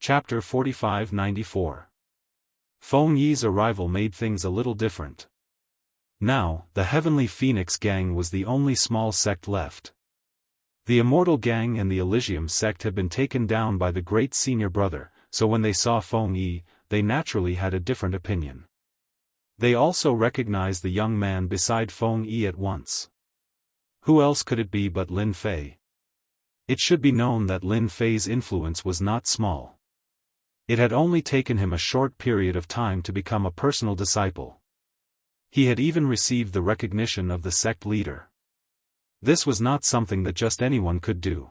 Chapter 45-94. Feng Yi's arrival made things a little different. Now, the Heavenly Phoenix Gang was the only small sect left. The Immortal Gang and the Elysium sect had been taken down by the Great Senior Brother, so when they saw Feng Yi, they naturally had a different opinion. They also recognized the young man beside Feng Yi at once. Who else could it be but Lin Fei? It should be known that Lin Fei's influence was not small. It had only taken him a short period of time to become a personal disciple. He had even received the recognition of the sect leader. This was not something that just anyone could do.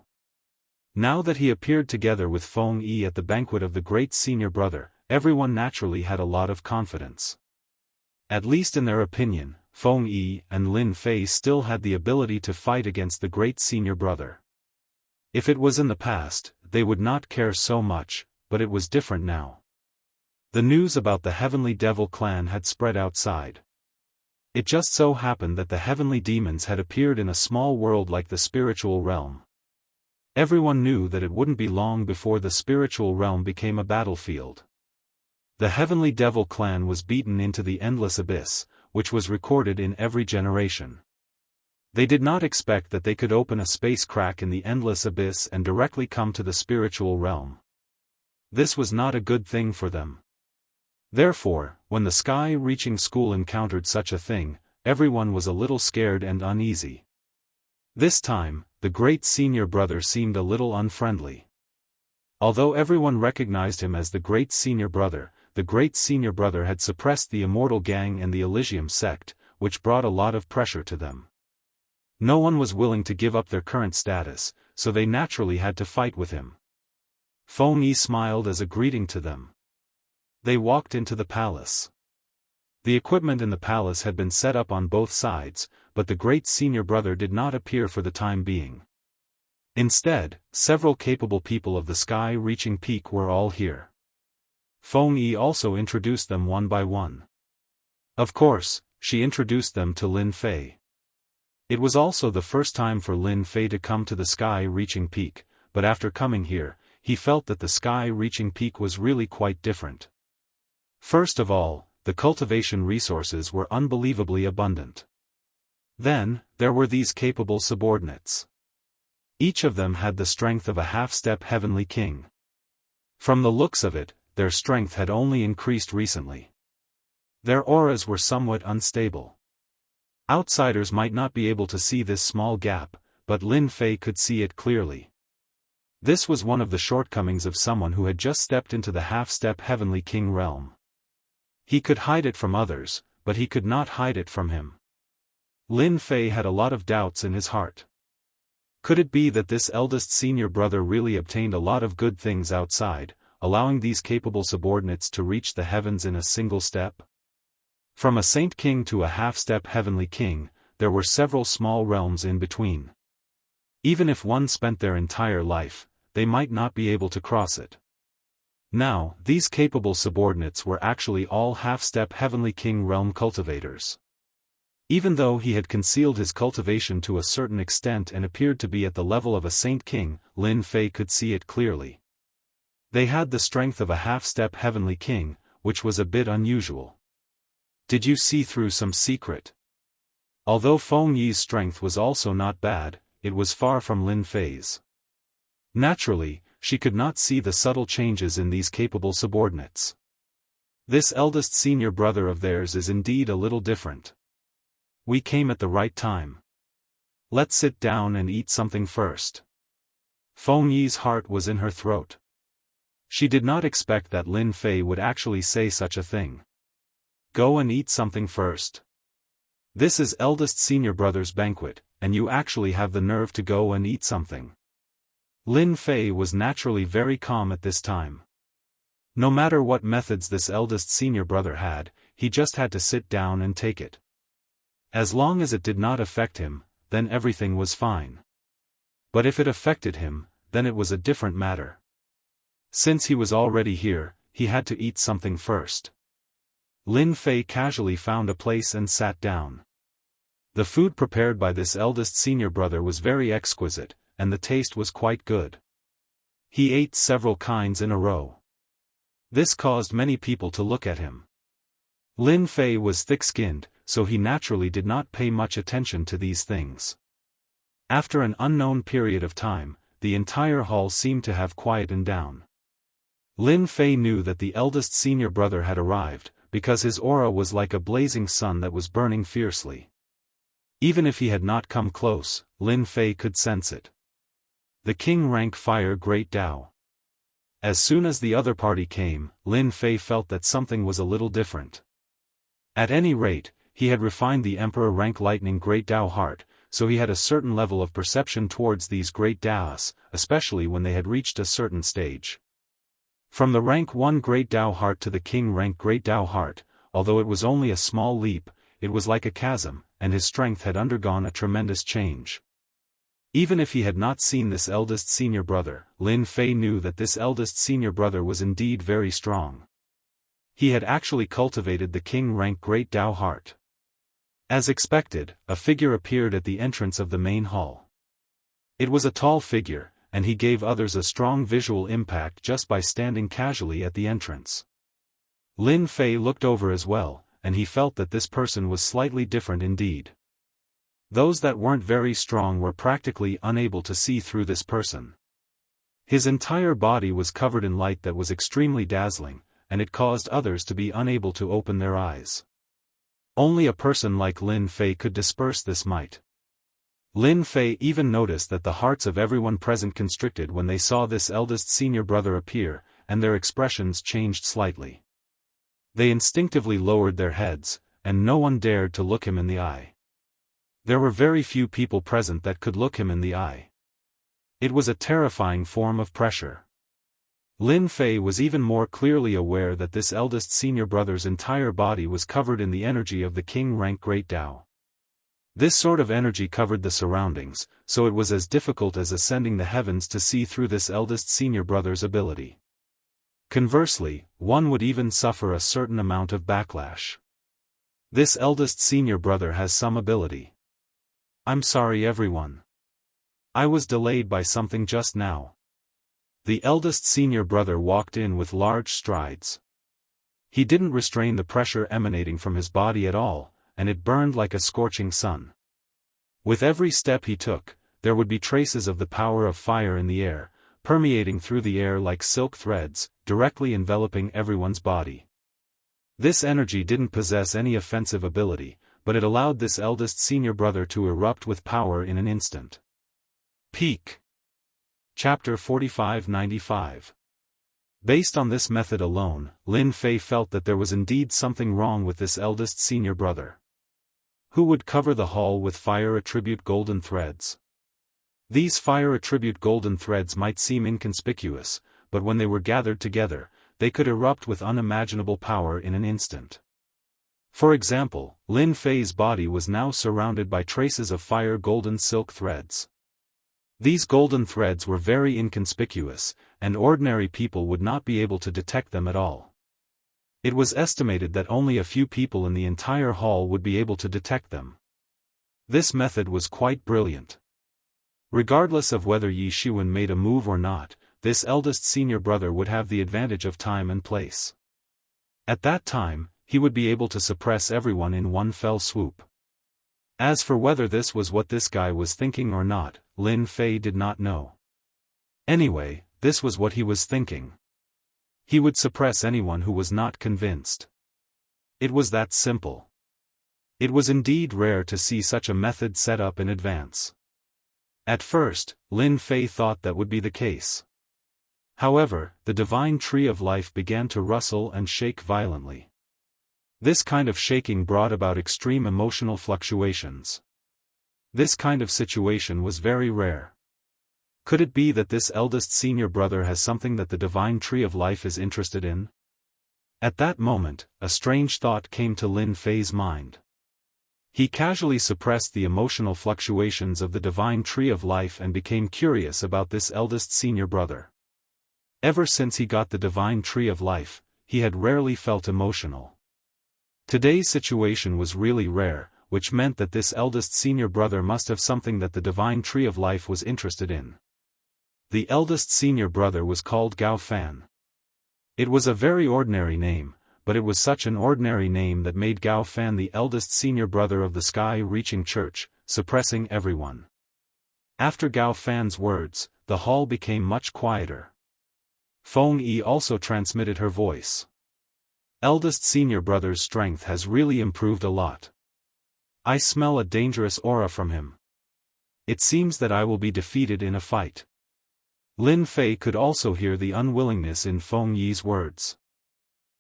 Now that he appeared together with Feng Yi at the banquet of the Great Senior Brother, everyone naturally had a lot of confidence. At least in their opinion, Feng Yi and Lin Fei still had the ability to fight against the Great Senior Brother. If it was in the past, they would not care so much, but it was different now. The news about the Heavenly Devil clan had spread outside. It just so happened that the heavenly demons had appeared in a small world like the spiritual realm. Everyone knew that it wouldn't be long before the spiritual realm became a battlefield. The Heavenly Devil clan was beaten into the endless abyss, which was recorded in every generation. They did not expect that they could open a space crack in the endless abyss and directly come to the spiritual realm. This was not a good thing for them. Therefore, when the sky-reaching school encountered such a thing, everyone was a little scared and uneasy. This time, the Great Senior Brother seemed a little unfriendly. Although everyone recognized him as the Great Senior Brother, the Great Senior Brother had suppressed the Immortal Gang and the Elysium sect, which brought a lot of pressure to them. No one was willing to give up their current status, so they naturally had to fight with him. Feng Yi smiled as a greeting to them. They walked into the palace. The equipment in the palace had been set up on both sides, but the Great Senior Brother did not appear for the time being. Instead, several capable people of the sky-reaching peak were all here. Feng Yi also introduced them one by one. Of course, she introduced them to Lin Fei. It was also the first time for Lin Fei to come to the sky-reaching peak, but after coming here, he felt that the sky-reaching peak was really quite different. First of all, the cultivation resources were unbelievably abundant. Then, there were these capable subordinates. Each of them had the strength of a half-step heavenly king. From the looks of it, their strength had only increased recently. Their auras were somewhat unstable. Outsiders might not be able to see this small gap, but Lin Fei could see it clearly. This was one of the shortcomings of someone who had just stepped into the half-step heavenly king realm. He could hide it from others, but he could not hide it from him. Lin Fei had a lot of doubts in his heart. Could it be that this eldest senior brother really obtained a lot of good things outside, allowing these capable subordinates to reach the heavens in a single step? From a saint king to a half-step heavenly king, there were several small realms in between. Even if one spent their entire life, they might not be able to cross it. Now, these capable subordinates were actually all half-step heavenly king realm cultivators. Even though he had concealed his cultivation to a certain extent and appeared to be at the level of a saint king, Lin Fei could see it clearly. They had the strength of a half-step heavenly king, which was a bit unusual. Did you see through some secret? Although Feng Yi's strength was also not bad, it was far from Lin Fei's. Naturally, she could not see the subtle changes in these capable subordinates. This eldest senior brother of theirs is indeed a little different. We came at the right time. Let's sit down and eat something first. Feng Yi's heart was in her throat. She did not expect that Lin Fei would actually say such a thing. Go and eat something first. This is eldest senior brother's banquet, and you actually have the nerve to go and eat something. Lin Fei was naturally very calm at this time. No matter what methods this eldest senior brother had, he just had to sit down and take it. As long as it did not affect him, then everything was fine. But if it affected him, then it was a different matter. Since he was already here, he had to eat something first. Lin Fei casually found a place and sat down. The food prepared by this eldest senior brother was very exquisite, and the taste was quite good. He ate several kinds in a row. This caused many people to look at him. Lin Fei was thick-skinned, so he naturally did not pay much attention to these things. After an unknown period of time, the entire hall seemed to have quietened down. Lin Fei knew that the eldest senior brother had arrived, because his aura was like a blazing sun that was burning fiercely. Even if he had not come close, Lin Fei could sense it. The king rank fire great Dao. As soon as the other party came, Lin Fei felt that something was a little different. At any rate, he had refined the emperor rank lightning great Dao heart, so he had a certain level of perception towards these great Daos, especially when they had reached a certain stage. From the rank 1 great Dao heart to the king rank great Dao heart, although it was only a small leap, it was like a chasm, and his strength had undergone a tremendous change. Even if he had not seen this eldest senior brother, Lin Fei knew that this eldest senior brother was indeed very strong. He had actually cultivated the king rank great Dao heart. As expected, a figure appeared at the entrance of the main hall. It was a tall figure, and he gave others a strong visual impact just by standing casually at the entrance. Lin Fei looked over as well, and he felt that this person was slightly different indeed. Those that weren't very strong were practically unable to see through this person. His entire body was covered in light that was extremely dazzling, and it caused others to be unable to open their eyes. Only a person like Lin Fei could disperse this might. Lin Fei even noticed that the hearts of everyone present constricted when they saw this eldest senior brother appear, and their expressions changed slightly. They instinctively lowered their heads, and no one dared to look him in the eye. There were very few people present that could look him in the eye. It was a terrifying form of pressure. Lin Fei was even more clearly aware that this eldest senior brother's entire body was covered in the energy of the king rank great Dao. This sort of energy covered the surroundings, so it was as difficult as ascending the heavens to see through this eldest senior brother's ability. Conversely, one would even suffer a certain amount of backlash. This eldest senior brother has some ability. I'm sorry everyone. I was delayed by something just now. The eldest senior brother walked in with large strides. He didn't restrain the pressure emanating from his body at all, and it burned like a scorching sun. With every step he took, there would be traces of the power of fire in the air, permeating through the air like silk threads, directly enveloping everyone's body. This energy didn't possess any offensive ability, but it allowed this eldest senior brother to erupt with power in an instant. Peak. Chapter 4595. Based on this method alone, Lin Fei felt that there was indeed something wrong with this eldest senior brother. Who would cover the hall with fire attribute golden threads? These fire attribute golden threads might seem inconspicuous, but when they were gathered together, they could erupt with unimaginable power in an instant. For example, Lin Fei's body was now surrounded by traces of fire golden silk threads. These golden threads were very inconspicuous, and ordinary people would not be able to detect them at all. It was estimated that only a few people in the entire hall would be able to detect them. This method was quite brilliant. Regardless of whether Yi Shiwen made a move or not, this eldest senior brother would have the advantage of time and place. At that time, he would be able to suppress everyone in one fell swoop. As for whether this was what this guy was thinking or not, Lin Fei did not know. Anyway, this was what he was thinking. He would suppress anyone who was not convinced. It was that simple. It was indeed rare to see such a method set up in advance. At first, Lin Fei thought that would be the case. However, the divine tree of life began to rustle and shake violently. This kind of shaking brought about extreme emotional fluctuations. This kind of situation was very rare. Could it be that this eldest senior brother has something that the divine tree of life is interested in? At that moment, a strange thought came to Lin Fei's mind. He casually suppressed the emotional fluctuations of the divine tree of life and became curious about this eldest senior brother. Ever since he got the divine tree of life, he had rarely felt emotional. Today's situation was really rare, which meant that this eldest senior brother must have something that the divine tree of life was interested in. The eldest senior brother was called Gao Fan. It was a very ordinary name, but it was such an ordinary name that made Gao Fan the eldest senior brother of the sky-reaching church, suppressing everyone. After Gao Fan's words, the hall became much quieter. Feng Yi also transmitted her voice. Eldest senior brother's strength has really improved a lot. I smell a dangerous aura from him. It seems that I will be defeated in a fight. Lin Fei could also hear the unwillingness in Feng Yi's words.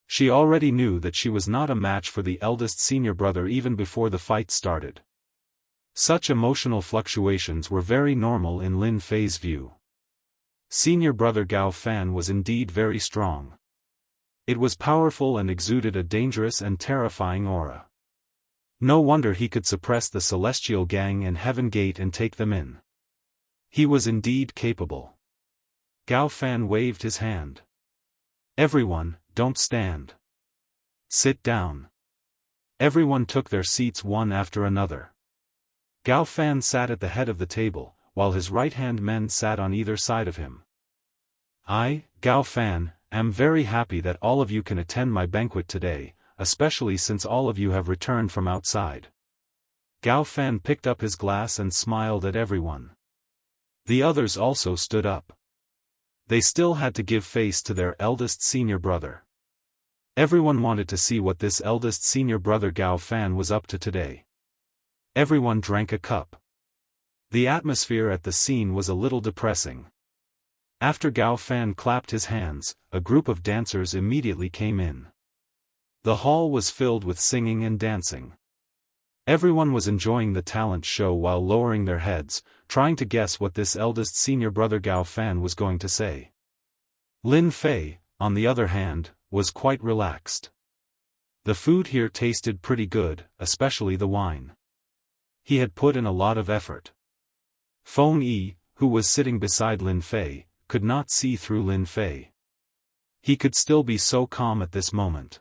She already knew that she was not a match for the eldest senior brother even before the fight started. Such emotional fluctuations were very normal in Lin Fei's view. Senior brother Gao Fan was indeed very strong. It was powerful and exuded a dangerous and terrifying aura. No wonder he could suppress the Celestial Gang and Heaven Gate and take them in. He was indeed capable. Gao Fan waved his hand. Everyone, don't stand. Sit down. Everyone took their seats one after another. Gao Fan sat at the head of the table, while his right-hand men sat on either side of him. I, Gao Fan, am very happy that all of you can attend my banquet today, especially since all of you have returned from outside. Gao Fan picked up his glass and smiled at everyone. The others also stood up. They still had to give face to their eldest senior brother. Everyone wanted to see what this eldest senior brother Gao Fan was up to today. Everyone drank a cup. The atmosphere at the scene was a little depressing. After Gao Fan clapped his hands, a group of dancers immediately came in. The hall was filled with singing and dancing. Everyone was enjoying the talent show while lowering their heads, trying to guess what this eldest senior brother Gao Fan was going to say. Lin Fei, on the other hand, was quite relaxed. The food here tasted pretty good, especially the wine. He had put in a lot of effort. Feng Yi, who was sitting beside Lin Fei, could not see through Lin Fei. He could still be so calm at this moment.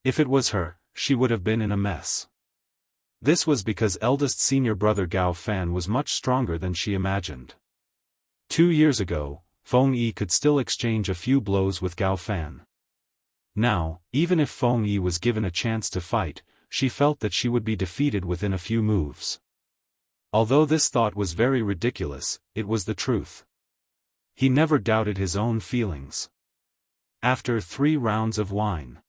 If it was her, she would have been in a mess. This was because eldest senior brother Gao Fan was much stronger than she imagined. 2 years ago, Feng Yi could still exchange a few blows with Gao Fan. Now, even if Feng Yi was given a chance to fight, she felt that she would be defeated within a few moves. Although this thought was very ridiculous, it was the truth. He never doubted his own feelings. After 3 rounds of wine,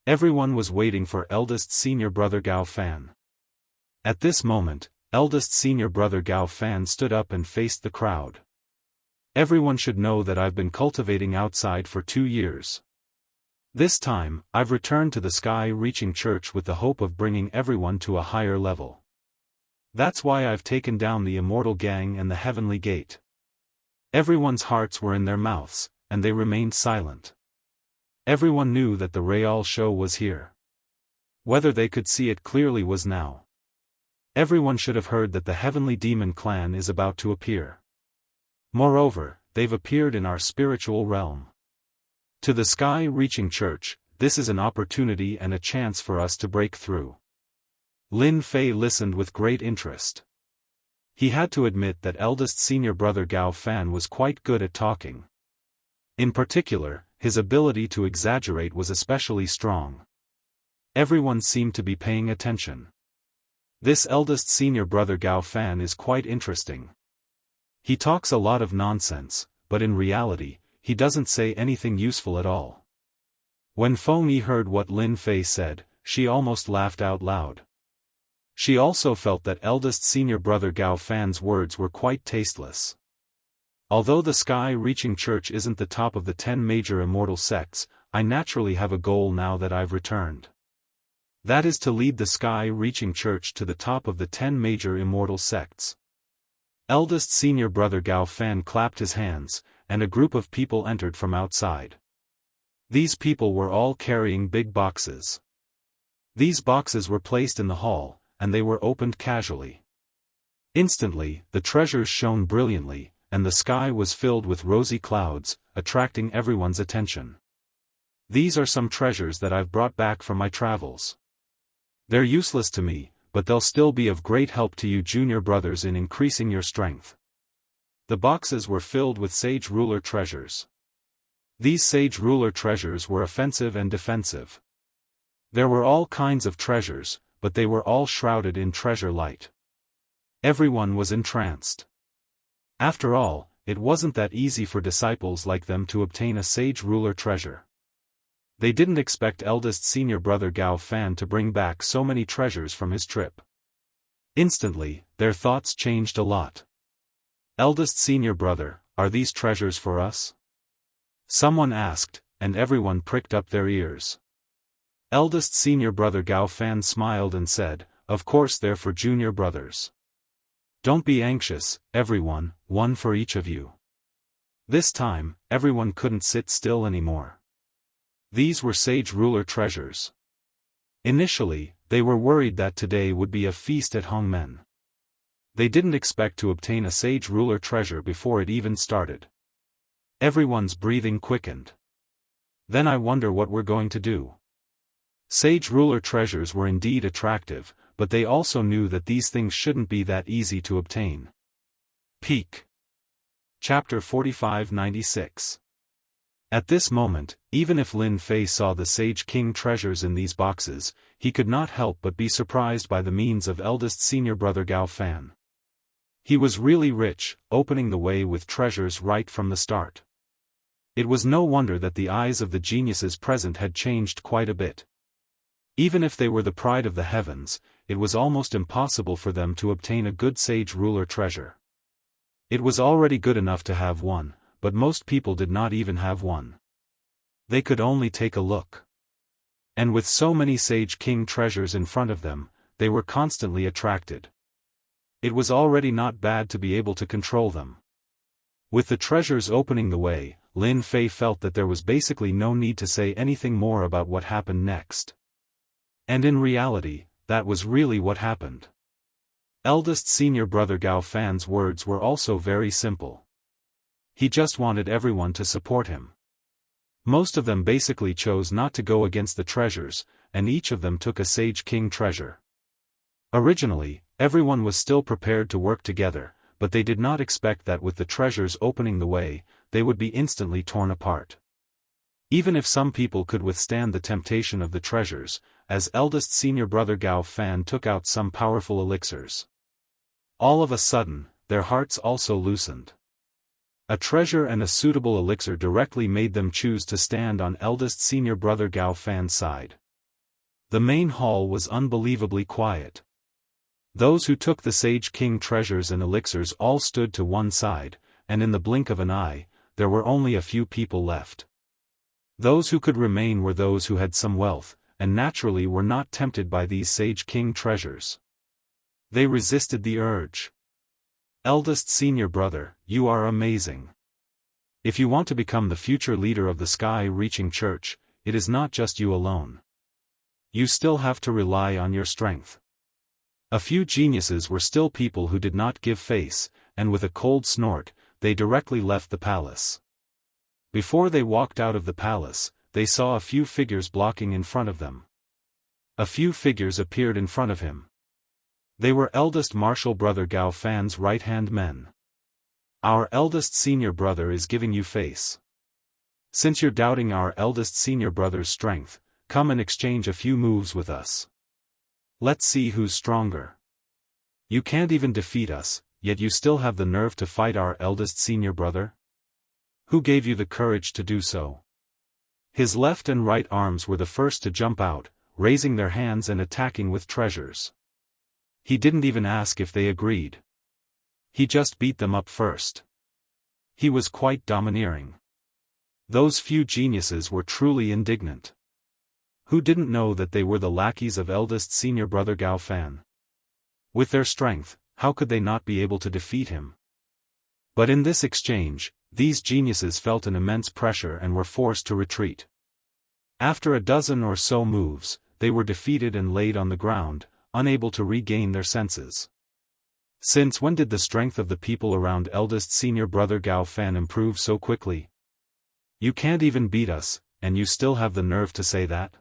everyone was waiting for eldest senior brother Gao Fan. At this moment, eldest senior brother Gao Fan stood up and faced the crowd. Everyone should know that I've been cultivating outside for 2 years. This time, I've returned to the sky-reaching church with the hope of bringing everyone to a higher level. That's why I've taken down the Immortal Gang and the Heavenly Gate. Everyone's hearts were in their mouths, and they remained silent. Everyone knew that the Real show was here. Whether they could see it clearly was now. Everyone should have heard that the Heavenly Demon Clan is about to appear. Moreover, they've appeared in our spiritual realm. To the sky-reaching church, this is an opportunity and a chance for us to break through. Lin Fei listened with great interest. He had to admit that eldest senior brother Gao Fan was quite good at talking. In particular, his ability to exaggerate was especially strong. Everyone seemed to be paying attention. This eldest senior brother Gao Fan is quite interesting. He talks a lot of nonsense, but in reality, he doesn't say anything useful at all. When Feng Yi heard what Lin Fei said, she almost laughed out loud. She also felt that eldest senior brother Gao Fan's words were quite tasteless. Although the sky-reaching church isn't the top of the 10 major immortal sects, I naturally have a goal now that I've returned. That is to lead the sky-reaching church to the top of the 10 major immortal sects. Eldest senior brother Gao Fan clapped his hands, and a group of people entered from outside. These people were all carrying big boxes. These boxes were placed in the hall, and they were opened casually. Instantly, the treasures shone brilliantly, and the sky was filled with rosy clouds, attracting everyone's attention. These are some treasures that I've brought back from my travels. They're useless to me, but they'll still be of great help to you junior brothers in increasing your strength. The boxes were filled with sage ruler treasures. These sage ruler treasures were offensive and defensive. There were all kinds of treasures, but they were all shrouded in treasure light. Everyone was entranced. After all, it wasn't that easy for disciples like them to obtain a sage ruler treasure. They didn't expect eldest senior brother Gao Fan to bring back so many treasures from his trip. Instantly, their thoughts changed a lot. Eldest senior brother, are these treasures for us? Someone asked, and everyone pricked up their ears. Eldest senior brother Gao Fan smiled and said, of course they're for junior brothers. Don't be anxious, everyone, one for each of you. This time, everyone couldn't sit still anymore. These were sage ruler treasures. Initially, they were worried that today would be a feast at Hongmen. They didn't expect to obtain a sage ruler treasure before it even started. Everyone's breathing quickened. Then I wonder what we're going to do. Sage ruler treasures were indeed attractive, but they also knew that these things shouldn't be that easy to obtain. Peak. Chapter 4596. At this moment, even if Lin Fei saw the Sage King treasures in these boxes, he could not help but be surprised by the means of eldest senior brother Gao Fan. He was really rich, opening the way with treasures right from the start. It was no wonder that the eyes of the geniuses present had changed quite a bit. Even if they were the pride of the heavens, it was almost impossible for them to obtain a good sage ruler treasure. It was already good enough to have one, but most people did not even have one. They could only take a look. And with so many Sage King treasures in front of them, they were constantly attracted. It was already not bad to be able to control them. With the treasures opening the way, Lin Fei felt that there was basically no need to say anything more about what happened next. And in reality, that was really what happened. Eldest senior brother Gao Fan's words were also very simple. He just wanted everyone to support him. Most of them basically chose not to go against the treasures, and each of them took a Sage King treasure. Originally, everyone was still prepared to work together, but they did not expect that with the treasures opening the way, they would be instantly torn apart. Even if some people could withstand the temptation of the treasures, as eldest senior brother Gao Fan took out some powerful elixirs. All of a sudden, their hearts also loosened. A treasure and a suitable elixir directly made them choose to stand on eldest senior brother Gao Fan's side. The main hall was unbelievably quiet. Those who took the Sage King treasures and elixirs all stood to one side, and in the blink of an eye, there were only a few people left. Those who could remain were those who had some wealth, and naturally were not tempted by these Sage King treasures. They resisted the urge. Eldest senior brother, you are amazing. If you want to become the future leader of the sky-reaching church, it is not just you alone. You still have to rely on your strength. A few geniuses were still people who did not give face, and with a cold snort, they directly left the palace. Before they walked out of the palace, they saw a few figures blocking in front of them. A few figures appeared in front of him. They were eldest martial brother Gao Fan's right-hand men. Our eldest senior brother is giving you face. Since you're doubting our eldest senior brother's strength, come and exchange a few moves with us. Let's see who's stronger. You can't even defeat us, yet you still have the nerve to fight our eldest senior brother? Who gave you the courage to do so? His left and right arms were the first to jump out, raising their hands and attacking with treasures. He didn't even ask if they agreed. He just beat them up first. He was quite domineering. Those few geniuses were truly indignant. Who didn't know that they were the lackeys of eldest senior brother Gao Fan? With their strength, how could they not be able to defeat him? But in this exchange, these geniuses felt an immense pressure and were forced to retreat. After a dozen or so moves, they were defeated and laid on the ground, unable to regain their senses. Since when did the strength of the people around eldest senior brother Gao Fan improve so quickly? You can't even beat us, and you still have the nerve to say that?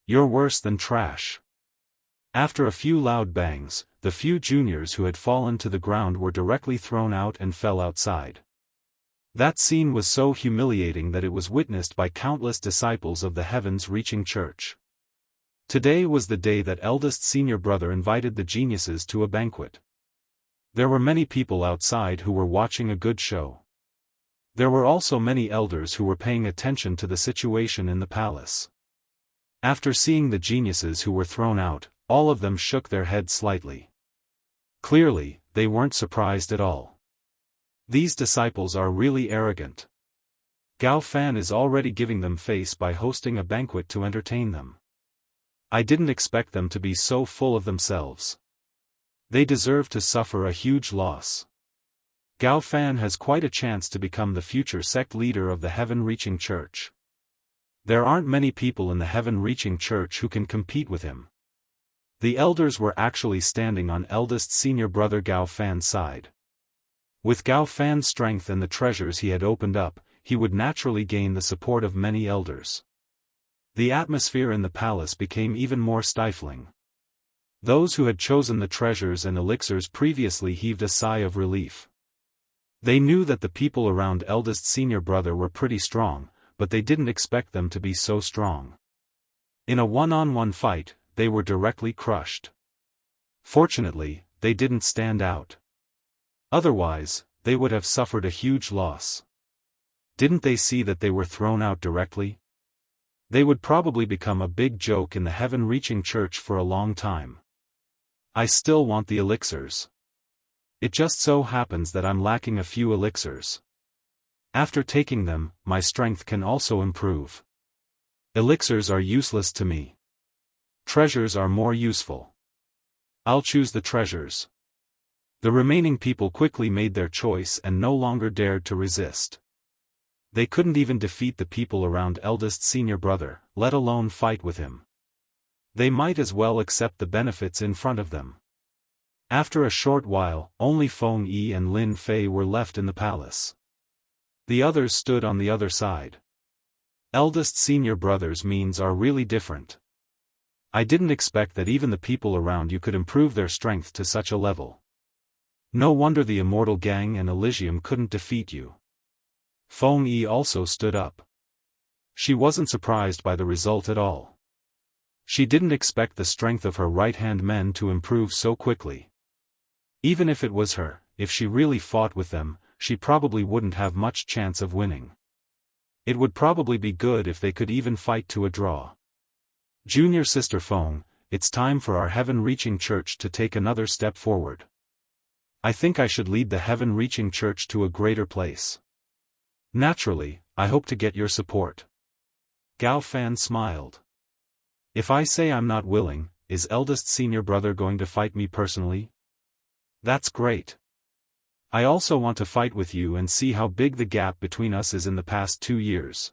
You're worse than trash. After a few loud bangs, the few juniors who had fallen to the ground were directly thrown out and fell outside. That scene was so humiliating that it was witnessed by countless disciples of the heavens-reaching church. Today was the day that eldest senior brother invited the geniuses to a banquet. There were many people outside who were watching a good show. There were also many elders who were paying attention to the situation in the palace. After seeing the geniuses who were thrown out, all of them shook their heads slightly. Clearly, they weren't surprised at all. These disciples are really arrogant. Gao Fan is already giving them face by hosting a banquet to entertain them. I didn't expect them to be so full of themselves. They deserve to suffer a huge loss. Gao Fan has quite a chance to become the future sect leader of the heaven-reaching church. There aren't many people in the heaven-reaching church who can compete with him. The elders were actually standing on eldest senior brother Gao Fan's side. With Gao Fan's strength and the treasures he had opened up, he would naturally gain the support of many elders. The atmosphere in the palace became even more stifling. Those who had chosen the treasures and elixirs previously heaved a sigh of relief. They knew that the people around eldest senior brother were pretty strong, but they didn't expect them to be so strong. In a one-on-one fight, they were directly crushed. Fortunately, they didn't stand out. Otherwise, they would have suffered a huge loss. Didn't they see that they were thrown out directly? They would probably become a big joke in the heaven-reaching church for a long time. I still want the elixirs. It just so happens that I'm lacking a few elixirs. After taking them, my strength can also improve. Elixirs are useless to me. Treasures are more useful. I'll choose the treasures. The remaining people quickly made their choice and no longer dared to resist. They couldn't even defeat the people around eldest senior brother, let alone fight with him. They might as well accept the benefits in front of them. After a short while, only Feng Yi and Lin Fei were left in the palace. The others stood on the other side. Eldest senior brother's means are really different. I didn't expect that even the people around you could improve their strength to such a level. No wonder the Immortal gang and Elysium couldn't defeat you. Feng Yi also stood up. She wasn't surprised by the result at all. She didn't expect the strength of her right-hand men to improve so quickly. Even if it was her, if she really fought with them, she probably wouldn't have much chance of winning. It would probably be good if they could even fight to a draw. Junior sister Feng, it's time for our heaven-reaching church to take another step forward. I think I should lead the heaven-reaching church to a greater place. Naturally, I hope to get your support. Gao Fan smiled. If I say I'm not willing, is eldest senior brother going to fight me personally? That's great. I also want to fight with you and see how big the gap between us is in the past 2 years.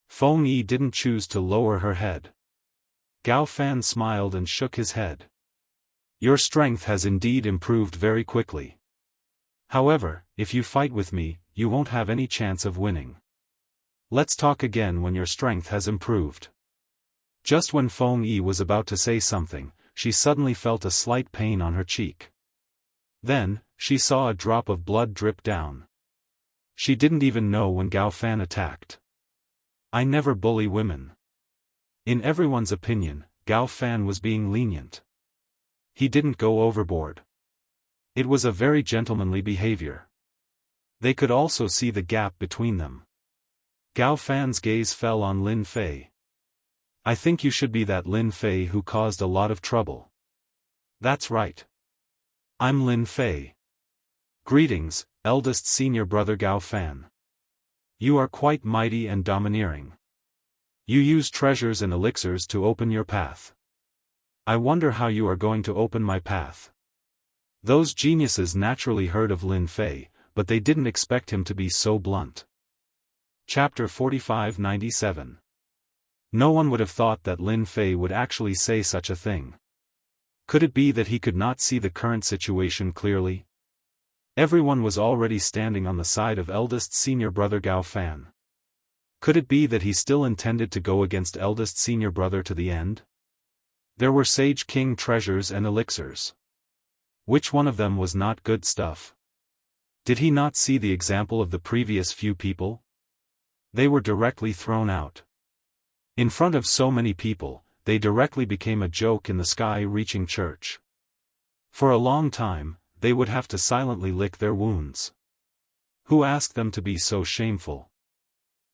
Feng Yi didn't choose to lower her head. Gao Fan smiled and shook his head. Your strength has indeed improved very quickly. However, if you fight with me, you won't have any chance of winning. Let's talk again when your strength has improved. Just when Feng Yi was about to say something, she suddenly felt a slight pain on her cheek. Then, she saw a drop of blood drip down. She didn't even know when Gao Fan attacked. I never bully women. In everyone's opinion, Gao Fan was being lenient. He didn't go overboard. It was a very gentlemanly behavior. They could also see the gap between them. Gao Fan's gaze fell on Lin Fei. I think you should be that Lin Fei who caused a lot of trouble. That's right. I'm Lin Fei. Greetings, eldest senior brother Gao Fan. You are quite mighty and domineering. You use treasures and elixirs to open your path. I wonder how you are going to open my path. Those geniuses naturally heard of Lin Fei, but they didn't expect him to be so blunt. Chapter 4597. No one would have thought that Lin Fei would actually say such a thing. Could it be that he could not see the current situation clearly? Everyone was already standing on the side of eldest senior brother Gao Fan. Could it be that he still intended to go against eldest senior brother to the end? There were Sage King treasures and elixirs. Which one of them was not good stuff? Did he not see the example of the previous few people? They were directly thrown out. In front of so many people, they directly became a joke in the sky-reaching church. For a long time, they would have to silently lick their wounds. Who asked them to be so shameful?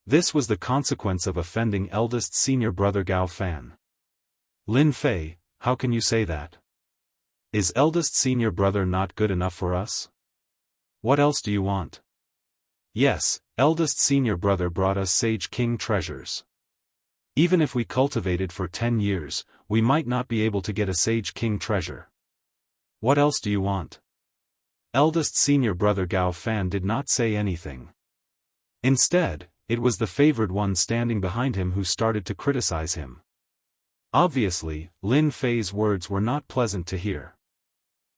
This was the consequence of offending eldest senior brother Gao Fan. Lin Fei, how can you say that? Is eldest senior brother not good enough for us? What else do you want? Yes, eldest senior brother brought us Sage King treasures. Even if we cultivated for 10 years, we might not be able to get a Sage King treasure. What else do you want? Eldest senior brother Gao Fan did not say anything. Instead, it was the favored one standing behind him who started to criticize him. Obviously, Lin Fei's words were not pleasant to hear.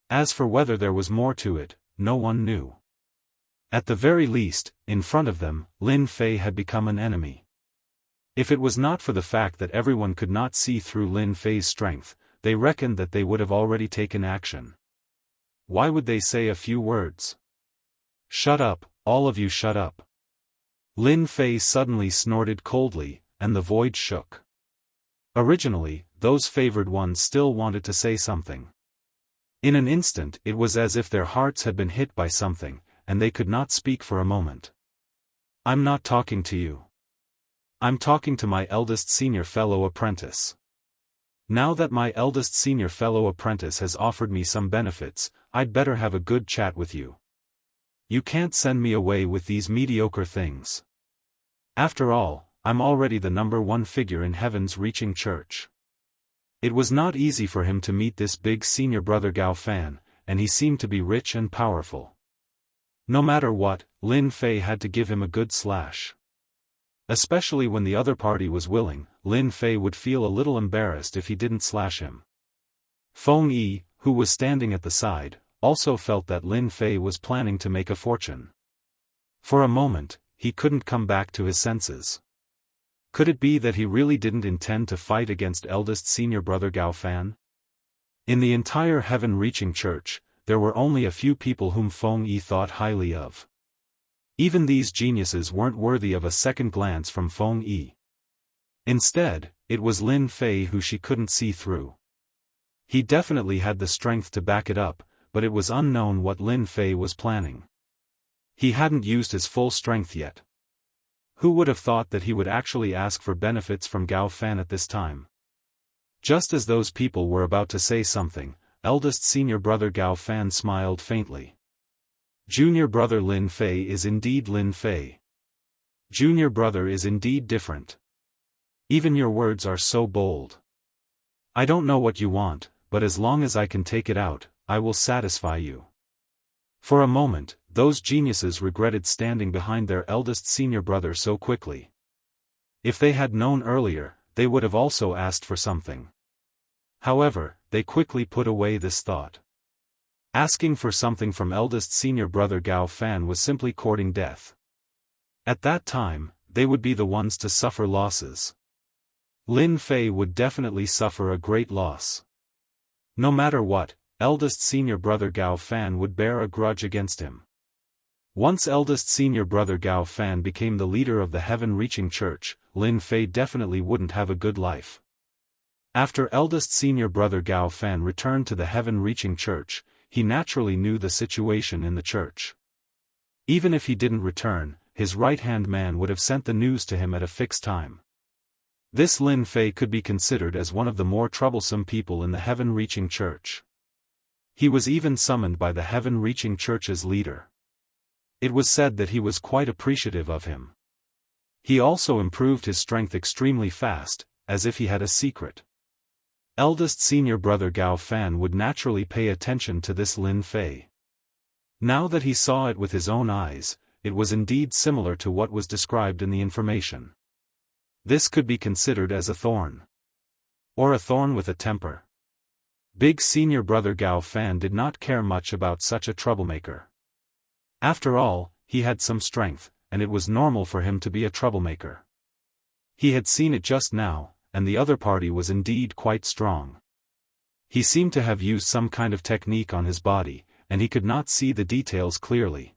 As for whether there was more to it, no one knew. At the very least, in front of them, Lin Fei had become an enemy. If it was not for the fact that everyone could not see through Lin Fei's strength, they reckoned that they would have already taken action. Why would they say a few words? Shut up, all of you shut up. Lin Fei suddenly snorted coldly, and the void shook. Originally, those favored ones still wanted to say something. In an instant it was as if their hearts had been hit by something, and they could not speak for a moment. I'm not talking to you. I'm talking to my eldest senior fellow apprentice. Now that my eldest senior fellow apprentice has offered me some benefits, I'd better have a good chat with you. You can't send me away with these mediocre things. After all, I'm already the #1 figure in heaven's reaching church. It was not easy for him to meet this big senior brother Gao Fan, and he seemed to be rich and powerful. No matter what, Lin Fei had to give him a good slash. Especially when the other party was willing, Lin Fei would feel a little embarrassed if he didn't slash him. Feng Yi, who was standing at the side, also felt that Lin Fei was planning to make a fortune. For a moment, he couldn't come back to his senses. Could it be that he really didn't intend to fight against eldest senior brother Gao Fan? In the entire heaven-reaching church, there were only a few people whom Feng Yi thought highly of. Even these geniuses weren't worthy of a second glance from Feng Yi. Instead, it was Lin Fei who she couldn't see through. He definitely had the strength to back it up, but it was unknown what Lin Fei was planning. He hadn't used his full strength yet. Who would have thought that he would actually ask for benefits from Gao Fan at this time? Just as those people were about to say something, eldest senior brother Gao Fan smiled faintly. Junior brother Lin Fei is indeed Lin Fei. Junior brother is indeed different. Even your words are so bold. I don't know what you want, but as long as I can take it out, I will satisfy you. For a moment, those geniuses regretted standing behind their eldest senior brother so quickly. If they had known earlier, they would have also asked for something. However, they quickly put away this thought. Asking for something from eldest senior brother Gao Fan was simply courting death. At that time, they would be the ones to suffer losses. Lin Fei would definitely suffer a great loss. No matter what, eldest senior brother Gao Fan would bear a grudge against him. Once eldest senior brother Gao Fan became the leader of the heaven-reaching church, Lin Fei definitely wouldn't have a good life. After eldest senior brother Gao Fan returned to the heaven-reaching church, he naturally knew the situation in the church. Even if he didn't return, his right-hand man would have sent the news to him at a fixed time. This Lin Fei could be considered as one of the more troublesome people in the heaven-reaching church. He was even summoned by the heaven-reaching church's leader. It was said that he was quite appreciative of him. He also improved his strength extremely fast, as if he had a secret. Eldest senior brother Gao Fan would naturally pay attention to this Lin Fei. Now that he saw it with his own eyes, it was indeed similar to what was described in the information. This could be considered as a thorn. Or a thorn with a temper. Big senior brother Gao Fan did not care much about such a troublemaker. After all, he had some strength, and it was normal for him to be a troublemaker. He had seen it just now, and the other party was indeed quite strong. He seemed to have used some kind of technique on his body, and he could not see the details clearly.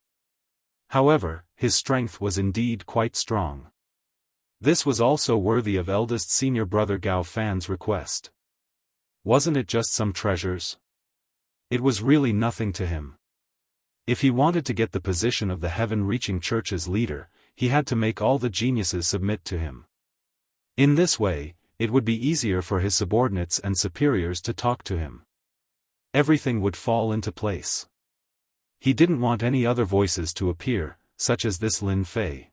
However, his strength was indeed quite strong. This was also worthy of eldest senior brother Gao Fan's request. Wasn't it just some treasures? It was really nothing to him. If he wanted to get the position of the heaven-reaching church's leader, he had to make all the geniuses submit to him. In this way, it would be easier for his subordinates and superiors to talk to him. Everything would fall into place. He didn't want any other voices to appear, such as this Lin Fei.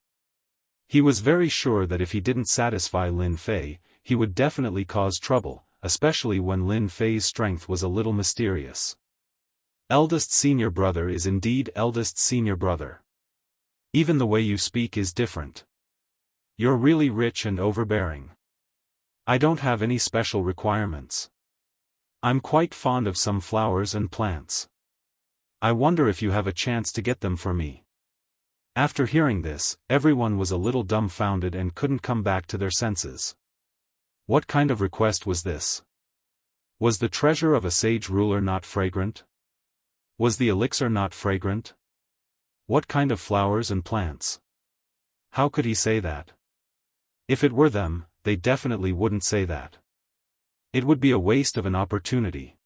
He was very sure that if he didn't satisfy Lin Fei, he would definitely cause trouble, especially when Lin Fei's strength was a little mysterious. Eldest senior brother is indeed eldest senior brother. Even the way you speak is different. You're really rich and overbearing. I don't have any special requirements. I'm quite fond of some flowers and plants. I wonder if you have a chance to get them for me. After hearing this, everyone was a little dumbfounded and couldn't come back to their senses. What kind of request was this? Was the treasure of a sage ruler not fragrant? Was the elixir not fragrant? What kind of flowers and plants? How could he say that? If it were them, they definitely wouldn't say that. It would be a waste of an opportunity.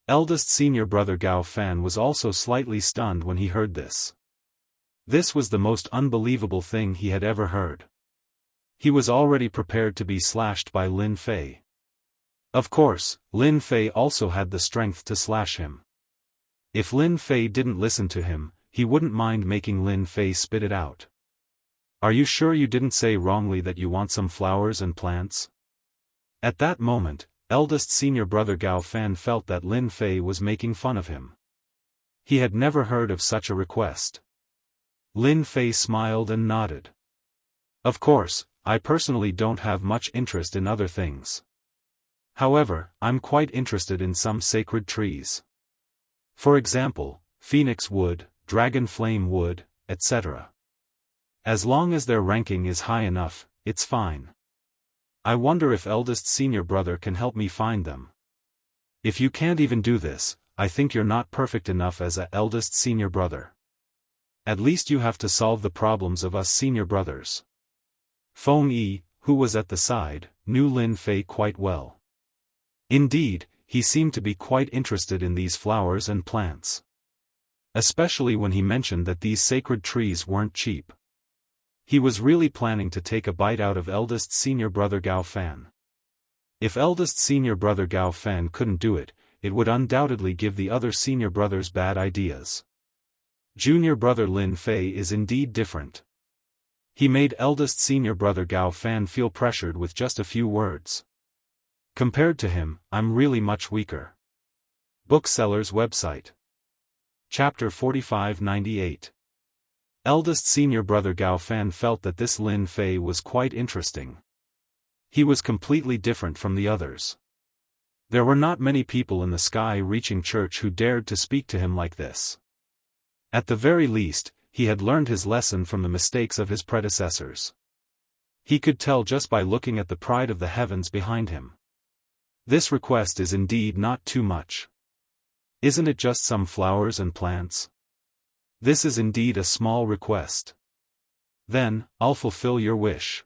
Eldest senior brother Gao Fan was also slightly stunned when he heard this. This was the most unbelievable thing he had ever heard. He was already prepared to be slashed by Lin Fei. Of course, Lin Fei also had the strength to slash him. If Lin Fei didn't listen to him, he wouldn't mind making Lin Fei spit it out. Are you sure you didn't say wrongly that you want some flowers and plants? At that moment, eldest senior brother Gao Fan felt that Lin Fei was making fun of him. He had never heard of such a request. Lin Fei smiled and nodded. Of course, I personally don't have much interest in other things. However, I'm quite interested in some sacred trees. For example, phoenix wood, dragon flame wood, etc. As long as their ranking is high enough, it's fine. I wonder if eldest senior brother can help me find them. If you can't even do this, I think you're not perfect enough as a eldest senior brother. At least you have to solve the problems of us senior brothers. Feng Yi, who was at the side, knew Lin Fei quite well. Indeed, he seemed to be quite interested in these flowers and plants. Especially when he mentioned that these sacred trees weren't cheap. He was really planning to take a bite out of eldest senior brother Gao Fan. If eldest senior brother Gao Fan couldn't do it, it would undoubtedly give the other senior brothers bad ideas. Junior brother Lin Fei is indeed different. He made eldest senior brother Gao Fan feel pressured with just a few words. Compared to him, I'm really much weaker. Bookseller's website. Chapter 4598. Eldest senior brother Gao Fan felt that this Lin Fei was quite interesting. He was completely different from the others. There were not many people in the sky-reaching church who dared to speak to him like this. At the very least, he had learned his lesson from the mistakes of his predecessors. He could tell just by looking at the pride of the heavens behind him. This request is indeed not too much. Isn't it just some flowers and plants? This is indeed a small request. Then, I'll fulfill your wish.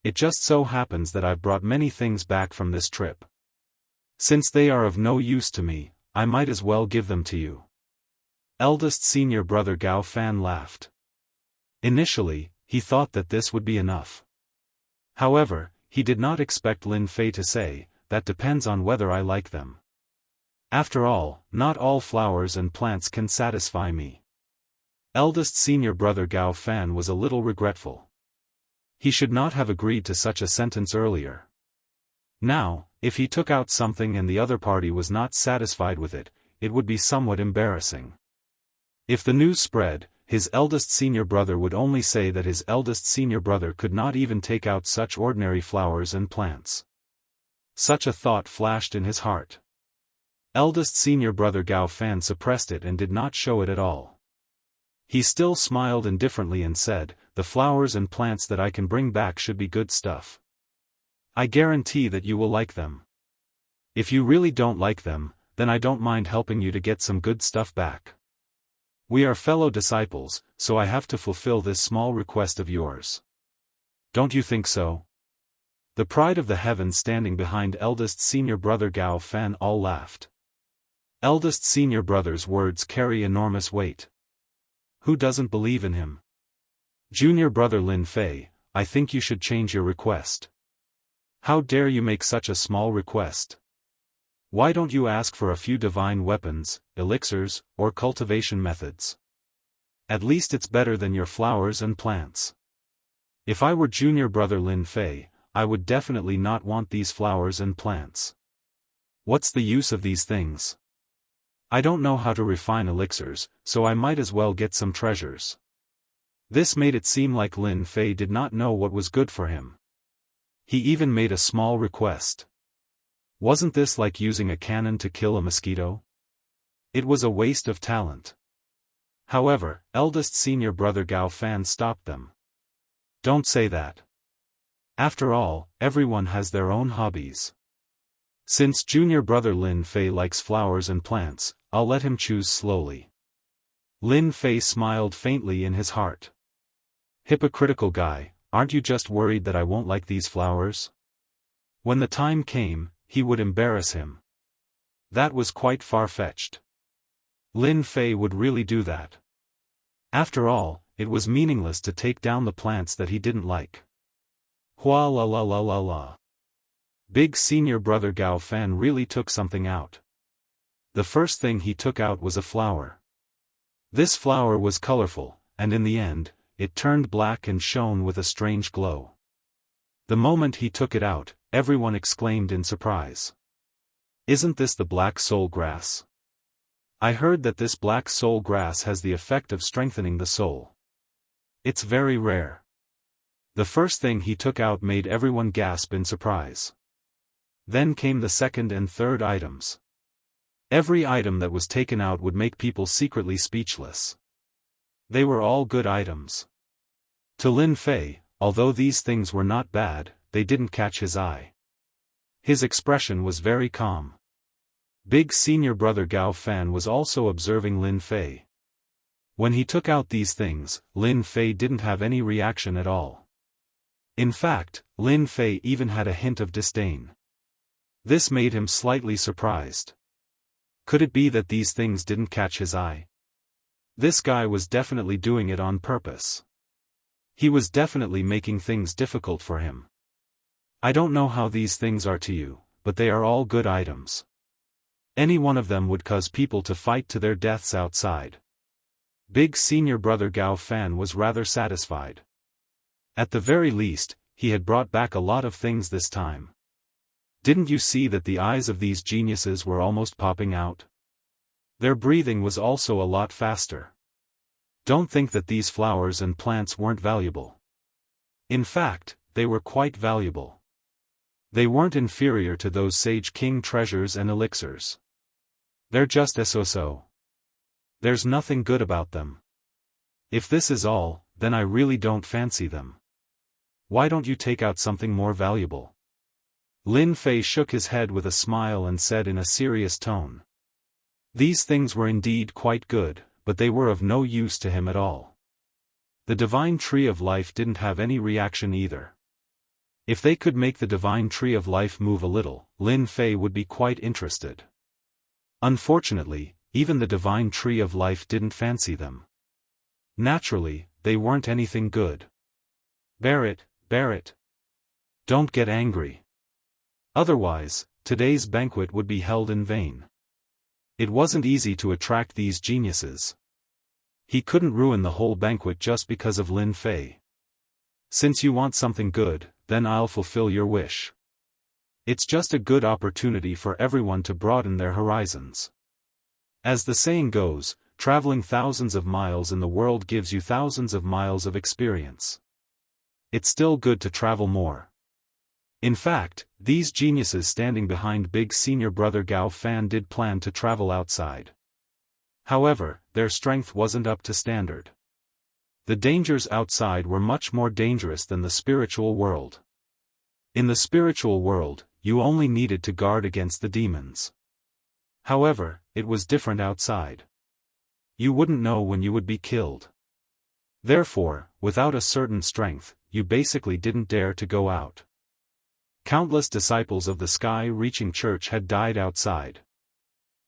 It just so happens that I've brought many things back from this trip. Since they are of no use to me, I might as well give them to you. Eldest senior brother Gao Fan laughed. Initially, he thought that this would be enough. However, he did not expect Lin Fei to say, that depends on whether I like them. After all, not all flowers and plants can satisfy me. Eldest senior brother Gao Fan was a little regretful. He should not have agreed to such a sentence earlier. Now, if he took out something and the other party was not satisfied with it, it would be somewhat embarrassing. If the news spread, his eldest senior brother would only say that his eldest senior brother could not even take out such ordinary flowers and plants. Such a thought flashed in his heart. Eldest senior brother Gao Fan suppressed it and did not show it at all. He still smiled indifferently and said, the flowers and plants that I can bring back should be good stuff. I guarantee that you will like them. If you really don't like them, then I don't mind helping you to get some good stuff back. We are fellow disciples, so I have to fulfill this small request of yours. Don't you think so? The pride of the heavens standing behind eldest senior brother Gao Fan all laughed. Eldest senior brother's words carry enormous weight. Who doesn't believe in him? Junior brother Lin Fei, I think you should change your request. How dare you make such a small request? Why don't you ask for a few divine weapons, elixirs, or cultivation methods? At least it's better than your flowers and plants. If I were junior brother Lin Fei, I would definitely not want these flowers and plants. What's the use of these things? I don't know how to refine elixirs, so I might as well get some treasures. This made it seem like Lin Fei did not know what was good for him. He even made a small request. Wasn't this like using a cannon to kill a mosquito? It was a waste of talent. However, eldest senior brother Gao Fan stopped them. Don't say that. After all, everyone has their own hobbies. Since junior brother Lin Fei likes flowers and plants, I'll let him choose slowly. Lin Fei smiled faintly in his heart. Hypocritical guy, aren't you just worried that I won't like these flowers? When the time came, he would embarrass him. That was quite far-fetched. Lin Fei would really do that. After all, it was meaningless to take down the plants that he didn't like. Hua la la la la la. Big senior brother Gao Fan really took something out. The first thing he took out was a flower. This flower was colorful, and in the end, it turned black and shone with a strange glow. The moment he took it out, everyone exclaimed in surprise. Isn't this the black soul grass? I heard that this black soul grass has the effect of strengthening the soul. It's very rare. The first thing he took out made everyone gasp in surprise. Then came the second and third items. Every item that was taken out would make people secretly speechless. They were all good items. To Lin Fei, although these things were not bad, they didn't catch his eye. His expression was very calm. Big senior brother Gao Fan was also observing Lin Fei. When he took out these things, Lin Fei didn't have any reaction at all. In fact, Lin Fei even had a hint of disdain. This made him slightly surprised. Could it be that these things didn't catch his eye? This guy was definitely doing it on purpose. He was definitely making things difficult for him. I don't know how these things are to you, but they are all good items. Any one of them would cause people to fight to their deaths outside. Big senior brother Gao Fan was rather satisfied. At the very least, he had brought back a lot of things this time. Didn't you see that the eyes of these geniuses were almost popping out? Their breathing was also a lot faster. Don't think that these flowers and plants weren't valuable. In fact, they were quite valuable. They weren't inferior to those Sage King treasures and elixirs. They're just so-so. There's nothing good about them. If this is all, then I really don't fancy them. Why don't you take out something more valuable? Lin Fei shook his head with a smile and said in a serious tone. These things were indeed quite good, but they were of no use to him at all. The divine tree of life didn't have any reaction either. If they could make the divine tree of life move a little, Lin Fei would be quite interested. Unfortunately, even the divine tree of life didn't fancy them. Naturally, they weren't anything good. Bear it, bear it. Don't get angry. Otherwise, today's banquet would be held in vain. It wasn't easy to attract these geniuses. He couldn't ruin the whole banquet just because of Lin Fei. Since you want something good, then I'll fulfill your wish. It's just a good opportunity for everyone to broaden their horizons. As the saying goes, traveling thousands of miles in the world gives you thousands of miles of experience. It's still good to travel more. In fact, these geniuses standing behind big senior brother Gao Fan did plan to travel outside. However, their strength wasn't up to standard. The dangers outside were much more dangerous than the spiritual world. In the spiritual world, you only needed to guard against the demons. However, it was different outside. You wouldn't know when you would be killed. Therefore, without a certain strength, you basically didn't dare to go out. Countless disciples of the sky-reaching church had died outside.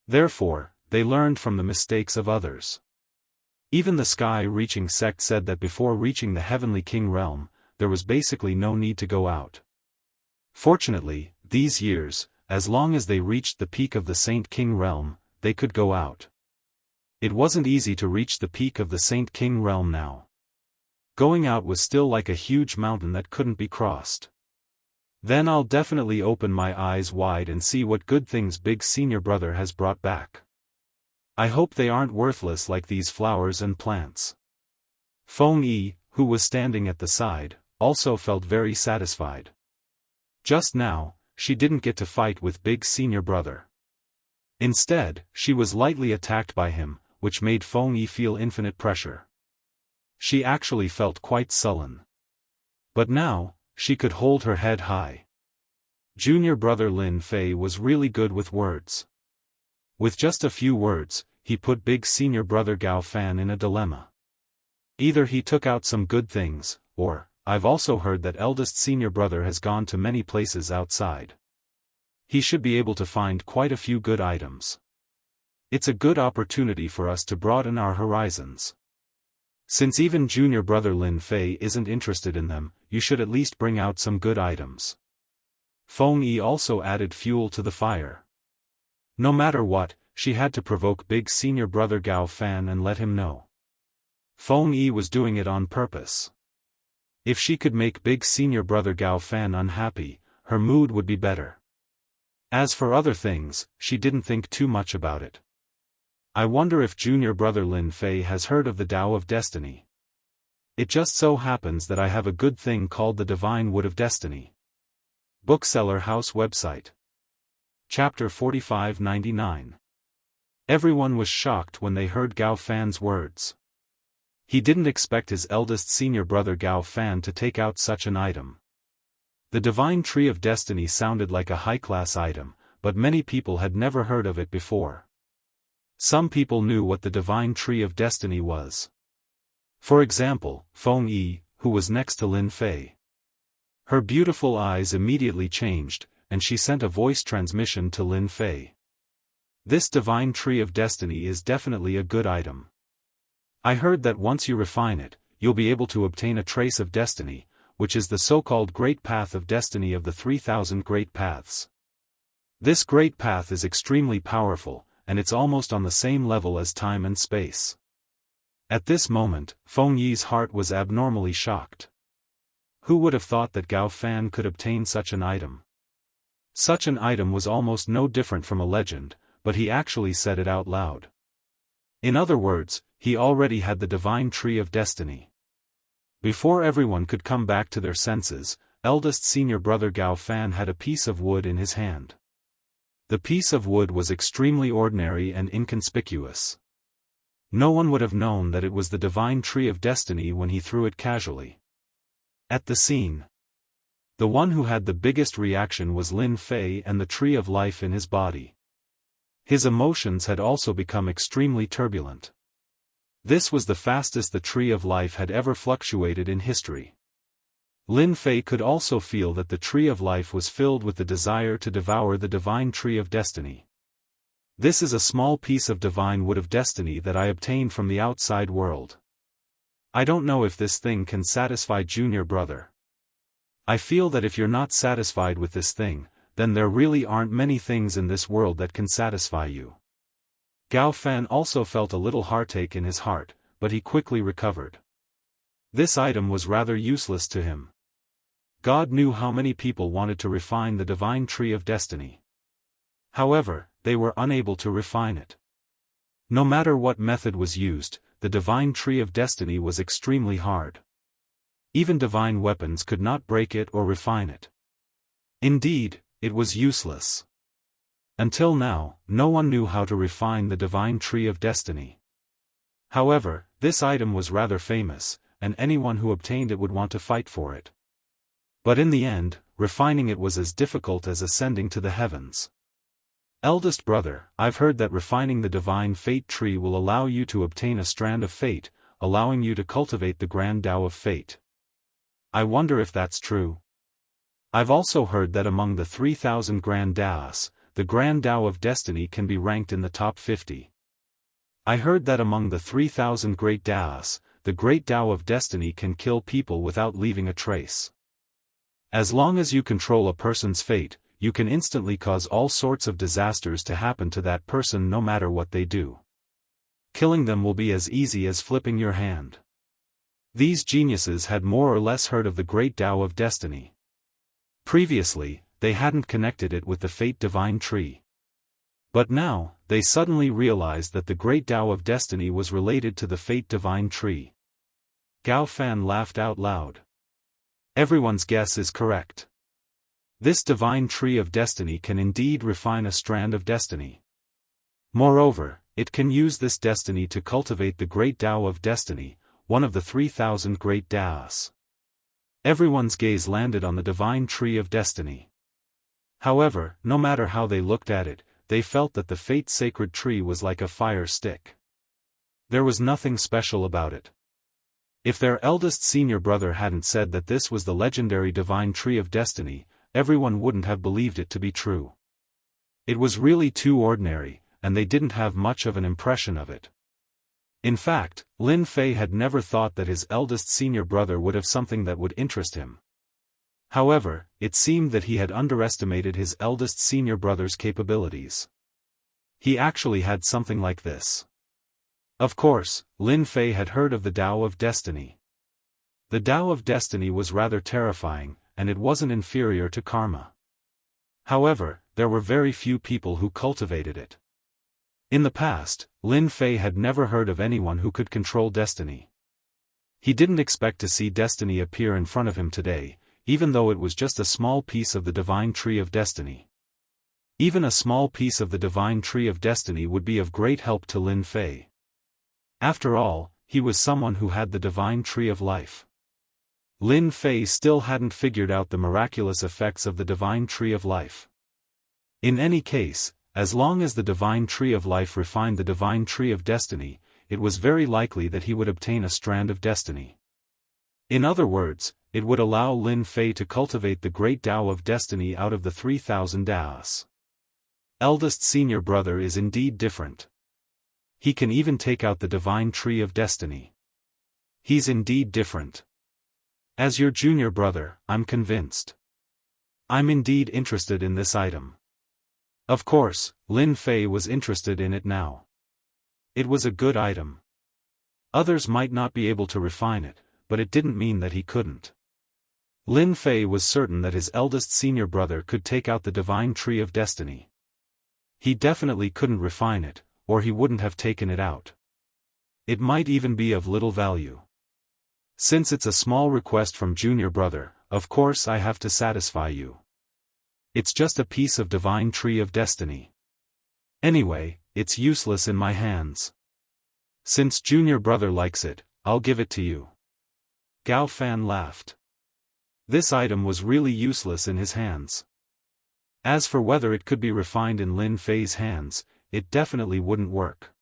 Therefore, they learned from the mistakes of others. Even the sky-reaching sect said that before reaching the heavenly king realm, there was basically no need to go out. Fortunately, these years, as long as they reached the peak of the Saint King realm, they could go out. It wasn't easy to reach the peak of the Saint King realm now. Going out was still like a huge mountain that couldn't be crossed. Then I'll definitely open my eyes wide and see what good things Big Senior Brother has brought back. I hope they aren't worthless like these flowers and plants. Feng Yi, who was standing at the side, also felt very satisfied. Just now, she didn't get to fight with Big Senior Brother. Instead, she was lightly attacked by him, which made Feng Yi feel infinite pressure. She actually felt quite sullen. But now, she could hold her head high. Junior brother Lin Fei was really good with words. With just a few words, he put Big Senior Brother Gao Fan in a dilemma. Either he took out some good things, or, I've also heard that eldest senior brother has gone to many places outside. He should be able to find quite a few good items. It's a good opportunity for us to broaden our horizons. Since even junior brother Lin Fei isn't interested in them, you should at least bring out some good items. Feng Yi also added fuel to the fire. No matter what, she had to provoke Big Senior Brother Gao Fan and let him know. Feng Yi was doing it on purpose. If she could make Big Senior Brother Gao Fan unhappy, her mood would be better. As for other things, she didn't think too much about it. I wonder if junior brother Lin Fei has heard of the Tao of Destiny. It just so happens that I have a good thing called the Divine Wood of Destiny. Bookseller House website. Chapter 4599. Everyone was shocked when they heard Gao Fan's words. He didn't expect his eldest senior brother Gao Fan to take out such an item. The Divine Tree of Destiny sounded like a high-class item, but many people had never heard of it before. Some people knew what the Divine Tree of Destiny was. For example, Feng Yi, who was next to Lin Fei. Her beautiful eyes immediately changed, and she sent a voice transmission to Lin Fei. This Divine Tree of Destiny is definitely a good item. I heard that once you refine it, you'll be able to obtain a trace of destiny, which is the so-called Great Path of Destiny of the 3,000 Great Paths. This Great Path is extremely powerful, and it's almost on the same level as time and space. At this moment, Feng Yi's heart was abnormally shocked. Who would have thought that Gao Fan could obtain such an item? Such an item was almost no different from a legend, but he actually said it out loud. In other words, he already had the Divine Tree of Destiny. Before everyone could come back to their senses, eldest senior brother Gao Fan had a piece of wood in his hand. The piece of wood was extremely ordinary and inconspicuous. No one would have known that it was the Divine Tree of Destiny when he threw it casually. At the scene, the one who had the biggest reaction was Lin Fei and the Tree of Life in his body. His emotions had also become extremely turbulent. This was the fastest the Tree of Life had ever fluctuated in history. Lin Fei could also feel that the Tree of Life was filled with the desire to devour the Divine Tree of Destiny. This is a small piece of Divine Wood of Destiny that I obtained from the outside world. I don't know if this thing can satisfy junior brother. I feel that if you're not satisfied with this thing, then there really aren't many things in this world that can satisfy you. Gao Fan also felt a little heartache in his heart, but he quickly recovered. This item was rather useless to him. God knew how many people wanted to refine the Divine Tree of Destiny. However, they were unable to refine it. No matter what method was used, the Divine Tree of Destiny was extremely hard. Even divine weapons could not break it or refine it. Indeed, it was useless. Until now, no one knew how to refine the Divine Tree of Destiny. However, this item was rather famous, and anyone who obtained it would want to fight for it. But in the end, refining it was as difficult as ascending to the heavens. Eldest brother, I've heard that refining the divine fate tree will allow you to obtain a strand of fate, allowing you to cultivate the grand Tao of fate. I wonder if that's true. I've also heard that among the 3,000 grand Daoists, the grand Tao of destiny can be ranked in the top 50. I heard that among the 3,000 great Daoists, the great Tao of destiny can kill people without leaving a trace. As long as you control a person's fate, you can instantly cause all sorts of disasters to happen to that person no matter what they do. Killing them will be as easy as flipping your hand. These geniuses had more or less heard of the great Tao of destiny. Previously, they hadn't connected it with the fate divine tree. But now, they suddenly realized that the great Tao of destiny was related to the fate divine tree. Gao Fan laughed out loud. Everyone's guess is correct. This divine tree of destiny can indeed refine a strand of destiny. Moreover, it can use this destiny to cultivate the great Tao of destiny, one of the 3,000 great Daoists. Everyone's gaze landed on the divine tree of destiny. However, no matter how they looked at it, they felt that the fate sacred tree was like a fire stick. There was nothing special about it. If their eldest senior brother hadn't said that this was the legendary divine tree of destiny, everyone wouldn't have believed it to be true. It was really too ordinary, and they didn't have much of an impression of it. In fact, Lin Fei had never thought that his eldest senior brother would have something that would interest him. However, it seemed that he had underestimated his eldest senior brother's capabilities. He actually had something like this. Of course, Lin Fei had heard of the Tao of Destiny. The Tao of Destiny was rather terrifying, and it wasn't inferior to karma. However, there were very few people who cultivated it. In the past, Lin Fei had never heard of anyone who could control destiny. He didn't expect to see destiny appear in front of him today, even though it was just a small piece of the divine tree of destiny. Even a small piece of the divine tree of destiny would be of great help to Lin Fei. After all, he was someone who had the divine tree of life. Lin Fei still hadn't figured out the miraculous effects of the divine tree of life. In any case, as long as the divine tree of life refined the divine tree of destiny, it was very likely that he would obtain a strand of destiny. In other words, it would allow Lin Fei to cultivate the great Tao of destiny out of the 3,000 Daoists. Eldest senior brother is indeed different. He can even take out the divine tree of destiny. He's indeed different. As your junior brother, I'm convinced. I'm indeed interested in this item. Of course, Lin Fei was interested in it now. It was a good item. Others might not be able to refine it, but it didn't mean that he couldn't. Lin Fei was certain that his eldest senior brother could take out the divine tree of destiny. He definitely couldn't refine it, or he wouldn't have taken it out. It might even be of little value. Since it's a small request from junior brother, of course I have to satisfy you. It's just a piece of divine tree of destiny. Anyway, it's useless in my hands. Since junior brother likes it, I'll give it to you. Gao Fan laughed. This item was really useless in his hands. As for whether it could be refined in Lin Fei's hands, it definitely wouldn't work.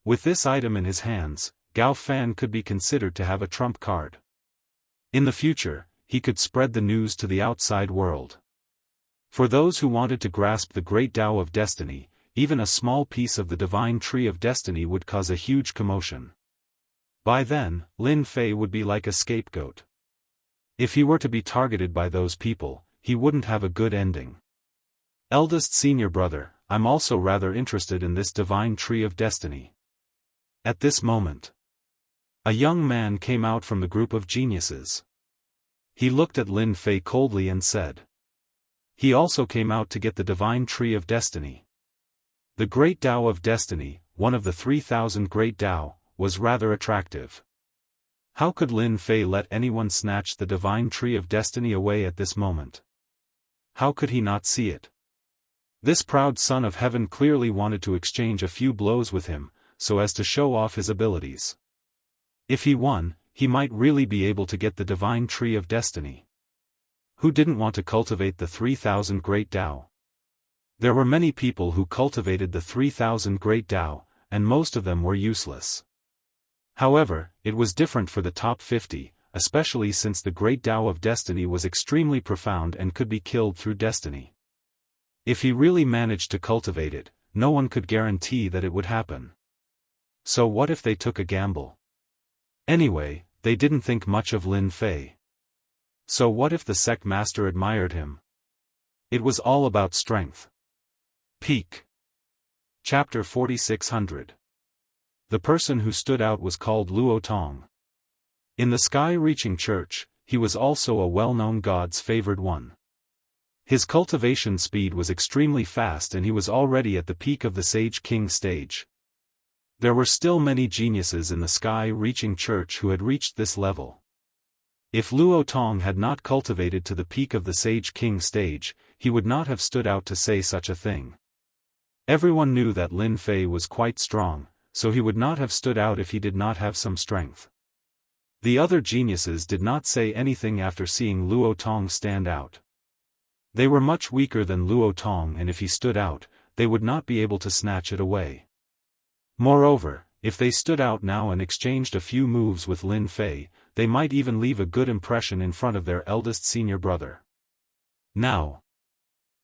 With this item in his hands, Gao Fan could be considered to have a trump card. In the future, he could spread the news to the outside world. For those who wanted to grasp the great Tao of destiny, even a small piece of the divine tree of destiny would cause a huge commotion. By then, Lin Fei would be like a scapegoat. If he were to be targeted by those people, he wouldn't have a good ending. Eldest senior brother, I'm also rather interested in this divine tree of destiny. At this moment, a young man came out from the group of geniuses. He looked at Lin Fei coldly and said. He also came out to get the divine tree of destiny. The great Tao of destiny, one of the 3,000 great Tao, was rather attractive. How could Lin Fei let anyone snatch the divine tree of destiny away at this moment? How could he not see it? This proud son of heaven clearly wanted to exchange a few blows with him, so as to show off his abilities. If he won, he might really be able to get the divine tree of destiny. Who didn't want to cultivate the 3,000 great Tao? There were many people who cultivated the 3,000 Great Tao, and most of them were useless. However, it was different for the top 50, especially since the Great Tao of Destiny was extremely profound and could be killed through destiny. If he really managed to cultivate it, no one could guarantee that it would happen. So what if they took a gamble? Anyway, they didn't think much of Lin Fei. So what if the sect master admired him? It was all about strength. Peak. Chapter 4600. The person who stood out was called Luo Tong. In the sky-reaching church, he was also a well-known god's favored one. His cultivation speed was extremely fast and he was already at the peak of the Sage King stage. There were still many geniuses in the sky-reaching church who had reached this level. If Luo Tong had not cultivated to the peak of the Sage King stage, he would not have stood out to say such a thing. Everyone knew that Lin Fei was quite strong, so he would not have stood out if he did not have some strength. The other geniuses did not say anything after seeing Luo Tong stand out. They were much weaker than Luo Tong, and if he stood out, they would not be able to snatch it away. Moreover, if they stood out now and exchanged a few moves with Lin Fei, they might even leave a good impression in front of their eldest senior brother. Now,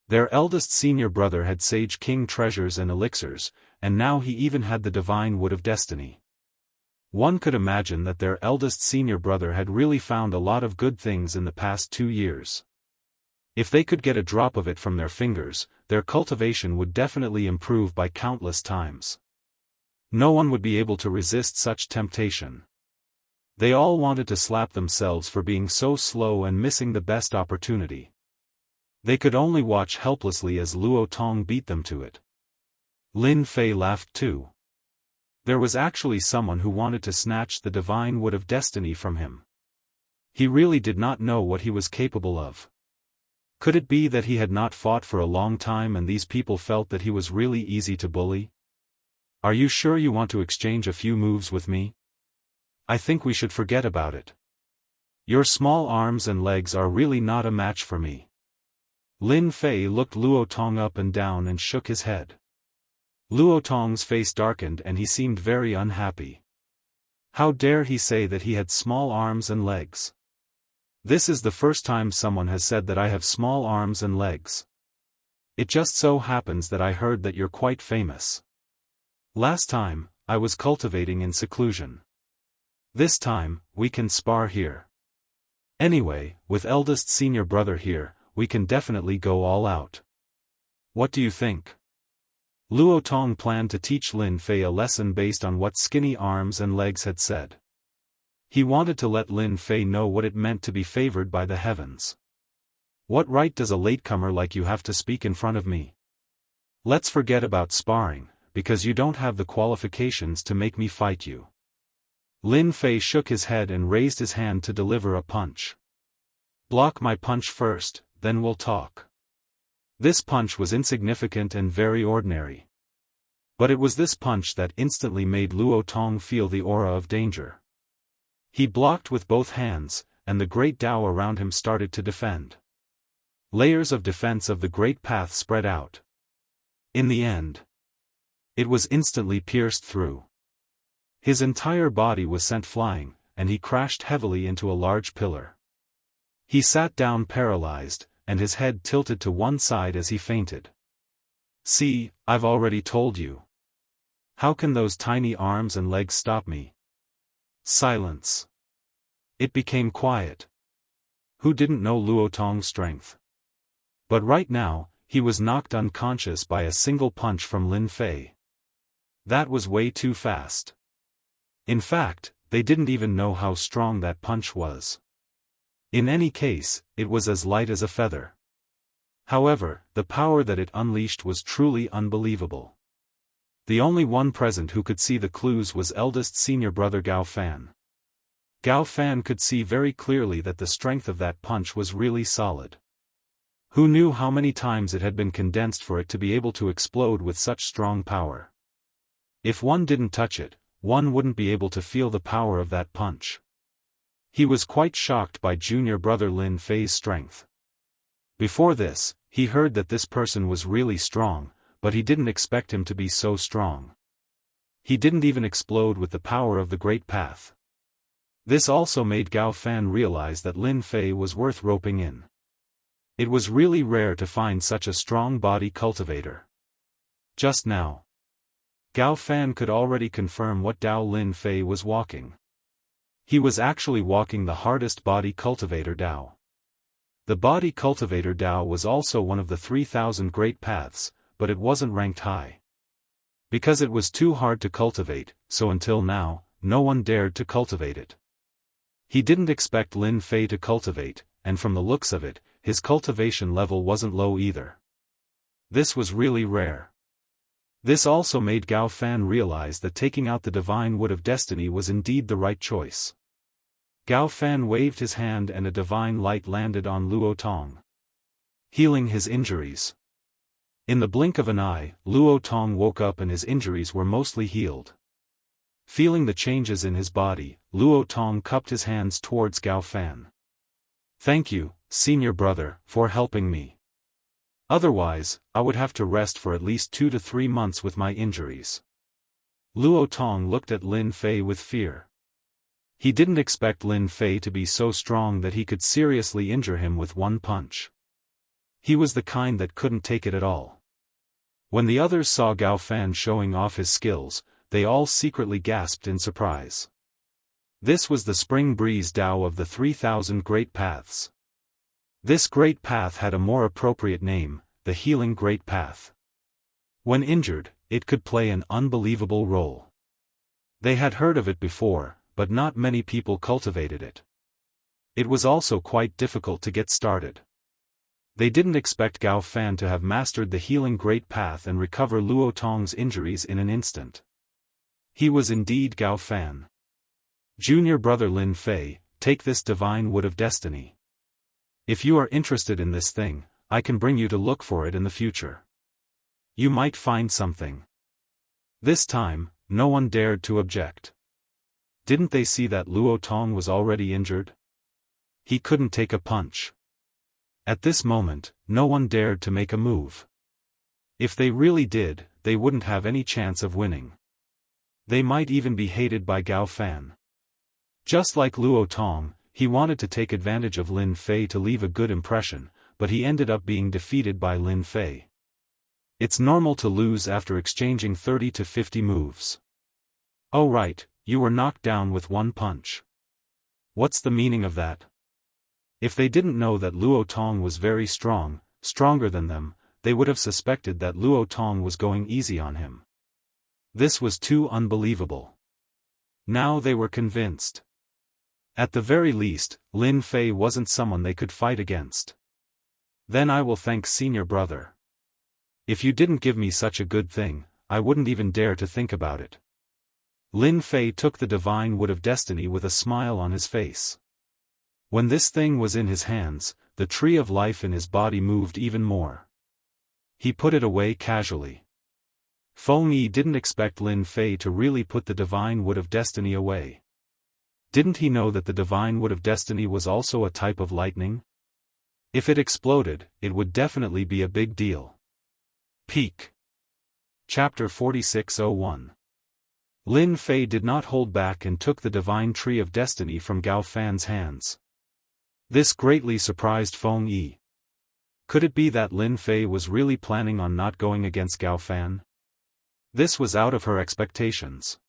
their eldest senior brother had Sage King treasures and elixirs, and now he even had the divine wood of destiny. One could imagine that their eldest senior brother had really found a lot of good things in the past 2 years. If they could get a drop of it from their fingers, their cultivation would definitely improve by countless times. No one would be able to resist such temptation. They all wanted to slap themselves for being so slow and missing the best opportunity. They could only watch helplessly as Luo Tong beat them to it. Lin Fei laughed too. There was actually someone who wanted to snatch the divine wood of destiny from him. He really did not know what he was capable of. Could it be that he had not fought for a long time and these people felt that he was really easy to bully? Are you sure you want to exchange a few moves with me? I think we should forget about it. Your small arms and legs are really not a match for me. Lin Fei looked Luo Tong up and down and shook his head. Luo Tong's face darkened and he seemed very unhappy. How dare he say that he had small arms and legs? This is the first time someone has said that I have small arms and legs. It just so happens that I heard that you're quite famous. Last time, I was cultivating in seclusion. This time, we can spar here. Anyway, with eldest senior brother here, we can definitely go all out. What do you think? Luo Tong planned to teach Lin Fei a lesson based on what skinny arms and legs had said. He wanted to let Lin Fei know what it meant to be favored by the heavens. What right does a latecomer like you have to speak in front of me? Let's forget about sparring, because you don't have the qualifications to make me fight you. Lin Fei shook his head and raised his hand to deliver a punch. Block my punch first, then we'll talk. This punch was insignificant and very ordinary. But it was this punch that instantly made Luo Tong feel the aura of danger. He blocked with both hands, and the great Tao around him started to defend. Layers of defense of the great path spread out. In the end, it was instantly pierced through. His entire body was sent flying, and he crashed heavily into a large pillar. He sat down paralyzed, and his head tilted to one side as he fainted. See, I've already told you. How can those tiny arms and legs stop me? Silence. It became quiet. Who didn't know Luo Tong's strength? But right now, he was knocked unconscious by a single punch from Lin Fei. That was way too fast. In fact, they didn't even know how strong that punch was. In any case, it was as light as a feather. However, the power that it unleashed was truly unbelievable. The only one present who could see the clues was eldest senior brother Gao Fan. Gao Fan could see very clearly that the strength of that punch was really solid. Who knew how many times it had been condensed for it to be able to explode with such strong power? If one didn't touch it, one wouldn't be able to feel the power of that punch. He was quite shocked by junior brother Lin Fei's strength. Before this, He heard that this person was really strong, but he didn't expect him to be so strong. He didn't even explode with the power of the Great Path. This also made Gao Fan realize that Lin Fei was worth roping in. It was really rare to find such a strong body cultivator. Just now, Gao Fan could already confirm what Dao Lin Fei was walking. He was actually walking the hardest body cultivator Dao. The body cultivator Dao was also one of the 3,000 great paths, but it wasn't ranked high. Because it was too hard to cultivate, so until now, no one dared to cultivate it. He didn't expect Lin Fei to cultivate, and from the looks of it, his cultivation level wasn't low either. This was really rare. This also made Gao Fan realize that taking out the Divine Wood of Destiny was indeed the right choice. Gao Fan waved his hand and a divine light landed on Luo Tong, healing his injuries. In the blink of an eye, Luo Tong woke up and his injuries were mostly healed. Feeling the changes in his body, Luo Tong cupped his hands towards Gao Fan. "Thank you, senior brother, for helping me. Otherwise, I would have to rest for at least 2 to 3 months with my injuries." Luo Tong looked at Lin Fei with fear. He didn't expect Lin Fei to be so strong that he could seriously injure him with one punch. He was the kind that couldn't take it at all. When the others saw Gao Fan showing off his skills, they all secretly gasped in surprise. This was the Spring Breeze Dao of the 3,000 Great Paths. This Great Path had a more appropriate name, the Healing Great Path. When injured, it could play an unbelievable role. They had heard of it before, but not many people cultivated it. It was also quite difficult to get started. They didn't expect Gao Fan to have mastered the Healing Great Path and recover Luo Tong's injuries in an instant. He was indeed Gao Fan. "Junior brother Lin Fei, take this Divine Wood of Destiny. If you are interested in this thing, I can bring you to look for it in the future. You might find something." This time, no one dared to object. Didn't they see that Luo Tong was already injured? He couldn't take a punch. At this moment, no one dared to make a move. If they really did, they wouldn't have any chance of winning. They might even be hated by Gao Fan. Just like Luo Tong, he wanted to take advantage of Lin Fei to leave a good impression, but he ended up being defeated by Lin Fei. It's normal to lose after exchanging 30 to 50 moves. Oh right, you were knocked down with one punch. What's the meaning of that? If they didn't know that Luo Tong was very strong, stronger than them, they would have suspected that Luo Tong was going easy on him. This was too unbelievable. Now they were convinced. At the very least, Lin Fei wasn't someone they could fight against. "Then I will thank senior brother. If you didn't give me such a good thing, I wouldn't even dare to think about it." Lin Fei took the Divine Wood of Destiny with a smile on his face. When this thing was in his hands, the tree of life in his body moved even more. He put it away casually. Feng Yi didn't expect Lin Fei to really put the Divine Wood of Destiny away. Didn't he know that the Divine Wood of Destiny was also a type of lightning? If it exploded, it would definitely be a big deal. Peak. Chapter 4601. Lin Fei did not hold back and took the Divine Tree of Destiny from Gao Fan's hands. This greatly surprised Feng Yi. Could it be that Lin Fei was really planning on not going against Gao Fan? This was out of her expectations.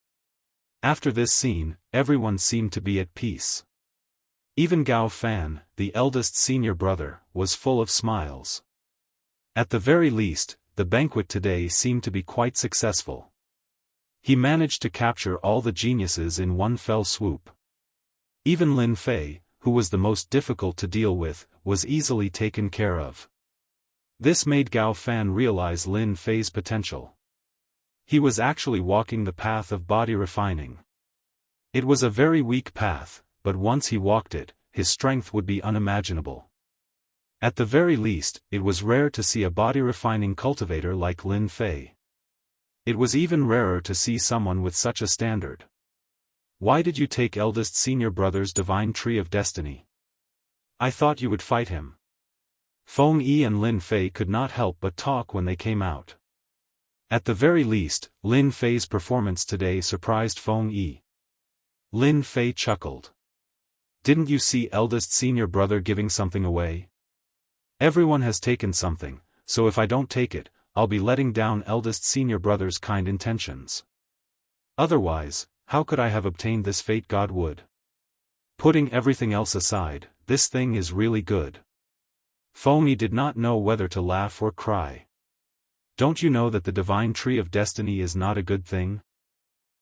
After this scene, everyone seemed to be at peace. Even Gao Fan, the eldest senior brother, was full of smiles. At the very least, the banquet today seemed to be quite successful. He managed to capture all the geniuses in one fell swoop. Even Lin Fei, who was the most difficult to deal with, was easily taken care of. This made Gao Fan realize Lin Fei's potential. He was actually walking the path of body refining. It was a very weak path, but once he walked it, his strength would be unimaginable. At the very least, it was rare to see a body refining cultivator like Lin Fei. It was even rarer to see someone with such a standard. "Why did you take eldest senior brother's Divine Tree of Destiny? I thought you would fight him." Feng Yi and Lin Fei could not help but talk when they came out. At the very least, Lin Fei's performance today surprised Feng Yi. Lin Fei chuckled. Didn't you see eldest senior brother giving something away? Everyone has taken something, so if I don't take it, I'll be letting down eldest senior brother's kind intentions. Otherwise, how could I have obtained this fate? God would. Putting everything else aside, this thing is really good. Feng Yi did not know whether to laugh or cry. Don't you know that the divine tree of destiny is not a good thing?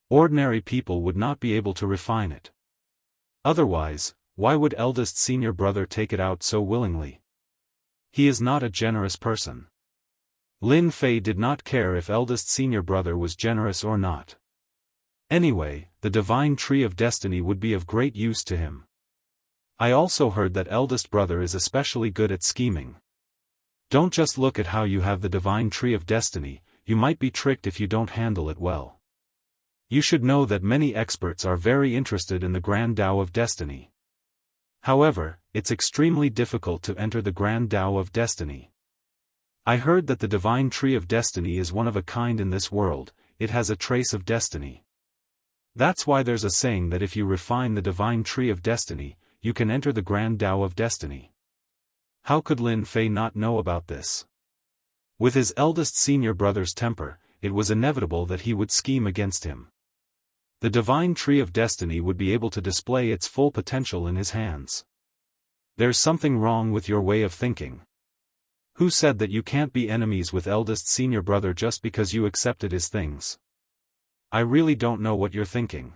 Ordinary people would not be able to refine it. Otherwise, why would eldest senior brother take it out so willingly? He is not a generous person. Lin Fei did not care if eldest senior brother was generous or not. Anyway, the divine tree of destiny would be of great use to him. I also heard that eldest brother is especially good at scheming. Don't just look at how you have the divine tree of destiny, you might be tricked if you don't handle it well. You should know that many experts are very interested in the Grand Tao of Destiny. However, it's extremely difficult to enter the Grand Tao of Destiny. I heard that the divine tree of destiny is one of a kind in this world, it has a trace of destiny. That's why there's a saying that if you refine the divine tree of destiny, you can enter the Grand Tao of Destiny. How could Lin Fei not know about this? With his eldest senior brother's temper, it was inevitable that he would scheme against him. The divine tree of destiny would be able to display its full potential in his hands. There's something wrong with your way of thinking. Who said that you can't be enemies with eldest senior brother just because you accepted his things? I really don't know what you're thinking.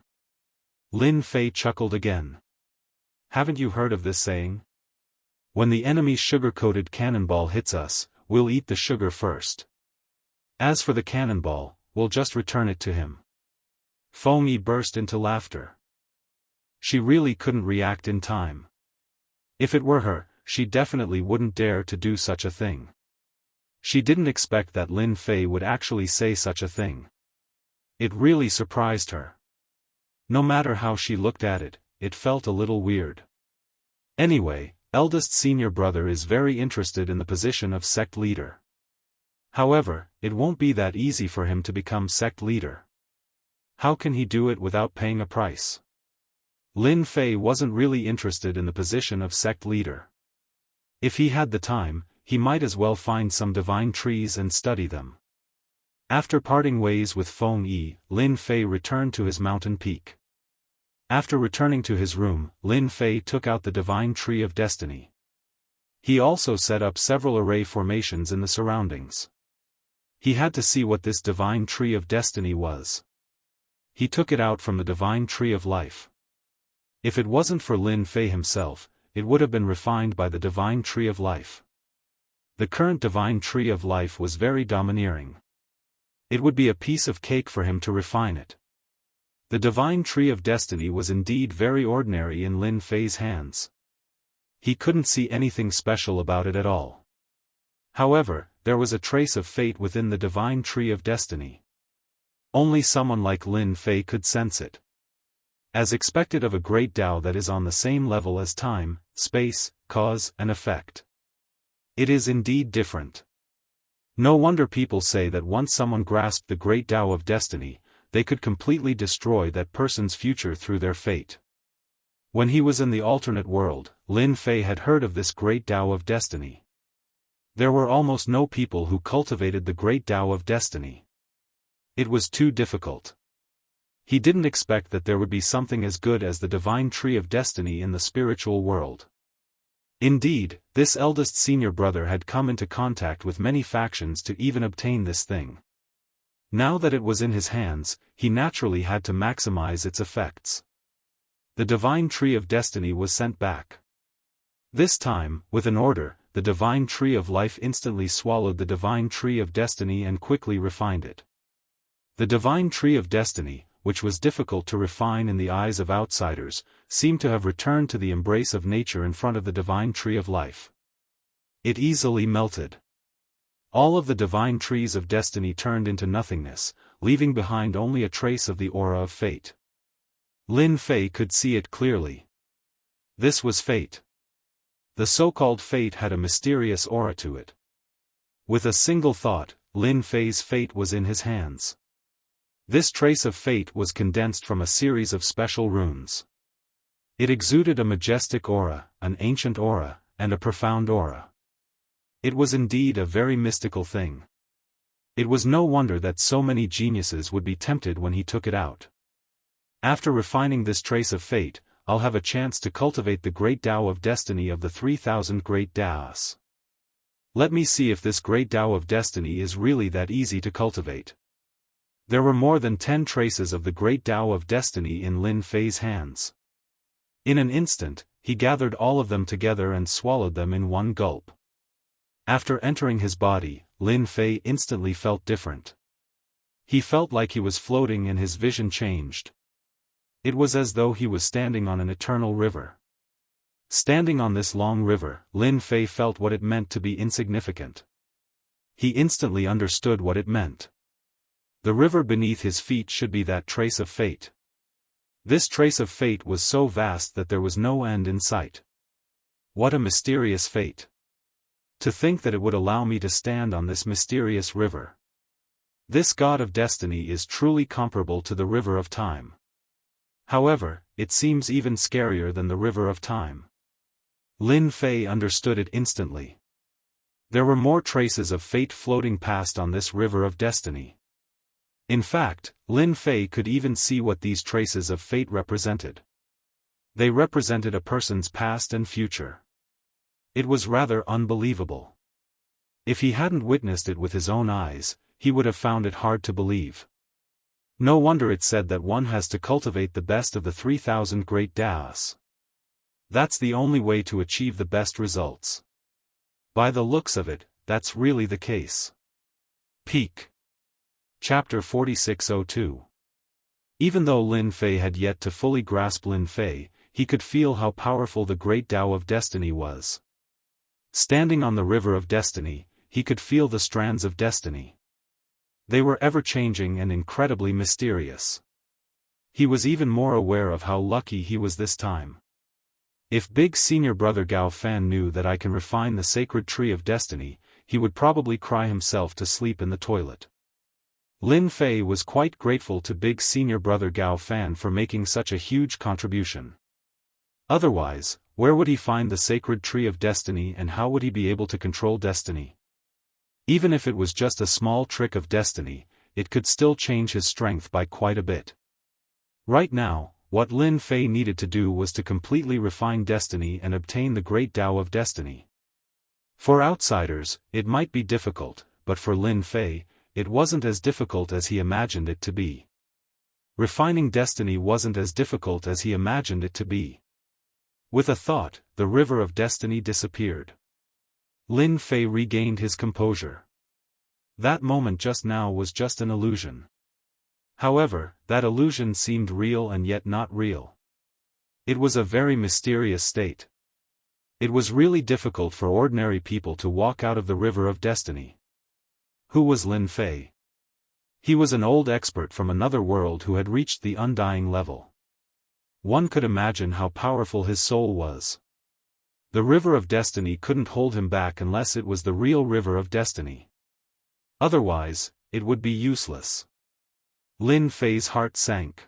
Lin Fei chuckled again. Haven't you heard of this saying? When the enemy's sugar-coated cannonball hits us, we'll eat the sugar first. As for the cannonball, we'll just return it to him. Feng Yi burst into laughter. She really couldn't react in time. If it were her, she definitely wouldn't dare to do such a thing. She didn't expect that Lin Fei would actually say such a thing. It really surprised her. No matter how she looked at it, it felt a little weird. Anyway, eldest senior brother is very interested in the position of sect leader. However, it won't be that easy for him to become sect leader. How can he do it without paying a price? Lin Fei wasn't really interested in the position of sect leader. If he had the time, he might as well find some divine trees and study them. After parting ways with Feng Yi, Lin Fei returned to his mountain peak. After returning to his room, Lin Fei took out the divine tree of destiny. He also set up several array formations in the surroundings. He had to see what this divine tree of destiny was. He took it out from the divine tree of life. If it wasn't for Lin Fei himself, it would have been refined by the divine tree of life. The current divine tree of life was very domineering. It would be a piece of cake for him to refine it. The divine tree of destiny was indeed very ordinary in Lin Fei's hands. He couldn't see anything special about it at all. However, there was a trace of fate within the divine tree of destiny. Only someone like Lin Fei could sense it. As expected of a great Tao that is on the same level as time, space, cause and effect. It is indeed different. No wonder people say that once someone grasped the great Tao of destiny, they could completely destroy that person's future through their fate. When he was in the alternate world, Lin Fei had heard of this great Tao of destiny. There were almost no people who cultivated the great Tao of destiny. It was too difficult. He didn't expect that there would be something as good as the divine tree of destiny in the spiritual world. Indeed, this eldest senior brother had come into contact with many factions to even obtain this thing. Now that it was in his hands, he naturally had to maximize its effects. The divine tree of destiny was sent back. This time, with an order, the divine tree of life instantly swallowed the divine tree of destiny and quickly refined it. The divine tree of destiny, which was difficult to refine in the eyes of outsiders, seemed to have returned to the embrace of nature in front of the divine tree of life. It easily melted. All of the divine trees of destiny turned into nothingness, leaving behind only a trace of the aura of fate. Lin Fei could see it clearly. This was fate. The so-called fate had a mysterious aura to it. With a single thought, Lin Fei's fate was in his hands. This trace of fate was condensed from a series of special runes. It exuded a majestic aura, an ancient aura, and a profound aura. It was indeed a very mystical thing. It was no wonder that so many geniuses would be tempted when he took it out. After refining this trace of fate, I'll have a chance to cultivate the great Tao of destiny of the 3,000 great Daoists. Let me see if this great Tao of destiny is really that easy to cultivate. There were more than 10 traces of the great Tao of destiny in Lin Fei's hands. In an instant, he gathered all of them together and swallowed them in one gulp. After entering his body, Lin Fei instantly felt different. He felt like he was floating and his vision changed. It was as though he was standing on an eternal river. Standing on this long river, Lin Fei felt what it meant to be insignificant. He instantly understood what it meant. The river beneath his feet should be that trace of fate. This trace of fate was so vast that there was no end in sight. What a mysterious fate! To think that it would allow me to stand on this mysterious river. This god of destiny is truly comparable to the river of time. However, it seems even scarier than the river of time. Lin Fei understood it instantly. There were more traces of fate floating past on this river of destiny. In fact, Lin Fei could even see what these traces of fate represented. They represented a person's past and future. It was rather unbelievable. If he hadn't witnessed it with his own eyes, he would have found it hard to believe. No wonder it said that one has to cultivate the best of the 3,000 great Daoists. That's the only way to achieve the best results. By the looks of it, that's really the case. Peak. Chapter 4602. Even though Lin Fei had yet to fully grasp Lin Fei, he could feel how powerful the great Tao of destiny was. Standing on the river of destiny, he could feel the strands of destiny. They were ever-changing and incredibly mysterious. He was even more aware of how lucky he was this time. If Big Senior Brother Gao Fan knew that I can refine the sacred tree of destiny, he would probably cry himself to sleep in the toilet. Lin Fei was quite grateful to Big Senior Brother Gao Fan for making such a huge contribution. Otherwise, where would he find the sacred tree of destiny and how would he be able to control destiny? Even if it was just a small trick of destiny, it could still change his strength by quite a bit. Right now, what Lin Fei needed to do was to completely refine destiny and obtain the great Tao of destiny. For outsiders, it might be difficult, but for Lin Fei, it wasn't as difficult as he imagined it to be. Refining destiny wasn't as difficult as he imagined it to be. With a thought, the river of destiny disappeared. Lin Fei regained his composure. That moment just now was just an illusion. However, that illusion seemed real and yet not real. It was a very mysterious state. It was really difficult for ordinary people to walk out of the river of destiny. Who was Lin Fei? He was an old expert from another world who had reached the undying level. One could imagine how powerful his soul was. The river of destiny couldn't hold him back unless it was the real river of destiny. Otherwise, it would be useless. Lin Fei's heart sank.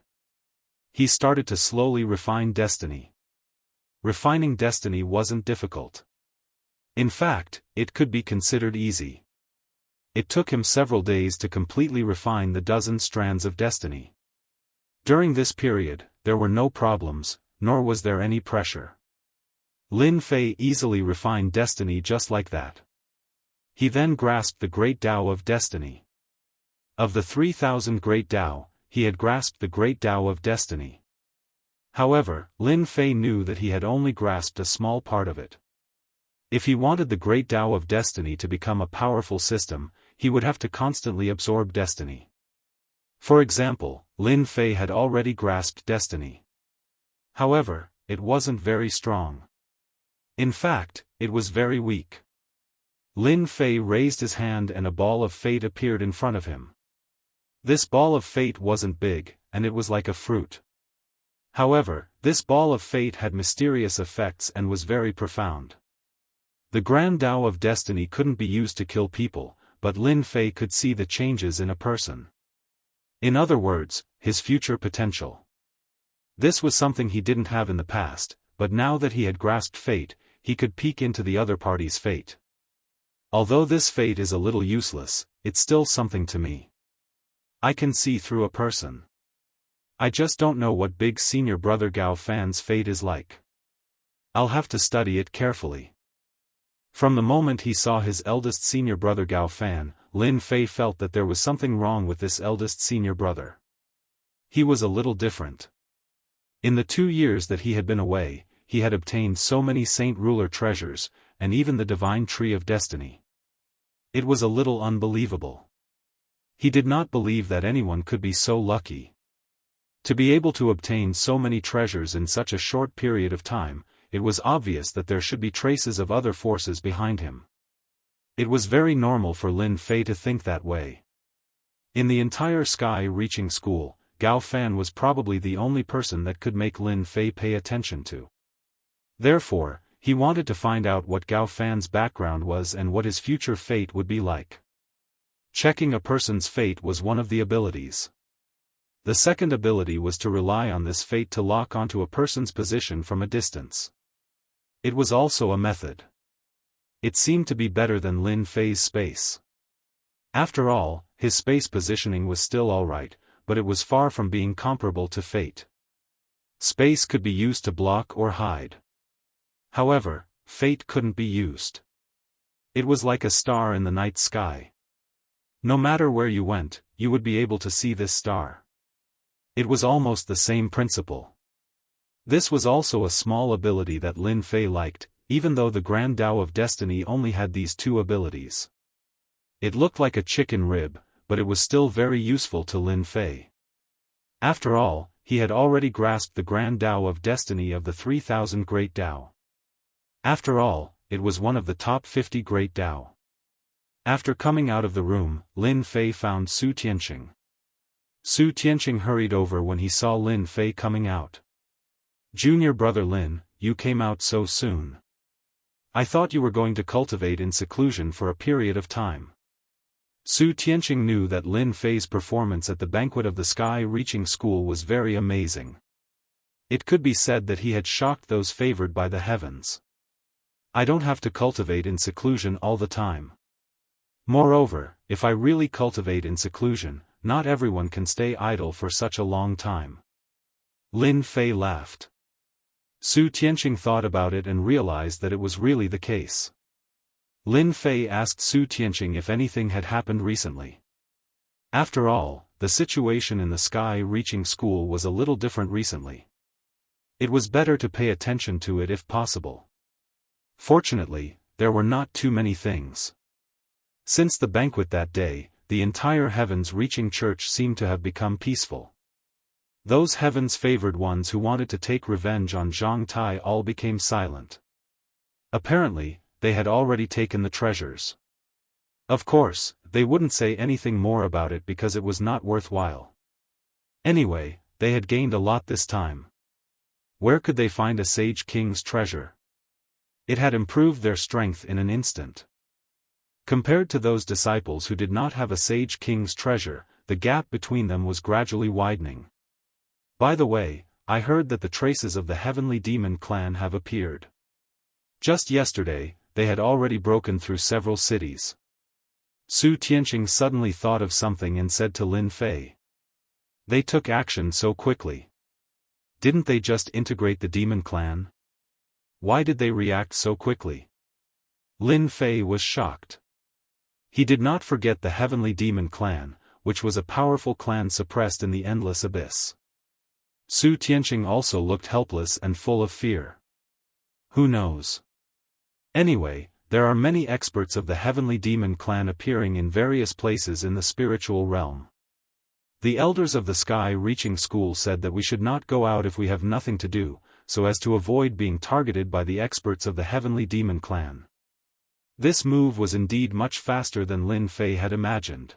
He started to slowly refine destiny. Refining destiny wasn't difficult. In fact, it could be considered easy. It took him several days to completely refine the dozen strands of destiny. During this period, there were no problems, nor was there any pressure. Lin Fei easily refined destiny just like that. He then grasped the great Tao of destiny. Of the 3,000 great Tao, he had grasped the great Tao of destiny. However, Lin Fei knew that he had only grasped a small part of it. If he wanted the great Tao of destiny to become a powerful system, he would have to constantly absorb destiny. For example, Lin Fei had already grasped destiny. However, it wasn't very strong. In fact, it was very weak. Lin Fei raised his hand and a ball of fate appeared in front of him. This ball of fate wasn't big, and it was like a fruit. However, this ball of fate had mysterious effects and was very profound. The Grand Tao of Destiny couldn't be used to kill people, but Lin Fei could see the changes in a person. In other words, his future potential. This was something he didn't have in the past, but now that he had grasped fate, he could peek into the other party's fate. Although this fate is a little useless, it's still something to me. I can see through a person. I just don't know what big senior brother Gao Fan's fate is like. I'll have to study it carefully. From the moment he saw his eldest senior brother Gao Fan, Lin Fei felt that there was something wrong with this eldest senior brother. He was a little different. In the 2 years that he had been away, he had obtained so many Saint Ruler treasures, and even the Divine Tree of Destiny. It was a little unbelievable. He did not believe that anyone could be so lucky. To be able to obtain so many treasures in such a short period of time, it was obvious that there should be traces of other forces behind him. It was very normal for Lin Fei to think that way. In the entire sky-reaching school, Gao Fan was probably the only person that could make Lin Fei pay attention to. Therefore, he wanted to find out what Gao Fan's background was and what his future fate would be like. Checking a person's fate was one of the abilities. The second ability was to rely on this fate to lock onto a person's position from a distance. It was also a method. It seemed to be better than Lin Fei's space. After all, his space positioning was still alright, but it was far from being comparable to fate. Space could be used to block or hide. However, fate couldn't be used. It was like a star in the night sky. No matter where you went, you would be able to see this star. It was almost the same principle. This was also a small ability that Lin Fei liked, even though the Grand Tao of Destiny only had these 2 abilities. It looked like a chicken rib, but it was still very useful to Lin Fei. After all, he had already grasped the Grand Tao of Destiny of the 3000 Great Tao. After all, it was one of the top 50 Great Tao. After coming out of the room, Lin Fei found Su Tianqing. Su Tianqing hurried over when he saw Lin Fei coming out. "Junior brother Lin, you came out so soon. I thought you were going to cultivate in seclusion for a period of time." Su Tianqing knew that Lin Fei's performance at the banquet of the sky-reaching school was very amazing. It could be said that he had shocked those favored by the heavens. "I don't have to cultivate in seclusion all the time. Moreover, if I really cultivate in seclusion, not everyone can stay idle for such a long time." Lin Fei laughed. Su Tianqing thought about it and realized that it was really the case. Lin Fei asked Su Tianqing if anything had happened recently. After all, the situation in the sky-reaching school was a little different recently. It was better to pay attention to it if possible. Fortunately, there were not too many things. Since the banquet that day, the entire heavens-reaching church seemed to have become peaceful. Those heavens-favored ones who wanted to take revenge on Zhang Tai all became silent. Apparently, they had already taken the treasures. Of course, they wouldn't say anything more about it because it was not worthwhile. Anyway, they had gained a lot this time. Where could they find a Sage King's treasure? It had improved their strength in an instant. Compared to those disciples who did not have a Sage King's treasure, the gap between them was gradually widening. By the way, I heard that the traces of the Heavenly Demon clan have appeared. Just yesterday, they had already broken through several cities. Su Tianqing suddenly thought of something and said to Lin Fei. They took action so quickly. Didn't they just integrate the demon clan? Why did they react so quickly? Lin Fei was shocked. He did not forget the Heavenly Demon clan, which was a powerful clan suppressed in the endless abyss. Su Tianqing also looked helpless and full of fear. Who knows? Anyway, there are many experts of the Heavenly Demon clan appearing in various places in the spiritual realm. The elders of the sky-reaching school said that we should not go out if we have nothing to do, so as to avoid being targeted by the experts of the Heavenly Demon clan. This move was indeed much faster than Lin Fei had imagined.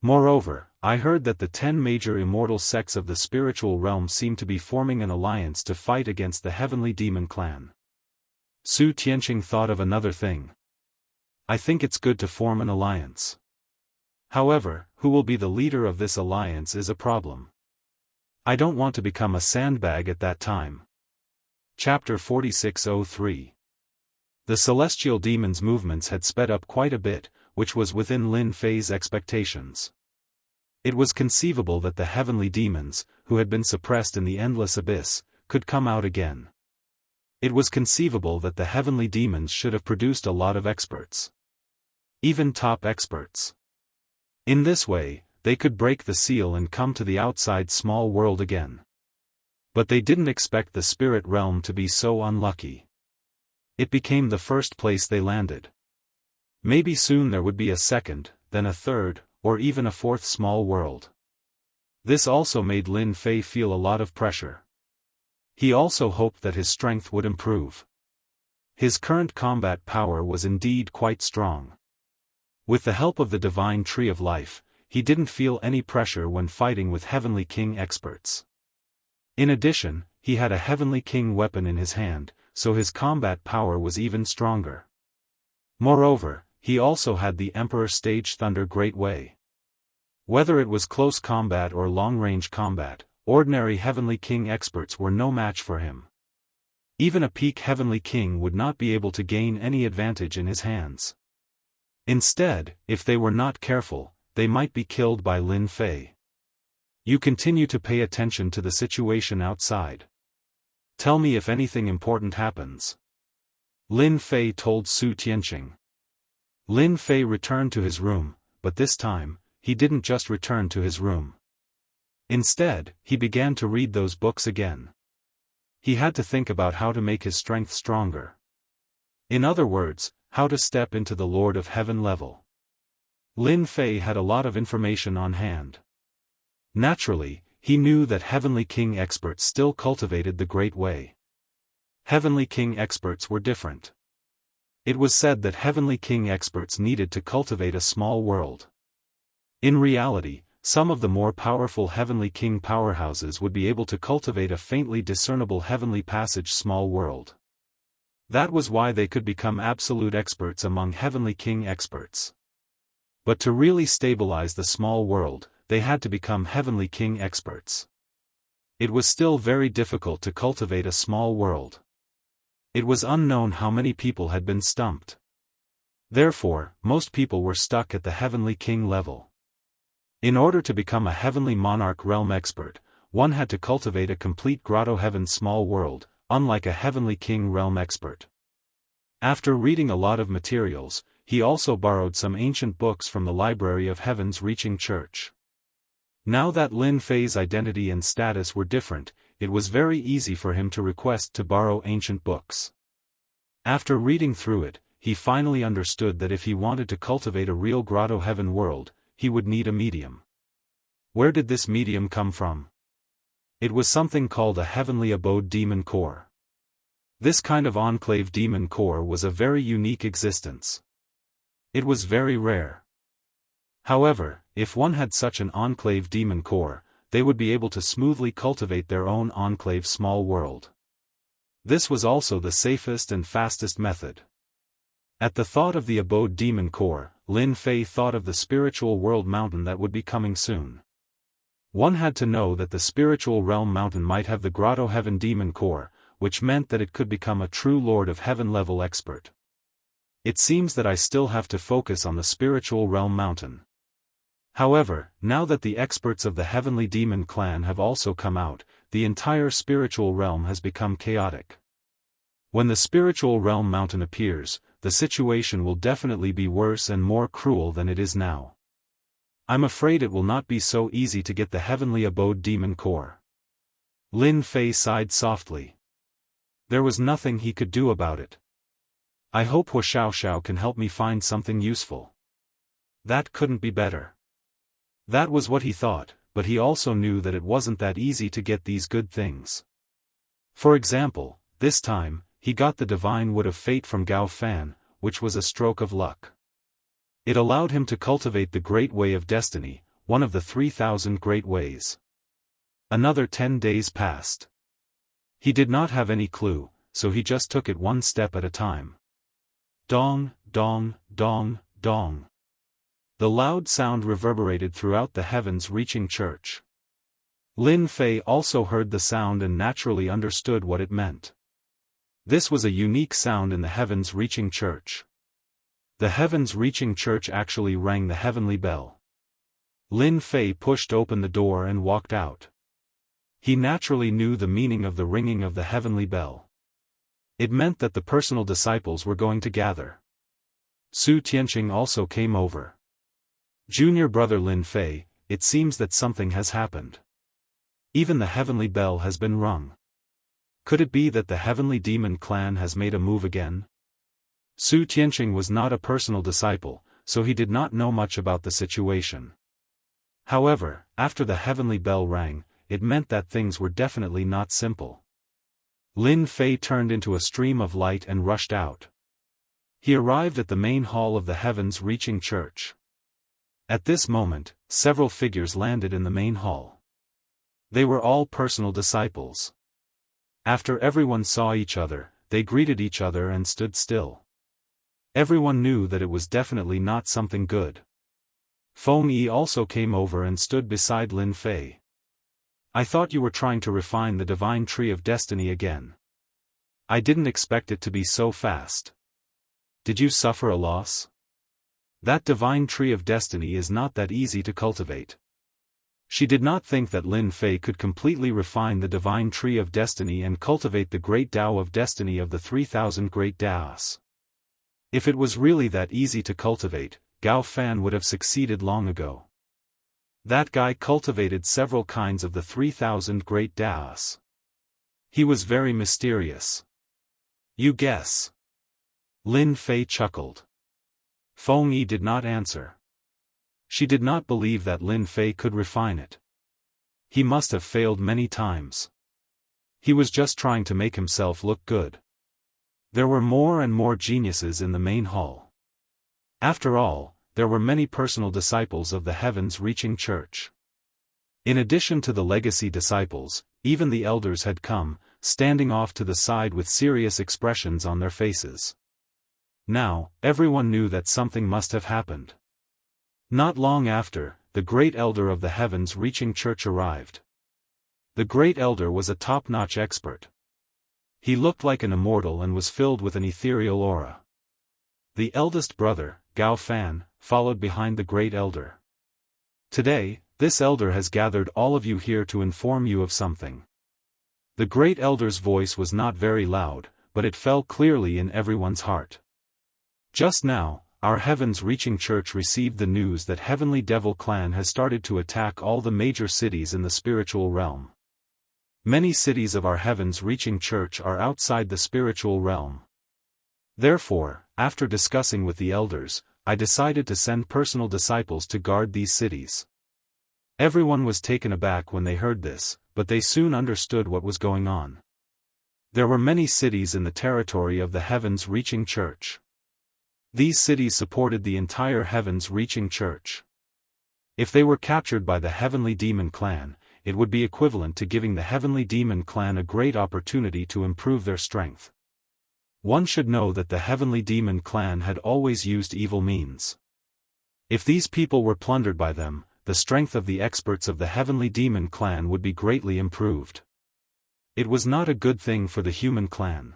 Moreover, I heard that the 10 major immortal sects of the spiritual realm seem to be forming an alliance to fight against the Heavenly Demon clan. Su Tianqing thought of another thing. I think it's good to form an alliance. However, who will be the leader of this alliance is a problem. I don't want to become a sandbag at that time. Chapter 4603. The celestial demon's movements had sped up quite a bit, which was within Lin Fei's expectations. It was conceivable that the heavenly demons, who had been suppressed in the endless abyss, could come out again. It was conceivable that the heavenly demons should have produced a lot of experts. Even top experts. In this way, they could break the seal and come to the outside small world again. But they didn't expect the spirit realm to be so unlucky. It became the first place they landed. Maybe soon there would be a second, then a third, or even a fourth small world. This also made Lin Fei feel a lot of pressure. He also hoped that his strength would improve. His current combat power was indeed quite strong. With the help of the divine tree of life, he didn't feel any pressure when fighting with Heavenly King experts. In addition, he had a Heavenly King weapon in his hand, so his combat power was even stronger. Moreover, he also had the Emperor Stage Thunder Great Way. Whether it was close combat or long-range combat, ordinary Heavenly King experts were no match for him. Even a peak Heavenly King would not be able to gain any advantage in his hands. Instead, if they were not careful, they might be killed by Lin Fei. You continue to pay attention to the situation outside. Tell me if anything important happens. Lin Fei told Su Tianqing. Lin Fei returned to his room, but this time, he didn't just return to his room. Instead, he began to read those books again. He had to think about how to make his strength stronger. In other words, how to step into the Lord of Heaven level. Lin Fei had a lot of information on hand. Naturally, he knew that Heavenly King experts still cultivated the Great Way. Heavenly King experts were different. It was said that Heavenly King experts needed to cultivate a small world. In reality, some of the more powerful Heavenly King powerhouses would be able to cultivate a faintly discernible Heavenly Passage small world. That was why they could become absolute experts among Heavenly King experts. But to really stabilize the small world, they had to become Heavenly King experts. It was still very difficult to cultivate a small world. It was unknown how many people had been stumped. Therefore, most people were stuck at the Heavenly King level. In order to become a Heavenly Monarch Realm expert, one had to cultivate a complete Grotto Heaven small world, unlike a Heavenly King Realm expert. After reading a lot of materials, he also borrowed some ancient books from the Library of Heaven's Reaching Church. Now that Lin Fei's identity and status were different, it was very easy for him to request to borrow ancient books. After reading through it, he finally understood that if he wanted to cultivate a real Grotto Heaven world, he would need a medium. Where did this medium come from? It was something called a Heavenly Abode Demon Core. This kind of enclave demon core was a very unique existence. It was very rare. However, if one had such an enclave demon core, they would be able to smoothly cultivate their own enclave small world. This was also the safest and fastest method. At the thought of the abode demon core, Lin Fei thought of the spiritual world mountain that would be coming soon. One had to know that the spiritual realm mountain might have the Grotto Heaven demon core, which meant that it could become a true Lord of Heaven level expert. It seems that I still have to focus on the spiritual realm mountain. However, now that the experts of the Heavenly Demon clan have also come out, the entire spiritual realm has become chaotic. When the spiritual realm mountain appears, the situation will definitely be worse and more cruel than it is now. I'm afraid it will not be so easy to get the Heavenly Abode Demon core. Lin Fei sighed softly. There was nothing he could do about it. I hope Hu Xiaoxiao can help me find something useful. That couldn't be better. That was what he thought, but he also knew that it wasn't that easy to get these good things. For example, this time, he got the Divine Wood of Fate from Gao Fan, which was a stroke of luck. It allowed him to cultivate the Great Way of Destiny, one of the 3,000 Great Ways. Another 10 days passed. He did not have any clue, so he just took it one step at a time. Dong, dong, dong, dong. The loud sound reverberated throughout the heavens-reaching church. Lin Fei also heard the sound and naturally understood what it meant. This was a unique sound in the heavens-reaching church. The heavens-reaching church actually rang the heavenly bell. Lin Fei pushed open the door and walked out. He naturally knew the meaning of the ringing of the heavenly bell. It meant that the personal disciples were going to gather. Su Tianqing also came over. Junior brother Lin Fei, it seems that something has happened. Even the heavenly bell has been rung. Could it be that the heavenly demon clan has made a move again? Su Tianqing was not a personal disciple, so he did not know much about the situation. However, after the heavenly bell rang, it meant that things were definitely not simple. Lin Fei turned into a stream of light and rushed out. He arrived at the main hall of the heavens-reaching church. At this moment, several figures landed in the main hall. They were all personal disciples. After everyone saw each other, they greeted each other and stood still. Everyone knew that it was definitely not something good. Feng Yi also came over and stood beside Lin Fei. I thought you were trying to refine the divine tree of destiny again. I didn't expect it to be so fast. Did you suffer a loss? That divine tree of destiny is not that easy to cultivate. She did not think that Lin Fei could completely refine the divine tree of destiny and cultivate the great Tao of destiny of the 3,000 great Daoists. If it was really that easy to cultivate, Gao Fan would have succeeded long ago. That guy cultivated several kinds of the 3,000 great Daoists. He was very mysterious. You guess. Lin Fei chuckled. Feng Yi did not answer. She did not believe that Lin Fei could refine it. He must have failed many times. He was just trying to make himself look good. There were more and more geniuses in the main hall. After all, there were many personal disciples of the heavens-reaching church. In addition to the legacy disciples, even the elders had come, standing off to the side with serious expressions on their faces. Now, everyone knew that something must have happened. Not long after, the great elder of the heavens-reaching church arrived. The great elder was a top-notch expert. He looked like an immortal and was filled with an ethereal aura. The eldest brother, Gao Fan, followed behind the great elder. Today, this elder has gathered all of you here to inform you of something. The great elder's voice was not very loud, but it fell clearly in everyone's heart. Just now, our heavens-reaching church received the news that Heavenly Devil Clan has started to attack all the major cities in the spiritual realm. Many cities of our heavens-reaching church are outside the spiritual realm. Therefore, after discussing with the elders, I decided to send personal disciples to guard these cities. Everyone was taken aback when they heard this, but they soon understood what was going on. There were many cities in the territory of the heavens-reaching church. These cities supported the entire heavens-reaching church. If they were captured by the Heavenly Demon Clan, it would be equivalent to giving the Heavenly Demon Clan a great opportunity to improve their strength. One should know that the Heavenly Demon Clan had always used evil means. If these people were plundered by them, the strength of the experts of the Heavenly Demon Clan would be greatly improved. It was not a good thing for the human clan.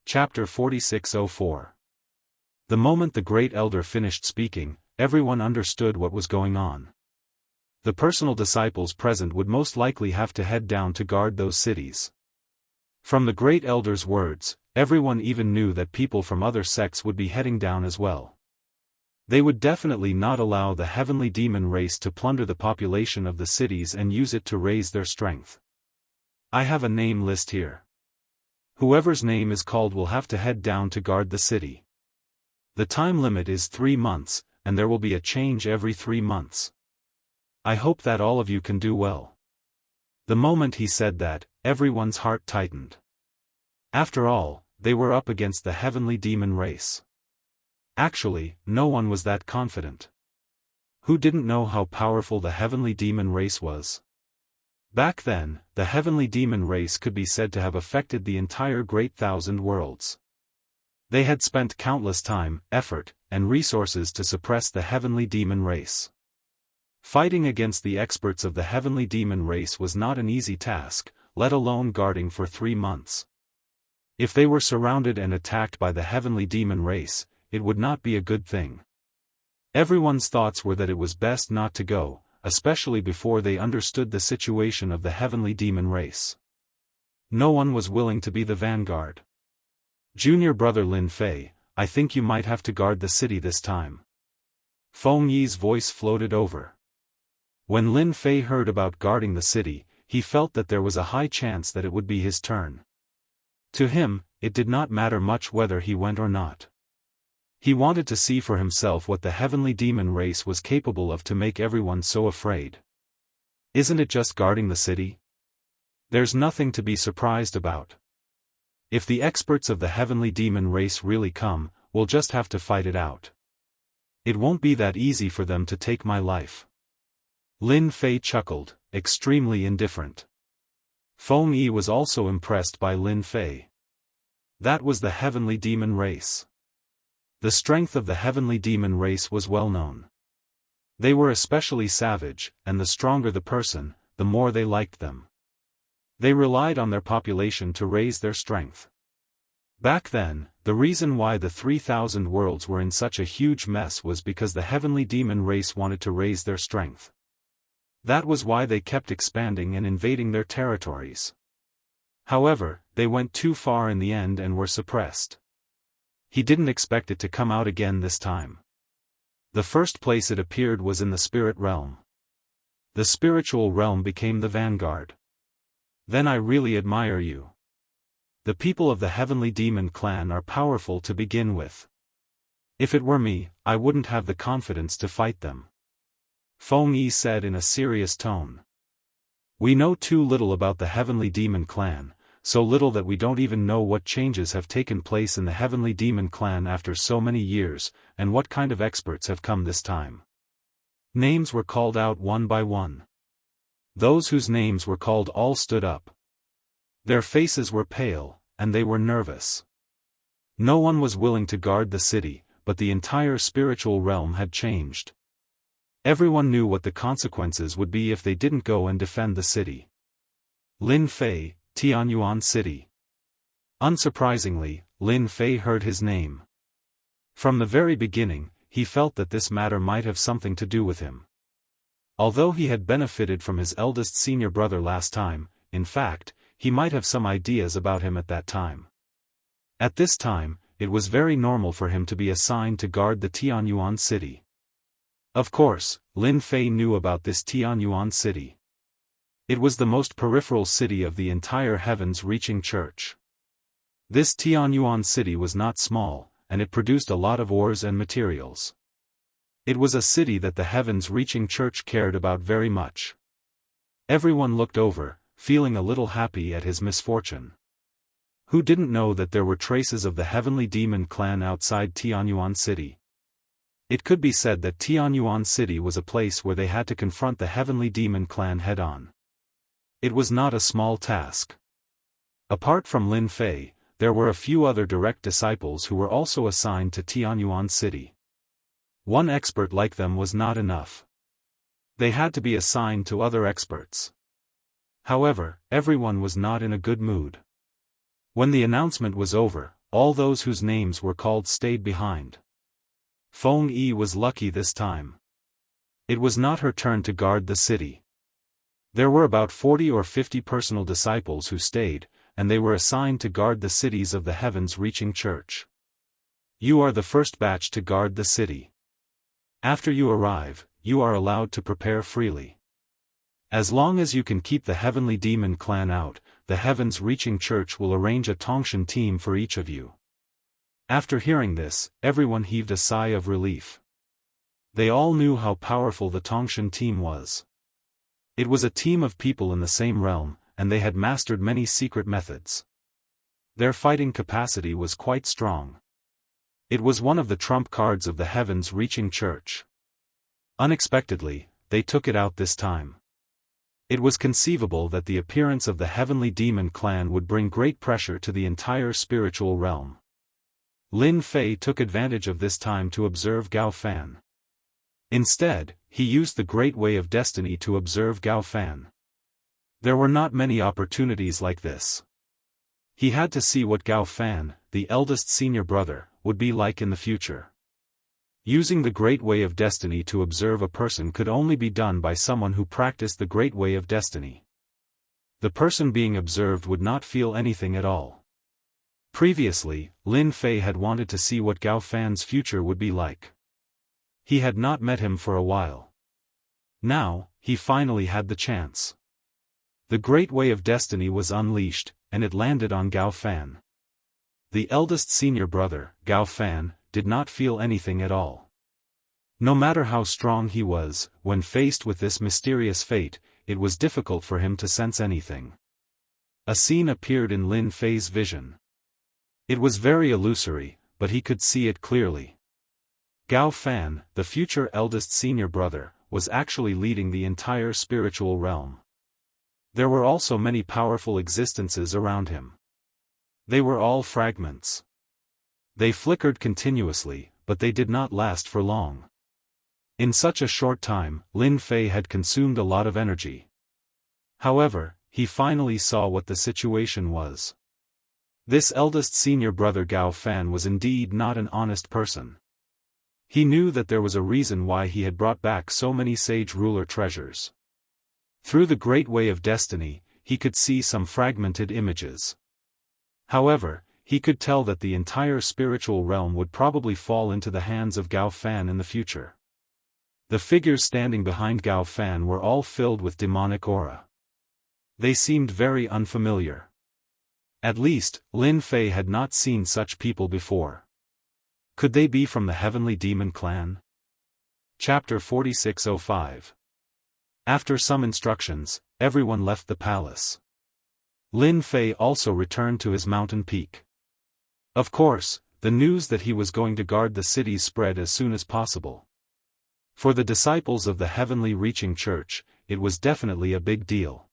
Chapter 4604. The moment the Great Elder finished speaking, everyone understood what was going on. The personal disciples present would most likely have to head down to guard those cities. From the Great Elder's words, everyone even knew that people from other sects would be heading down as well. They would definitely not allow the heavenly demon race to plunder the population of the cities and use it to raise their strength. I have a name list here. Whoever's name is called will have to head down to guard the city. The time limit is 3 months, and there will be a change every 3 months. I hope that all of you can do well. The moment he said that, everyone's heart tightened. After all, they were up against the heavenly demon race. Actually, no one was that confident. Who didn't know how powerful the heavenly demon race was? Back then, the heavenly demon race could be said to have affected the entire Great Thousand Worlds. They had spent countless time, effort, and resources to suppress the heavenly demon race. Fighting against the experts of the heavenly demon race was not an easy task, let alone guarding for 3 months. If they were surrounded and attacked by the heavenly demon race, it would not be a good thing. Everyone's thoughts were that it was best not to go, especially before they understood the situation of the heavenly demon race. No one was willing to be the vanguard. Junior brother Lin Fei, I think you might have to guard the city this time. Feng Yi's voice floated over. When Lin Fei heard about guarding the city, he felt that there was a high chance that it would be his turn. To him, it did not matter much whether he went or not. He wanted to see for himself what the heavenly demon race was capable of to make everyone so afraid. Isn't it just guarding the city? There's nothing to be surprised about. If the experts of the heavenly demon race really come, we'll just have to fight it out. It won't be that easy for them to take my life. Lin Fei chuckled, extremely indifferent. Feng Yi was also impressed by Lin Fei. That was the heavenly demon race. The strength of the heavenly demon race was well known. They were especially savage, and the stronger the person, the more they liked them. They relied on their population to raise their strength. Back then, the reason why the 3,000 worlds were in such a huge mess was because the heavenly demon race wanted to raise their strength. That was why they kept expanding and invading their territories. However, they went too far in the end and were suppressed. He didn't expect it to come out again this time. The first place it appeared was in the spirit realm. The spiritual realm became the vanguard. Then I really admire you. The people of the heavenly demon clan are powerful to begin with. If it were me, I wouldn't have the confidence to fight them. Feng Yi said in a serious tone. We know too little about the heavenly demon clan, so little that we don't even know what changes have taken place in the heavenly demon clan after so many years, and what kind of experts have come this time. Names were called out one by one. Those whose names were called all stood up. Their faces were pale, and they were nervous. No one was willing to guard the city, but the entire spiritual realm had changed. Everyone knew what the consequences would be if they didn't go and defend the city. Lin Fei, Tianyuan City. Unsurprisingly, Lin Fei heard his name. From the very beginning, he felt that this matter might have something to do with him. Although he had benefited from his eldest senior brother last time, in fact, he might have some ideas about him at that time. At this time, it was very normal for him to be assigned to guard the Tianyuan City. Of course, Lin Fei knew about this Tianyuan City. It was the most peripheral city of the entire heavens-reaching church. This Tianyuan City was not small, and it produced a lot of ores and materials. It was a city that the heavens-reaching church cared about very much. Everyone looked over, feeling a little happy at his misfortune. Who didn't know that there were traces of the heavenly demon clan outside Tianyuan City? It could be said that Tianyuan City was a place where they had to confront the heavenly demon clan head-on. It was not a small task. Apart from Lin Fei, there were a few other direct disciples who were also assigned to Tianyuan City. One expert like them was not enough. They had to be assigned to other experts. However, everyone was not in a good mood. When the announcement was over, all those whose names were called stayed behind. Feng Yi was lucky this time. It was not her turn to guard the city. There were about 40 or 50 personal disciples who stayed, and they were assigned to guard the cities of the heavens-reaching church. You are the first batch to guard the city. After you arrive, you are allowed to prepare freely. As long as you can keep the heavenly demon clan out, the heavens-reaching church will arrange a Tongshan team for each of you. After hearing this, everyone heaved a sigh of relief. They all knew how powerful the Tongshan team was. It was a team of people in the same realm, and they had mastered many secret methods. Their fighting capacity was quite strong. It was one of the trump cards of the heavens-reaching church. Unexpectedly, they took it out this time. It was conceivable that the appearance of the heavenly demon clan would bring great pressure to the entire spiritual realm. Lin Fei took advantage of this time to observe Gao Fan. Instead, he used the Great Way of Destiny to observe Gao Fan. There were not many opportunities like this. He had to see what Gao Fan, the eldest senior brother, would be like in the future. Using the Great Way of Destiny to observe a person could only be done by someone who practiced the Great Way of Destiny. The person being observed would not feel anything at all. Previously, Lin Fei had wanted to see what Gao Fan's future would be like. He had not met him for a while. Now, he finally had the chance. The Great Way of Destiny was unleashed, and it landed on Gao Fan. The eldest senior brother, Gao Fan, did not feel anything at all. No matter how strong he was, when faced with this mysterious fate, it was difficult for him to sense anything. A scene appeared in Lin Fei's vision. It was very illusory, but he could see it clearly. Gao Fan, the future eldest senior brother, was actually leading the entire spiritual realm. There were also many powerful existences around him. They were all fragments. They flickered continuously, but they did not last for long. In such a short time, Lin Fei had consumed a lot of energy. However, he finally saw what the situation was. This eldest senior brother Gao Fan was indeed not an honest person. He knew that there was a reason why he had brought back so many sage ruler treasures. Through the Great Way of Destiny, he could see some fragmented images. However, he could tell that the entire spiritual realm would probably fall into the hands of Gao Fan in the future. The figures standing behind Gao Fan were all filled with demonic aura. They seemed very unfamiliar. At least, Lin Fei had not seen such people before. Could they be from the Heavenly Demon Clan? Chapter 4605. After some instructions, everyone left the palace. Lin Fei also returned to his mountain peak. Of course, the news that he was going to guard the city spread as soon as possible. For the disciples of the Heavenly Reaching Church, it was definitely a big deal.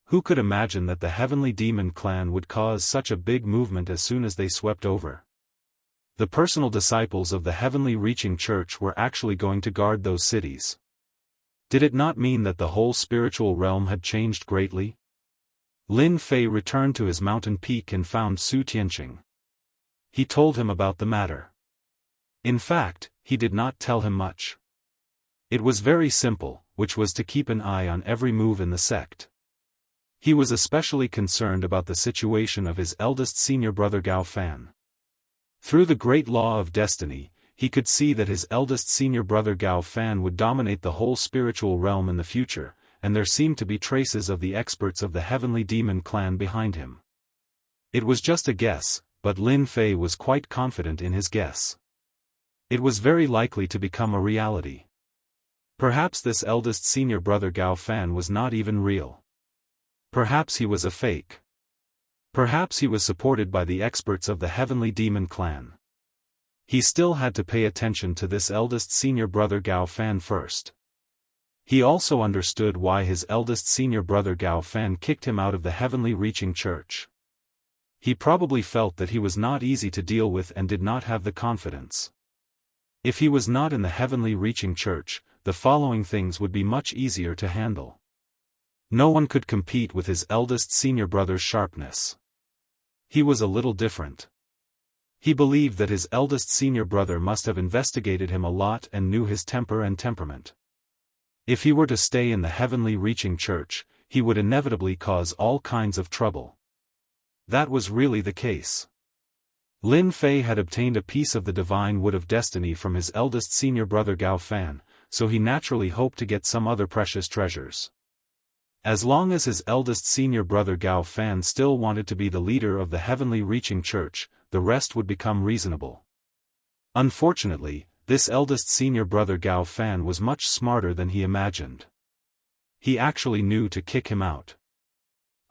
Who could imagine that the Heavenly Demon Clan would cause such a big movement as soon as they swept over? The personal disciples of the Heavenly Reaching Church were actually going to guard those cities. Did it not mean that the whole spiritual realm had changed greatly? Lin Fei returned to his mountain peak and found Su Tianqing. He told him about the matter. In fact, he did not tell him much. It was very simple, which was to keep an eye on every move in the sect. He was especially concerned about the situation of his eldest senior brother Gao Fan. Through the great law of destiny, he could see that his eldest senior brother Gao Fan would dominate the whole spiritual realm in the future, and there seemed to be traces of the experts of the Heavenly Demon Clan behind him. It was just a guess, but Lin Fei was quite confident in his guess. It was very likely to become a reality. Perhaps this eldest senior brother Gao Fan was not even real. Perhaps he was a fake. Perhaps he was supported by the experts of the Heavenly Demon Clan. He still had to pay attention to this eldest senior brother Gao Fan first. He also understood why his eldest senior brother Gao Fan kicked him out of the Heavenly Reaching Church. He probably felt that he was not easy to deal with and did not have the confidence. If he was not in the Heavenly Reaching Church, the following things would be much easier to handle. No one could compete with his eldest senior brother's sharpness. He was a little different. He believed that his eldest senior brother must have investigated him a lot and knew his temper and temperament. If he were to stay in the Heavenly Reaching Church, he would inevitably cause all kinds of trouble. That was really the case. Lin Fei had obtained a piece of the divine wood of destiny from his eldest senior brother Gao Fan, so he naturally hoped to get some other precious treasures. As long as his eldest senior brother Gao Fan still wanted to be the leader of the Heavenly Reaching Church, the rest would become reasonable. Unfortunately, this eldest senior brother Gao Fan was much smarter than he imagined. He actually knew to kick him out.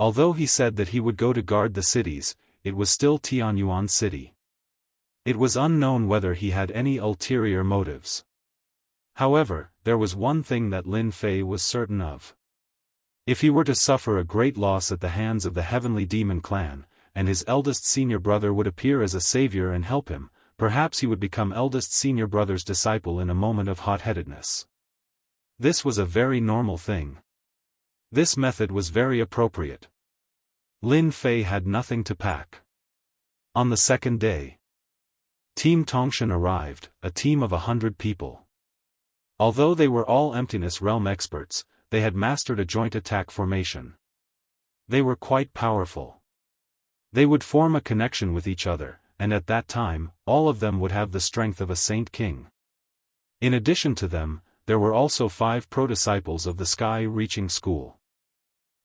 Although he said that he would go to guard the cities, it was still Tianyuan City. It was unknown whether he had any ulterior motives. However, there was one thing that Lin Fei was certain of. If he were to suffer a great loss at the hands of the heavenly demon clan, and his eldest senior brother would appear as a savior and help him, perhaps he would become eldest senior brother's disciple in a moment of hot-headedness. This was a very normal thing. This method was very appropriate. Lin Fei had nothing to pack. On the second day, Team Tongshan arrived, a team of 100 people. Although they were all Emptiness Realm experts, they had mastered a joint attack formation. They were quite powerful. They would form a connection with each other, and at that time, all of them would have the strength of a Saint King. In addition to them, there were also 5 pro-disciples of the Sky-Reaching School.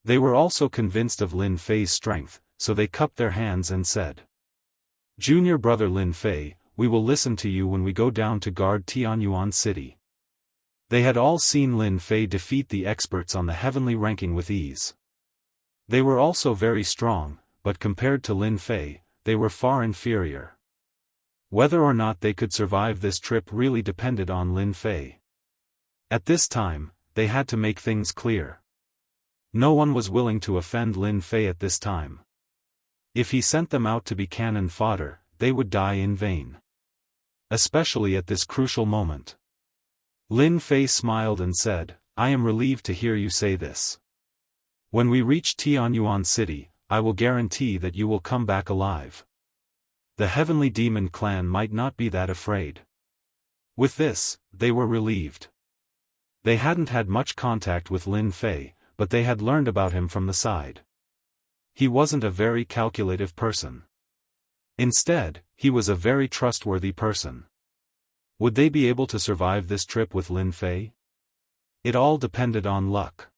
They were also convinced of Lin Fei's strength, so they cupped their hands and said, "Junior brother Lin Fei, we will listen to you when we go down to guard Tianyuan City." They had all seen Lin Fei defeat the experts on the heavenly ranking with ease. They were also very strong, but compared to Lin Fei, they were far inferior. Whether or not they could survive this trip really depended on Lin Fei. At this time, they had to make things clear. No one was willing to offend Lin Fei at this time. If he sent them out to be cannon fodder, they would die in vain. Especially at this crucial moment. Lin Fei smiled and said, "I am relieved to hear you say this. When we reach Tianyuan City, I will guarantee that you will come back alive." The heavenly demon clan might not be that afraid. With this, they were relieved. They hadn't had much contact with Lin Fei, but they had learned about him from the side. He wasn't a very calculative person. Instead, he was a very trustworthy person. Would they be able to survive this trip with Lin Fei? It all depended on luck.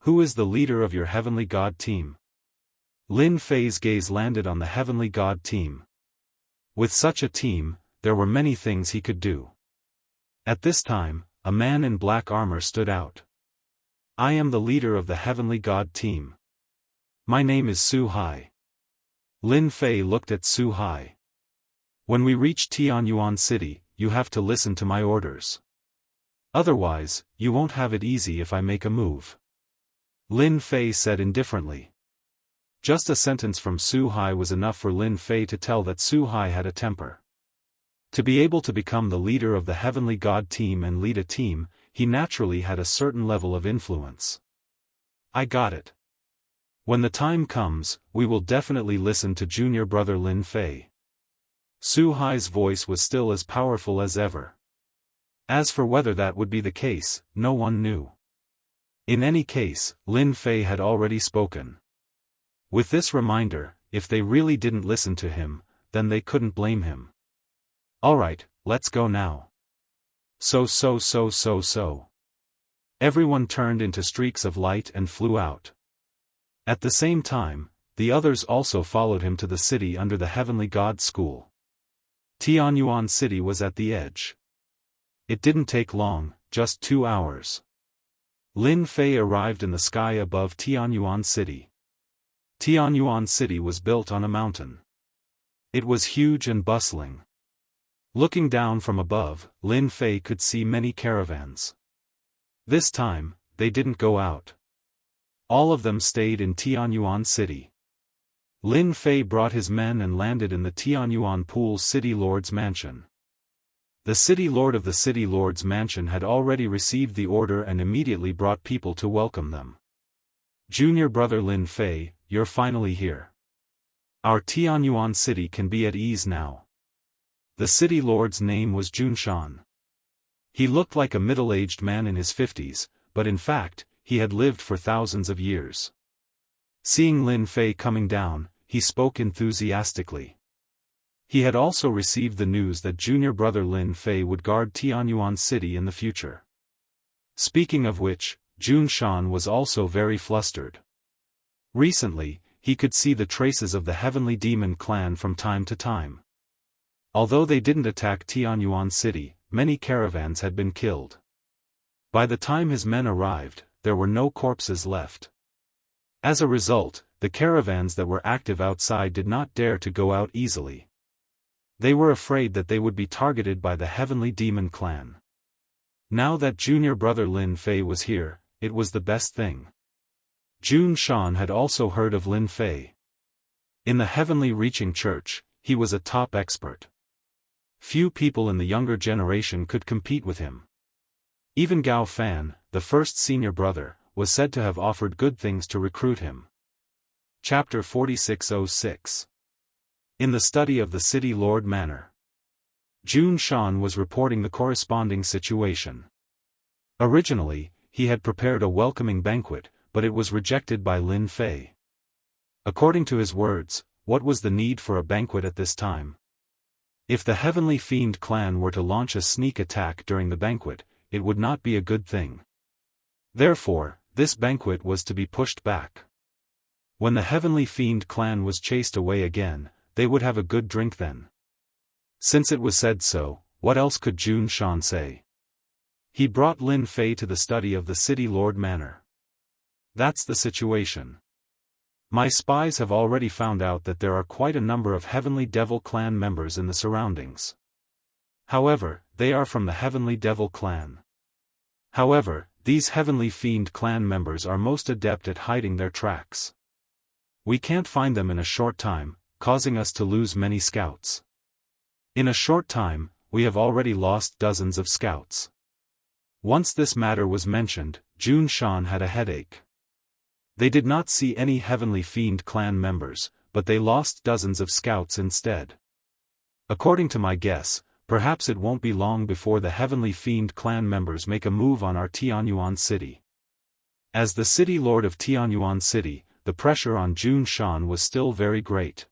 Who is the leader of your heavenly god team? Lin Fei's gaze landed on the heavenly god team. With such a team, there were many things he could do. At this time, a man in black armor stood out. "I am the leader of the heavenly god team. My name is Su Hai." Lin Fei looked at Su Hai. "When we reach Tianyuan City, you have to listen to my orders. Otherwise, you won't have it easy if I make a move." Lin Fei said indifferently. Just a sentence from Su Hai was enough for Lin Fei to tell that Su Hai had a temper. To be able to become the leader of the heavenly god team and lead a team, he naturally had a certain level of influence. "I got it. When the time comes, we will definitely listen to junior brother Lin Fei." Su Hai's voice was still as powerful as ever. As for whether that would be the case, no one knew. In any case, Lin Fei had already spoken. With this reminder, if they really didn't listen to him, then they couldn't blame him. "Alright, let's go now." So. Everyone turned into streaks of light and flew out. At the same time, the others also followed him to the city under the heavenly god school. Tianyuan City was at the edge. It didn't take long, just 2 hours. Lin Fei arrived in the sky above Tianyuan City. Tianyuan City was built on a mountain. It was huge and bustling. Looking down from above, Lin Fei could see many caravans. This time, they didn't go out. All of them stayed in Tianyuan City. Lin Fei brought his men and landed in the Tianyuan Pool City Lord's mansion. The City Lord of the City Lord's mansion had already received the order and immediately brought people to welcome them. "Junior brother Lin Fei, you're finally here. Our Tianyuan City can be at ease now." The City Lord's name was Junshan. He looked like a middle-aged man in his 50s, but in fact, he had lived for thousands of years. Seeing Lin Fei coming down, he spoke enthusiastically. He had also received the news that junior brother Lin Fei would guard Tianyuan City in the future. Speaking of which, Junshan was also very flustered. Recently, he could see the traces of the heavenly demon clan from time to time. Although they didn't attack Tianyuan City, many caravans had been killed. By the time his men arrived, there were no corpses left. As a result, the caravans that were active outside did not dare to go out easily. They were afraid that they would be targeted by the heavenly demon clan. Now that junior brother Lin Fei was here, it was the best thing. Jun Shan had also heard of Lin Fei. In the heavenly reaching church, he was a top expert. Few people in the younger generation could compete with him. Even Gao Fan, the first senior brother, was said to have offered good things to recruit him. Chapter 4606. In the study of the City Lord Manor. Jun Shan was reporting the corresponding situation. Originally, he had prepared a welcoming banquet, but it was rejected by Lin Fei. According to his words, what was the need for a banquet at this time? If the Heavenly Fiend clan were to launch a sneak attack during the banquet, it would not be a good thing. Therefore, this banquet was to be pushed back. When the Heavenly Fiend clan was chased away again, they would have a good drink then. Since it was said so, what else could Jun Shan say? He brought Lin Fei to the study of the City Lord Manor. That's the situation. My spies have already found out that there are quite a number of Heavenly Devil clan members in the surroundings. However, they are from the Heavenly Devil clan. However, these Heavenly Fiend clan members are most adept at hiding their tracks. We can't find them in a short time, causing us to lose many scouts. In a short time, we have already lost dozens of scouts. Once this matter was mentioned, Jun Shan had a headache. They did not see any Heavenly Fiend clan members, but they lost dozens of scouts instead. According to my guess, perhaps it won't be long before the Heavenly Fiend clan members make a move on our Tianyuan city. As the City Lord of Tianyuan City, the pressure on Jun Shan was still very great.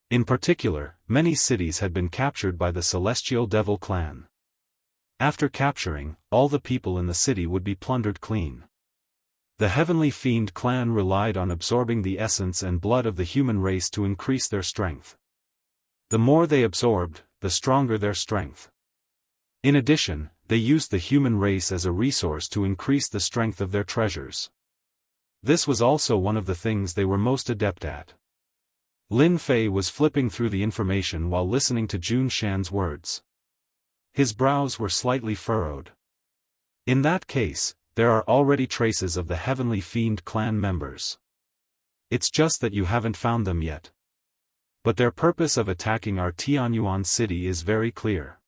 In particular, many cities had been captured by the Celestial Devil clan. After capturing, all the people in the city would be plundered clean. The Heavenly Fiend clan relied on absorbing the essence and blood of the human race to increase their strength. The more they absorbed, the stronger their strength. In addition, they used the human race as a resource to increase the strength of their treasures. This was also one of the things they were most adept at. Lin Fei was flipping through the information while listening to Jun Shan's words. His brows were slightly furrowed. In that case, there are already traces of the Heavenly Fiend clan members. It's just that you haven't found them yet. But their purpose of attacking our Tianyuan city is very clear.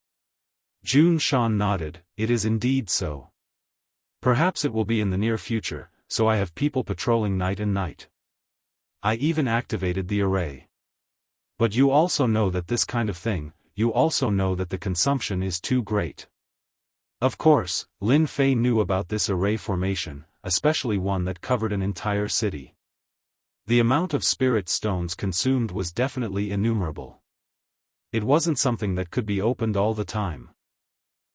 Jun Shan nodded, it is indeed so. Perhaps it will be in the near future, so I have people patrolling night and night. I even activated the array. But you also know that this kind of thing, you also know that the consumption is too great. Of course, Lin Fei knew about this array formation, especially one that covered an entire city. The amount of spirit stones consumed was definitely innumerable. It wasn't something that could be opened all the time.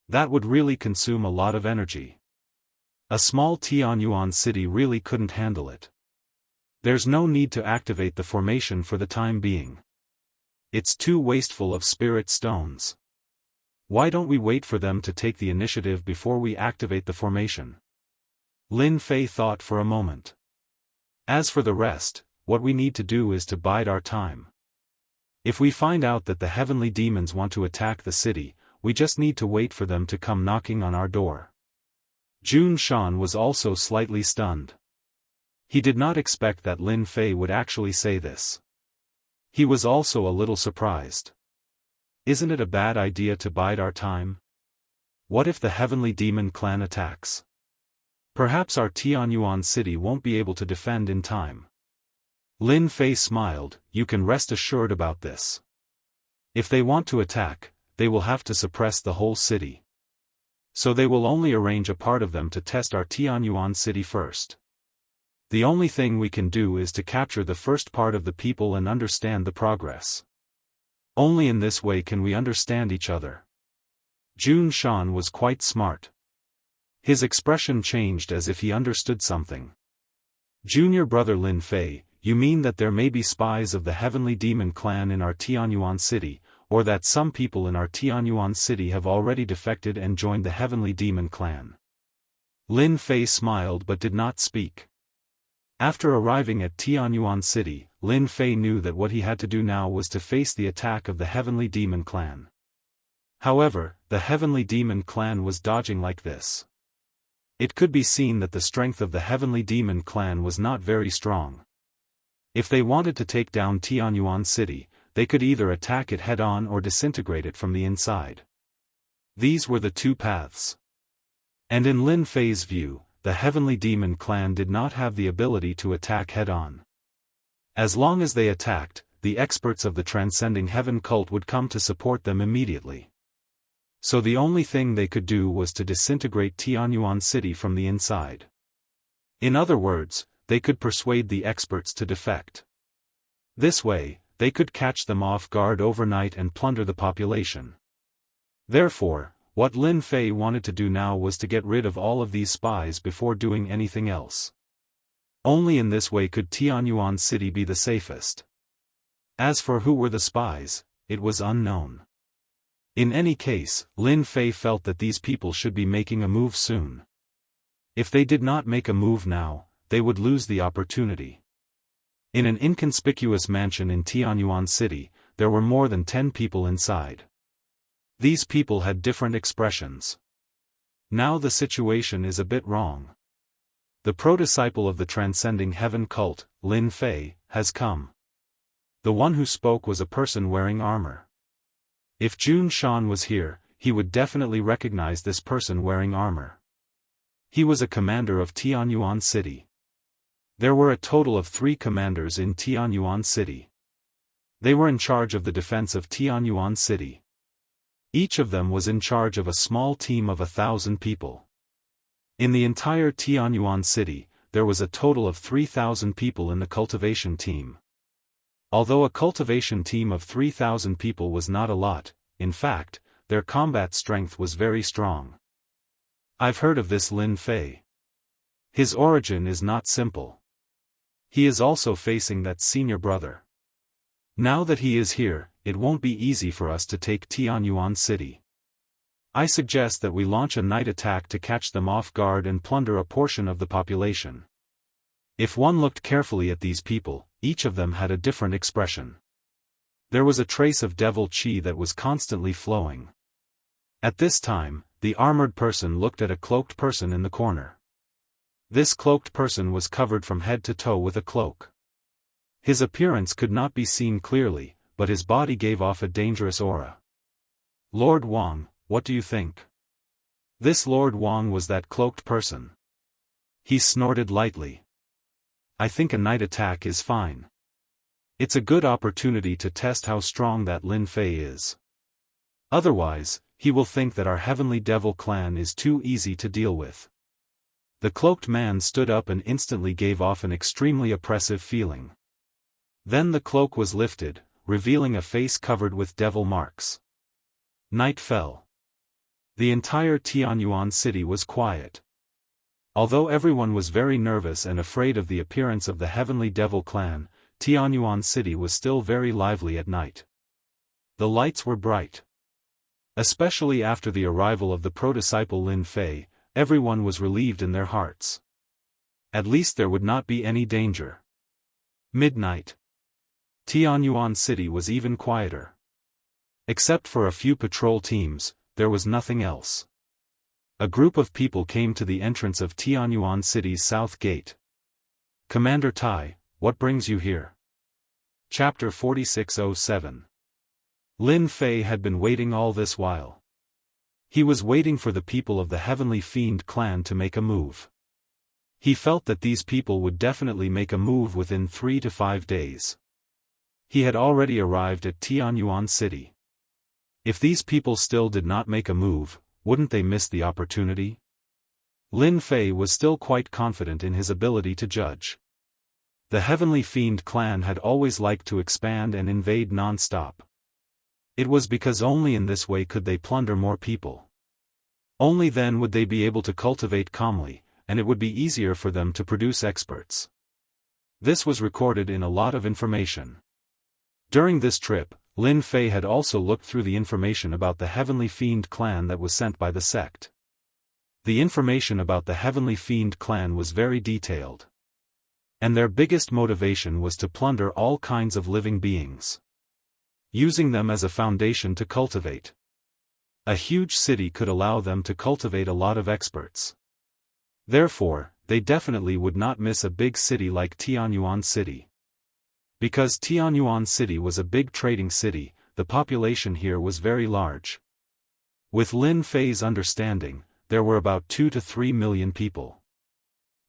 That would really consume a lot of energy. A small Tianyuan city really couldn't handle it. There's no need to activate the formation for the time being. It's too wasteful of spirit stones. Why don't we wait for them to take the initiative before we activate the formation? Lin Fei thought for a moment. As for the rest, what we need to do is to bide our time. If we find out that the heavenly demons want to attack the city, we just need to wait for them to come knocking on our door. Jun Shan was also slightly stunned. He did not expect that Lin Fei would actually say this. He was also a little surprised. Isn't it a bad idea to bide our time? What if the Heavenly Demon clan attacks? Perhaps our Tianyuan city won't be able to defend in time. Lin Fei smiled, you can rest assured about this. If they want to attack, they will have to suppress the whole city. So they will only arrange a part of them to test our Tianyuan city first. The only thing we can do is to capture the first part of the people and understand the progress. Only in this way can we understand each other. Jun Shan was quite smart. His expression changed as if he understood something. Junior brother Lin Fei, you mean that there may be spies of the Heavenly Demon clan in our Tianyuan city, or that some people in our Tianyuan city have already defected and joined the Heavenly Demon clan? Lin Fei smiled but did not speak. After arriving at Tianyuan city, Lin Fei knew that what he had to do now was to face the attack of the Heavenly Demon clan. However, the Heavenly Demon clan was dodging like this. It could be seen that the strength of the Heavenly Demon clan was not very strong. If they wanted to take down Tianyuan City, they could either attack it head-on or disintegrate it from the inside. These were the two paths. And in Lin Fei's view, the Heavenly Demon clan did not have the ability to attack head-on. As long as they attacked, the experts of the Transcending Heaven cult would come to support them immediately. So the only thing they could do was to disintegrate Tianyuan City from the inside. In other words, they could persuade the experts to defect. This way, they could catch them off guard overnight and plunder the population. Therefore, what Lin Fei wanted to do now was to get rid of all of these spies before doing anything else. Only in this way could Tianyuan City be the safest. As for who were the spies, it was unknown. In any case, Lin Fei felt that these people should be making a move soon. If they did not make a move now, they would lose the opportunity. In an inconspicuous mansion in Tianyuan City, there were more than 10 people inside. These people had different expressions. Now the situation is a bit wrong. The pro-disciple of the Transcending Heaven cult, Lin Fei, has come. The one who spoke was a person wearing armor. If Jun Shan was here, he would definitely recognize this person wearing armor. He was a commander of Tianyuan City. There were a total of 3 commanders in Tianyuan City. They were in charge of the defense of Tianyuan City. Each of them was in charge of a small team of 1,000 people. In the entire Tianyuan City, there was a total of 3,000 people in the cultivation team. Although a cultivation team of 3,000 people was not a lot, in fact, their combat strength was very strong. I've heard of this Lin Fei. His origin is not simple. He is also facing that senior brother. Now that he is here, it won't be easy for us to take Tianyuan City. I suggest that we launch a night attack to catch them off guard and plunder a portion of the population. If one looked carefully at these people, each of them had a different expression. There was a trace of devil chi that was constantly flowing. At this time, the armored person looked at a cloaked person in the corner. This cloaked person was covered from head to toe with a cloak. His appearance could not be seen clearly, but his body gave off a dangerous aura. Lord Wang, what do you think? This Lord Wang was that cloaked person. He snorted lightly. I think a night attack is fine. It's a good opportunity to test how strong that Lin Fei is. Otherwise, he will think that our Heavenly Devil clan is too easy to deal with. The cloaked man stood up and instantly gave off an extremely oppressive feeling. Then the cloak was lifted, revealing a face covered with devil marks. Night fell. The entire Tianyuan City was quiet. Although everyone was very nervous and afraid of the appearance of the Heavenly Devil clan, Tianyuan City was still very lively at night. The lights were bright. Especially after the arrival of the pro-disciple Lin Fei, everyone was relieved in their hearts. At least there would not be any danger. Midnight. Tianyuan City was even quieter. Except for a few patrol teams, there was nothing else. A group of people came to the entrance of Tianyuan City's south gate. Commander Tai, what brings you here? Chapter 4607. Lin Fei had been waiting all this while. He was waiting for the people of the Heavenly Fiend clan to make a move. He felt that these people would definitely make a move within 3 to 5 days. He had already arrived at Tianyuan City. If these people still did not make a move, wouldn't they miss the opportunity? Lin Fei was still quite confident in his ability to judge. The Heavenly Fiend clan had always liked to expand and invade non-stop. It was because only in this way could they plunder more people. Only then would they be able to cultivate calmly, and it would be easier for them to produce experts. This was recorded in a lot of information. During this trip, Lin Fei had also looked through the information about the Heavenly Fiend clan that was sent by the sect. The information about the Heavenly Fiend clan was very detailed. And their biggest motivation was to plunder all kinds of living beings, using them as a foundation to cultivate. A huge city could allow them to cultivate a lot of experts. Therefore, they definitely would not miss a big city like Tianyuan City. Because Tianyuan City was a big trading city, the population here was very large. With Lin Fei's understanding, there were about 2 to 3 million people.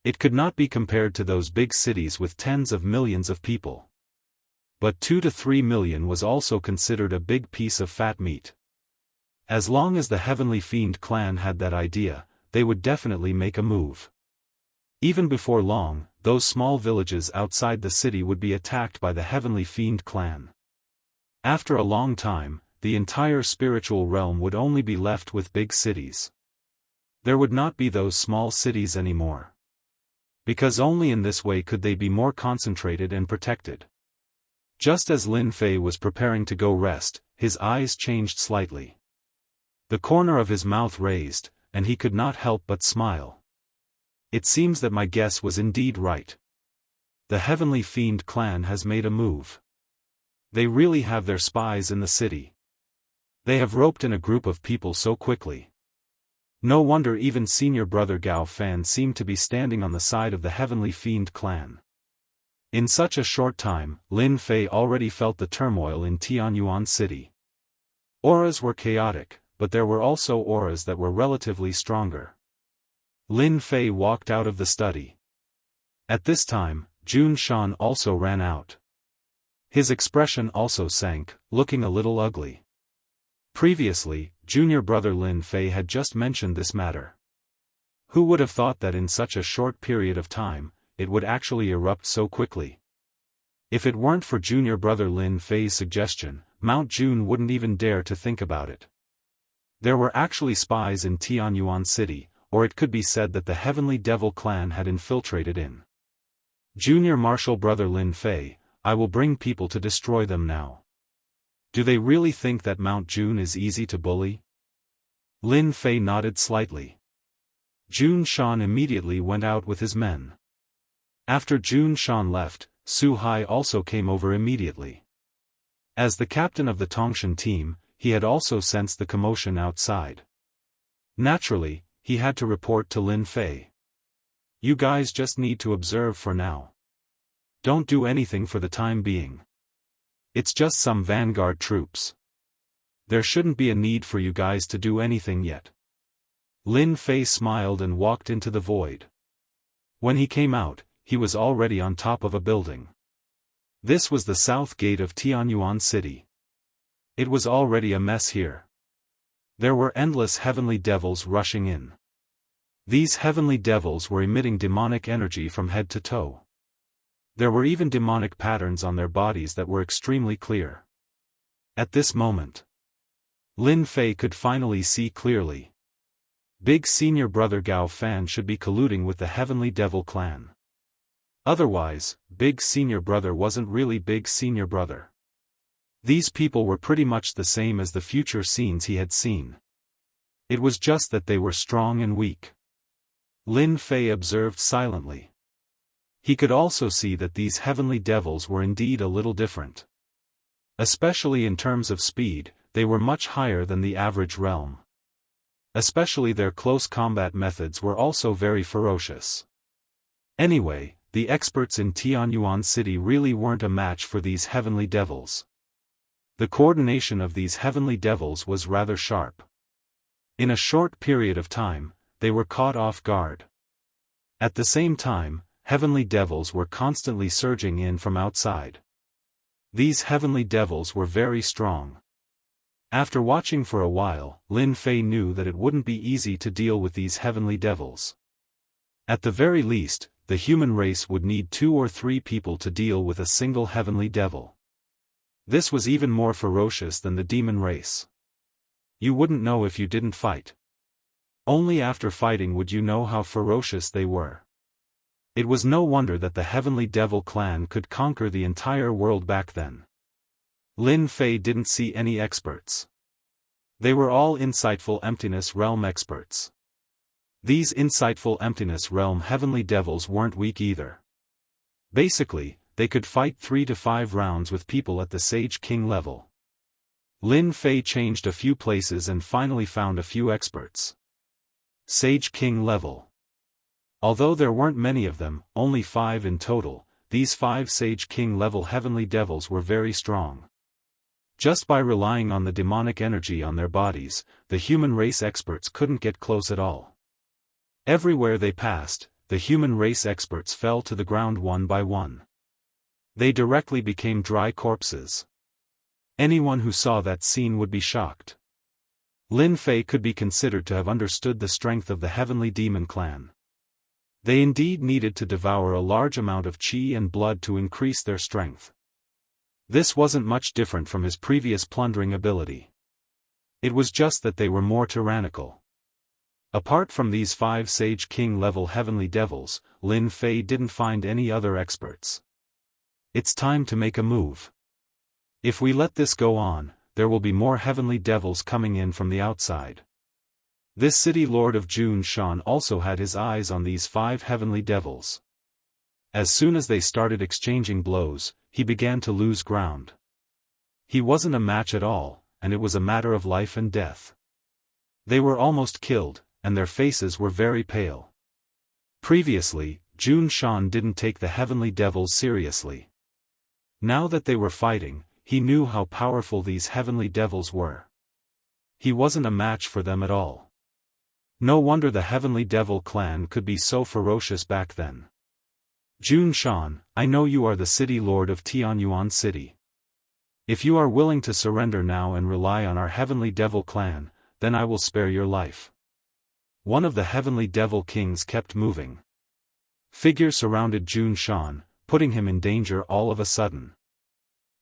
It could not be compared to those big cities with tens of millions of people. But 2 to 3 million was also considered a big piece of fat meat. As long as the Heavenly Fiend clan had that idea, they would definitely make a move. Even before long, those small villages outside the city would be attacked by the Heavenly Fiend clan. After a long time, the entire spiritual realm would only be left with big cities. There would not be those small cities anymore. Because only in this way could they be more concentrated and protected. Just as Lin Fei was preparing to go rest, his eyes changed slightly. The corner of his mouth raised, and he could not help but smile. It seems that my guess was indeed right. The Heavenly Fiend clan has made a move. They really have their spies in the city. They have roped in a group of people so quickly. No wonder even senior brother Gao Fan seemed to be standing on the side of the Heavenly Fiend clan. In such a short time, Lin Fei already felt the turmoil in Tianyuan City. Auras were chaotic, but there were also auras that were relatively stronger. Lin Fei walked out of the study. At this time, Jun Shan also ran out. His expression also sank, looking a little ugly. Previously, junior brother Lin Fei had just mentioned this matter. Who would have thought that in such a short period of time, it would actually erupt so quickly? If it weren't for junior brother Lin Fei's suggestion, Mount Jun wouldn't even dare to think about it. There were actually spies in Tianyuan City, or it could be said that the Heavenly Devil clan had infiltrated in. Junior martial brother Lin Fei, I will bring people to destroy them now. Do they really think that Mount Jun is easy to bully? Lin Fei nodded slightly. Jun Shan immediately went out with his men. After Jun Shan left, Su Hai also came over immediately. As the captain of the Tongshan team, he had also sensed the commotion outside. Naturally, he had to report to Lin Fei. You guys just need to observe for now. Don't do anything for the time being. It's just some vanguard troops. There shouldn't be a need for you guys to do anything yet. Lin Fei smiled and walked into the void. When he came out, he was already on top of a building. This was the south gate of Tianyuan City. It was already a mess here. There were endless heavenly devils rushing in. These heavenly devils were emitting demonic energy from head to toe. There were even demonic patterns on their bodies that were extremely clear. At this moment, Lin Fei could finally see clearly. Big senior brother Gao Fan should be colluding with the Heavenly Devil clan. Otherwise, big senior brother wasn't really big senior brother. These people were pretty much the same as the future scenes he had seen. It was just that they were strong and weak. Lin Fei observed silently. He could also see that these heavenly devils were indeed a little different. Especially in terms of speed, they were much higher than the average realm. Especially their close combat methods were also very ferocious. Anyway, the experts in Tianyuan City really weren't a match for these heavenly devils. The coordination of these heavenly devils was rather sharp. In a short period of time, they were caught off guard. At the same time, heavenly devils were constantly surging in from outside. These heavenly devils were very strong. After watching for a while, Lin Fei knew that it wouldn't be easy to deal with these heavenly devils. At the very least, the human race would need 2 or 3 people to deal with a single heavenly devil. This was even more ferocious than the demon race. You wouldn't know if you didn't fight. Only after fighting would you know how ferocious they were. It was no wonder that the Heavenly Devil clan could conquer the entire world back then. Lin Fei didn't see any experts. They were all insightful emptiness realm experts. These insightful emptiness realm heavenly devils weren't weak either. Basically, they could fight 3 to 5 rounds with people at the Sage King level. Lin Fei changed a few places and finally found a few experts. Sage King level. Although there weren't many of them, only 5 in total, these 5 Sage King-level heavenly devils were very strong. Just by relying on the demonic energy on their bodies, the human race experts couldn't get close at all. Everywhere they passed, the human race experts fell to the ground one by one. They directly became dry corpses. Anyone who saw that scene would be shocked. Lin Fei could be considered to have understood the strength of the heavenly demon clan. They indeed needed to devour a large amount of qi and blood to increase their strength. This wasn't much different from his previous plundering ability. It was just that they were more tyrannical. Apart from these 5 Sage King-level heavenly devils, Lin Fei didn't find any other experts. It's time to make a move. If we let this go on, there will be more heavenly devils coming in from the outside. This city lord of Jianghu also had his eyes on these 5 heavenly devils. As soon as they started exchanging blows, he began to lose ground. He wasn't a match at all, and it was a matter of life and death. They were almost killed, and their faces were very pale. Previously, Jianghu didn't take the heavenly devils seriously. Now that they were fighting, he knew how powerful these heavenly devils were. He wasn't a match for them at all. No wonder the heavenly devil clan could be so ferocious back then. Jianghu, I know you are the city lord of Tianyuan City. If you are willing to surrender now and rely on our heavenly devil clan, then I will spare your life. One of the heavenly devil kings kept moving. Figures surrounded Jianghu, putting him in danger all of a sudden.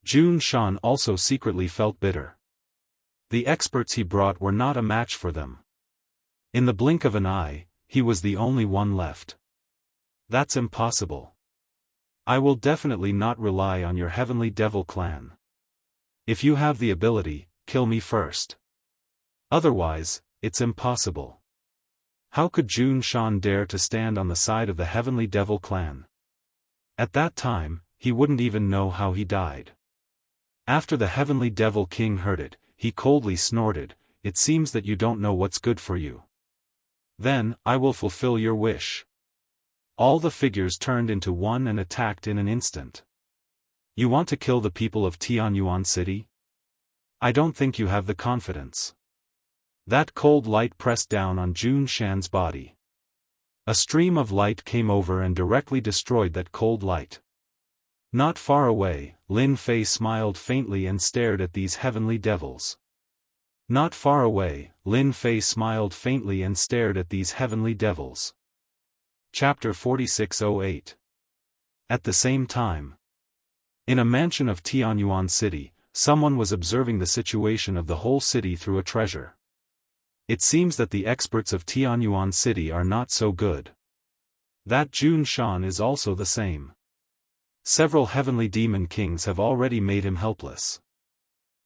Jianghu also secretly felt bitter. The experts he brought were not a match for them. In the blink of an eye, he was the only one left. That's impossible. I will definitely not rely on your heavenly devil clan. If you have the ability, kill me first. Otherwise, it's impossible. How could Jianghu dare to stand on the side of the heavenly devil clan? At that time, he wouldn't even know how he died. After the heavenly devil king heard it, he coldly snorted, "It seems that you don't know what's good for you. Then, I will fulfill your wish." All the figures turned into one and attacked in an instant. You want to kill the people of Tianyuan City? I don't think you have the confidence. That cold light pressed down on Jianghu's body. A stream of light came over and directly destroyed that cold light. Not far away, Lin Fei smiled faintly and stared at these heavenly devils. Not far away, Lin Fei smiled faintly and stared at these heavenly devils. Chapter 4608. At the same time, in a mansion of Tianyuan City, someone was observing the situation of the whole city through a treasure. It seems that the experts of Tianyuan City are not so good. That Jianghu is also the same. Several heavenly demon kings have already made him helpless.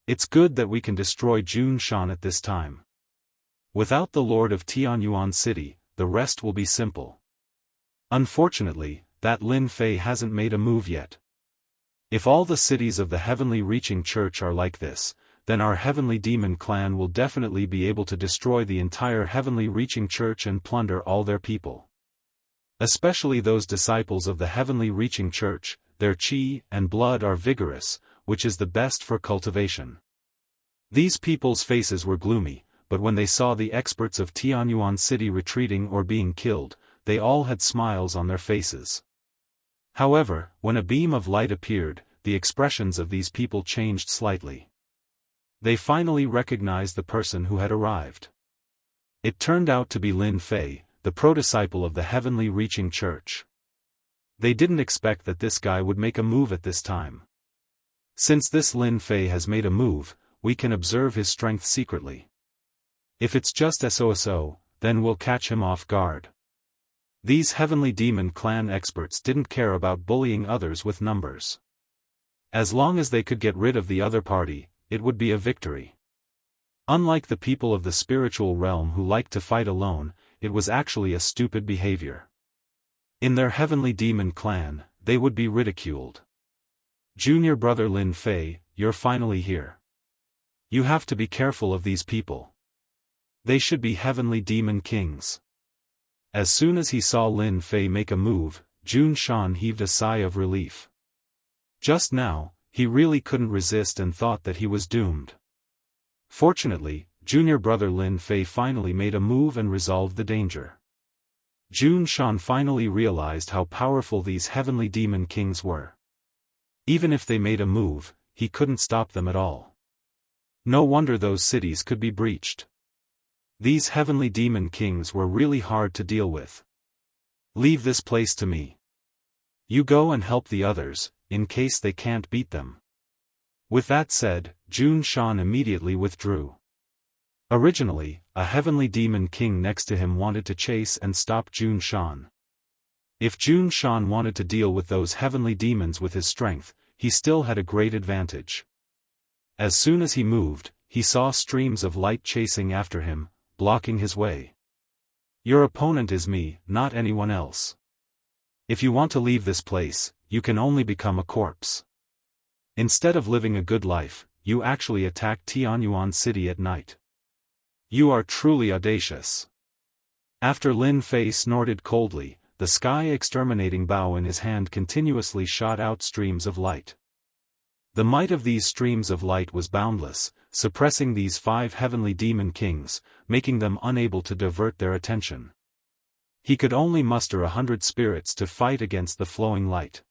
It's good that we can destroy Jianghu at this time. Without the lord of Tianyuan City, the rest will be simple. Unfortunately, that Lin Fei hasn't made a move yet. If all the cities of the heavenly reaching church are like this, then our heavenly demon clan will definitely be able to destroy the entire heavenly reaching church and plunder all their people. Especially those disciples of the heavenly reaching church, their qi and blood are vigorous, which is the best for cultivation. These people's faces were gloomy, but when they saw the experts of Tianyuan City retreating or being killed, they all had smiles on their faces. However, when a beam of light appeared, the expressions of these people changed slightly. They finally recognized the person who had arrived. It turned out to be Lin Fei, the pro-disciple of the heavenly reaching church. They didn't expect that this guy would make a move at this time. Since this Lin Fei has made a move, we can observe his strength secretly. If it's just SOSO, then we'll catch him off guard. These heavenly demon clan experts didn't care about bullying others with numbers. As long as they could get rid of the other party, it would be a victory. Unlike the people of the spiritual realm who like to fight alone, it was actually a stupid behavior. In their heavenly demon clan, they would be ridiculed. Junior brother Lin Fei, you're finally here. You have to be careful of these people. They should be heavenly demon kings. As soon as he saw Lin Fei make a move, Jun Shan heaved a sigh of relief. Just now, he really couldn't resist and thought that he was doomed. Fortunately, junior brother Lin Fei finally made a move and resolved the danger. Jun Shan finally realized how powerful these heavenly demon kings were. Even if they made a move, he couldn't stop them at all. No wonder those cities could be breached. These heavenly demon kings were really hard to deal with. Leave this place to me. You go and help the others, in case they can't beat them. With that said, Jun Shan immediately withdrew. Originally, a heavenly demon king next to him wanted to chase and stop Jun Shan. If Jun Shan wanted to deal with those heavenly demons with his strength, he still had a great advantage. As soon as he moved, he saw streams of light chasing after him, blocking his way. Your opponent is me, not anyone else. If you want to leave this place, you can only become a corpse. Instead of living a good life, you actually attack Tianyuan City at night. You are truly audacious. After Lin Fei snorted coldly, the sky exterminating bow in his hand continuously shot out streams of light. The might of these streams of light was boundless, suppressing these 5 heavenly demon kings, making them unable to divert their attention. He could only muster 100 spirits to fight against the flowing light.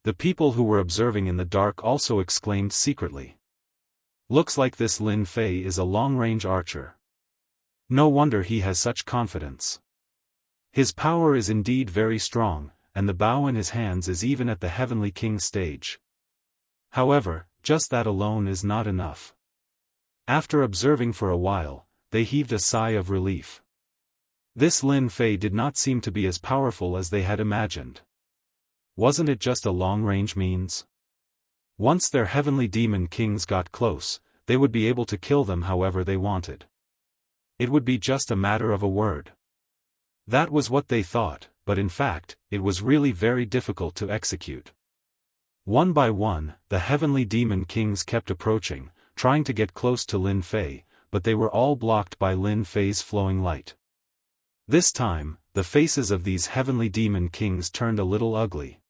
The people who were observing in the dark also exclaimed secretly. Looks like this Lin Fei is a long-range archer. No wonder he has such confidence. His power is indeed very strong, and the bow in his hands is even at the heavenly king stage. However, just that alone is not enough. After observing for a while, they heaved a sigh of relief. This Lin Fei did not seem to be as powerful as they had imagined. Wasn't it just a long-range means? Once their heavenly demon kings got close, they would be able to kill them however they wanted. It would be just a matter of a word. That was what they thought, but in fact, it was really very difficult to execute. One by one, the heavenly demon kings kept approaching, trying to get close to Lin Fei, but they were all blocked by Lin Fei's flowing light. This time, the faces of these heavenly demon kings turned a little ugly.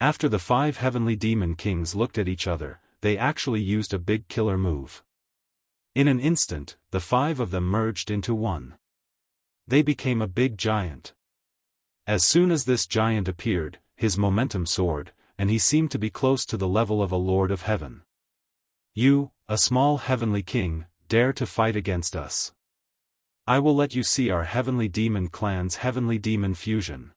After the 5 heavenly demon kings looked at each other, they actually used a big killer move. In an instant, the 5 of them merged into one. They became a big giant. As soon as this giant appeared, his momentum soared, and he seemed to be close to the level of a Lord of Heaven. You, a small heavenly king, dare to fight against us. I will let you see our heavenly demon clan's heavenly demon fusion.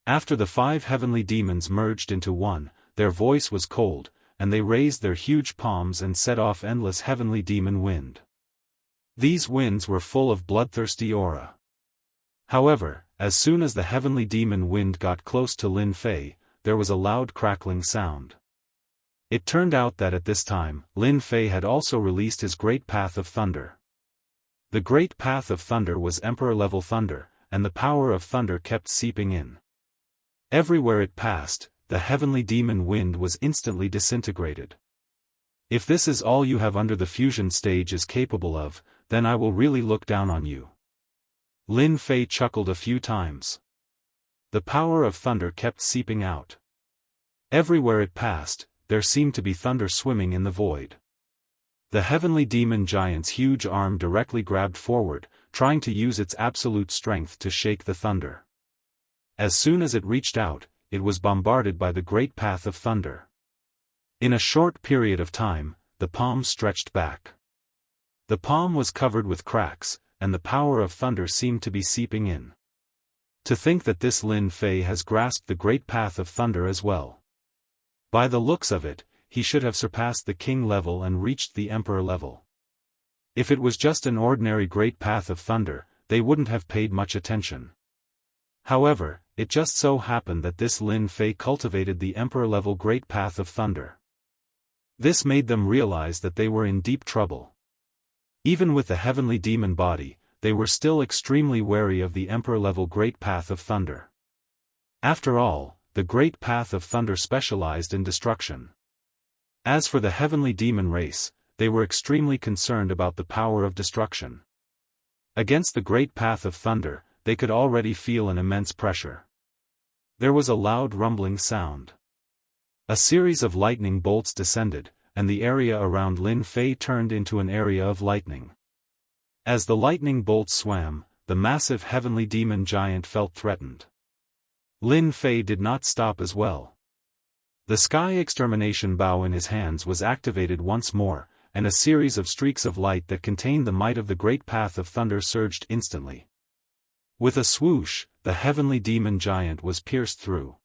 After the 5 heavenly demons merged into one, their voice was cold, and they raised their huge palms and set off endless heavenly demon wind. These winds were full of bloodthirsty aura. However, as soon as the heavenly demon wind got close to Lin Fei, there was a loud crackling sound. It turned out that at this time, Lin Fei had also released his great path of thunder. The great path of thunder was emperor-level thunder, and the power of thunder kept seeping in. Everywhere it passed, the heavenly demon wind was instantly disintegrated. If this is all you have under the fusion stage is capable of, then I will really look down on you. Lin Fei chuckled a few times. The power of thunder kept seeping out. Everywhere it passed, there seemed to be thunder swimming in the void. The heavenly demon giant's huge arm directly grabbed forward, trying to use its absolute strength to shake the thunder. As soon as it reached out, it was bombarded by the great path of thunder. In a short period of time, the palm stretched back. The palm was covered with cracks, and the power of thunder seemed to be seeping in. To think that this Lin Fei has grasped the great path of thunder as well. By the looks of it, he should have surpassed the king level and reached the emperor level. If it was just an ordinary great path of thunder, they wouldn't have paid much attention. However, it just so happened that this Lin Fei cultivated the emperor-level great path of thunder. This made them realize that they were in deep trouble. Even with the heavenly demon body, they were still extremely wary of the emperor-level great path of thunder. After all, the great path of thunder specialized in destruction. As for the heavenly demon race, they were extremely concerned about the power of destruction. Against the great path of thunder, they could already feel an immense pressure. There was a loud rumbling sound. A series of lightning bolts descended, and the area around Lin Fei turned into an area of lightning. As the lightning bolts swam, the massive heavenly demon giant felt threatened. Lin Fei did not stop as well. The sky extermination bow in his hands was activated once more, and a series of streaks of light that contained the might of the great path of thunder surged instantly. With a swoosh, the heavenly demon giant was pierced through.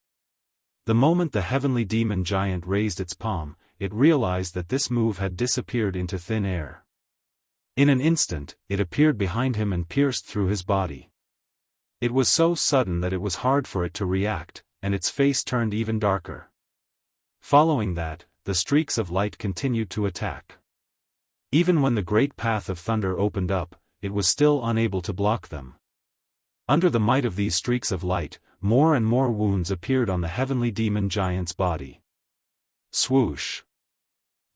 The moment the heavenly demon giant raised its palm, it realized that this move had disappeared into thin air. In an instant, it appeared behind him and pierced through his body. It was so sudden that it was hard for it to react, and its face turned even darker. Following that, the streaks of light continued to attack. Even when the great path of thunder opened up, it was still unable to block them. Under the might of these streaks of light, more and more wounds appeared on the heavenly demon giant's body. Swoosh!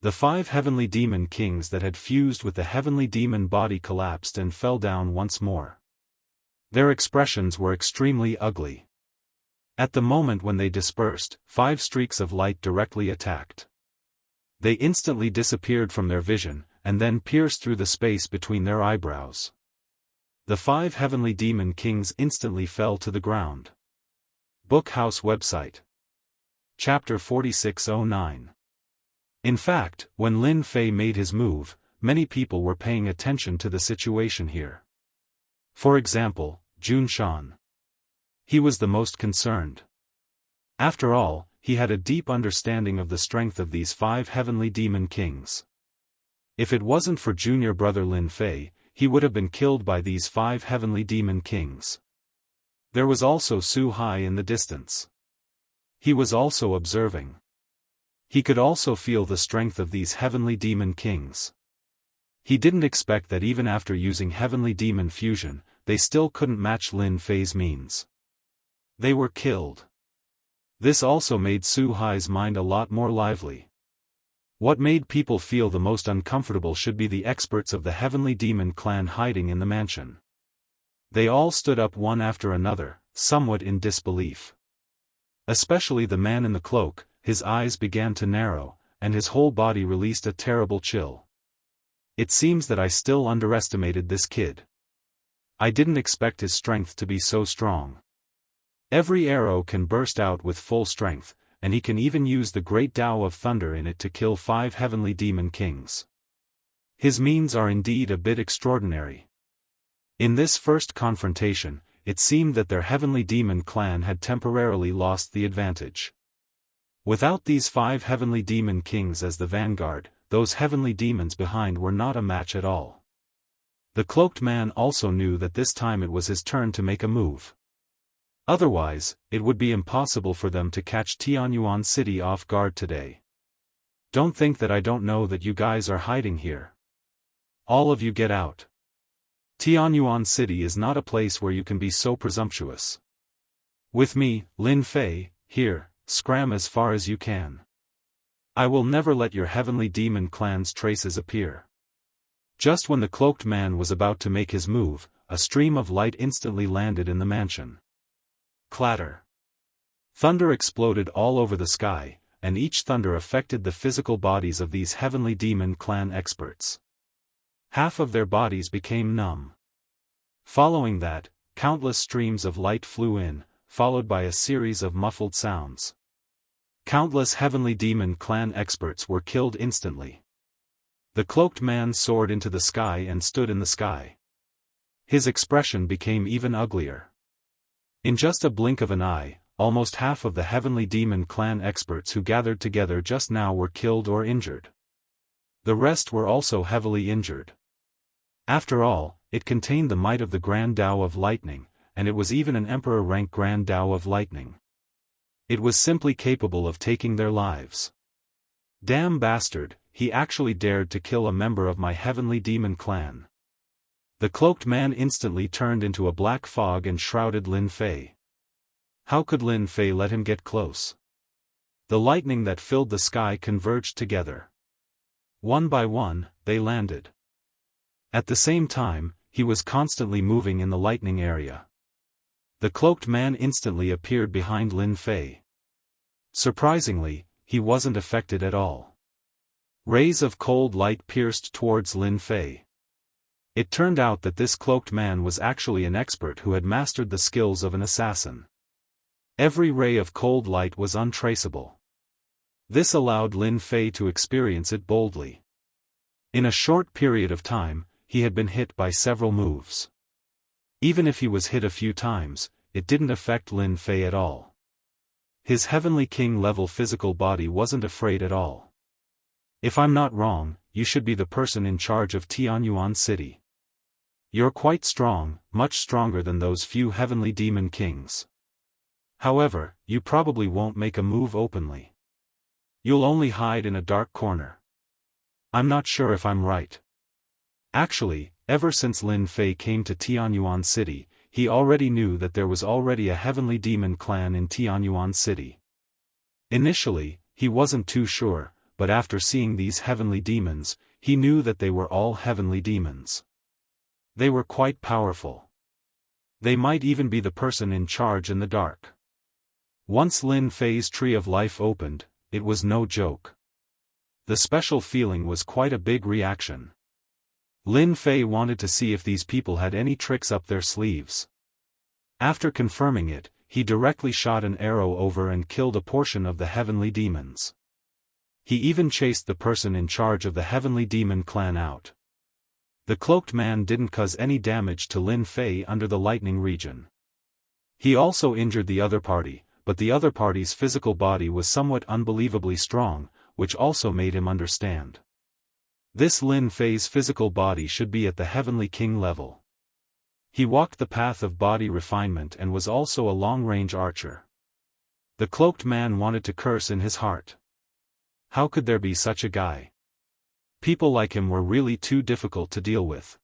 The 5 heavenly demon kings that had fused with the heavenly demon body collapsed and fell down once more. Their expressions were extremely ugly. At the moment when they dispersed, 5 streaks of light directly attacked. They instantly disappeared from their vision, and then pierced through the space between their eyebrows. The 5 heavenly demon kings instantly fell to the ground. Bookhouse website. Chapter 4609. In fact, when Lin Fei made his move, many people were paying attention to the situation here. For example, Jun Shan. He was the most concerned. After all, he had a deep understanding of the strength of these 5 heavenly demon kings. If it wasn't for junior brother Lin Fei, he would have been killed by these 5 heavenly demon kings. There was also Su Hai in the distance. He was also observing. He could also feel the strength of these heavenly demon kings. He didn't expect that even after using heavenly demon fusion, they still couldn't match Lin Fei's means. They were killed. This also made Su Hai's mind a lot more lively. What made people feel the most uncomfortable should be the experts of the heavenly demon clan hiding in the mansion. They all stood up one after another, somewhat in disbelief. Especially the man in the cloak. His eyes began to narrow, and his whole body released a terrible chill. It seems that I still underestimated this kid. I didn't expect his strength to be so strong. Every arrow can burst out with full strength, and he can even use the great Tao of thunder in it to kill 5 heavenly demon kings. His means are indeed a bit extraordinary. In this first confrontation, it seemed that their heavenly demon clan had temporarily lost the advantage. Without these 5 heavenly demon kings as the vanguard, those heavenly demons behind were not a match at all. The cloaked man also knew that this time it was his turn to make a move. Otherwise, it would be impossible for them to catch Tianyuan City off guard today. Don't think that I don't know that you guys are hiding here. All of you get out. Tianyuan City is not a place where you can be so presumptuous. With me, Lin Fei, here. Scram as far as you can. I will never let your heavenly demon clan's traces appear. Just when the cloaked man was about to make his move, a stream of light instantly landed in the mansion. Clatter. Thunder exploded all over the sky, and each thunder affected the physical bodies of these heavenly demon clan experts. Half of their bodies became numb. Following that, countless streams of light flew in, followed by a series of muffled sounds. Countless heavenly demon clan experts were killed instantly. The cloaked man soared into the sky and stood in the sky. His expression became even uglier. In just a blink of an eye, almost half of the heavenly demon clan experts who gathered together just now were killed or injured. The rest were also heavily injured. After all, it contained the might of the Grand Tao of Lightning, and it was even an Emperor-rank Grand Tao of Lightning. It was simply capable of taking their lives. Damn bastard, he actually dared to kill a member of my heavenly demon clan. The cloaked man instantly turned into a black fog and shrouded Lin Fei. How could Lin Fei let him get close? The lightning that filled the sky converged together. One by one, they landed. At the same time, he was constantly moving in the lightning area. The cloaked man instantly appeared behind Lin Fei. Surprisingly, he wasn't affected at all. Rays of cold light pierced towards Lin Fei. It turned out that this cloaked man was actually an expert who had mastered the skills of an assassin. Every ray of cold light was untraceable. This allowed Lin Fei to experience it boldly. In a short period of time, he had been hit by several moves. Even if he was hit a few times, it didn't affect Lin Fei at all. His Heavenly King-level physical body wasn't afraid at all. If I'm not wrong, you should be the person in charge of Tianyuan City. You're quite strong, much stronger than those few Heavenly Demon Kings. However, you probably won't make a move openly. You'll only hide in a dark corner. I'm not sure if I'm right. Actually, ever since Lin Fei came to Tianyuan City, he already knew that there was already a Heavenly Demon clan in Tianyuan City. Initially, he wasn't too sure, but after seeing these Heavenly Demons, he knew that they were all Heavenly Demons. They were quite powerful. They might even be the person in charge in the dark. Once Lin Fei's Tree of Life opened, it was no joke. The special feeling was quite a big reaction. Lin Fei wanted to see if these people had any tricks up their sleeves. After confirming it, he directly shot an arrow over and killed a portion of the Heavenly Demons. He even chased the person in charge of the Heavenly Demon clan out. The cloaked man didn't cause any damage to Lin Fei under the lightning region. He also injured the other party, but the other party's physical body was somewhat unbelievably strong, which also made him understand. This Lin Fei's physical body should be at the Heavenly King level. He walked the path of body refinement and was also a long-range archer. The cloaked man wanted to curse in his heart. How could there be such a guy? People like him were really too difficult to deal with.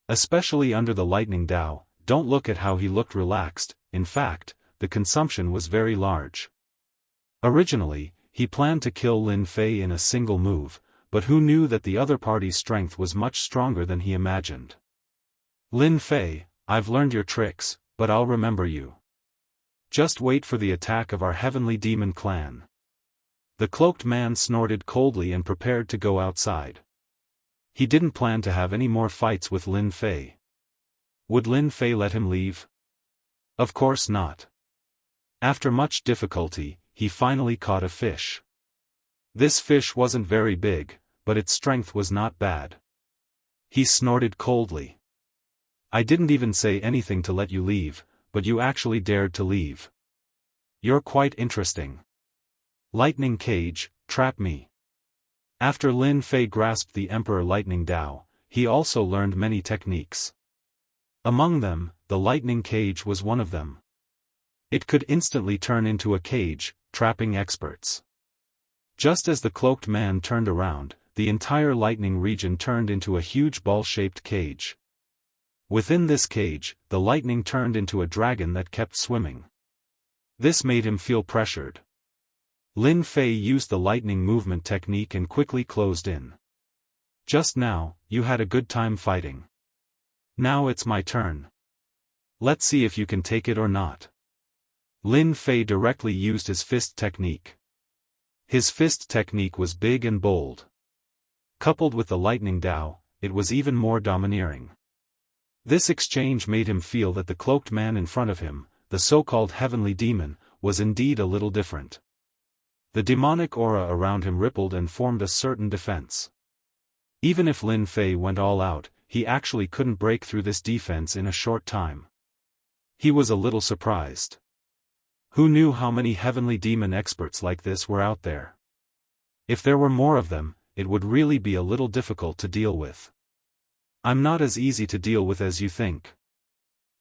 Especially under the lightning Dao. Don't look at how he looked relaxed. In fact, the consumption was very large. Originally, he planned to kill Lin Fei in a single move, but who knew that the other party's strength was much stronger than he imagined. Lin Fei, I've learned your tricks, but I'll remember you. Just wait for the attack of our Heavenly Demon clan. The cloaked man snorted coldly and prepared to go outside. He didn't plan to have any more fights with Lin Fei. Would Lin Fei let him leave? Of course not. After much difficulty, he finally caught a fish. This fish wasn't very big, but its strength was not bad. He snorted coldly. I didn't even say anything to let you leave, but you actually dared to leave. You're quite interesting. Lightning cage, trap me. After Lin Fei grasped the Emperor Lightning Dao, he also learned many techniques. Among them, the lightning cage was one of them. It could instantly turn into a cage, trapping experts. Just as the cloaked man turned around, the entire lightning region turned into a huge ball-shaped cage. Within this cage, the lightning turned into a dragon that kept swimming. This made him feel pressured. Lin Fei used the lightning movement technique and quickly closed in. Just now, you had a good time fighting. Now it's my turn. Let's see if you can take it or not. Lin Fei directly used his fist technique. His fist technique was big and bold. Coupled with the lightning Dao, it was even more domineering. This exchange made him feel that the cloaked man in front of him, the so-called Heavenly Demon, was indeed a little different. The demonic aura around him rippled and formed a certain defense. Even if Lin Fei went all out, he actually couldn't break through this defense in a short time. He was a little surprised. Who knew how many Heavenly Demon experts like this were out there? If there were more of them, it would really be a little difficult to deal with. I'm not as easy to deal with as you think.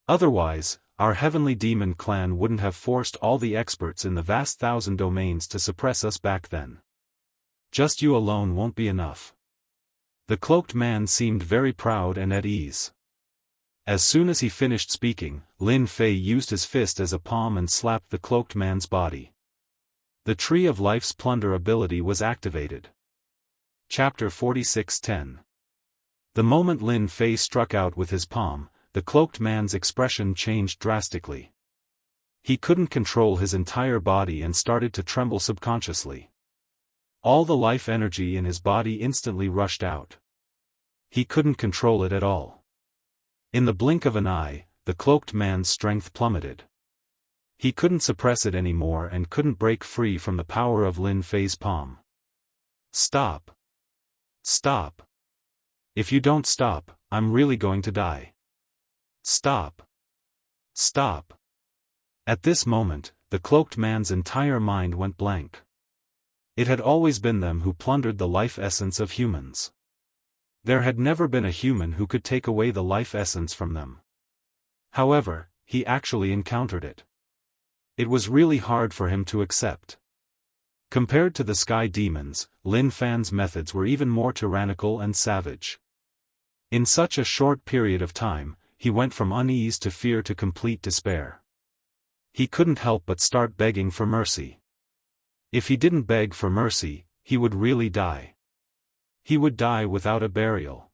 Otherwise, our Heavenly Demon clan wouldn't have forced all the experts in the vast 1,000 domains to suppress us back then. Just you alone won't be enough. The cloaked man seemed very proud and at ease. As soon as he finished speaking, Lin Fei used his fist as a palm and slapped the cloaked man's body. The Tree of Life's plunder ability was activated. Chapter 46:10. The moment Lin Fei struck out with his palm, the cloaked man's expression changed drastically. He couldn't control his entire body and started to tremble subconsciously. All the life energy in his body instantly rushed out. He couldn't control it at all. In the blink of an eye, the cloaked man's strength plummeted. He couldn't suppress it anymore and couldn't break free from the power of Lin Fei's palm. Stop. Stop. If you don't stop, I'm really going to die. Stop. Stop. At this moment, the cloaked man's entire mind went blank. It had always been them who plundered the life essence of humans. There had never been a human who could take away the life essence from them. However, he actually encountered it. It was really hard for him to accept. Compared to the sky demons, Lin Fan's methods were even more tyrannical and savage. In such a short period of time, he went from unease to fear to complete despair. He couldn't help but start begging for mercy. If he didn't beg for mercy, he would really die. He would die without a burial.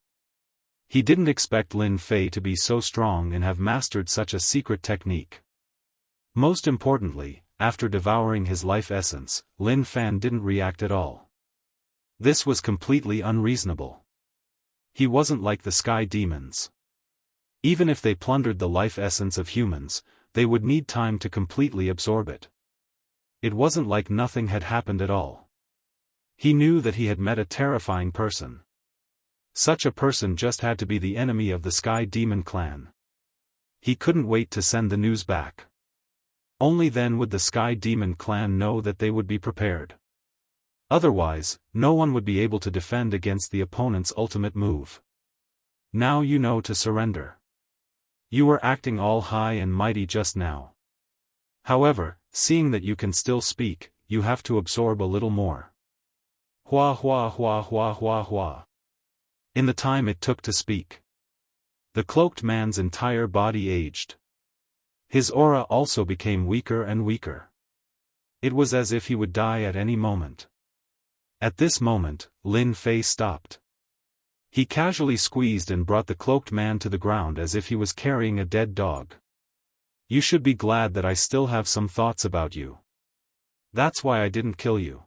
He didn't expect Lin Fei to be so strong and have mastered such a secret technique. Most importantly, after devouring his life essence, Lin Fan didn't react at all. This was completely unreasonable. He wasn't like the sky demons. Even if they plundered the life essence of humans, they would need time to completely absorb it. It wasn't like nothing had happened at all. He knew that he had met a terrifying person. Such a person just had to be the enemy of the Sky Demon clan. He couldn't wait to send the news back. Only then would the Sky Demon clan know that they would be prepared. Otherwise, no one would be able to defend against the opponent's ultimate move. Now you know to surrender. You were acting all high and mighty just now. However, seeing that you can still speak, you have to absorb a little more. Hua hua hua hua hua hua. In the time it took to speak, the cloaked man's entire body aged. His aura also became weaker and weaker. It was as if he would die at any moment. At this moment, Lin Fei stopped. He casually squeezed and brought the cloaked man to the ground as if he was carrying a dead dog. You should be glad that I still have some thoughts about you. That's why I didn't kill you.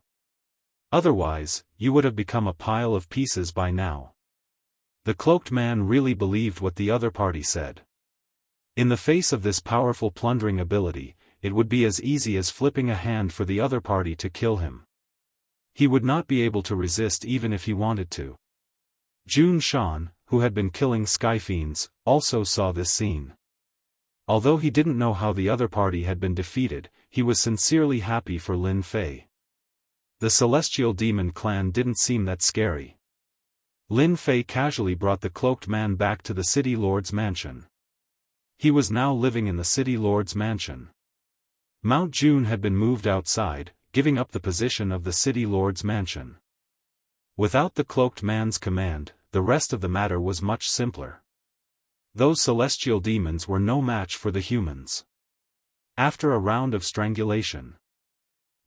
Otherwise, you would have become a pile of pieces by now. The cloaked man really believed what the other party said. In the face of this powerful plundering ability, it would be as easy as flipping a hand for the other party to kill him. He would not be able to resist even if he wanted to. Jun Shan, who had been killing skyfiends, also saw this scene. Although he didn't know how the other party had been defeated, he was sincerely happy for Lin Fei. The Celestial Demon clan didn't seem that scary. Lin Fei casually brought the cloaked man back to the City Lord's mansion. He was now living in the City Lord's mansion. Mount Jun had been moved outside, giving up the position of the City Lord's mansion. Without the cloaked man's command, the rest of the matter was much simpler. Those celestial demons were no match for the humans. After a round of strangulation,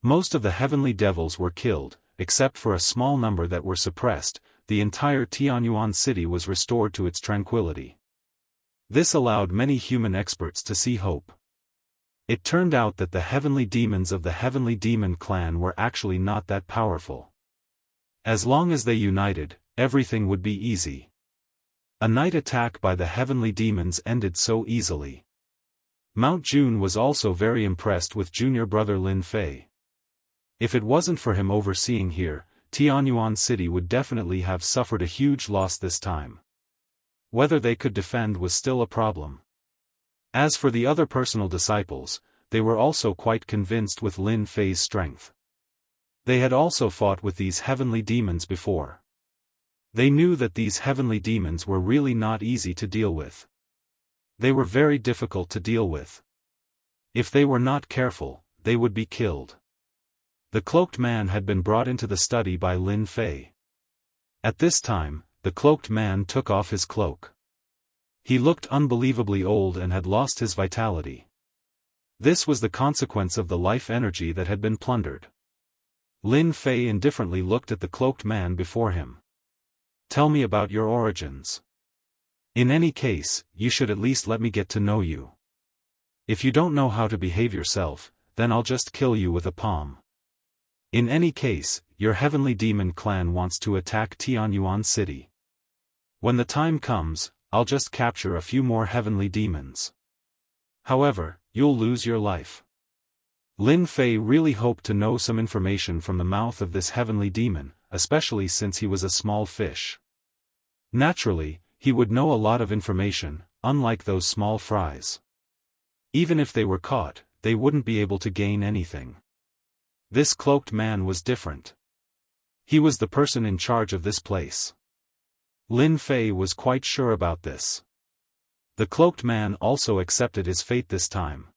most of the heavenly devils were killed, except for a small number that were suppressed. The entire Tianyuan city was restored to its tranquility. This allowed many human experts to see hope. It turned out that the heavenly demons of the Heavenly Demon clan were actually not that powerful. As long as they united, everything would be easy. A night attack by the heavenly demons ended so easily. Mount Jun was also very impressed with junior brother Lin Fei. If it wasn't for him overseeing here, Tianyuan City would definitely have suffered a huge loss this time. Whether they could defend was still a problem. As for the other personal disciples, they were also quite convinced with Lin Fei's strength. They had also fought with these heavenly demons before. They knew that these heavenly demons were really not easy to deal with. They were very difficult to deal with. If they were not careful, they would be killed. The cloaked man had been brought into the study by Lin Fei. At this time, the cloaked man took off his cloak. He looked unbelievably old and had lost his vitality. This was the consequence of the life energy that had been plundered. Lin Fei indifferently looked at the cloaked man before him. Tell me about your origins. In any case, you should at least let me get to know you. If you don't know how to behave yourself, then I'll just kill you with a palm. In any case, your heavenly demon clan wants to attack Tianyuan City. When the time comes, I'll just capture a few more heavenly demons. However, you'll lose your life. Lin Fei really hoped to know some information from the mouth of this heavenly demon, especially since he was a small fish. Naturally, he would know a lot of information, unlike those small fries. Even if they were caught, they wouldn't be able to gain anything. This cloaked man was different. He was the person in charge of this place. Lin Fei was quite sure about this. The cloaked man also accepted his fate this time.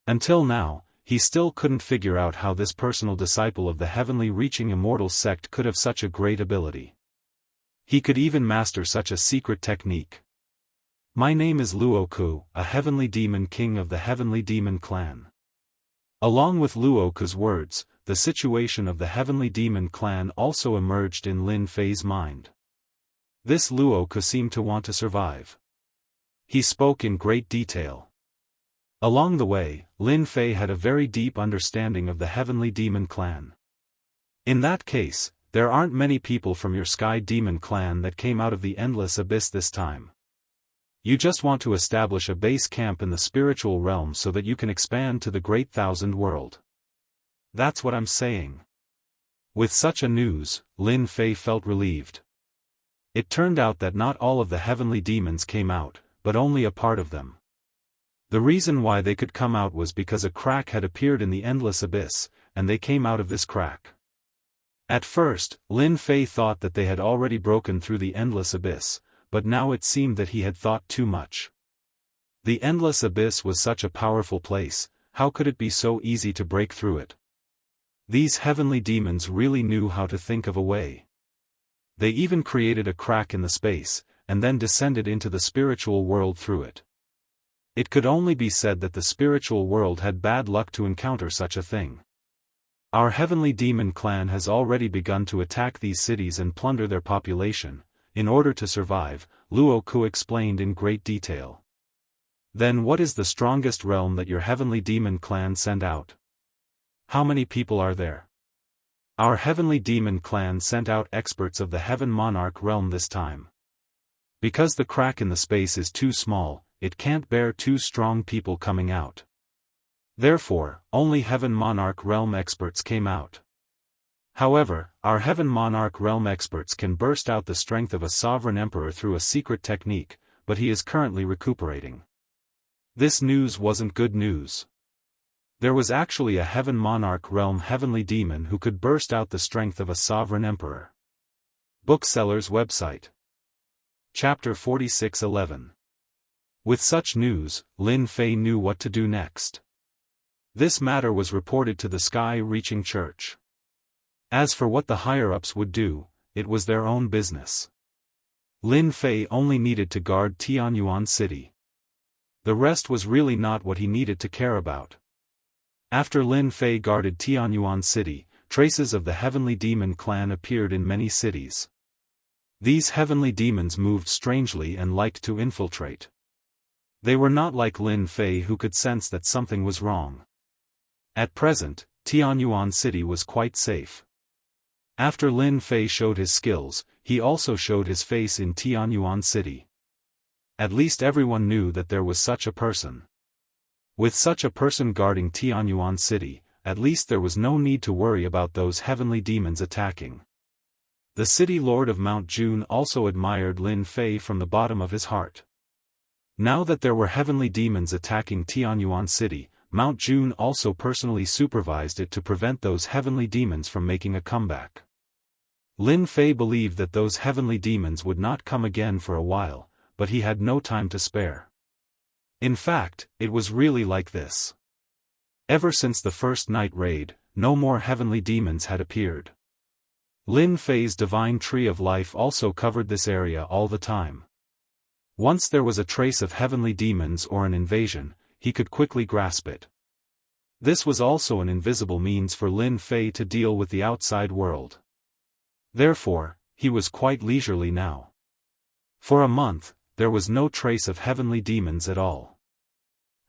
Until now, he still couldn't figure out how this personal disciple of the heavenly reaching immortal sect could have such a great ability. He could even master such a secret technique. My name is Luoku, a heavenly demon king of the heavenly demon clan. Along with Luoku's words, the situation of the heavenly demon clan also emerged in Lin Fei's mind. This Luoku seemed to want to survive. He spoke in great detail. Along the way, Lin Fei had a very deep understanding of the heavenly demon clan. In that case, there aren't many people from your sky demon clan that came out of the endless abyss this time. You just want to establish a base camp in the spiritual realm so that you can expand to the great thousand world. That's what I'm saying. With such a news, Lin Fei felt relieved. It turned out that not all of the heavenly demons came out, but only a part of them. The reason why they could come out was because a crack had appeared in the endless abyss, and they came out of this crack. At first, Lin Fei thought that they had already broken through the endless abyss, but now it seemed that he had thought too much. The endless abyss was such a powerful place, how could it be so easy to break through it? These heavenly demons really knew how to think of a way. They even created a crack in the space, and then descended into the spiritual world through it. It could only be said that the spiritual world had bad luck to encounter such a thing. Our heavenly demon clan has already begun to attack these cities and plunder their population. In order to survive, Luoku explained in great detail. Then what is the strongest realm that your heavenly demon clan sent out? How many people are there? Our heavenly demon clan sent out experts of the Heaven Monarch realm this time. Because the crack in the space is too small, it can't bear two strong people coming out. Therefore, only Heaven Monarch realm experts came out. However, our Heaven Monarch realm experts can burst out the strength of a sovereign emperor through a secret technique, but he is currently recuperating. This news wasn't good news. There was actually a Heaven Monarch realm heavenly demon who could burst out the strength of a sovereign emperor. Bookseller's website. Chapter 46:11. With such news, Lin Fei knew what to do next. This matter was reported to the sky-reaching church. As for what the higher-ups would do, it was their own business. Lin Fei only needed to guard Tianyuan City. The rest was really not what he needed to care about. After Lin Fei guarded Tianyuan City, traces of the heavenly demon clan appeared in many cities. These heavenly demons moved strangely and liked to infiltrate. They were not like Lin Fei who could sense that something was wrong. At present, Tianyuan City was quite safe. After Lin Fei showed his skills, he also showed his face in Tianyuan City. At least everyone knew that there was such a person. With such a person guarding Tianyuan City, at least there was no need to worry about those heavenly demons attacking. The city lord of Mount June also admired Lin Fei from the bottom of his heart. Now that there were heavenly demons attacking Tianyuan City, Mount June also personally supervised it to prevent those heavenly demons from making a comeback. Lin Fei believed that those heavenly demons would not come again for a while, but he had no time to spare. In fact, it was really like this. Ever since the first night raid, no more heavenly demons had appeared. Lin Fei's divine tree of life also covered this area all the time. Once there was a trace of heavenly demons or an invasion, he could quickly grasp it. This was also an invisible means for Lin Fei to deal with the outside world. Therefore, he was quite leisurely now. For a month, there was no trace of heavenly demons at all.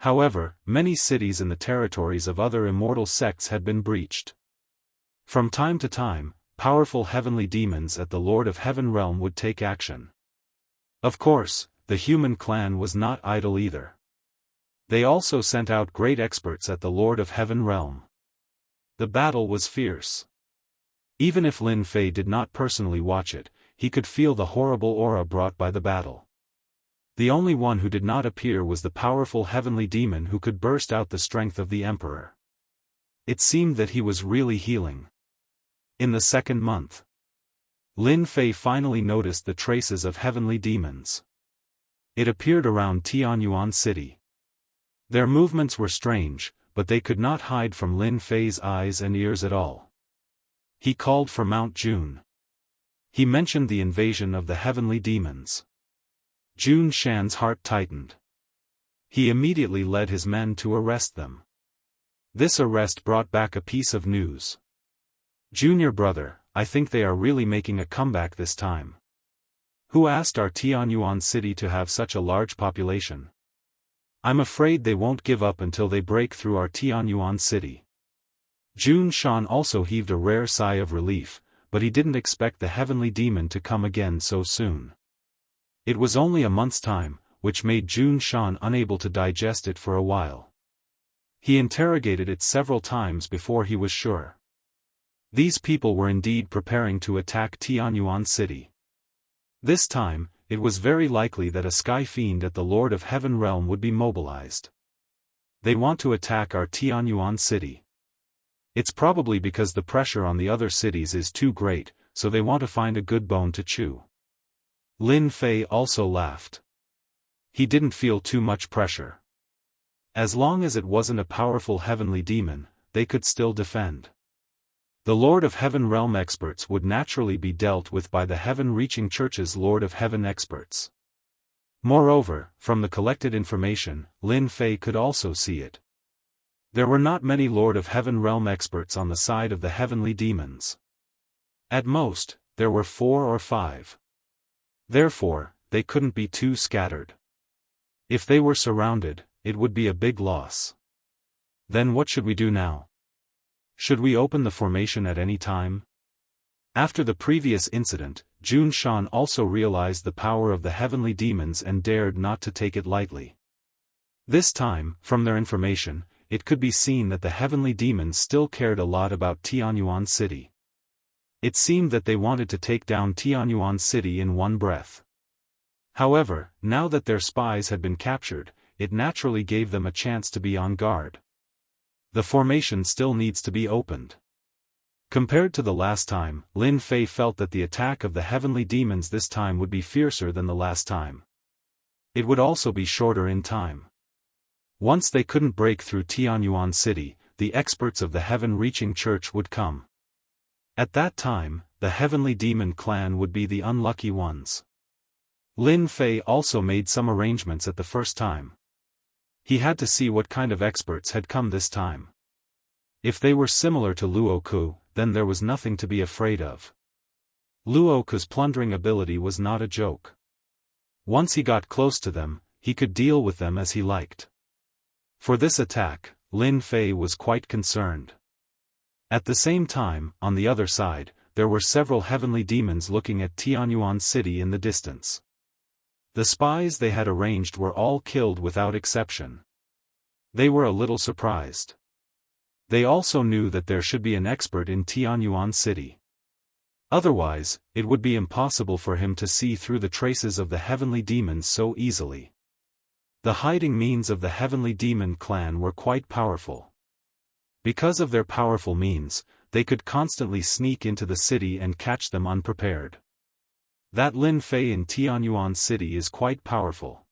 However, many cities in the territories of other immortal sects had been breached. From time to time, powerful heavenly demons at the Lord of Heaven realm would take action. Of course, the human clan was not idle either. They also sent out great experts at the Lord of Heaven realm. The battle was fierce. Even if Lin Fei did not personally watch it, he could feel the horrible aura brought by the battle. The only one who did not appear was the powerful heavenly demon who could burst out the strength of the emperor. It seemed that he was really healing. In the second month, Lin Fei finally noticed the traces of heavenly demons. It appeared around Tianyuan City. Their movements were strange, but they could not hide from Lin Fei's eyes and ears at all. He called for Mount Jun. He mentioned the invasion of the heavenly demons. Jun Shan's heart tightened. He immediately led his men to arrest them. This arrest brought back a piece of news. "Junior brother, I think they are really making a comeback this time. Who asked our Tianyuan city to have such a large population? I'm afraid they won't give up until they break through our Tianyuan city." Jun Shan also heaved a rare sigh of relief, but he didn't expect the heavenly demon to come again so soon. It was only a month's time, which made Jun Shan unable to digest it for a while. He interrogated it several times before he was sure. These people were indeed preparing to attack Tianyuan City. This time, it was very likely that a sky fiend at the Lord of Heaven realm would be mobilized. They want to attack our Tianyuan City. It's probably because the pressure on the other cities is too great, so they want to find a good bone to chew. Lin Fei also laughed. He didn't feel too much pressure. As long as it wasn't a powerful heavenly demon, they could still defend. The Lord of Heaven realm experts would naturally be dealt with by the Heaven-reaching Church's Lord of Heaven experts. Moreover, from the collected information, Lin Fei could also see it. There were not many Lord of Heaven realm experts on the side of the heavenly demons. At most, there were 4 or 5. Therefore, they couldn't be too scattered. If they were surrounded, it would be a big loss. Then what should we do now? Should we open the formation at any time? After the previous incident, Jun Shan also realized the power of the heavenly demons and dared not to take it lightly. This time, from their information, it could be seen that the heavenly demons still cared a lot about Tianyuan City. It seemed that they wanted to take down Tianyuan City in one breath. However, now that their spies had been captured, it naturally gave them a chance to be on guard. The formation still needs to be opened. Compared to the last time, Lin Fei felt that the attack of the heavenly demons this time would be fiercer than the last time. It would also be shorter in time. Once they couldn't break through Tianyuan City, the experts of the Heaven-reaching Church would come. At that time, the heavenly demon clan would be the unlucky ones. Lin Fei also made some arrangements at the first time. He had to see what kind of experts had come this time. If they were similar to Luoku, then there was nothing to be afraid of. Luoku's plundering ability was not a joke. Once he got close to them, he could deal with them as he liked. For this attack, Lin Fei was quite concerned. At the same time, on the other side, there were several heavenly demons looking at Tianyuan City in the distance. The spies they had arranged were all killed without exception. They were a little surprised. They also knew that there should be an expert in Tianyuan City. Otherwise, it would be impossible for him to see through the traces of the heavenly demons so easily. The hiding means of the heavenly demon clan were quite powerful. Because of their powerful means, they could constantly sneak into the city and catch them unprepared. That Lin Fei in Tianyuan City is quite powerful.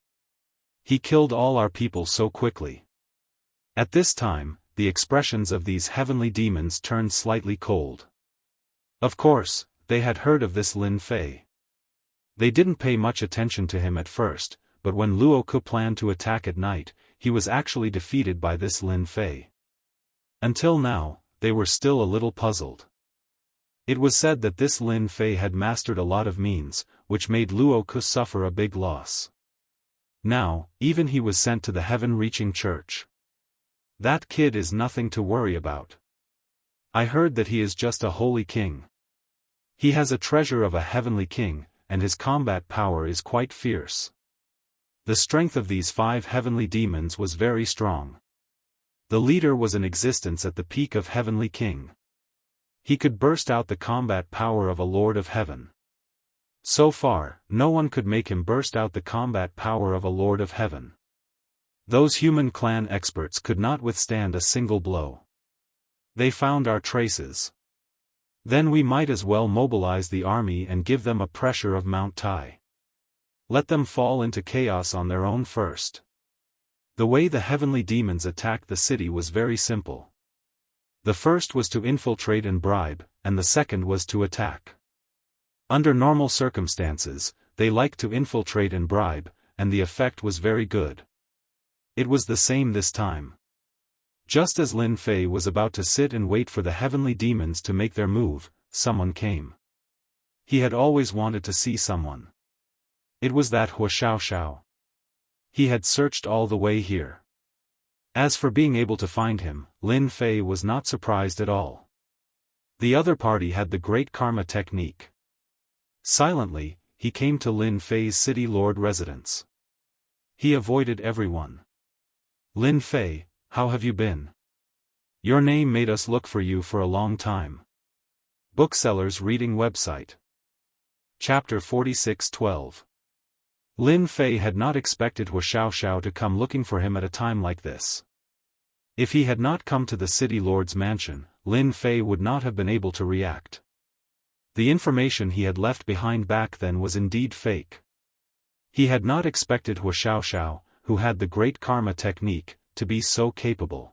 He killed all our people so quickly. At this time, the expressions of these heavenly demons turned slightly cold. Of course, they had heard of this Lin Fei. They didn't pay much attention to him at first, but when Luoku planned to attack at night, he was actually defeated by this Lin Fei. Until now, they were still a little puzzled. It was said that this Lin Fei had mastered a lot of means, which made Luoku suffer a big loss. Now, even he was sent to the heaven-reaching church. That kid is nothing to worry about. I heard that he is just a holy king. He has a treasure of a heavenly king, and his combat power is quite fierce. The strength of these 5 heavenly demons was very strong. The leader was in existence at the peak of heavenly king. He could burst out the combat power of a lord of heaven. So far, no one could make him burst out the combat power of a lord of heaven. Those human clan experts could not withstand a single blow. They found our traces. Then we might as well mobilize the army and give them a pressure of Mount Tai. Let them fall into chaos on their own first. The way the heavenly demons attacked the city was very simple. The first was to infiltrate and bribe, and the second was to attack. Under normal circumstances, they liked to infiltrate and bribe, and the effect was very good. It was the same this time. Just as Lin Fei was about to sit and wait for the heavenly demons to make their move, someone came. He had always wanted to see someone. It was that Wuxia Xianxia. He had searched all the way here. As for being able to find him, Lin Fei was not surprised at all. The other party had the great karma technique. Silently, he came to Lin Fei's city lord residence. He avoided everyone. Lin Fei, how have you been? Your name made us look for you for a long time. Booksellers Reading Website. Chapter 46:12. Lin Fei had not expected Wuxia Xianxia to come looking for him at a time like this. If he had not come to the city lord's mansion, Lin Fei would not have been able to react. The information he had left behind back then was indeed fake. He had not expected Wuxia Xianxia, who had the great karma technique, to be so capable.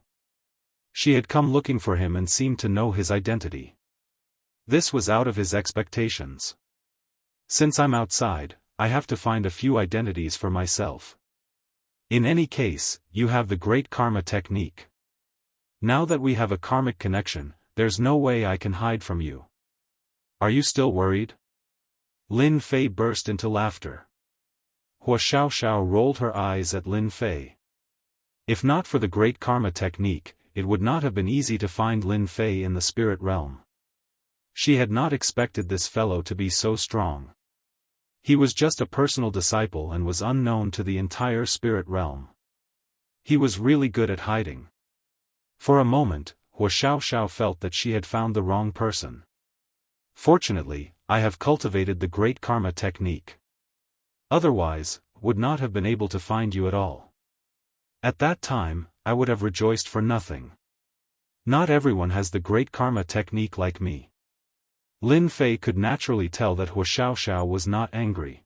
She had come looking for him and seemed to know his identity. This was out of his expectations. Since I'm outside, I have to find a few identities for myself. In any case, you have the great karma technique. Now that we have a karmic connection, there's no way I can hide from you. Are you still worried? Lin Fei burst into laughter. Wuxia Xianxia rolled her eyes at Lin Fei. If not for the great karma technique, it would not have been easy to find Lin Fei in the spirit realm. She had not expected this fellow to be so strong. He was just a personal disciple and was unknown to the entire spirit realm. He was really good at hiding. For a moment, Wuxia Xianxia felt that she had found the wrong person. Fortunately, I have cultivated the great karma technique. Otherwise, would not have been able to find you at all. At that time, I would have rejoiced for nothing. Not everyone has the great karma technique like me. Lin Fei could naturally tell that Wuxia Xianxia was not angry.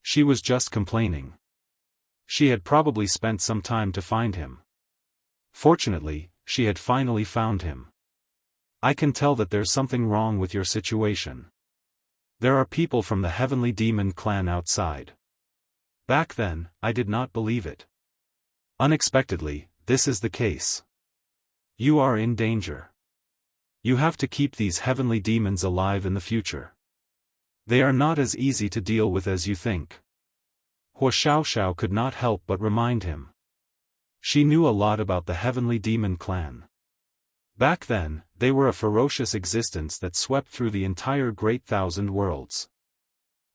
She was just complaining. She had probably spent some time to find him. Fortunately, she had finally found him. I can tell that there's something wrong with your situation. There are people from the heavenly demon clan outside. Back then, I did not believe it. Unexpectedly, this is the case. You are in danger. You have to keep these heavenly demons alive in the future. They are not as easy to deal with as you think. Wuxia Xianxia could not help but remind him. She knew a lot about the heavenly demon clan. Back then, they were a ferocious existence that swept through the entire great thousand worlds.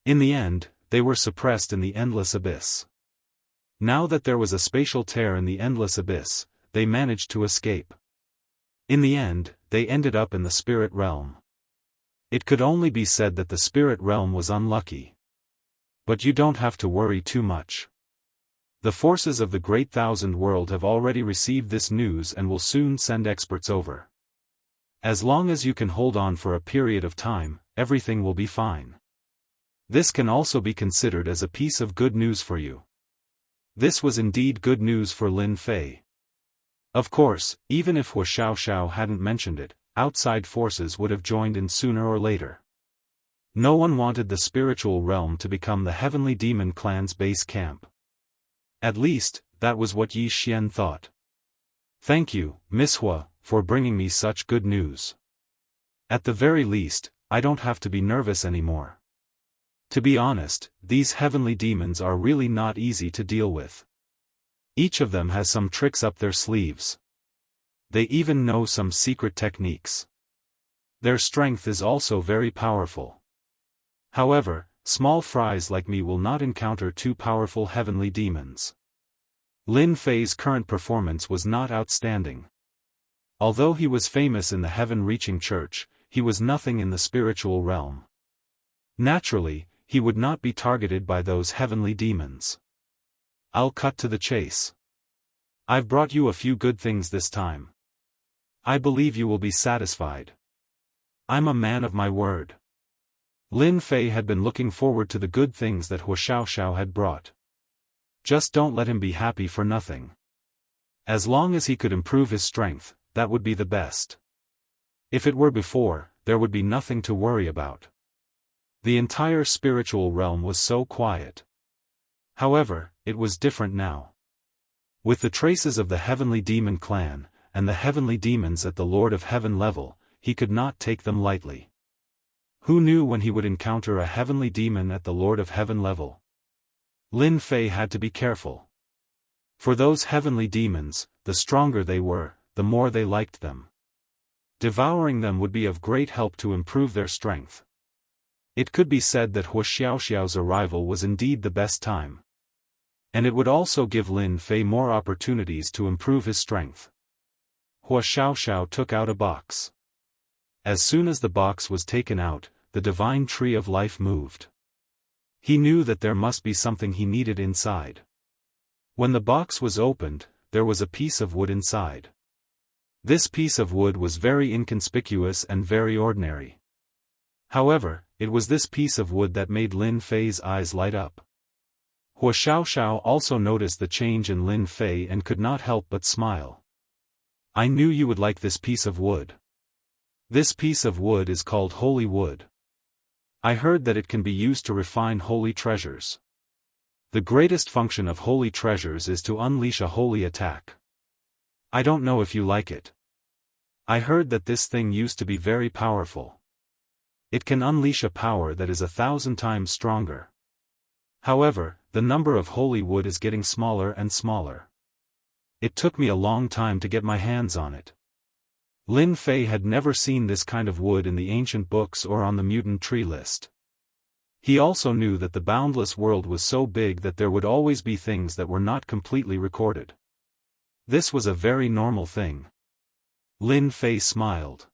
In the end, they were suppressed in the endless abyss. Now that there was a spatial tear in the endless abyss, they managed to escape. In the end, they ended up in the spirit realm. It could only be said that the spirit realm was unlucky. But you don't have to worry too much. The forces of the Great Thousand World have already received this news and will soon send experts over. As long as you can hold on for a period of time, everything will be fine. This can also be considered as a piece of good news for you. This was indeed good news for Lin Fei. Of course, even if Wuxia Xianxia hadn't mentioned it, outside forces would have joined in sooner or later. No one wanted the spiritual realm to become the heavenly demon clan's base camp. At least, that was what Yi Xian thought. Thank you, Miss Hua, for bringing me such good news. At the very least, I don't have to be nervous anymore. To be honest, these heavenly demons are really not easy to deal with. Each of them has some tricks up their sleeves. They even know some secret techniques. Their strength is also very powerful. However, small fries like me will not encounter two powerful heavenly demons. Lin Fei's current performance was not outstanding. Although he was famous in the heaven-reaching church, he was nothing in the spiritual realm. Naturally, he would not be targeted by those heavenly demons. I'll cut to the chase. I've brought you a few good things this time. I believe you will be satisfied. I'm a man of my word. Lin Fei had been looking forward to the good things that Wuxia Xianxia had brought. Just don't let him be happy for nothing. As long as he could improve his strength, that would be the best. If it were before, there would be nothing to worry about. The entire spiritual realm was so quiet. However, it was different now. With the traces of the heavenly demon clan, and the heavenly demons at the Lord of Heaven level, he could not take them lightly. Who knew when he would encounter a heavenly demon at the Lord of Heaven level? Lin Fei had to be careful. For those heavenly demons, the stronger they were, the more they liked them. Devouring them would be of great help to improve their strength. It could be said that Wuxia Xianxia's arrival was indeed the best time. And it would also give Lin Fei more opportunities to improve his strength. Wuxia Xianxia took out a box. As soon as the box was taken out, the divine tree of life moved. He knew that there must be something he needed inside. When the box was opened, there was a piece of wood inside. This piece of wood was very inconspicuous and very ordinary. However, it was this piece of wood that made Lin Fei's eyes light up. Wuxia Xianxia also noticed the change in Lin Fei and could not help but smile. I knew you would like this piece of wood. This piece of wood is called holy wood. I heard that it can be used to refine holy treasures. The greatest function of holy treasures is to unleash a holy attack. I don't know if you like it. I heard that this thing used to be very powerful. It can unleash a power that is 1,000 times stronger. However, the number of holy wood is getting smaller and smaller. It took me a long time to get my hands on it. Lin Fei had never seen this kind of wood in the ancient books or on the mutant tree list. He also knew that the boundless world was so big that there would always be things that were not completely recorded. This was a very normal thing. Lin Fei smiled.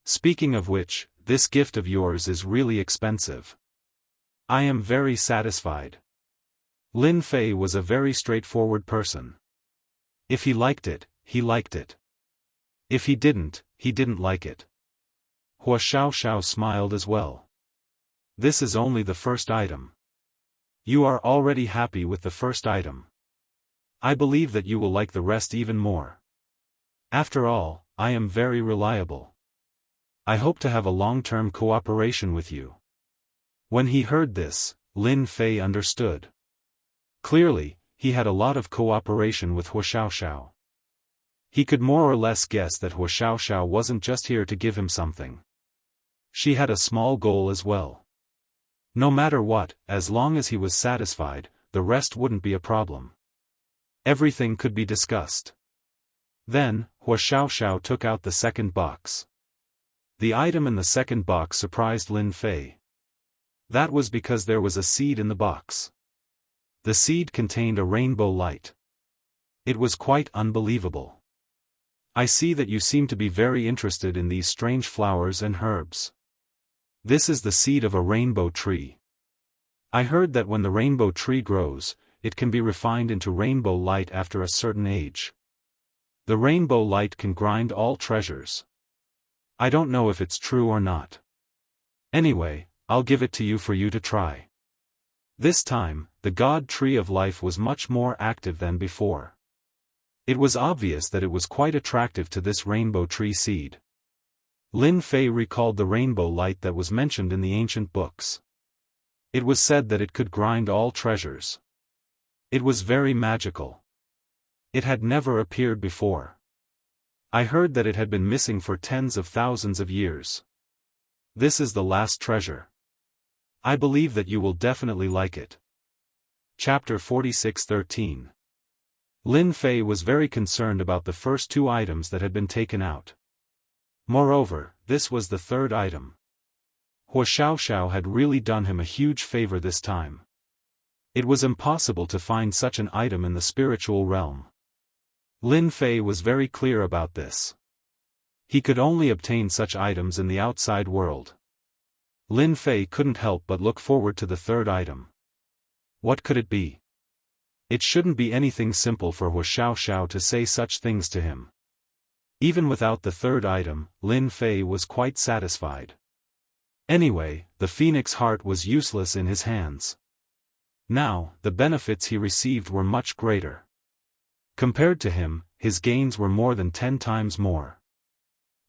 Speaking of which, this gift of yours is really expensive. I am very satisfied. Lin Fei was a very straightforward person. If he liked it, he liked it. If he didn't like it. Wuxia Xianxia smiled as well. This is only the first item. You are already happy with the first item. I believe that you will like the rest even more. After all, I am very reliable. I hope to have a long-term cooperation with you. When he heard this, Lin Fei understood. Clearly, he had a lot of cooperation with Wuxia Xianxia. He could more or less guess that Wuxia Xianxia wasn't just here to give him something. She had a small goal as well. No matter what, as long as he was satisfied, the rest wouldn't be a problem. Everything could be discussed. Then, Wuxia Xianxia took out the second box. The item in the second box surprised Lin Fei. That was because there was a seed in the box. The seed contained a rainbow light. It was quite unbelievable. I see that you seem to be very interested in these strange flowers and herbs. This is the seed of a rainbow tree. I heard that when the rainbow tree grows, it can be refined into rainbow light after a certain age. The rainbow light can grind all treasures. I don't know if it's true or not. Anyway, I'll give it to you for you to try. This time, the God Tree of Life was much more active than before. It was obvious that it was quite attractive to this rainbow tree seed. Lin Fei recalled the rainbow light that was mentioned in the ancient books. It was said that it could grind all treasures. It was very magical. It had never appeared before. I heard that it had been missing for tens of thousands of years. This is the last treasure. I believe that you will definitely like it. Chapter 46:13. Lin Fei was very concerned about the first two items that had been taken out. Moreover, this was the third item. Wuxia Xianxia had really done him a huge favor this time. It was impossible to find such an item in the spiritual realm. Lin Fei was very clear about this. He could only obtain such items in the outside world. Lin Fei couldn't help but look forward to the third item. What could it be? It shouldn't be anything simple for Wuxia Xianxia to say such things to him. Even without the third item, Lin Fei was quite satisfied. Anyway, the phoenix heart was useless in his hands. Now, the benefits he received were much greater. Compared to him, his gains were more than 10 times more.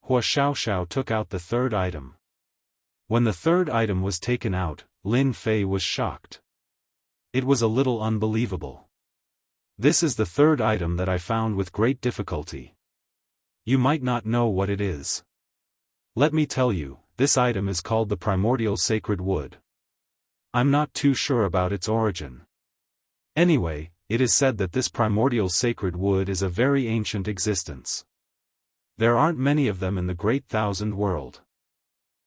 Wuxia Xianxia took out the third item. When the third item was taken out, Lin Fei was shocked. It was a little unbelievable. This is the third item that I found with great difficulty. You might not know what it is. Let me tell you, this item is called the primordial sacred wood. I'm not too sure about its origin. Anyway, it is said that this primordial sacred wood is a very ancient existence. There aren't many of them in the great thousand world.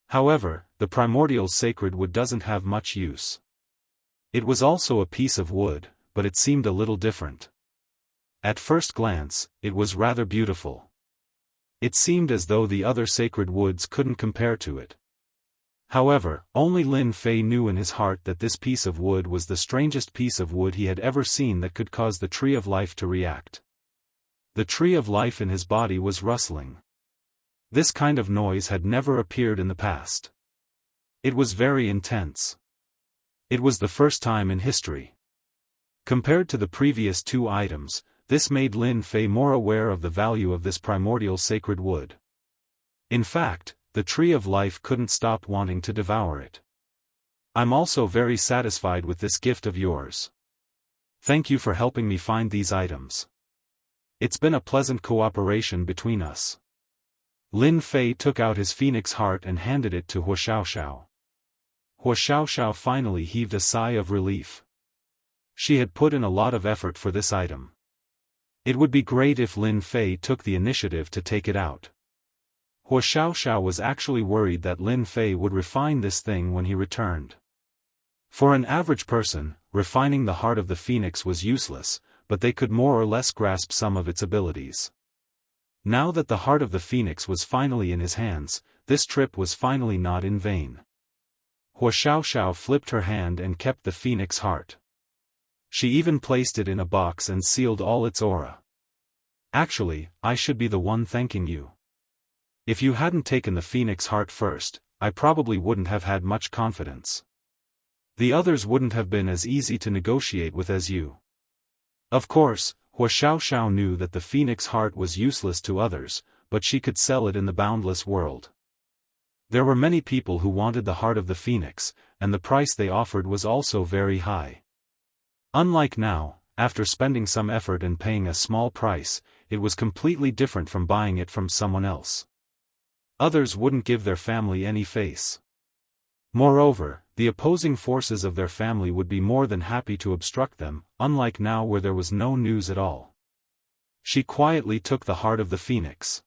However, the primordial sacred wood doesn't have much use. It was also a piece of wood, but it seemed a little different. At first glance, it was rather beautiful. It seemed as though the other sacred woods couldn't compare to it. However, only Lin Fei knew in his heart that this piece of wood was the strangest piece of wood he had ever seen that could cause the tree of life to react. The tree of life in his body was rustling. This kind of noise had never appeared in the past. It was very intense. It was the first time in history. Compared to the previous two items, this made Lin Fei more aware of the value of this primordial sacred wood. In fact, the tree of life couldn't stop wanting to devour it. I'm also very satisfied with this gift of yours. Thank you for helping me find these items. It's been a pleasant cooperation between us. Lin Fei took out his phoenix heart and handed it to Wuxia Xianxia. Wuxia Xianxia finally heaved a sigh of relief. She had put in a lot of effort for this item. It would be great if Lin Fei took the initiative to take it out. Wuxia Xianxia was actually worried that Lin Fei would refine this thing when he returned. For an average person, refining the heart of the phoenix was useless, but they could more or less grasp some of its abilities. Now that the heart of the phoenix was finally in his hands, this trip was finally not in vain. Wuxia Xianxia flipped her hand and kept the phoenix heart. She even placed it in a box and sealed all its aura. Actually, I should be the one thanking you. If you hadn't taken the phoenix heart first, I probably wouldn't have had much confidence. The others wouldn't have been as easy to negotiate with as you. Of course, Wuxia Xianxia knew that the phoenix heart was useless to others, but she could sell it in the boundless world. There were many people who wanted the heart of the phoenix, and the price they offered was also very high. Unlike now, after spending some effort and paying a small price, it was completely different from buying it from someone else. Others wouldn't give their family any face. Moreover, the opposing forces of their family would be more than happy to obstruct them, unlike now where there was no news at all. She quietly took the heart of the phoenix.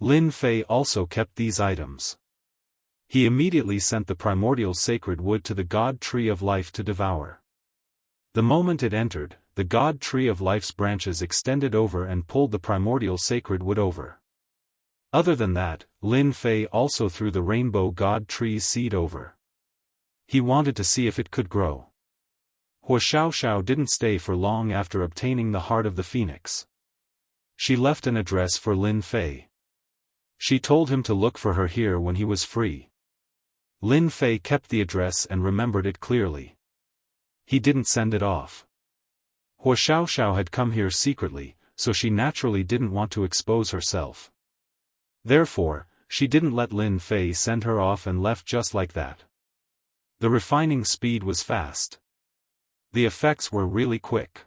Lin Fei also kept these items. He immediately sent the primordial sacred wood to the god tree of life to devour. The moment it entered, the god tree of life's branches extended over and pulled the primordial sacred wood over. Other than that, Lin Fei also threw the rainbow god tree's seed over. He wanted to see if it could grow. Wuxia Xianxia didn't stay for long after obtaining the heart of the phoenix. She left an address for Lin Fei. She told him to look for her here when he was free. Lin Fei kept the address and remembered it clearly. He didn't send it off. Wuxia Xianxia had come here secretly, so she naturally didn't want to expose herself. Therefore, she didn't let Lin Fei send her off and left just like that. The refining speed was fast. The effects were really quick.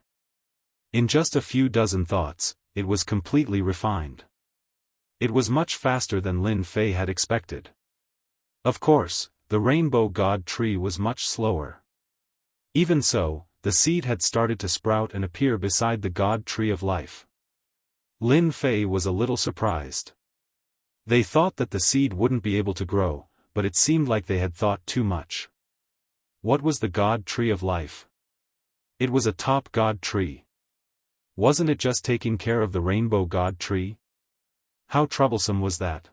In just a few dozen thoughts, it was completely refined. It was much faster than Lin Fei had expected. Of course, the rainbow god tree was much slower. Even so, the seed had started to sprout and appear beside the god tree of life. Lin Fei was a little surprised. They thought that the seed wouldn't be able to grow, but it seemed like they had thought too much. What was the god tree of life? It was a top god tree. Wasn't it just taking care of the rainbow god tree? How troublesome was that?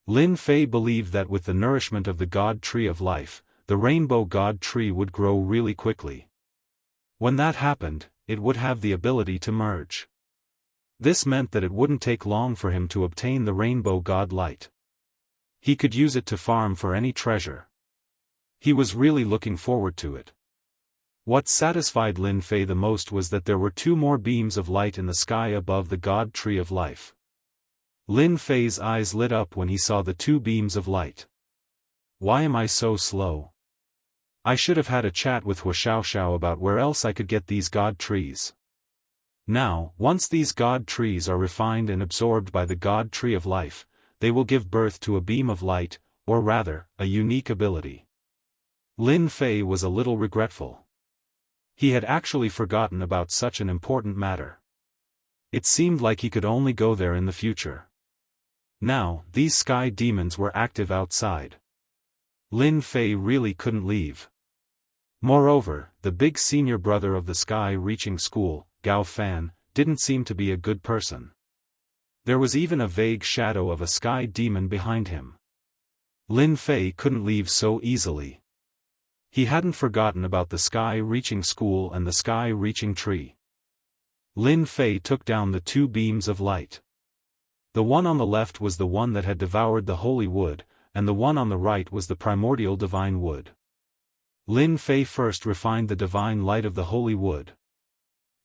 Lin Fei believed that with the nourishment of the god tree of life, the rainbow god tree would grow really quickly. When that happened, it would have the ability to merge. This meant that it wouldn't take long for him to obtain the rainbow god light. He could use it to farm for any treasure. He was really looking forward to it. What satisfied Lin Fei the most was that there were 2 more beams of light in the sky above the god tree of life. Lin Fei's eyes lit up when he saw the 2 beams of light. Why am I so slow? I should have had a chat with Wuxia Xianxia about where else I could get these god trees. Now, once these god trees are refined and absorbed by the god tree of life, they will give birth to a beam of light, or rather, a unique ability. Lin Fei was a little regretful. He had actually forgotten about such an important matter. It seemed like he could only go there in the future. Now, these sky demons were active outside. Lin Fei really couldn't leave. Moreover, the big senior brother of the sky-reaching school, Gao Fan, didn't seem to be a good person. There was even a vague shadow of a sky demon behind him. Lin Fei couldn't leave so easily. He hadn't forgotten about the sky-reaching school and the sky-reaching tree. Lin Fei took down the 2 beams of light. The one on the left was the one that had devoured the holy wood, and the one on the right was the primordial divine wood. Lin Fei first refined the divine light of the holy wood.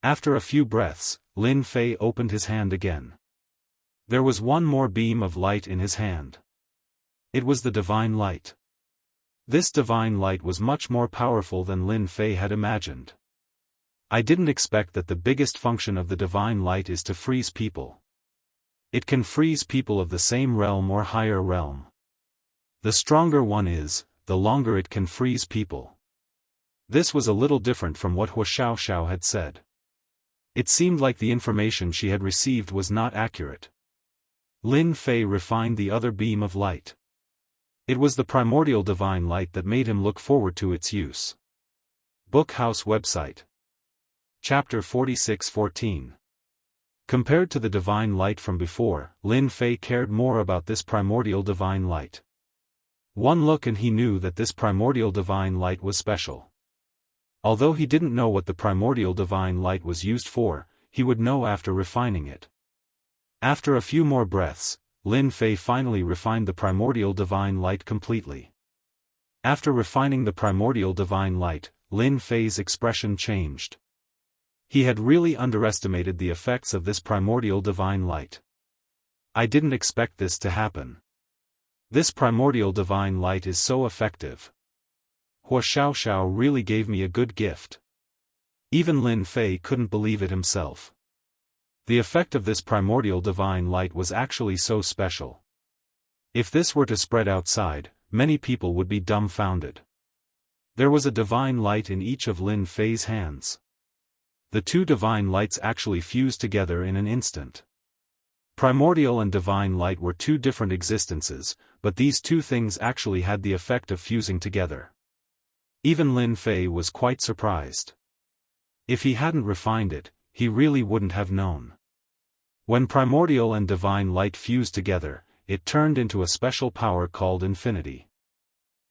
After a few breaths, Lin Fei opened his hand again. There was 1 more beam of light in his hand. It was the divine light. This divine light was much more powerful than Lin Fei had imagined. I didn't expect that the biggest function of the divine light is to freeze people. It can freeze people of the same realm or higher realm. The stronger one is, the longer it can freeze people. This was a little different from what Wuxia Xianxia had said. It seemed like the information she had received was not accurate. Lin Fei refined the other beam of light. It was the primordial divine light that made him look forward to its use. Bookhouse website. Chapter 46:14. Compared to the divine light from before, Lin Fei cared more about this primordial divine light. One look and he knew that this primordial divine light was special. Although he didn't know what the primordial divine light was used for, he would know after refining it. After a few more breaths, Lin Fei finally refined the primordial divine light completely. After refining the primordial divine light, Lin Fei's expression changed. He had really underestimated the effects of this primordial divine light. I didn't expect this to happen. This primordial divine light is so effective. Wuxia Xianxia really gave me a good gift. Even Lin Fei couldn't believe it himself. The effect of this primordial divine light was actually so special. If this were to spread outside, many people would be dumbfounded. There was a divine light in each of Lin Fei's hands. The 2 divine lights actually fused together in an instant. Primordial and divine light were 2 different existences, but these 2 things actually had the effect of fusing together. Even Lin Fei was quite surprised. If he hadn't refined it, he really wouldn't have known. When primordial and divine light fused together, it turned into a special power called infinity.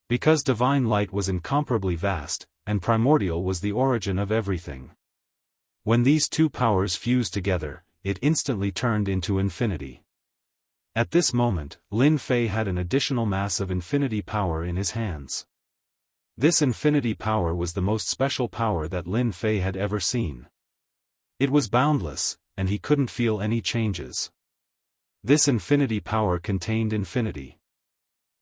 Because divine light was incomparably vast, and primordial was the origin of everything. When these 2 powers fused together, it instantly turned into infinity. At this moment, Lin Fei had an additional mass of infinity power in his hands. This infinity power was the most special power that Lin Fei had ever seen. It was boundless, and he couldn't feel any changes. This infinity power contained infinity.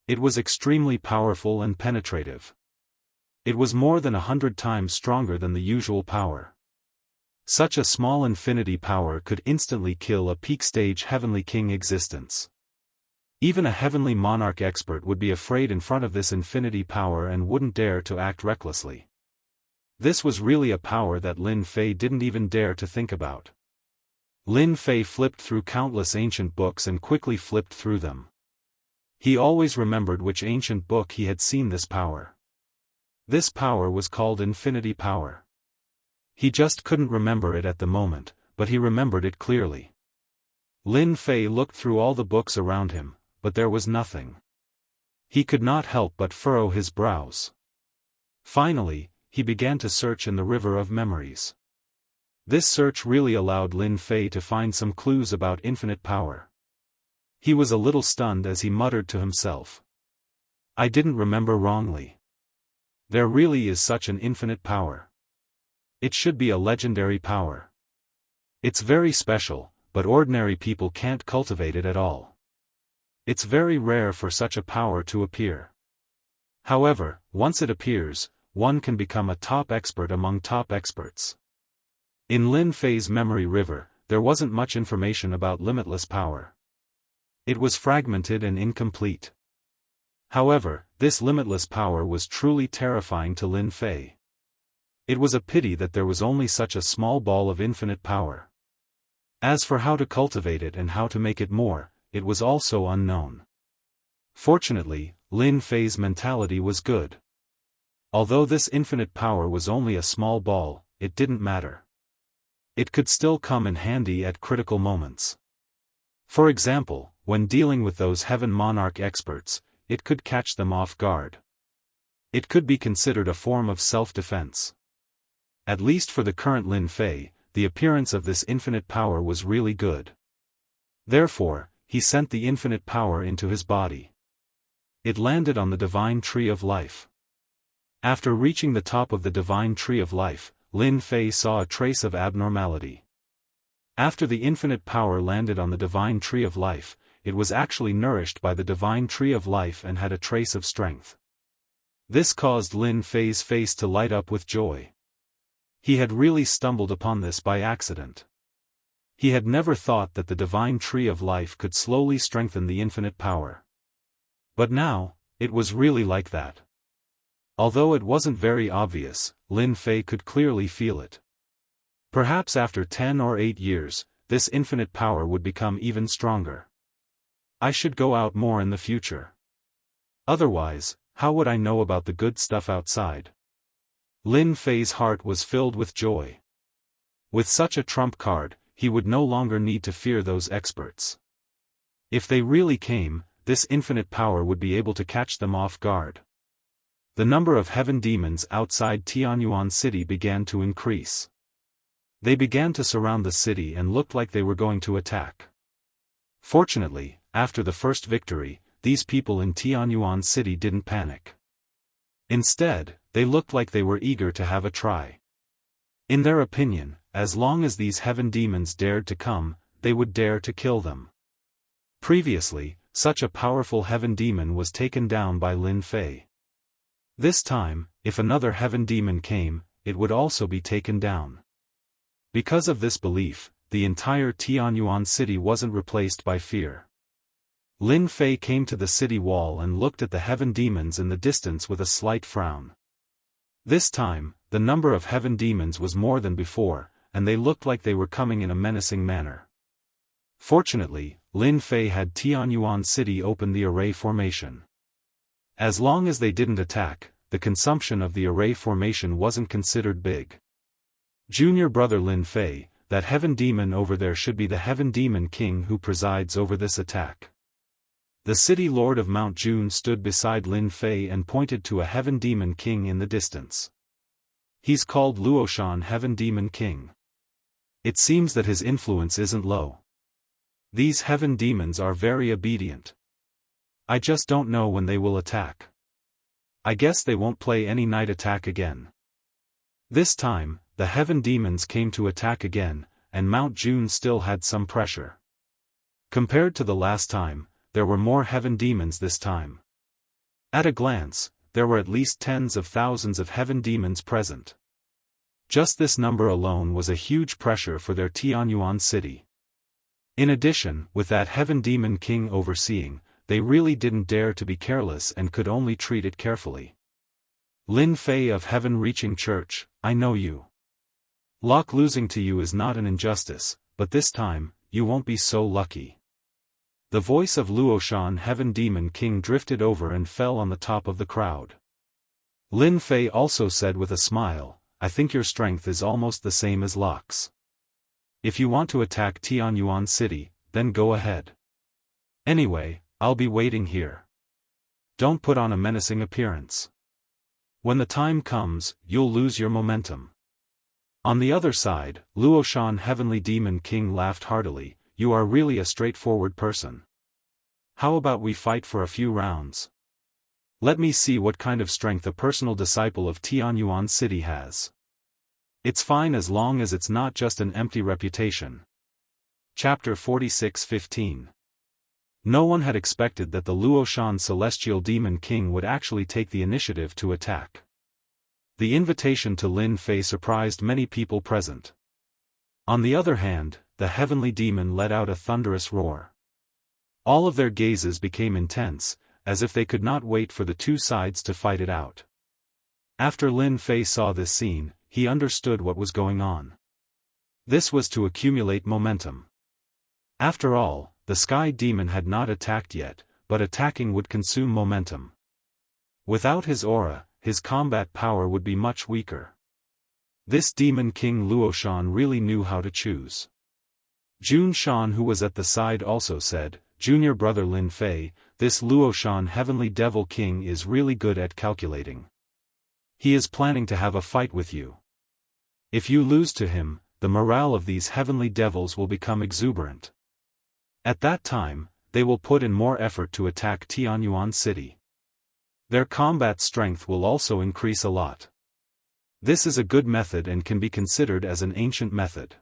It was extremely powerful and penetrative. It was more than 100 times stronger than the usual power. Such a small infinity power could instantly kill a peak-stage heavenly king existence. Even a heavenly monarch expert would be afraid in front of this infinity power and wouldn't dare to act recklessly. This was really a power that Lin Fei didn't even dare to think about. Lin Fei flipped through countless ancient books and quickly flipped through them. He always remembered which ancient book he had seen this power. This power was called Infinity Power. He just couldn't remember it at the moment, but he remembered it clearly. Lin Fei looked through all the books around him, but there was nothing. He could not help but furrow his brows. Finally, he began to search in the river of memories. This search really allowed Lin Fei to find some clues about infinite power. He was a little stunned as he muttered to himself. I didn't remember wrongly. There really is such an infinite power. It should be a legendary power. It's very special, but ordinary people can't cultivate it at all. It's very rare for such a power to appear. However, once it appears, one can become a top expert among top experts. In Lin Fei's memory river, there wasn't much information about limitless power. It was fragmented and incomplete. However, this limitless power was truly terrifying to Lin Fei. It was a pity that there was only such a small ball of infinite power. As for how to cultivate it and how to make it more, it was also unknown. Fortunately, Lin Fei's mentality was good. Although this infinite power was only a small ball, it didn't matter. It could still come in handy at critical moments. For example, when dealing with those heaven monarch experts, it could catch them off guard. It could be considered a form of self-defense. At least for the current Lin Fei, the appearance of this infinite power was really good. Therefore, he sent the infinite power into his body. It landed on the divine tree of life. After reaching the top of the divine tree of life, Lin Fei saw a trace of abnormality. After the infinite power landed on the divine tree of life, it was actually nourished by the divine tree of life and had a trace of strength. This caused Lin Fei's face to light up with joy. He had really stumbled upon this by accident. He had never thought that the divine tree of life could slowly strengthen the infinite power. But now, it was really like that. Although it wasn't very obvious, Lin Fei could clearly feel it. Perhaps after 10 or 8 years, this infinite power would become even stronger. I should go out more in the future. Otherwise, how would I know about the good stuff outside? Lin Fei's heart was filled with joy. With such a trump card, he would no longer need to fear those experts. If they really came, this infinite power would be able to catch them off guard. The number of heaven demons outside Tianyuan City began to increase. They began to surround the city and looked like they were going to attack. Fortunately, after the first victory, these people in Tianyuan City didn't panic. Instead, they looked like they were eager to have a try. In their opinion, as long as these heaven demons dared to come, they would dare to kill them. Previously, such a powerful heaven demon was taken down by Lin Fei. This time, if another heaven demon came, it would also be taken down. Because of this belief, the entire Tianyuan city wasn't replaced by fear. Lin Fei came to the city wall and looked at the heaven demons in the distance with a slight frown. This time, the number of heaven demons was more than before, and they looked like they were coming in a menacing manner. Fortunately, Lin Fei had Tianyuan City open the array formation. As long as they didn't attack, the consumption of the array formation wasn't considered big. Junior brother Lin Fei, that heaven demon over there should be the heaven demon king who presides over this attack. The city lord of Mount June stood beside Lin Fei and pointed to a heaven demon king in the distance. He's called Luoshan Heaven Demon King. It seems that his influence isn't low. These heaven demons are very obedient. I just don't know when they will attack. I guess they won't play any night attack again. This time, the heaven demons came to attack again, and Mount June still had some pressure. Compared to the last time, there were more heaven demons this time. At a glance, there were at least tens of thousands of heaven demons present. Just this number alone was a huge pressure for their Tianyuan city. In addition, with that heaven demon king overseeing, they really didn't dare to be careless and could only treat it carefully. Lin Fei of Heaven-Reaching Church, I know you. Locke losing to you is not an injustice, but this time, you won't be so lucky. The voice of Luoshan Heaven Demon King drifted over and fell on the top of the crowd. Lin Fei also said with a smile, I think your strength is almost the same as Locke's. If you want to attack Tianyuan City, then go ahead. Anyway, I'll be waiting here. Don't put on a menacing appearance. When the time comes, you'll lose your momentum. On the other side, Luoshan Heavenly Demon King laughed heartily, you are really a straightforward person. How about we fight for a few rounds? Let me see what kind of strength a personal disciple of Tianyuan City has. It's fine as long as it's not just an empty reputation. Chapter 46:15. No one had expected that the Luoshan Celestial Demon King would actually take the initiative to attack. The invitation to Lin Fei surprised many people present. On the other hand, the heavenly demon let out a thunderous roar. All of their gazes became intense, as if they could not wait for the two sides to fight it out. After Lin Fei saw this scene, he understood what was going on. This was to accumulate momentum. After all, the Sky Demon had not attacked yet, but attacking would consume momentum. Without his aura, his combat power would be much weaker. This Demon King Luoshan really knew how to choose. Jun Shan, who was at the side, also said, Junior brother Lin Fei, this Luoshan Heavenly Devil King is really good at calculating. He is planning to have a fight with you. If you lose to him, the morale of these heavenly devils will become exuberant. At that time, they will put in more effort to attack Tianyuan City. Their combat strength will also increase a lot. This is a good method and can be considered as an ancient method.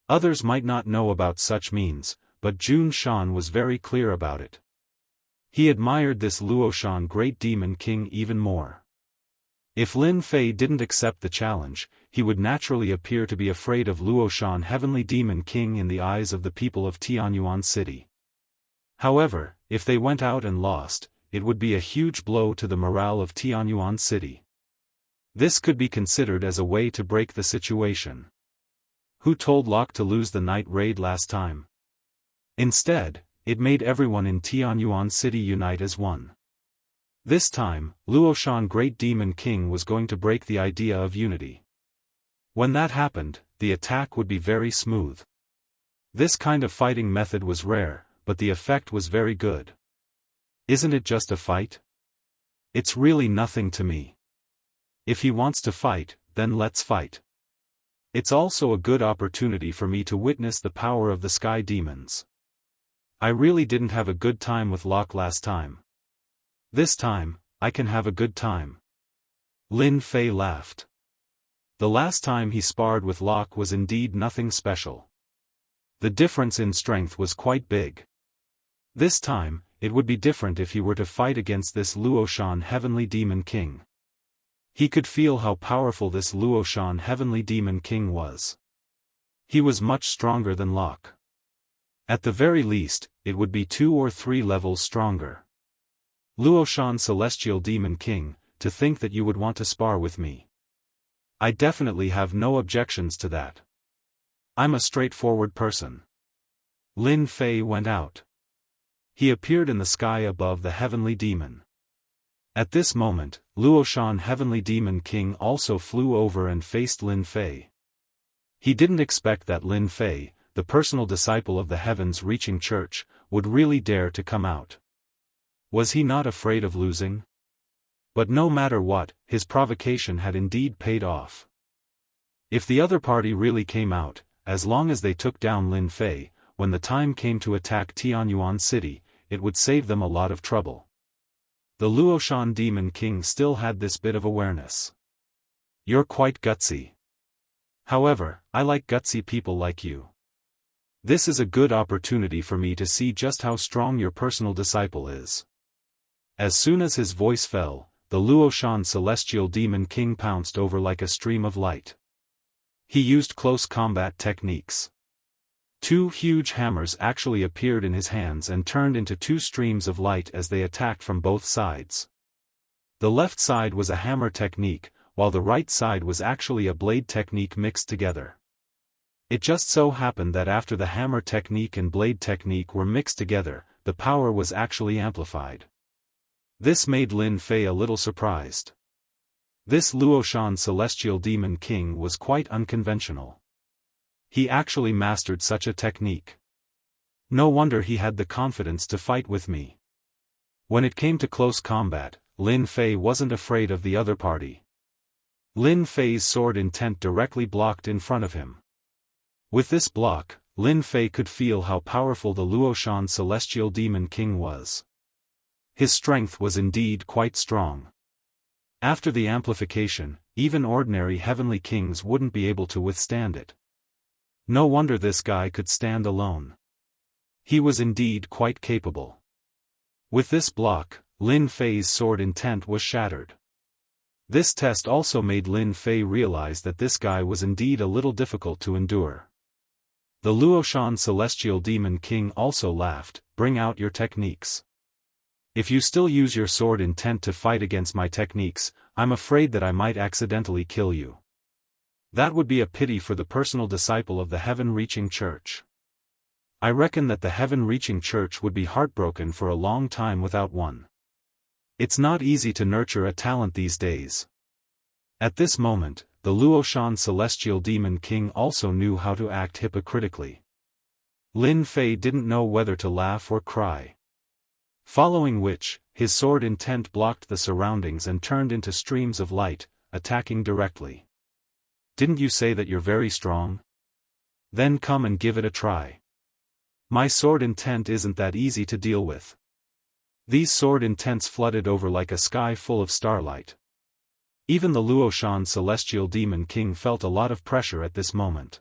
Others might not know about such means, but Jun Shan was very clear about it. He admired this Luoshan Great Demon King even more. If Lin Fei didn't accept the challenge, he would naturally appear to be afraid of Luoshan Heavenly Demon King in the eyes of the people of Tianyuan City. However, if they went out and lost, it would be a huge blow to the morale of Tianyuan City. This could be considered as a way to break the situation. Who told Locke to lose the night raid last time? Instead, it made everyone in Tianyuan City unite as one. This time, Luoshan Great Demon King was going to break the idea of unity. When that happened, the attack would be very smooth. This kind of fighting method was rare, but the effect was very good. Isn't it just a fight? It's really nothing to me. If he wants to fight, then let's fight. It's also a good opportunity for me to witness the power of the Sky Demons. I really didn't have a good time with Locke last time. This time, I can have a good time. Lin Fei laughed. The last time he sparred with Locke was indeed nothing special. The difference in strength was quite big. This time, it would be different if he were to fight against this Luoshan Heavenly Demon King. He could feel how powerful this Luoshan Heavenly Demon King was. He was much stronger than Locke. At the very least, it would be 2 or 3 levels stronger. Luoshan Celestial Demon King, to think that you would want to spar with me. I definitely have no objections to that. I'm a straightforward person. Lin Fei went out. He appeared in the sky above the Heavenly Demon. At this moment, Luoshan Heavenly Demon King also flew over and faced Lin Fei. He didn't expect that Lin Fei, the personal disciple of the Heavens-Reaching Church, would really dare to come out. Was he not afraid of losing? But no matter what, his provocation had indeed paid off. If the other party really came out, as long as they took down Lin Fei, when the time came to attack Tianyuan City, it would save them a lot of trouble. The Luoshan Demon King still had this bit of awareness. You're quite gutsy. However, I like gutsy people like you. This is a good opportunity for me to see just how strong your personal disciple is. As soon as his voice fell, the Luoshan Celestial Demon King pounced over like a stream of light. He used close combat techniques. Two huge hammers actually appeared in his hands and turned into two streams of light as they attacked from both sides. The left side was a hammer technique, while the right side was actually a blade technique mixed together. It just so happened that after the hammer technique and blade technique were mixed together, the power was actually amplified. This made Lin Fei a little surprised. This Luoshan Celestial Demon King was quite unconventional. He actually mastered such a technique. No wonder he had the confidence to fight with me. When it came to close combat, Lin Fei wasn't afraid of the other party. Lin Fei's sword intent directly blocked in front of him. With this block, Lin Fei could feel how powerful the Luoshan Celestial Demon King was. His strength was indeed quite strong. After the amplification, even ordinary heavenly kings wouldn't be able to withstand it. No wonder this guy could stand alone. He was indeed quite capable. With this block, Lin Fei's sword intent was shattered. This test also made Lin Fei realize that this guy was indeed a little difficult to endure. The Luoshan Celestial Demon King also laughed, "Bring out your techniques. If you still use your sword intent to fight against my techniques, I'm afraid that I might accidentally kill you. That would be a pity for the personal disciple of the Heaven-Reaching Church. I reckon that the Heaven-Reaching Church would be heartbroken for a long time without one. It's not easy to nurture a talent these days." At this moment, the Luoshan Celestial Demon King also knew how to act hypocritically. Lin Fei didn't know whether to laugh or cry. Following which, his sword intent blocked the surroundings and turned into streams of light, attacking directly. "Didn't you say that you're very strong? Then come and give it a try. My sword intent isn't that easy to deal with." These sword intents flooded over like a sky full of starlight. Even the Luoshan Celestial Demon King felt a lot of pressure at this moment.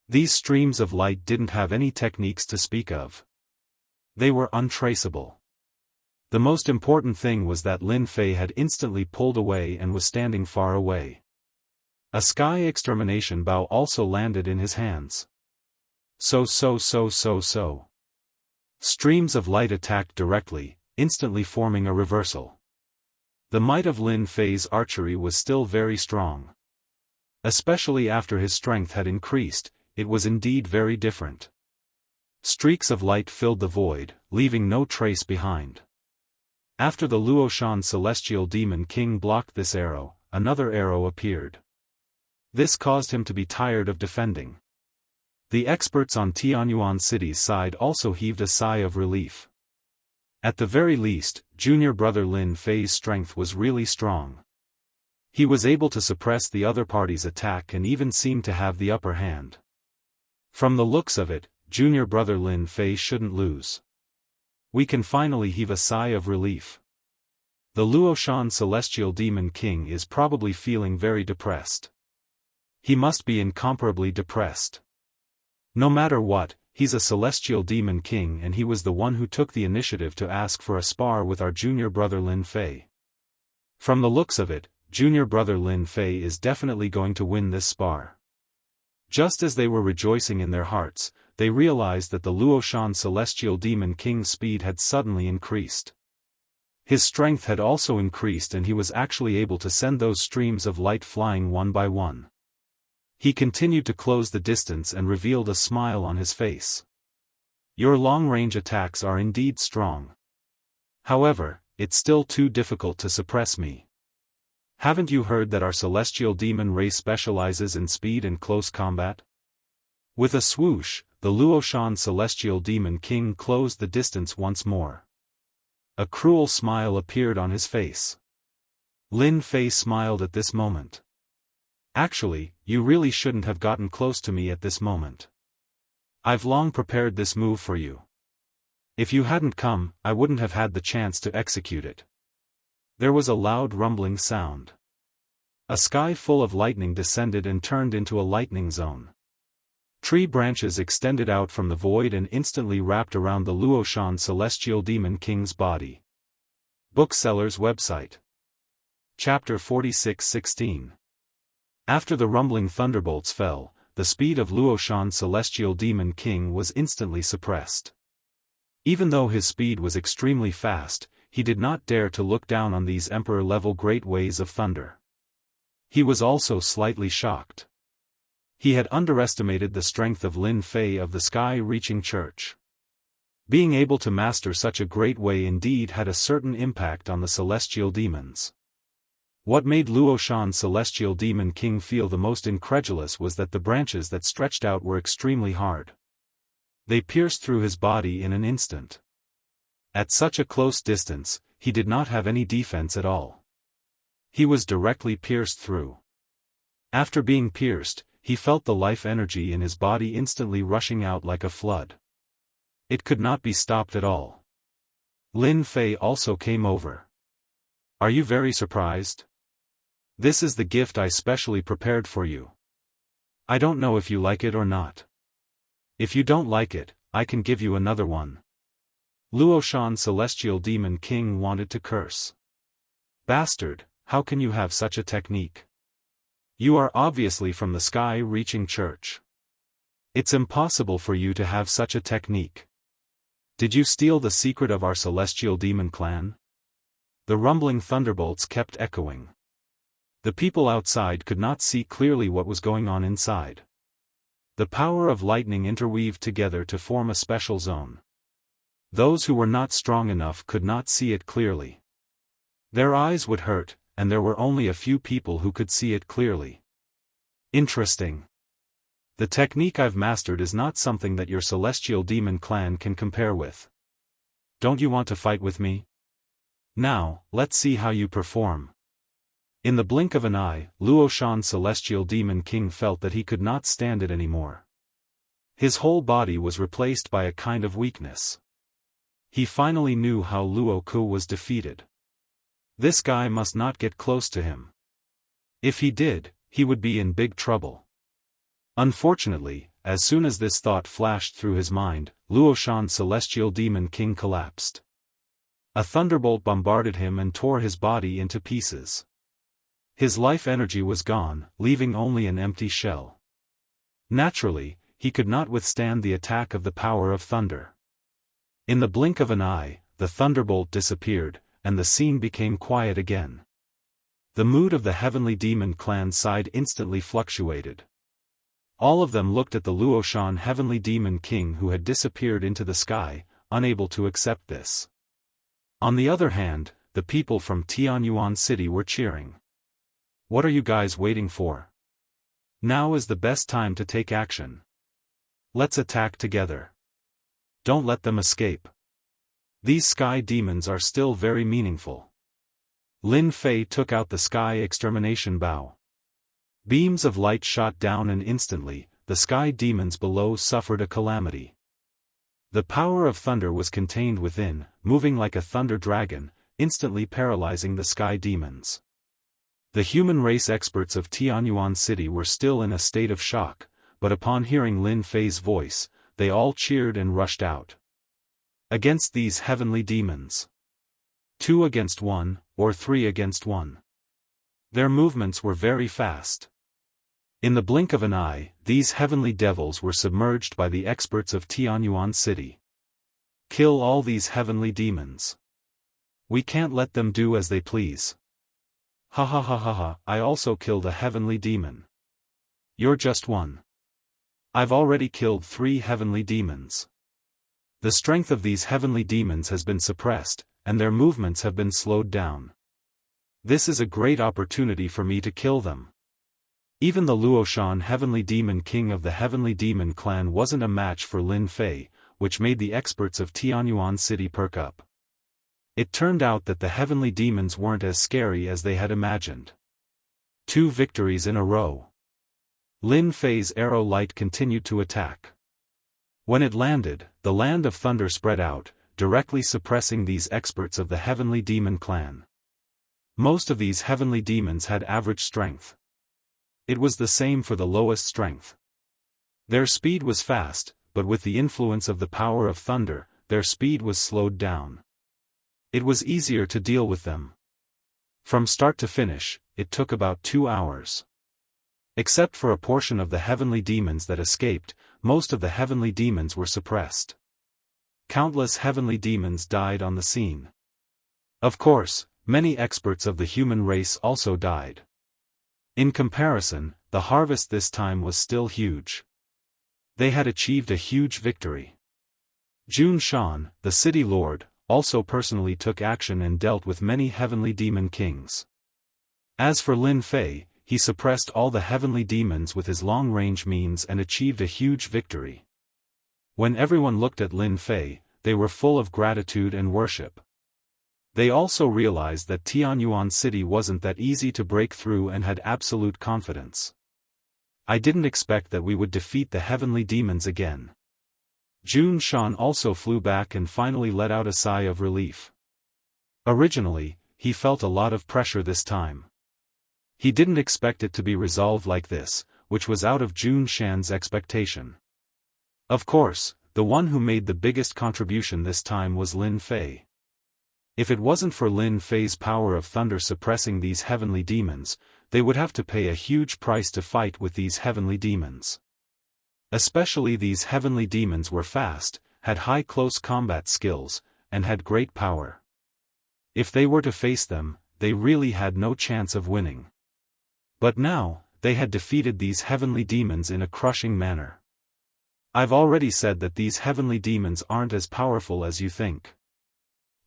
These streams of light didn't have any techniques to speak of. They were untraceable. The most important thing was that Lin Fei had instantly pulled away and was standing far away. A sky extermination bow also landed in his hands. So. Streams of light attacked directly, instantly forming a reversal. The might of Lin Fei's archery was still very strong. Especially after his strength had increased, it was indeed very different. Streaks of light filled the void, leaving no trace behind. After the Luoshan Celestial Demon King blocked this arrow, another arrow appeared. This caused him to be tired of defending. The experts on Tianyuan City's side also heaved a sigh of relief. At the very least, junior brother Lin Fei's strength was really strong. He was able to suppress the other party's attack and even seemed to have the upper hand. From the looks of it, junior brother Lin Fei shouldn't lose. We can finally heave a sigh of relief. The Luoshan Celestial Demon King is probably feeling very depressed. He must be incomparably depressed. No matter what, he's a Celestial Demon King and he was the one who took the initiative to ask for a spar with our junior brother Lin Fei. From the looks of it, junior brother Lin Fei is definitely going to win this spar. Just as they were rejoicing in their hearts, they realized that the Luoshan Celestial Demon King's speed had suddenly increased. His strength had also increased and he was actually able to send those streams of light flying one by one. He continued to close the distance and revealed a smile on his face. "Your long-range attacks are indeed strong. However, it's still too difficult to suppress me. Haven't you heard that our celestial demon race specializes in speed and close combat?" With a swoosh, the Luoshan Celestial Demon King closed the distance once more. A cruel smile appeared on his face. Lin Fei smiled at this moment. "Actually, you really shouldn't have gotten close to me at this moment. I've long prepared this move for you. If you hadn't come, I wouldn't have had the chance to execute it." There was a loud rumbling sound. A sky full of lightning descended and turned into a lightning zone. Tree branches extended out from the void and instantly wrapped around the Luoshan Celestial Demon King's body. Bookseller's website. Chapter 46:16. After the rumbling thunderbolts fell, the speed of Luoshan's celestial demon king was instantly suppressed. Even though his speed was extremely fast, he did not dare to look down on these emperor-level great waves of thunder. He was also slightly shocked. He had underestimated the strength of Lin Fei of the Sky-Reaching Church. Being able to master such a great way indeed had a certain impact on the celestial demons. What made Luoshan's celestial demon king feel the most incredulous was that the branches that stretched out were extremely hard. They pierced through his body in an instant. At such a close distance, he did not have any defense at all. He was directly pierced through. After being pierced, he felt the life energy in his body instantly rushing out like a flood. It could not be stopped at all. Lin Fei also came over. Are you very surprised? This is the gift I specially prepared for you. I don't know if you like it or not. If you don't like it, I can give you another one. Luoshan's celestial demon king wanted to curse. Bastard, how can you have such a technique? You are obviously from the Sky-Reaching Church. It's impossible for you to have such a technique. Did you steal the secret of our celestial demon clan? The rumbling thunderbolts kept echoing. The people outside could not see clearly what was going on inside. The power of lightning interweaved together to form a special zone. Those who were not strong enough could not see it clearly. Their eyes would hurt, and there were only a few people who could see it clearly. Interesting. The technique I've mastered is not something that your celestial demon clan can compare with. Don't you want to fight with me? Now, let's see how you perform. In the blink of an eye, Luoshan's celestial demon king felt that he could not stand it anymore. His whole body was replaced by a kind of weakness. He finally knew how Luo Ku was defeated. This guy must not get close to him. If he did, he would be in big trouble. Unfortunately, as soon as this thought flashed through his mind, Luoshan's celestial demon king collapsed. A thunderbolt bombarded him and tore his body into pieces. His life energy was gone, leaving only an empty shell. Naturally, he could not withstand the attack of the power of thunder. In the blink of an eye, the thunderbolt disappeared, and the scene became quiet again. The mood of the heavenly demon clan side instantly fluctuated. All of them looked at the Luoshan heavenly demon king who had disappeared into the sky, unable to accept this. On the other hand, the people from Tianyuan City were cheering. What are you guys waiting for? Now is the best time to take action. Let's attack together. Don't let them escape. These sky demons are still very meaningful. Lin Fei took out the sky extermination bow. Beams of light shot down and instantly, the sky demons below suffered a calamity. The power of thunder was contained within, moving like a thunder dragon, instantly paralyzing the sky demons. The human race experts of Tianyuan City were still in a state of shock, but upon hearing Lin Fei's voice, they all cheered and rushed out. Against these heavenly demons. 2 against 1, or 3 against 1. Their movements were very fast. In the blink of an eye, these heavenly devils were submerged by the experts of Tianyuan City. Kill all these heavenly demons. We can't let them do as they please. Ha ha ha ha ha, I also killed a heavenly demon. You're just one. I've already killed 3 heavenly demons. The strength of these heavenly demons has been suppressed, and their movements have been slowed down. This is a great opportunity for me to kill them. Even the Luoshan heavenly demon king of the heavenly demon clan wasn't a match for Lin Fei, which made the experts of Tianyuan City perk up. It turned out that the heavenly demons weren't as scary as they had imagined. 2 victories in a row. Lin Fei's arrow light continued to attack. When it landed, the land of thunder spread out, directly suppressing these experts of the heavenly demon clan. Most of these heavenly demons had average strength. It was the same for the lowest strength. Their speed was fast, but with the influence of the power of thunder, their speed was slowed down. It was easier to deal with them. From start to finish, it took about 2 hours. Except for a portion of the heavenly demons that escaped, most of the heavenly demons were suppressed. Countless heavenly demons died on the scene. Of course, many experts of the human race also died. In comparison, the harvest this time was still huge. They had achieved a huge victory. Jun Shan, the city lord, also personally took action and dealt with many heavenly demon kings. As for Lin Fei, he suppressed all the heavenly demons with his long-range means and achieved a huge victory. When everyone looked at Lin Fei, they were full of gratitude and worship. They also realized that Tianyuan City wasn't that easy to break through and had absolute confidence. I didn't expect that we would defeat the heavenly demons again. Jun Shan also flew back and finally let out a sigh of relief. Originally, he felt a lot of pressure this time. He didn't expect it to be resolved like this, which was out of Jun Shan's expectation. Of course, the one who made the biggest contribution this time was Lin Fei. If it wasn't for Lin Fei's power of thunder suppressing these heavenly demons, they would have to pay a huge price to fight with these heavenly demons. Especially these heavenly demons were fast, had high close combat skills, and had great power. If they were to face them, they really had no chance of winning. But now, they had defeated these heavenly demons in a crushing manner. I've already said that these heavenly demons aren't as powerful as you think.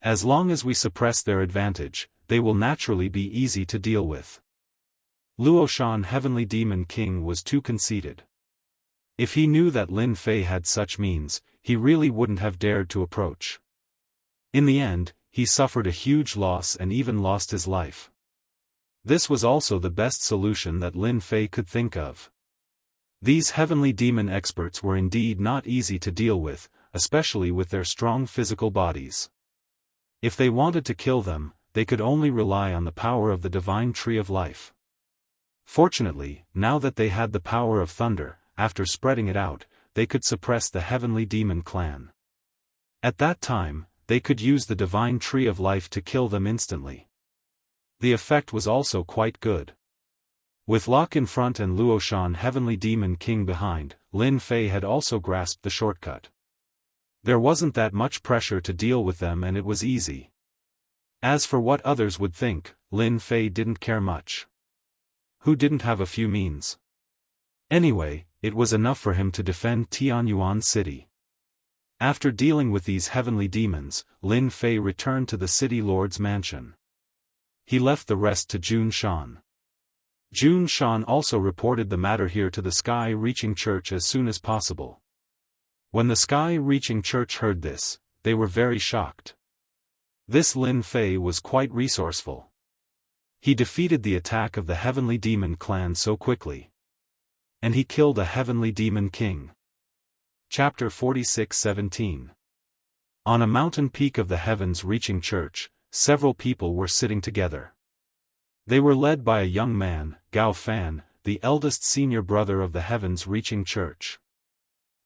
As long as we suppress their advantage, they will naturally be easy to deal with. Luoshan Heavenly Demon King was too conceited. If he knew that Lin Fei had such means, he really wouldn't have dared to approach. In the end, he suffered a huge loss and even lost his life. This was also the best solution that Lin Fei could think of. These heavenly demon experts were indeed not easy to deal with, especially with their strong physical bodies. If they wanted to kill them, they could only rely on the power of the divine tree of life. Fortunately, now that they had the power of thunder, after spreading it out, they could suppress the heavenly demon clan. At that time, they could use the divine tree of life to kill them instantly. The effect was also quite good. With Locke in front and Luoshan Heavenly Demon King behind, Lin Fei had also grasped the shortcut. There wasn't that much pressure to deal with them and it was easy. As for what others would think, Lin Fei didn't care much. Who didn't have a few means? Anyway, it was enough for him to defend Tianyuan City. After dealing with these heavenly demons, Lin Fei returned to the city lord's mansion. He left the rest to Jun Shan. Jun Shan also reported the matter here to the Sky-reaching church as soon as possible. When the Sky-reaching church heard this, they were very shocked. This Lin Fei was quite resourceful. He defeated the attack of the heavenly demon clan so quickly. And he killed a heavenly demon king. Chapter 46:17. On a mountain peak of the heavens-reaching church, several people were sitting together. They were led by a young man, Gao Fan, the eldest senior brother of the heavens-reaching church.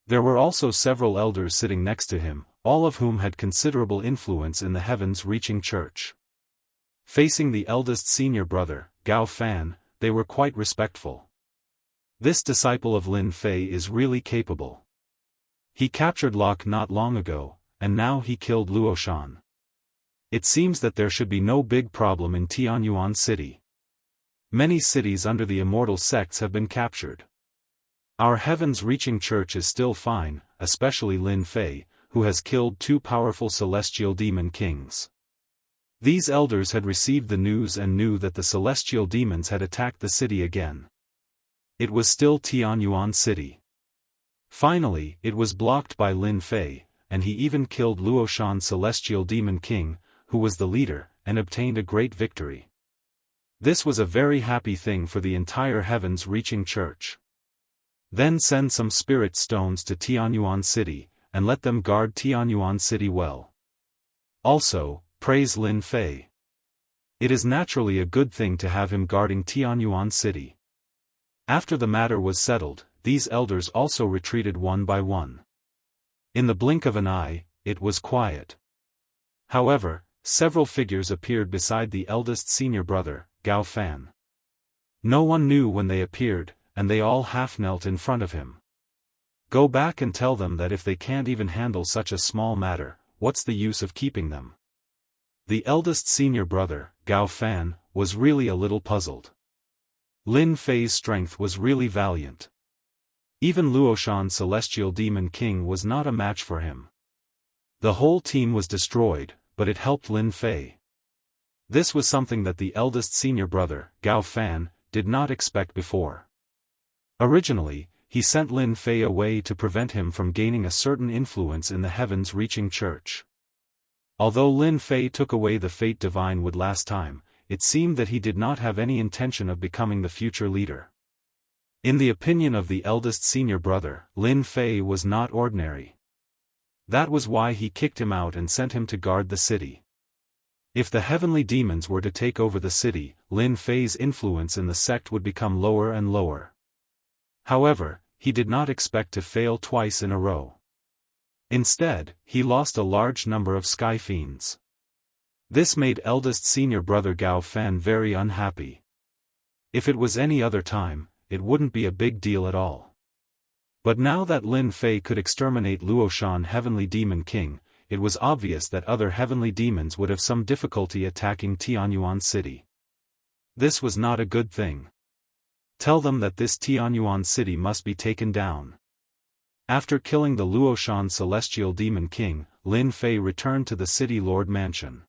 There were also several elders sitting next to him, all of whom had considerable influence in the heavens-reaching church. Facing the eldest senior brother, Gao Fan, they were quite respectful. This disciple of Lin Fei is really capable. He captured Locke not long ago, and now he killed Luoshan. It seems that there should be no big problem in Tianyuan City. Many cities under the immortal sects have been captured. Our heavens-reaching church is still fine, especially Lin Fei, who has killed 2 powerful celestial demon kings. These elders had received the news and knew that the celestial demons had attacked the city again. It was still Tianyuan City. Finally, it was blocked by Lin Fei, and he even killed Luoshan Celestial Demon King, who was the leader, and obtained a great victory. This was a very happy thing for the entire heavens-reaching church. Then send some spirit stones to Tianyuan City, and let them guard Tianyuan City well. Also, praise Lin Fei. It is naturally a good thing to have him guarding Tianyuan City. After the matter was settled, these elders also retreated one by one. In the blink of an eye, it was quiet. However, several figures appeared beside the eldest senior brother, Gao Fan. No one knew when they appeared, and they all half knelt in front of him. Go back and tell them that if they can't even handle such a small matter, what's the use of keeping them? The eldest senior brother, Gao Fan, was really a little puzzled. Lin Fei's strength was really valiant. Even Luoshan Celestial Demon King was not a match for him. The whole team was destroyed, but it helped Lin Fei. This was something that the eldest senior brother, Gao Fan, did not expect before. Originally, he sent Lin Fei away to prevent him from gaining a certain influence in the heavens-reaching church. Although Lin Fei took away the fate divine would last time, it seemed that he did not have any intention of becoming the future leader. In the opinion of the eldest senior brother, Lin Fei was not ordinary. That was why he kicked him out and sent him to guard the city. If the heavenly demons were to take over the city, Lin Fei's influence in the sect would become lower and lower. However, he did not expect to fail twice in a row. Instead, he lost a large number of sky fiends. This made eldest senior brother Gao Fan very unhappy. If it was any other time, it wouldn't be a big deal at all. But now that Lin Fei could exterminate Luoshan Heavenly Demon King, it was obvious that other heavenly demons would have some difficulty attacking Tianyuan City. This was not a good thing. Tell them that this Tianyuan City must be taken down. After killing the Luoshan Celestial Demon King, Lin Fei returned to the City Lord Mansion.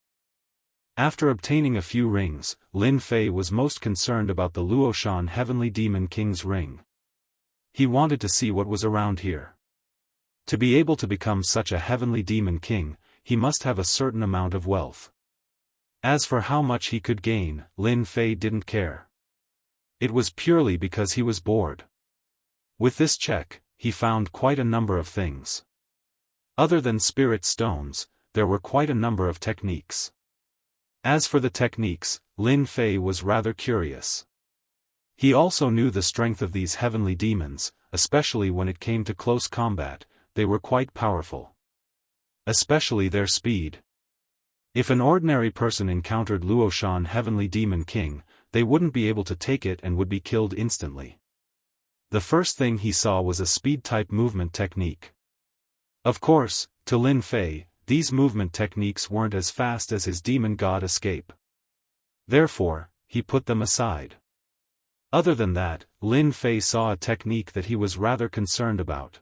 After obtaining a few rings, Lin Fei was most concerned about the Luoshan Heavenly Demon King's ring. He wanted to see what was around here. To be able to become such a heavenly demon king, he must have a certain amount of wealth. As for how much he could gain, Lin Fei didn't care. It was purely because he was bored. With this check, he found quite a number of things. Other than spirit stones, there were quite a number of techniques. As for the techniques, Lin Fei was rather curious. He also knew the strength of these heavenly demons, especially when it came to close combat. They were quite powerful. Especially their speed. If an ordinary person encountered Luoshan Heavenly Demon King, they wouldn't be able to take it and would be killed instantly. The first thing he saw was a speed-type movement technique. Of course, to Lin Fei, these movement techniques weren't as fast as his demon god escape. Therefore, he put them aside. Other than that, Lin Fei saw a technique that he was rather concerned about.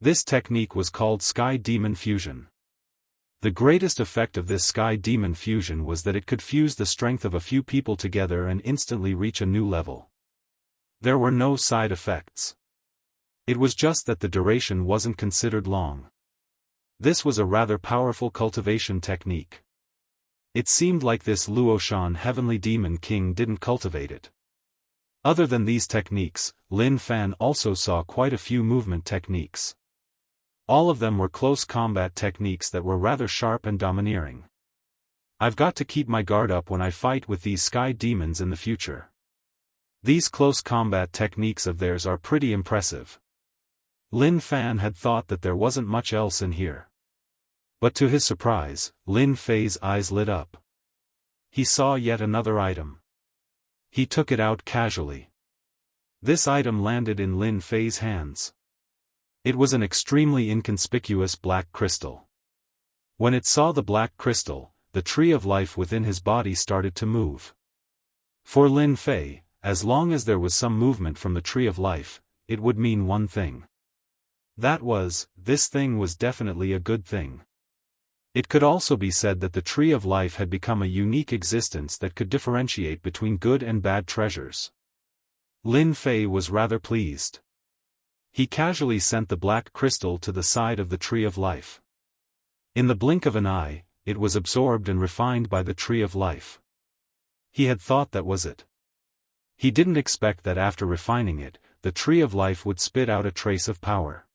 This technique was called Sky Demon Fusion. The greatest effect of this Sky Demon Fusion was that it could fuse the strength of a few people together and instantly reach a new level. There were no side effects. It was just that the duration wasn't considered long. This was a rather powerful cultivation technique. It seemed like this Luoshan Heavenly Demon King didn't cultivate it. Other than these techniques, Lin Fan also saw quite a few movement techniques. All of them were close combat techniques that were rather sharp and domineering. I've got to keep my guard up when I fight with these sky demons in the future. These close combat techniques of theirs are pretty impressive. Lin Fan had thought that there wasn't much else in here. But to his surprise, Lin Fei's eyes lit up. He saw yet another item. He took it out casually. This item landed in Lin Fei's hands. It was an extremely inconspicuous black crystal. When it saw the black crystal, the tree of life within his body started to move. For Lin Fei, as long as there was some movement from the tree of life, it would mean one thing. That was, this thing was definitely a good thing. It could also be said that the tree of life had become a unique existence that could differentiate between good and bad treasures. Lin Fei was rather pleased. He casually sent the black crystal to the side of the tree of life. In the blink of an eye, it was absorbed and refined by the tree of life. He had thought that was it. He didn't expect that after refining it, the tree of life would spit out a trace of power.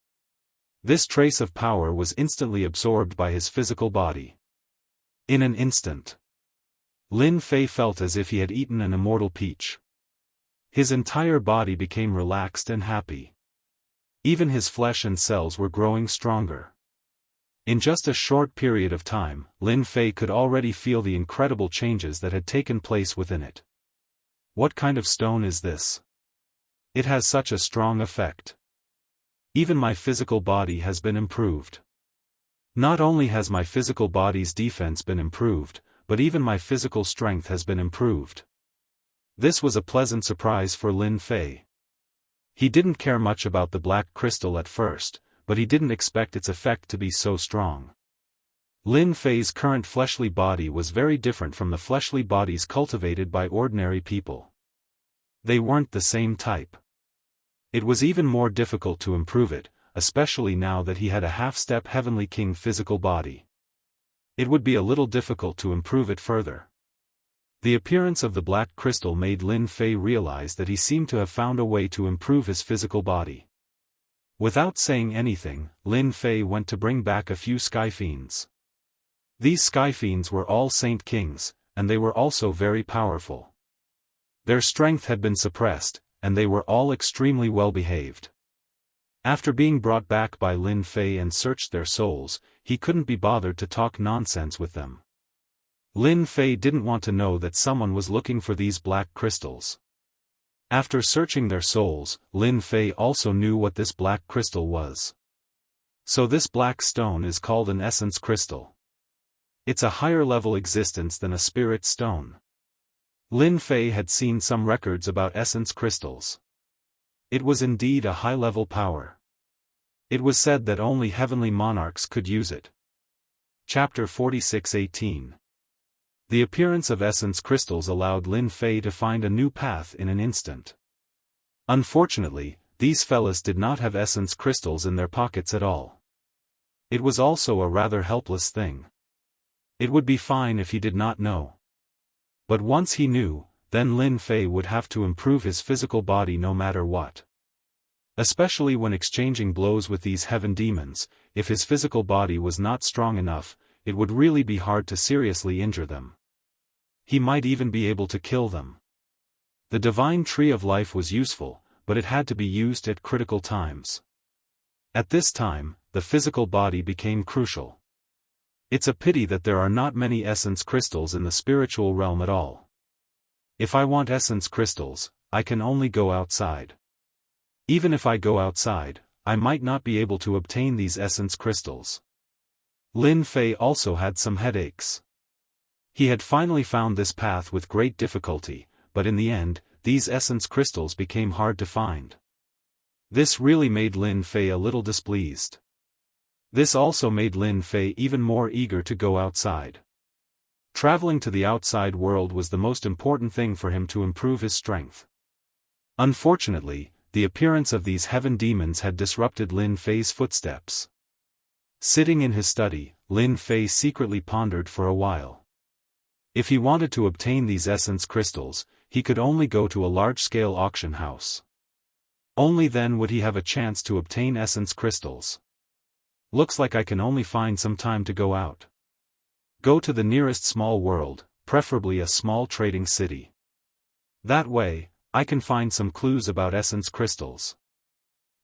This trace of power was instantly absorbed by his physical body. In an instant, Lin Fei felt as if he had eaten an immortal peach. His entire body became relaxed and happy. Even his flesh and cells were growing stronger. In just a short period of time, Lin Fei could already feel the incredible changes that had taken place within it. What kind of stone is this? It has such a strong effect. Even my physical body has been improved. Not only has my physical body's defense been improved, but even my physical strength has been improved. This was a pleasant surprise for Lin Fei. He didn't care much about the black crystal at first, but he didn't expect its effect to be so strong. Lin Fei's current fleshly body was very different from the fleshly bodies cultivated by ordinary people. They weren't the same type. It was even more difficult to improve it, especially now that he had a half-step Heavenly King physical body. It would be a little difficult to improve it further. The appearance of the black crystal made Lin Fei realize that he seemed to have found a way to improve his physical body. Without saying anything, Lin Fei went to bring back a few sky fiends. These sky fiends were all Saint Kings, and they were also very powerful. Their strength had been suppressed, and they were all extremely well behaved. After being brought back by Lin Fei and searched their souls, he couldn't be bothered to talk nonsense with them. Lin Fei didn't want to know that someone was looking for these black crystals. After searching their souls, Lin Fei also knew what this black crystal was. So this black stone is called an essence crystal. It's a higher level existence than a spirit stone. Lin Fei had seen some records about essence crystals. It was indeed a high-level power. It was said that only heavenly monarchs could use it. Chapter 46:18. The appearance of essence crystals allowed Lin Fei to find a new path in an instant. Unfortunately, these fellas did not have essence crystals in their pockets at all. It was also a rather helpless thing. It would be fine if he did not know. But once he knew, then Lin Fei would have to improve his physical body no matter what. Especially when exchanging blows with these heaven demons, if his physical body was not strong enough, it would really be hard to seriously injure them. He might even be able to kill them. The divine tree of life was useful, but it had to be used at critical times. At this time, the physical body became crucial. It's a pity that there are not many essence crystals in the spiritual realm at all. If I want essence crystals, I can only go outside. Even if I go outside, I might not be able to obtain these essence crystals. Lin Fei also had some headaches. He had finally found this path with great difficulty, but in the end, these essence crystals became hard to find. This really made Lin Fei a little displeased. This also made Lin Fei even more eager to go outside. Traveling to the outside world was the most important thing for him to improve his strength. Unfortunately, the appearance of these heaven demons had disrupted Lin Fei's footsteps. Sitting in his study, Lin Fei secretly pondered for a while. If he wanted to obtain these essence crystals, he could only go to a large-scale auction house. Only then would he have a chance to obtain essence crystals. Looks like I can only find some time to go out. Go to the nearest small world, preferably a small trading city. That way, I can find some clues about essence crystals.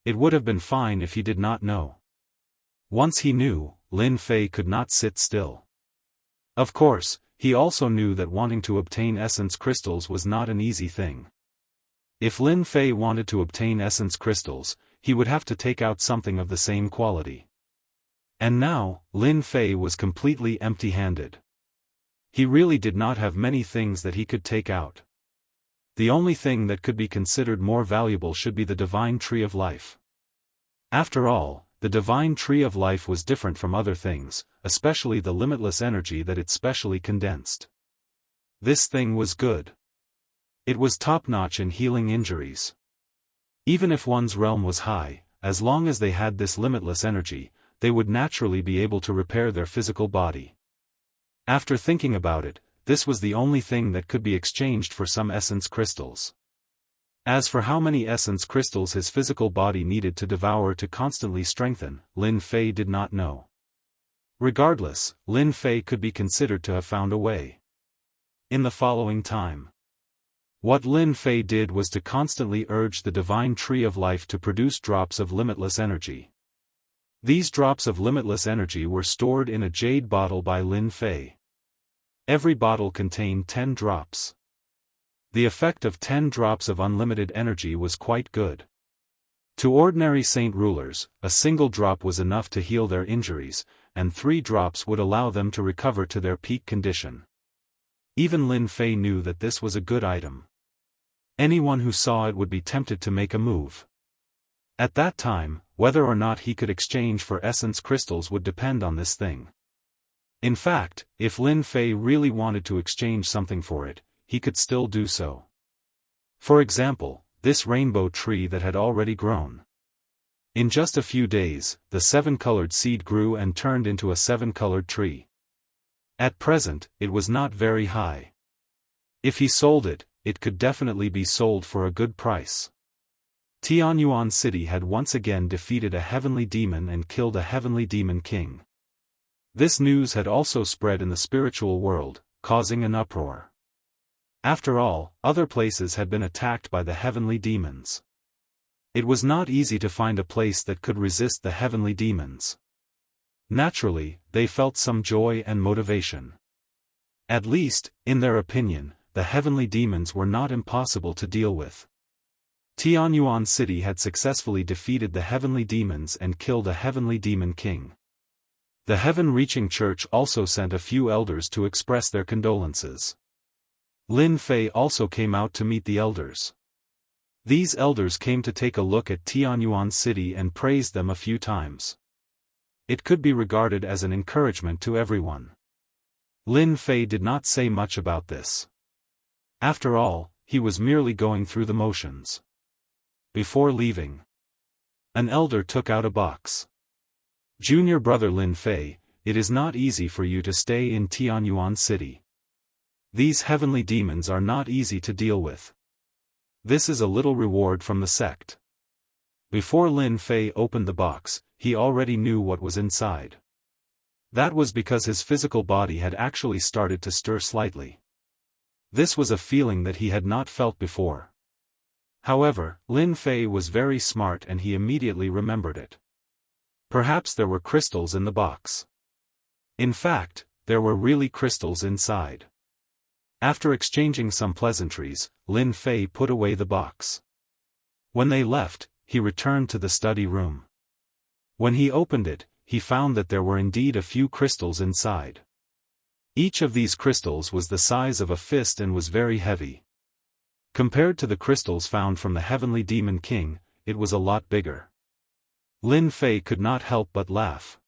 It would have been fine if he did not know. Once he knew, Lin Fei could not sit still. Of course, he also knew that wanting to obtain essence crystals was not an easy thing. If Lin Fei wanted to obtain essence crystals, he would have to take out something of the same quality. And now, Lin Fei was completely empty-handed. He really did not have many things that he could take out. The only thing that could be considered more valuable should be the divine tree of life. After all, the divine tree of life was different from other things, especially the limitless energy that it specially condensed. This thing was good. It was top-notch in healing injuries. Even if one's realm was high, as long as they had this limitless energy, they would naturally be able to repair their physical body. After thinking about it, this was the only thing that could be exchanged for some essence crystals. As for how many essence crystals his physical body needed to devour to constantly strengthen, Lin Fei did not know. Regardless, Lin Fei could be considered to have found a way. In the following time, what Lin Fei did was to constantly urge the divine tree of life to produce drops of limitless energy. These drops of limitless energy were stored in a jade bottle by Lin Fei. Every bottle contained 10 drops. The effect of 10 drops of unlimited energy was quite good. To ordinary saint rulers, a single drop was enough to heal their injuries, and 3 drops would allow them to recover to their peak condition. Even Lin Fei knew that this was a good item. Anyone who saw it would be tempted to make a move. At that time, whether or not he could exchange for essence crystals would depend on this thing. In fact, if Lin Fei really wanted to exchange something for it, he could still do so. For example, this rainbow tree that had already grown. In just a few days, the 7-colored seed grew and turned into a 7-colored tree. At present, it was not very high. If he sold it, it could definitely be sold for a good price. Tianyuan City had once again defeated a heavenly demon and killed a heavenly demon king. This news had also spread in the spiritual world, causing an uproar. After all, other places had been attacked by the heavenly demons. It was not easy to find a place that could resist the heavenly demons. Naturally, they felt some joy and motivation. At least, in their opinion, the heavenly demons were not impossible to deal with. Tianyuan City had successfully defeated the heavenly demons and killed a heavenly demon king. The heaven-reaching church also sent a few elders to express their condolences. Lin Fei also came out to meet the elders. These elders came to take a look at Tianyuan City and praised them a few times. It could be regarded as an encouragement to everyone. Lin Fei did not say much about this. After all, he was merely going through the motions. Before leaving, an elder took out a box. Junior brother Lin Fei, it is not easy for you to stay in Tianyuan City. These heavenly demons are not easy to deal with. This is a little reward from the sect. Before Lin Fei opened the box, he already knew what was inside. That was because his physical body had actually started to stir slightly. This was a feeling that he had not felt before. However, Lin Fei was very smart and he immediately remembered it. Perhaps there were crystals in the box. In fact, there were really crystals inside. After exchanging some pleasantries, Lin Fei put away the box. When they left, he returned to the study room. When he opened it, he found that there were indeed a few crystals inside. Each of these crystals was the size of a fist and was very heavy. Compared to the crystals found from the heavenly demon king, it was a lot bigger. Lin Fei could not help but laugh.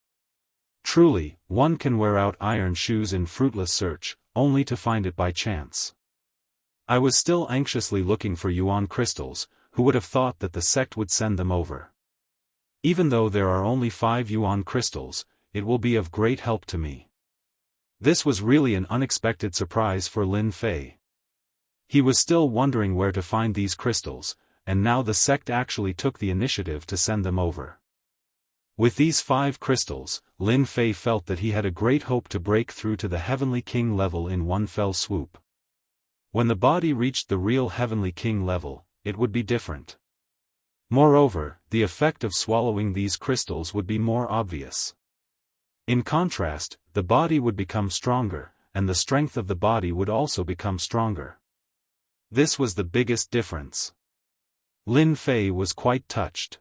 Truly, one can wear out iron shoes in fruitless search, only to find it by chance. I was still anxiously looking for yuan crystals, who would have thought that the sect would send them over. Even though there are only 5 yuan crystals, it will be of great help to me. This was really an unexpected surprise for Lin Fei. He was still wondering where to find these crystals, and now the sect actually took the initiative to send them over. With these 5 crystals, Lin Fei felt that he had a great hope to break through to the Heavenly King level in one fell swoop. When the body reached the real Heavenly King level, it would be different. Moreover, the effect of swallowing these crystals would be more obvious. In contrast, the body would become stronger, and the strength of the body would also become stronger. This was the biggest difference. Lin Fei was quite touched.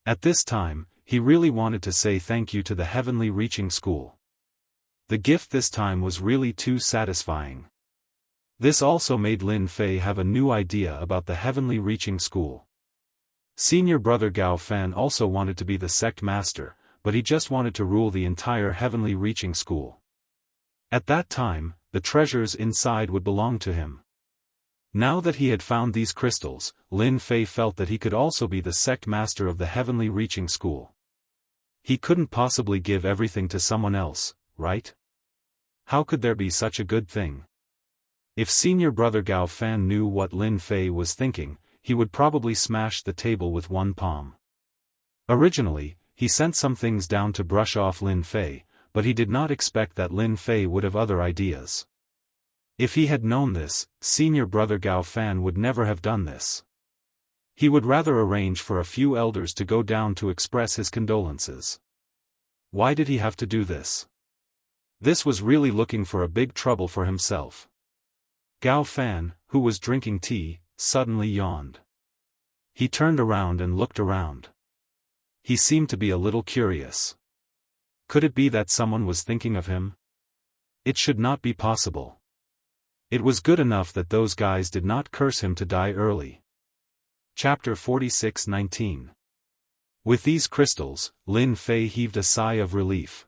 At this time, he really wanted to say thank you to the Heavenly Reaching School. The gift this time was really too satisfying. This also made Lin Fei have a new idea about the Heavenly Reaching School. Senior brother Gao Fan also wanted to be the sect master, but he just wanted to rule the entire Heavenly Reaching School. At that time, the treasures inside would belong to him. Now that he had found these crystals, Lin Fei felt that he could also be the sect master of the Heavenly Reaching School. He couldn't possibly give everything to someone else, right? How could there be such a good thing? If senior brother Gao Fan knew what Lin Fei was thinking, he would probably smash the table with one palm. Originally, he sent some things down to brush off Lin Fei, but he did not expect that Lin Fei would have other ideas. If he had known this, senior brother Gao Fan would never have done this. He would rather arrange for a few elders to go down to express his condolences. Why did he have to do this? This was really looking for a big trouble for himself. Gao Fan, who was drinking tea, suddenly yawned. He turned around and looked around. He seemed to be a little curious. Could it be that someone was thinking of him? It should not be possible. It was good enough that those guys did not curse him to die early. Chapter 46:19. With these crystals, Lin Fei heaved a sigh of relief.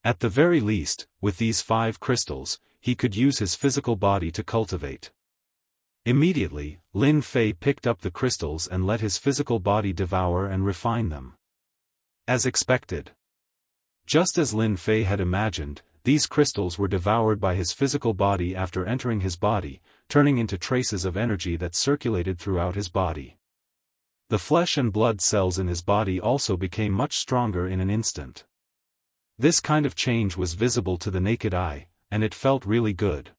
At the very least, with these 5 crystals, he could use his physical body to cultivate. Immediately, Lin Fei picked up the crystals and let his physical body devour and refine them. As expected. Just as Lin Fei had imagined, these crystals were devoured by his physical body after entering his body, turning into traces of energy that circulated throughout his body. The flesh and blood cells in his body also became much stronger in an instant. This kind of change was visible to the naked eye, and it felt really good.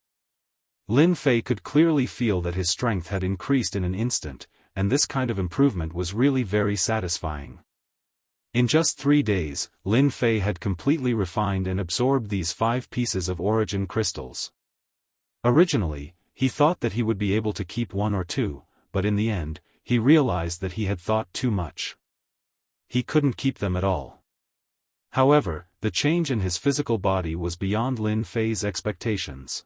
Lin Fei could clearly feel that his strength had increased in an instant, and this kind of improvement was really very satisfying. In just 3 days, Lin Fei had completely refined and absorbed these 5 pieces of origin crystals. Originally, he thought that he would be able to keep 1 or 2, but in the end, he realized that he had thought too much. He couldn't keep them at all. However, the change in his physical body was beyond Lin Fei's expectations.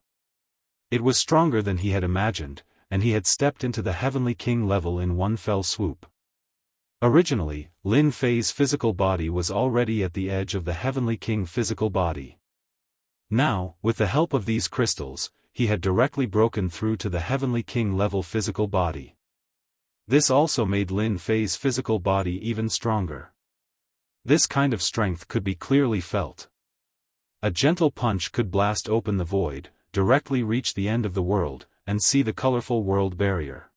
It was stronger than he had imagined, and he had stepped into the Heavenly King level in one fell swoop. Originally, Lin Fei's physical body was already at the edge of the Heavenly King physical body. Now, with the help of these crystals, he had directly broken through to the Heavenly King level physical body. This also made Lin Fei's physical body even stronger. This kind of strength could be clearly felt. A gentle punch could blast open the void, directly reach the end of the world, and see the colorful world barrier.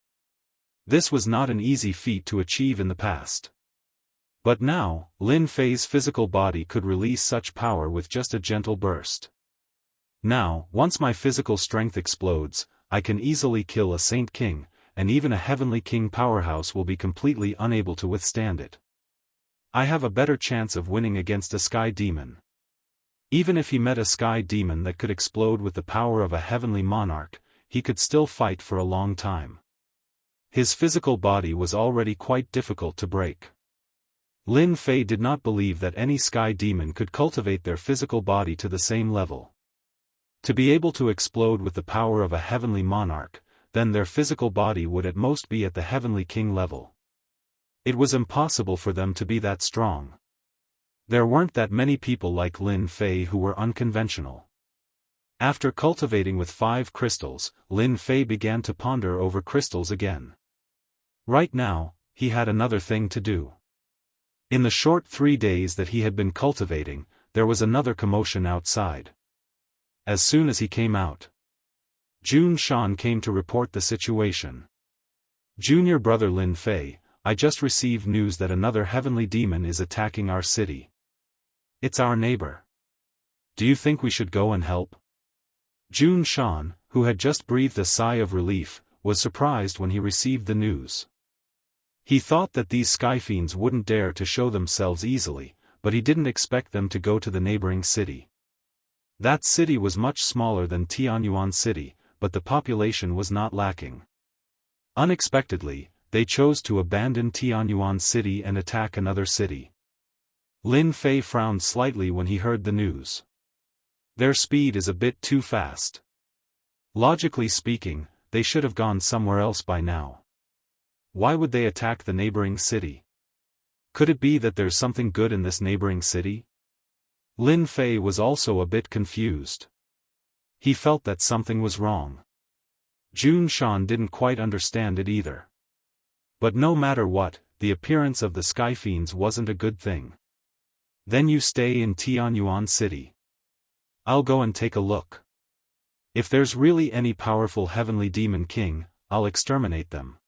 This was not an easy feat to achieve in the past. But now, Lin Fei's physical body could release such power with just a gentle burst. Now, once my physical strength explodes, I can easily kill a Saint King, and even a Heavenly King powerhouse will be completely unable to withstand it. I have a better chance of winning against a sky demon. Even if he met a sky demon that could explode with the power of a heavenly monarch, he could still fight for a long time. His physical body was already quite difficult to break. Lin Fei did not believe that any sky demon could cultivate their physical body to the same level. To be able to explode with the power of a heavenly monarch, then their physical body would at most be at the Heavenly King level. It was impossible for them to be that strong. There weren't that many people like Lin Fei who were unconventional. After cultivating with 5 crystals, Lin Fei began to ponder over crystals again. Right now, he had another thing to do. In the short 3 days that he had been cultivating, there was another commotion outside. As soon as he came out, Jun Shan came to report the situation. Junior brother Lin Fei, I just received news that another heavenly demon is attacking our city. It's our neighbor. Do you think we should go and help? Jun Shan, who had just breathed a sigh of relief, was surprised when he received the news. He thought that these skyfiends wouldn't dare to show themselves easily, but he didn't expect them to go to the neighboring city. That city was much smaller than Tianyuan City, but the population was not lacking. Unexpectedly, they chose to abandon Tianyuan City and attack another city. Lin Fei frowned slightly when he heard the news. Their speed is a bit too fast. Logically speaking, they should have gone somewhere else by now. Why would they attack the neighboring city? Could it be that there's something good in this neighboring city? Lin Fei was also a bit confused. He felt that something was wrong. Jun Shan didn't quite understand it either. But no matter what, the appearance of the skyfiends wasn't a good thing. Then you stay in Tianyuan City. I'll go and take a look. If there's really any powerful heavenly demon king, I'll exterminate them.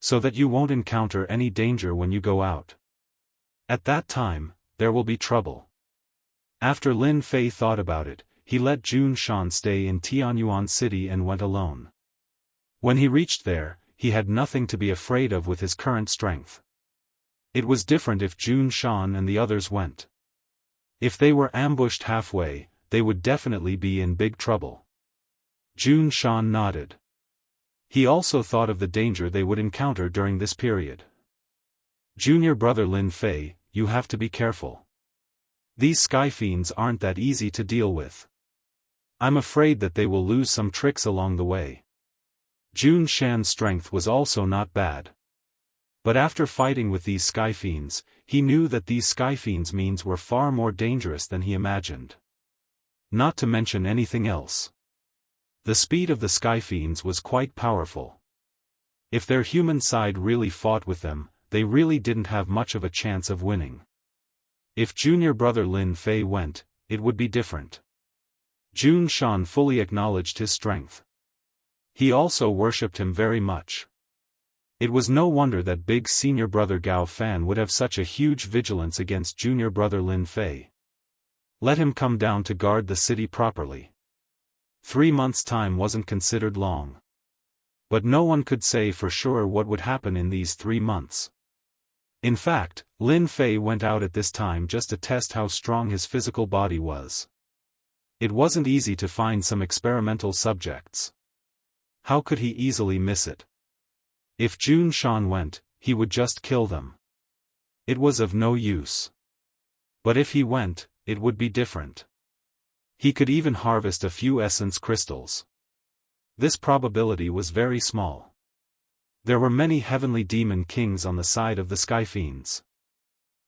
So that you won't encounter any danger when you go out. At that time, there will be trouble. After Lin Fei thought about it, he let Jun Shan stay in Tianyuan City and went alone. When he reached there, he had nothing to be afraid of with his current strength. It was different if Jun Shan and the others went. If they were ambushed halfway, they would definitely be in big trouble. Jun Shan nodded. He also thought of the danger they would encounter during this period. Junior brother Lin Fei, you have to be careful. These sky fiends aren't that easy to deal with. I'm afraid that they will lose some tricks along the way. Jun Shan's strength was also not bad. But after fighting with these sky fiends, he knew that these sky fiends' means were far more dangerous than he imagined. Not to mention anything else. The speed of the sky fiends was quite powerful. If their human side really fought with them, they really didn't have much of a chance of winning. If junior brother Lin Fei went, it would be different. Jun Shan fully acknowledged his strength. He also worshipped him very much. It was no wonder that big senior brother Gao Fan would have such a huge vigilance against junior brother Lin Fei. Let him come down to guard the city properly. 3 months' time wasn't considered long. But no one could say for sure what would happen in these 3 months. In fact, Lin Fei went out at this time just to test how strong his physical body was. It wasn't easy to find some experimental subjects. How could he easily miss it? If Jun Shan went, he would just kill them. It was of no use. But if he went, it would be different. He could even harvest a few essence crystals. This probability was very small. There were many heavenly demon kings on the side of the sky fiends.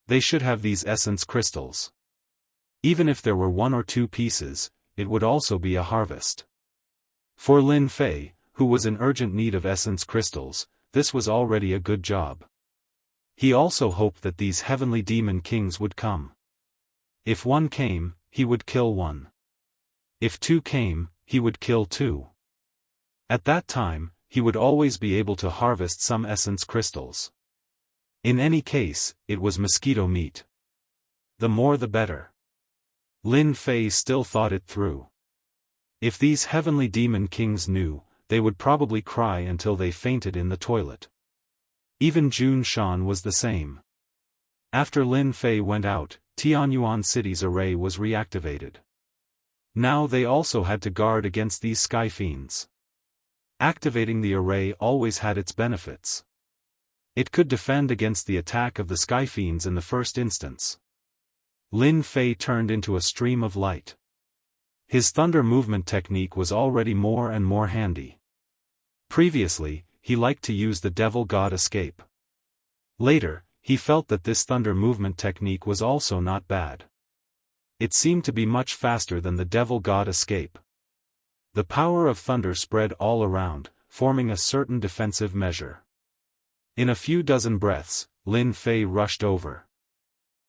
They should have these essence crystals. Even if there were 1 or 2 pieces, it would also be a harvest. For Lin Fei, who was in urgent need of essence crystals, this was already a good job. He also hoped that these heavenly demon kings would come. If 1 came, he would kill 1. If 2 came, he would kill 2. At that time, he would always be able to harvest some essence crystals. In any case, it was mosquito meat. The more the better. Lin Fei still thought it through. If these heavenly demon kings knew, they would probably cry until they fainted in the toilet. Even Jun Shan was the same. After Lin Fei went out, Tianyuan City's array was reactivated. Now they also had to guard against these sky fiends. Activating the array always had its benefits. It could defend against the attack of the sky fiends in the first instance. Lin Fei turned into a stream of light. His thunder movement technique was already more and more handy. Previously, he liked to use the devil god escape. Later, he felt that this thunder movement technique was also not bad. It seemed to be much faster than the devil god escape. The power of thunder spread all around, forming a certain defensive measure. In a few dozen breaths, Lin Fei rushed over.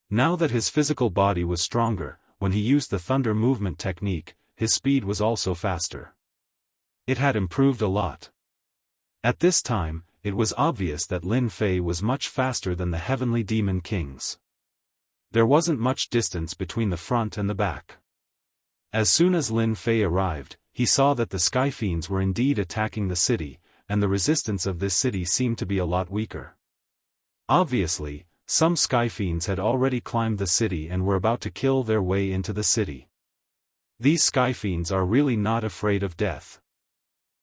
Now that his physical body was stronger, when he used the thunder movement technique, his speed was also faster. It had improved a lot. At this time, it was obvious that Lin Fei was much faster than the heavenly demon kings. There wasn't much distance between the front and the back. As soon as Lin Fei arrived, he saw that the sky fiends were indeed attacking the city, and the resistance of this city seemed to be a lot weaker. Obviously, some sky fiends had already climbed the city and were about to kill their way into the city. These sky fiends are really not afraid of death.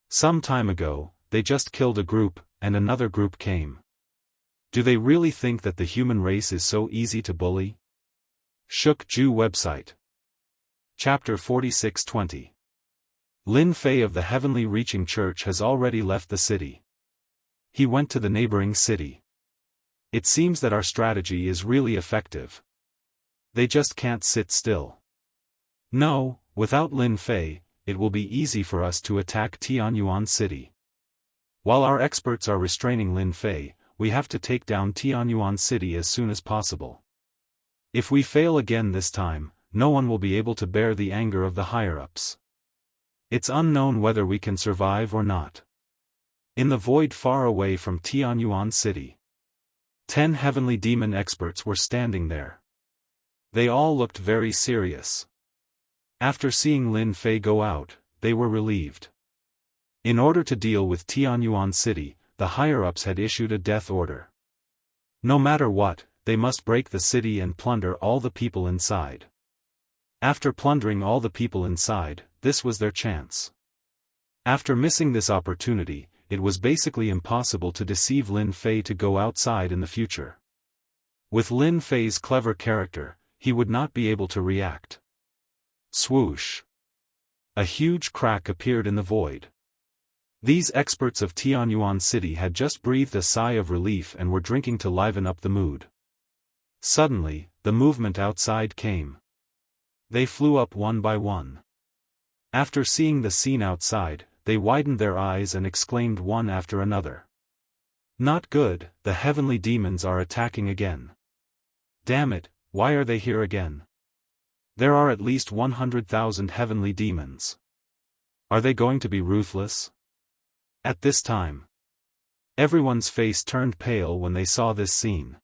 Some time ago, they just killed a group, and another group came. Do they really think that the human race is so easy to bully? Shuk Ju website. Chapter 4620. Lin Fei of the Heavenly Reaching Church has already left the city. He went to the neighboring city. It seems that our strategy is really effective. They just can't sit still. No, without Lin Fei, it will be easy for us to attack Tianyuan City. While our experts are restraining Lin Fei, we have to take down Tianyuan City as soon as possible. If we fail again this time, no one will be able to bear the anger of the higher-ups. It's unknown whether we can survive or not. In the void far away from Tianyuan City, 10 heavenly demon experts were standing there. They all looked very serious. After seeing Lin Fei go out, they were relieved. In order to deal with Tianyuan City, the higher-ups had issued a death order. No matter what, they must break the city and plunder all the people inside. After plundering all the people inside, this was their chance. After missing this opportunity, it was basically impossible to deceive Lin Fei to go outside in the future. With Lin Fei's clever character, he would not be able to react. Swoosh! A huge crack appeared in the void. These experts of Tianyuan City had just breathed a sigh of relief and were drinking to liven up the mood. Suddenly, the movement outside came. They flew up one by one. After seeing the scene outside, they widened their eyes and exclaimed one after another. Not good, the heavenly demons are attacking again. Damn it, why are they here again? There are at least 100,000 heavenly demons. Are they going to be ruthless? At this time, everyone's face turned pale when they saw this scene.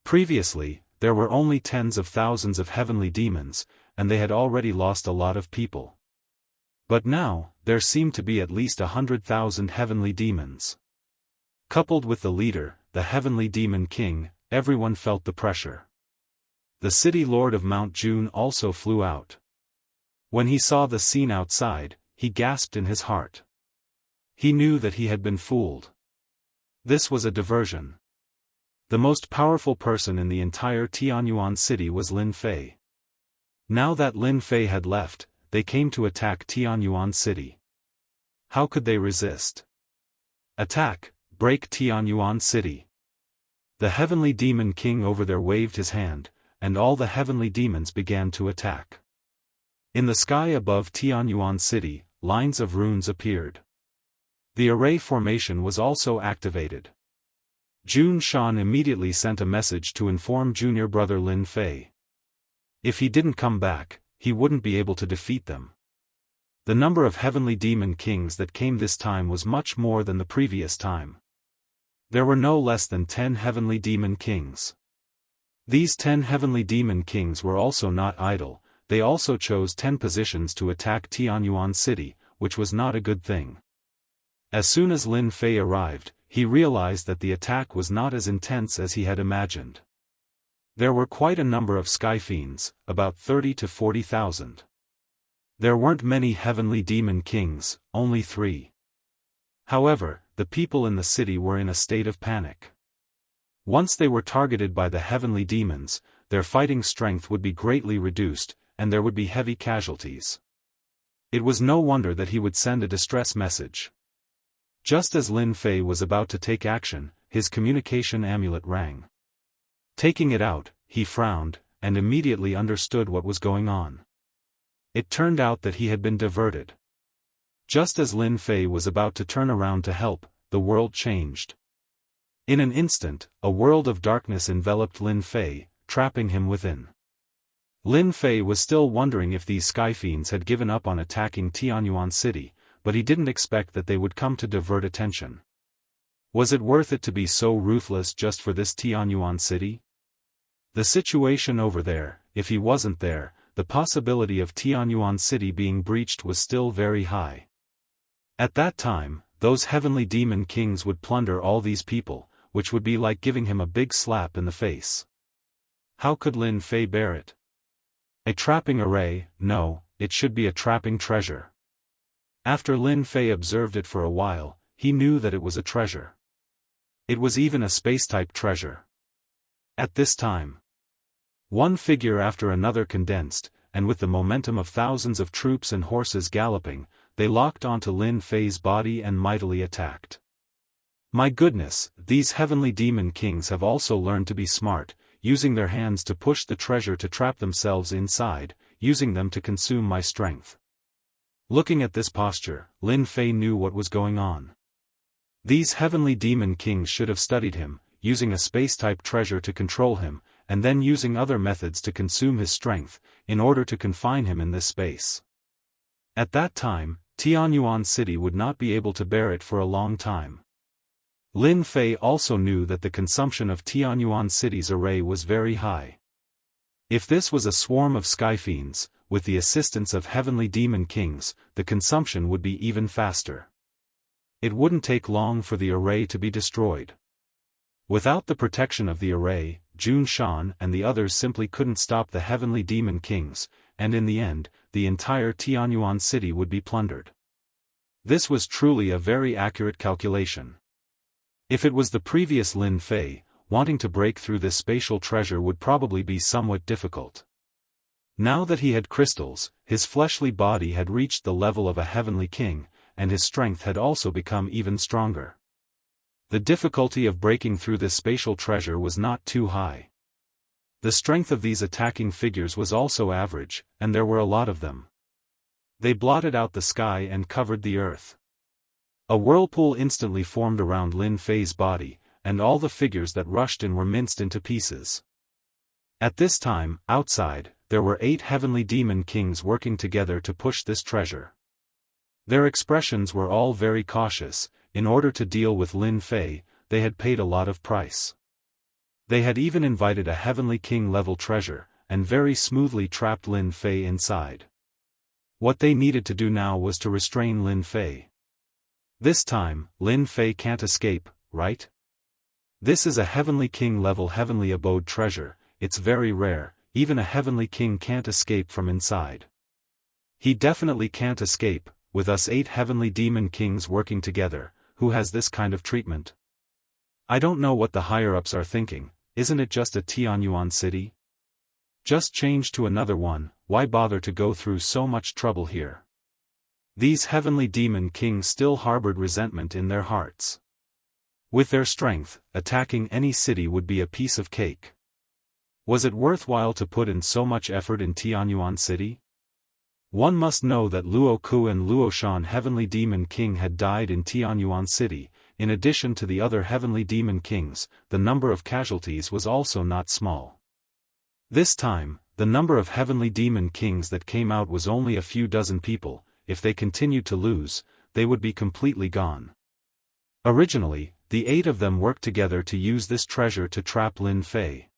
Previously, there were only tens of thousands of heavenly demons, and they had already lost a lot of people. But now, there seemed to be at least 100,000 heavenly demons. Coupled with the leader, the heavenly demon king, everyone felt the pressure. The city lord of Mount June also flew out. When he saw the scene outside, he gasped in his heart. He knew that he had been fooled. This was a diversion. The most powerful person in the entire Tianyuan city was Lin Fei. Now that Lin Fei had left, they came to attack Tianyuan city. How could they resist? Attack, break Tianyuan city. The heavenly demon king over there waved his hand, and all the heavenly demons began to attack. In the sky above Tianyuan city, lines of runes appeared. The array formation was also activated. Jun Shan immediately sent a message to inform junior brother Lin Fei. If he didn't come back, he wouldn't be able to defeat them. The number of heavenly demon kings that came this time was much more than the previous time. There were no less than 10 heavenly demon kings. These 10 heavenly demon kings were also not idle, they also chose 10 positions to attack Tianyuan city, which was not a good thing. As soon as Lin Fei arrived, he realized that the attack was not as intense as he had imagined. There were quite a number of sky fiends, about 30 to 40,000. There weren't many heavenly demon kings, only 3. However, the people in the city were in a state of panic. Once they were targeted by the heavenly demons, their fighting strength would be greatly reduced, and there would be heavy casualties. It was no wonder that he would send a distress message. Just as Lin Fei was about to take action, his communication amulet rang. Taking it out, he frowned, and immediately understood what was going on. It turned out that he had been diverted. Just as Lin Fei was about to turn around to help, the world changed. In an instant, a world of darkness enveloped Lin Fei, trapping him within. Lin Fei was still wondering if these skyfiends had given up on attacking Tianyuan city, but he didn't expect that they would come to divert attention. Was it worth it to be so ruthless just for this Tianyuan city? The situation over there, if he wasn't there, the possibility of Tianyuan city being breached was still very high. At that time, those heavenly demon kings would plunder all these people, which would be like giving him a big slap in the face. How could Lin Fei bear it? A trapping array? No, it should be a trapping treasure. After Lin Fei observed it for a while, he knew that it was a treasure. It was even a space-type treasure. At this time, one figure after another condensed, and with the momentum of thousands of troops and horses galloping, they locked onto Lin Fei's body and mightily attacked. My goodness, these heavenly demon kings have also learned to be smart, using their hands to push the treasure to trap themselves inside, using them to consume my strength. Looking at this posture, Lin Fei knew what was going on. These heavenly demon kings should have studied him, using a space-type treasure to control him, and then using other methods to consume his strength, in order to confine him in this space. At that time, Tianyuan city would not be able to bear it for a long time. Lin Fei also knew that the consumption of Tianyuan city's array was very high. If this was a swarm of skyfiends, with the assistance of heavenly demon kings, the consumption would be even faster. It wouldn't take long for the array to be destroyed. Without the protection of the array, Jun Shan and the others simply couldn't stop the heavenly demon kings, and in the end, the entire Tianyuan city would be plundered. This was truly a very accurate calculation. If it was the previous Lin Fei, wanting to break through this spatial treasure would probably be somewhat difficult. Now that he had crystals, his fleshly body had reached the level of a heavenly king, and his strength had also become even stronger. The difficulty of breaking through this spatial treasure was not too high. The strength of these attacking figures was also average, and there were a lot of them. They blotted out the sky and covered the earth. A whirlpool instantly formed around Lin Fei's body, and all the figures that rushed in were minced into pieces. At this time, outside, there were 8 heavenly demon kings working together to push this treasure. Their expressions were all very cautious. In order to deal with Lin Fei, they had paid a lot of price. They had even invited a heavenly king-level treasure, and very smoothly trapped Lin Fei inside. What they needed to do now was to restrain Lin Fei. This time, Lin Fei can't escape, right? This is a heavenly king-level heavenly abode treasure. It's very rare, even a heavenly king can't escape from inside. He definitely can't escape, with us 8 heavenly demon kings working together. Who has this kind of treatment? I don't know what the higher-ups are thinking. Isn't it just a Tianyuan city? Just change to another one. Why bother to go through so much trouble here? These heavenly demon kings still harbored resentment in their hearts. With their strength, attacking any city would be a piece of cake. Was it worthwhile to put in so much effort in Tianyuan city? One must know that Luo Ku and Luo Shan heavenly demon king had died in Tianyuan city. In addition to the other heavenly demon kings, the number of casualties was also not small. This time, the number of heavenly demon kings that came out was only a few dozen people. If they continued to lose, they would be completely gone. Originally, the 8 of them worked together to use this treasure to trap Lin Fei.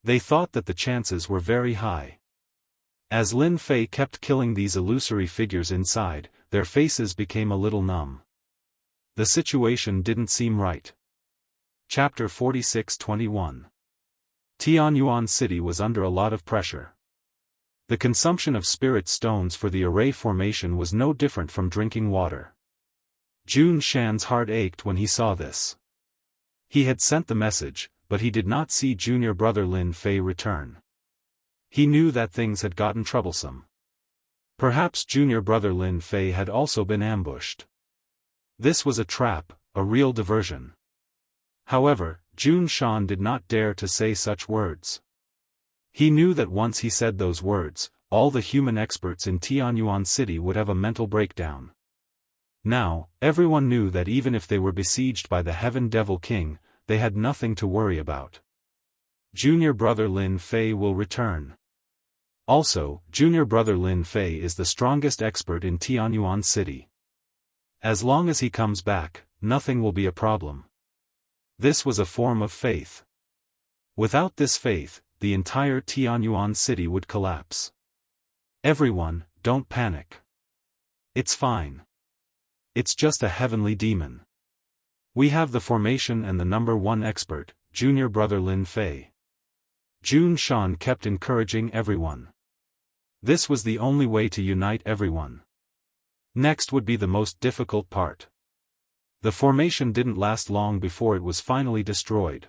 They thought that the chances were very high. As Lin Fei kept killing these illusory figures inside, their faces became a little numb. The situation didn't seem right. Chapter 46-21. Tianyuan City was under a lot of pressure. The consumption of spirit stones for the array formation was no different from drinking water. Jun Shan's heart ached when he saw this. He had sent the message, but he did not see junior brother Lin Fei return. He knew that things had gotten troublesome. Perhaps junior brother Lin Fei had also been ambushed. This was a trap, a real diversion. However, Jun Shan did not dare to say such words. He knew that once he said those words, all the human experts in Tianyuan City would have a mental breakdown. Now, everyone knew that even if they were besieged by the Heaven Devil King, they had nothing to worry about. Junior brother Lin Fei will return. Also, junior brother Lin Fei is the strongest expert in Tianyuan City. As long as he comes back, nothing will be a problem. This was a form of faith. Without this faith, the entire Tianyuan City would collapse. Everyone, don't panic. It's fine. It's just a heavenly demon. We have the formation and the number 1 expert, junior brother Lin Fei. Jun Shan kept encouraging everyone. This was the only way to unite everyone. Next would be the most difficult part. The formation didn't last long before it was finally destroyed.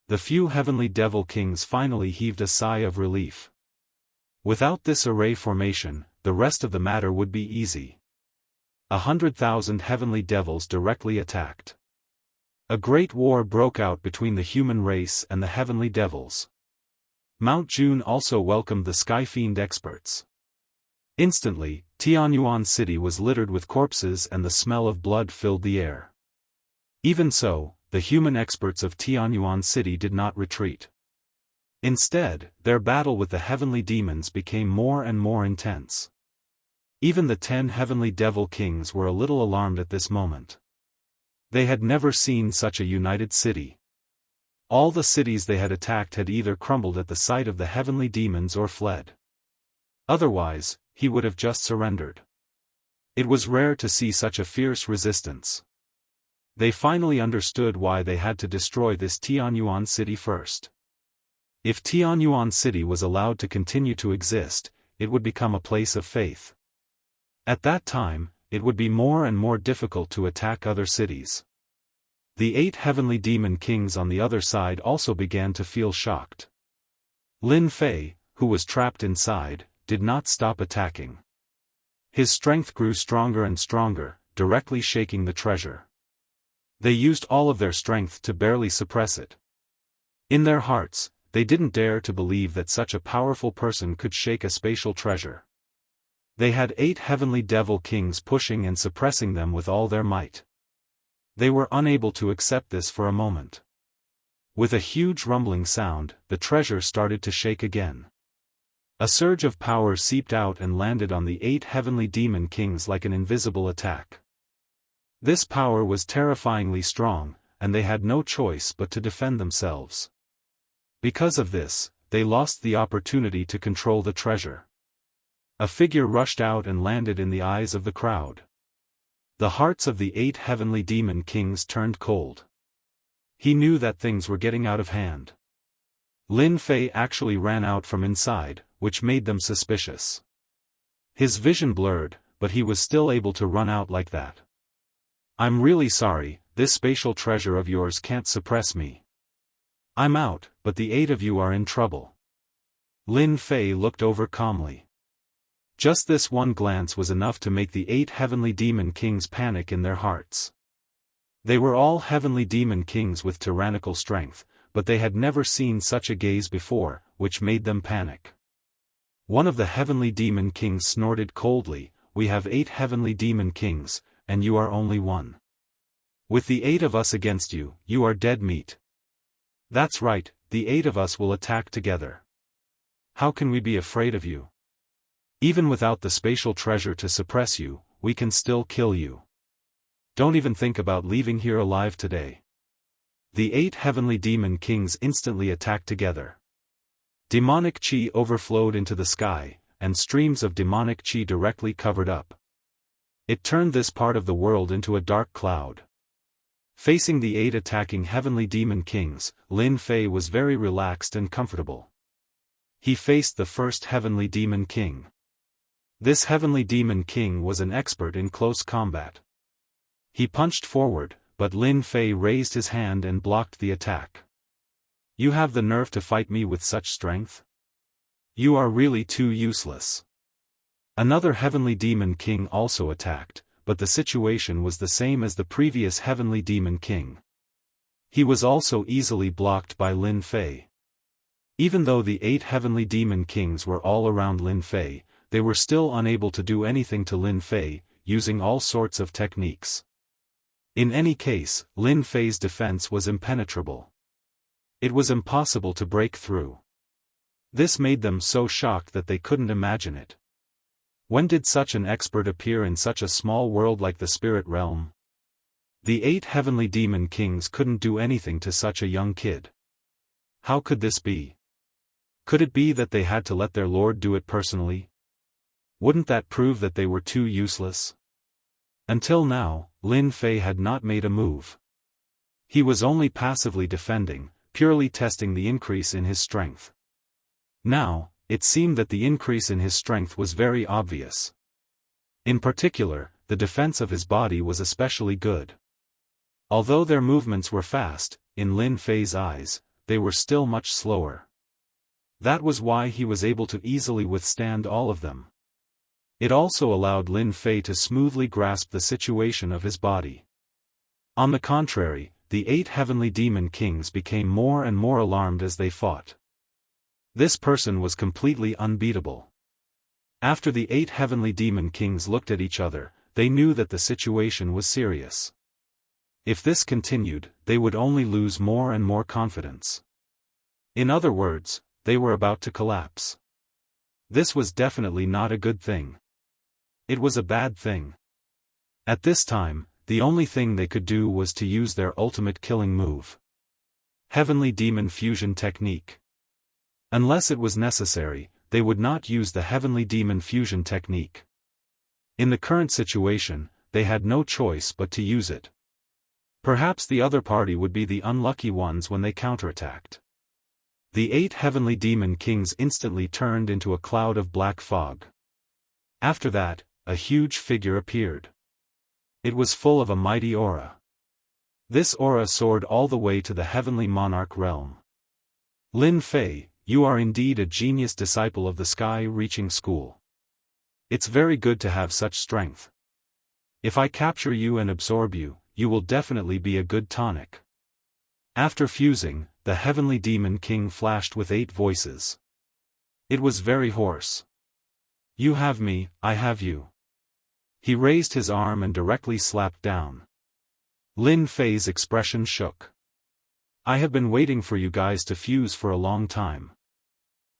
The few heavenly devil kings finally heaved a sigh of relief. Without this array formation, the rest of the matter would be easy. 100,000 heavenly devils directly attacked. A great war broke out between the human race and the heavenly devils. Mount Jun also welcomed the Sky Fiend experts. Instantly, Tianyuan City was littered with corpses and the smell of blood filled the air. Even so, the human experts of Tianyuan City did not retreat. Instead, their battle with the heavenly demons became more and more intense. Even the 10 heavenly devil kings were a little alarmed at this moment. They had never seen such a united city. All the cities they had attacked had either crumbled at the sight of the heavenly demons or fled. Otherwise, he would have just surrendered. It was rare to see such a fierce resistance. They finally understood why they had to destroy this Tianyuan City first. If Tianyuan City was allowed to continue to exist, it would become a place of faith. At that time, it would be more and more difficult to attack other cities. The 8 heavenly demon kings on the other side also began to feel shocked. Lin Fei, who was trapped inside, did not stop attacking. His strength grew stronger and stronger, directly shaking the treasure. They used all of their strength to barely suppress it. In their hearts, they didn't dare to believe that such a powerful person could shake a spatial treasure. They had 8 heavenly devil kings pushing and suppressing them with all their might. They were unable to accept this for a moment. With a huge rumbling sound, the treasure started to shake again. A surge of power seeped out and landed on the 8 heavenly demon kings like an invisible attack. This power was terrifyingly strong, and they had no choice but to defend themselves. Because of this, they lost the opportunity to control the treasure. A figure rushed out and landed in the eyes of the crowd. The hearts of the 8 heavenly demon kings turned cold. He knew that things were getting out of hand. Lin Fei actually ran out from inside, which made them suspicious. His vision blurred, but he was still able to run out like that. "I'm really sorry, this spatial treasure of yours can't suppress me. I'm out, but the 8 of you are in trouble." Lin Fei looked over calmly. Just this one glance was enough to make the 8 heavenly demon kings panic in their hearts. They were all heavenly demon kings with tyrannical strength, but they had never seen such a gaze before, which made them panic. One of the heavenly demon kings snorted coldly, "We have 8 heavenly demon kings, and you are only one. With the 8 of us against you, you are dead meat." "That's right, the 8 of us will attack together. How can we be afraid of you? Even without the spatial treasure to suppress you, we can still kill you. Don't even think about leaving here alive today." The 8 heavenly demon kings instantly attacked together. Demonic chi overflowed into the sky, and streams of demonic chi directly covered up. It turned this part of the world into a dark cloud. Facing the 8 attacking heavenly demon kings, Lin Fei was very relaxed and comfortable. He faced the first heavenly demon king. This heavenly demon king was an expert in close combat. He punched forward, but Lin Fei raised his hand and blocked the attack. "You have the nerve to fight me with such strength? You are really too useless." Another heavenly demon king also attacked, but the situation was the same as the previous heavenly demon king. He was also easily blocked by Lin Fei. Even though the 8 heavenly demon kings were all around Lin Fei, they were still unable to do anything to Lin Fei, using all sorts of techniques. In any case, Lin Fei's defense was impenetrable. It was impossible to break through. This made them so shocked that they couldn't imagine it. When did such an expert appear in such a small world like the spirit realm? The 8 heavenly demon kings couldn't do anything to such a young kid. How could this be? Could it be that they had to let their lord do it personally? Wouldn't that prove that they were too useless? Until now, Lin Fei had not made a move. He was only passively defending, purely testing the increase in his strength. Now, it seemed that the increase in his strength was very obvious. In particular, the defense of his body was especially good. Although their movements were fast, in Lin Fei's eyes, they were still much slower. That was why he was able to easily withstand all of them. It also allowed Lin Fei to smoothly grasp the situation of his body. On the contrary, the 8 heavenly demon kings became more and more alarmed as they fought. This person was completely unbeatable. After the 8 heavenly demon kings looked at each other, they knew that the situation was serious. If this continued, they would only lose more and more confidence. In other words, they were about to collapse. This was definitely not a good thing. It was a bad thing. At this time, the only thing they could do was to use their ultimate killing move. Heavenly Demon Fusion Technique. Unless it was necessary, they would not use the Heavenly Demon Fusion Technique. In the current situation, they had no choice but to use it. Perhaps the other party would be the unlucky ones when they counterattacked. The 8 heavenly demon kings instantly turned into a cloud of black fog. After that, a huge figure appeared. It was full of a mighty aura. This aura soared all the way to the heavenly monarch realm. Lin Fei, you are indeed a genius disciple of the sky-reaching school. It's very good to have such strength. If I capture you and absorb you, you will definitely be a good tonic. After fusing, the heavenly demon king flashed with 8 voices. It was very hoarse. You have me, I have you. He raised his arm and directly slapped down. Lin Fei's expression shook. I have been waiting for you guys to fuse for a long time.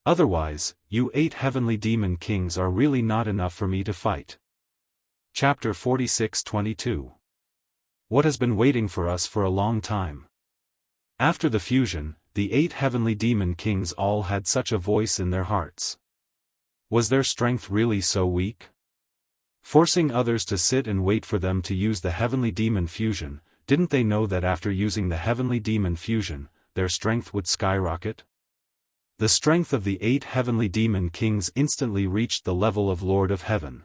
Otherwise, you 8 heavenly demon kings are really not enough for me to fight. Chapter 46-22. What has been waiting for us for a long time? After the fusion, the 8 heavenly demon kings all had such a voice in their hearts. Was their strength really so weak? Forcing others to sit and wait for them to use the heavenly demon fusion, didn't they know that after using the heavenly demon fusion, their strength would skyrocket? The strength of the 8 heavenly demon kings instantly reached the level of Lord of Heaven.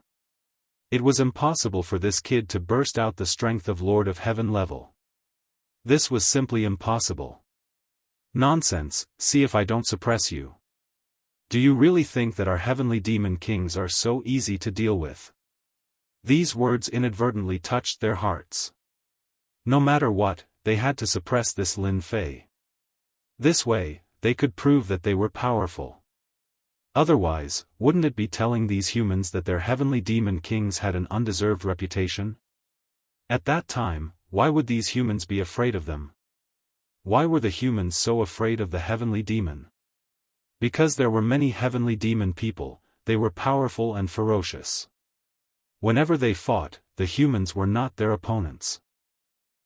It was impossible for this kid to burst out the strength of Lord of Heaven level. This was simply impossible. Nonsense, see if I don't suppress you. Do you really think that our heavenly demon kings are so easy to deal with? These words inadvertently touched their hearts. No matter what, they had to suppress this Lin Fei. This way, they could prove that they were powerful. Otherwise, wouldn't it be telling these humans that their heavenly demon kings had an undeserved reputation? At that time, why would these humans be afraid of them? Why were the humans so afraid of the heavenly demon? Because there were many heavenly demon people, they were powerful and ferocious. Whenever they fought, the humans were not their opponents.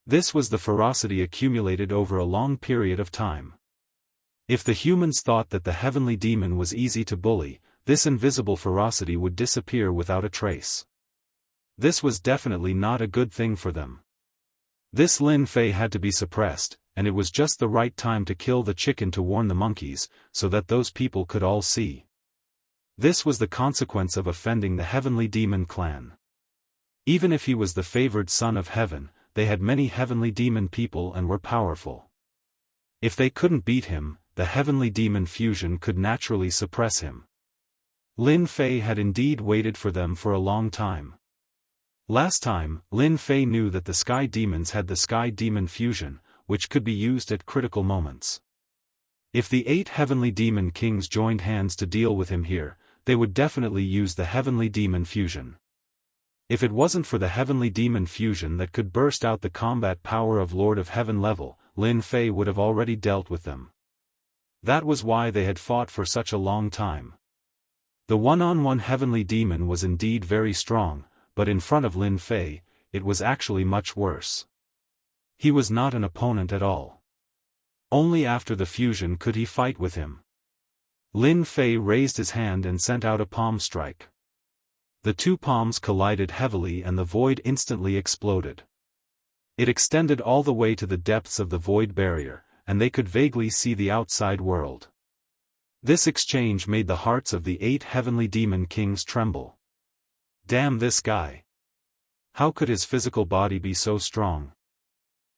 This was the ferocity accumulated over a long period of time. If the humans thought that the heavenly demon was easy to bully, this invisible ferocity would disappear without a trace. This was definitely not a good thing for them. This Lin Fei had to be suppressed, and it was just the right time to kill the chicken to warn the monkeys, so that those people could all see. This was the consequence of offending the heavenly demon clan. Even if he was the favored son of heaven, they had many heavenly demon people and were powerful. If they couldn't beat him, the heavenly demon fusion could naturally suppress him. Lin Fei had indeed waited for them for a long time. Last time, Lin Fei knew that the sky demons had the sky demon fusion, which could be used at critical moments. If the 8 heavenly demon kings joined hands to deal with him here, they would definitely use the heavenly demon fusion. If it wasn't for the heavenly demon fusion that could burst out the combat power of Lord of Heaven level, Lin Fei would have already dealt with them. That was why they had fought for such a long time. The one-on-one heavenly demon was indeed very strong, but in front of Lin Fei, it was actually much worse. He was not an opponent at all. Only after the fusion could he fight with him. Lin Fei raised his hand and sent out a palm strike. The 2 palms collided heavily and the void instantly exploded. It extended all the way to the depths of the void barrier, and they could vaguely see the outside world. This exchange made the hearts of the 8 heavenly demon kings tremble. Damn this guy. How could his physical body be so strong?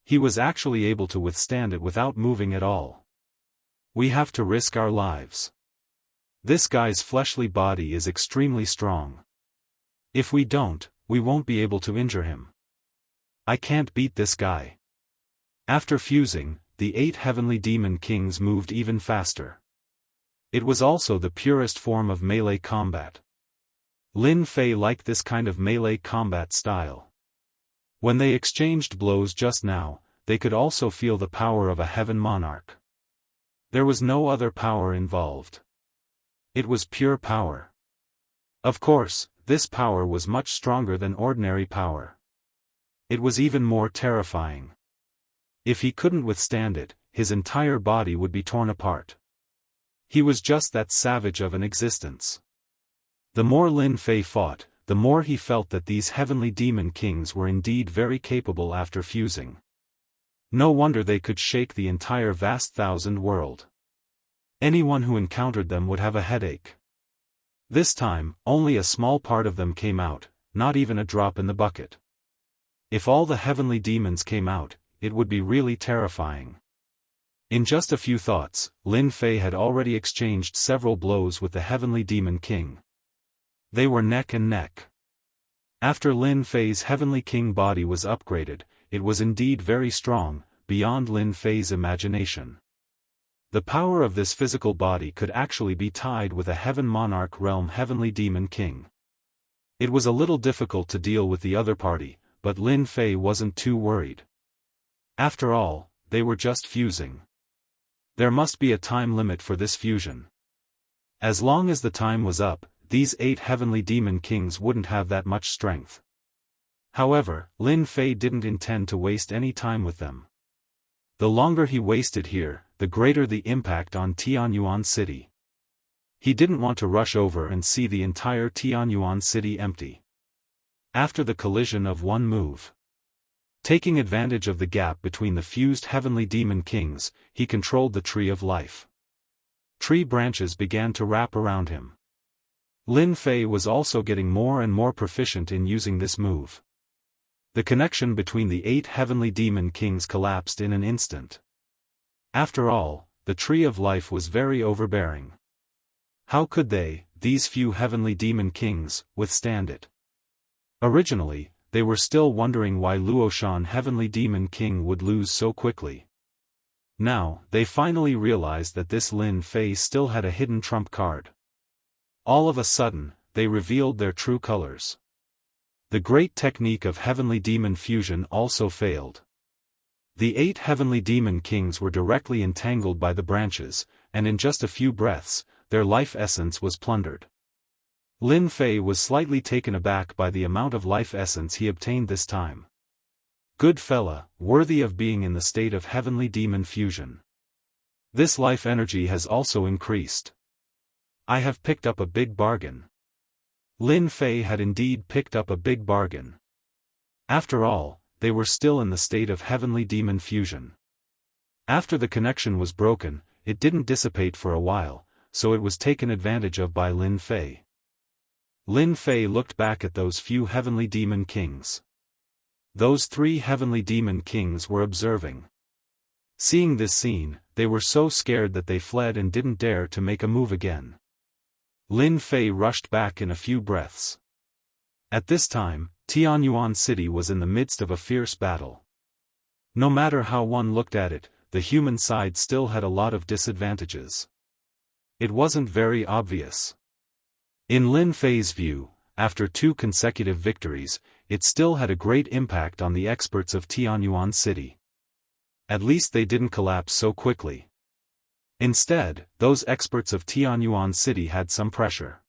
He was actually able to withstand it without moving at all. We have to risk our lives. This guy's fleshly body is extremely strong. If we don't, we won't be able to injure him. I can't beat this guy. After fusing, the 8 heavenly demon kings moved even faster. It was also the purest form of melee combat. Lin Fei liked this kind of melee combat style. When they exchanged blows just now, they could also feel the power of a heaven monarch. There was no other power involved. It was pure power. Of course, this power was much stronger than ordinary power. It was even more terrifying. If he couldn't withstand it, his entire body would be torn apart. He was just that savage of an existence. The more Lin Fei fought, the more he felt that these heavenly demon kings were indeed very capable after fusing. No wonder they could shake the entire vast thousand world. Anyone who encountered them would have a headache. This time, only a small part of them came out, not even a drop in the bucket. If all the heavenly demons came out, it would be really terrifying. In just a few thoughts, Lin Fei had already exchanged several blows with the heavenly demon king. They were neck and neck. After Lin Fei's heavenly king body was upgraded, it was indeed very strong, beyond Lin Fei's imagination. The power of this physical body could actually be tied with a heaven monarch realm heavenly demon king. It was a little difficult to deal with the other party, but Lin Fei wasn't too worried. After all, they were just fusing. There must be a time limit for this fusion. As long as the time was up, these 8 heavenly demon kings wouldn't have that much strength. However, Lin Fei didn't intend to waste any time with them. The longer he wasted here, the greater the impact on Tianyuan City. He didn't want to rush over and see the entire Tianyuan City empty. After the collision of one move. Taking advantage of the gap between the fused heavenly demon kings, he controlled the Tree of Life. Tree branches began to wrap around him. Lin Fei was also getting more and more proficient in using this move. The connection between the 8 heavenly demon kings collapsed in an instant. After all, the Tree of Life was very overbearing. How could they, these few heavenly demon kings, withstand it? Originally, they were still wondering why Luoshan heavenly demon king would lose so quickly. Now, they finally realized that this Lin Fei still had a hidden trump card. All of a sudden, they revealed their true colors. The great technique of heavenly demon fusion also failed. The 8 heavenly demon kings were directly entangled by the branches, and in just a few breaths, their life essence was plundered. Lin Fei was slightly taken aback by the amount of life essence he obtained this time. Good fella, worthy of being in the state of heavenly demon fusion. This life energy has also increased. I have picked up a big bargain. Lin Fei had indeed picked up a big bargain. After all, they were still in the state of heavenly demon fusion. After the connection was broken, it didn't dissipate for a while, so it was taken advantage of by Lin Fei. Lin Fei looked back at those few heavenly demon kings. Those 3 heavenly demon kings were observing. Seeing this scene, they were so scared that they fled and didn't dare to make a move again. Lin Fei rushed back in a few breaths. At this time, Tianyuan City was in the midst of a fierce battle. No matter how one looked at it, the human side still had a lot of disadvantages. It wasn't very obvious. In Lin Fei's view, after 2 consecutive victories, it still had a great impact on the experts of Tianyuan City. At least they didn't collapse so quickly. Instead, those experts of Tianyuan City had some pressure.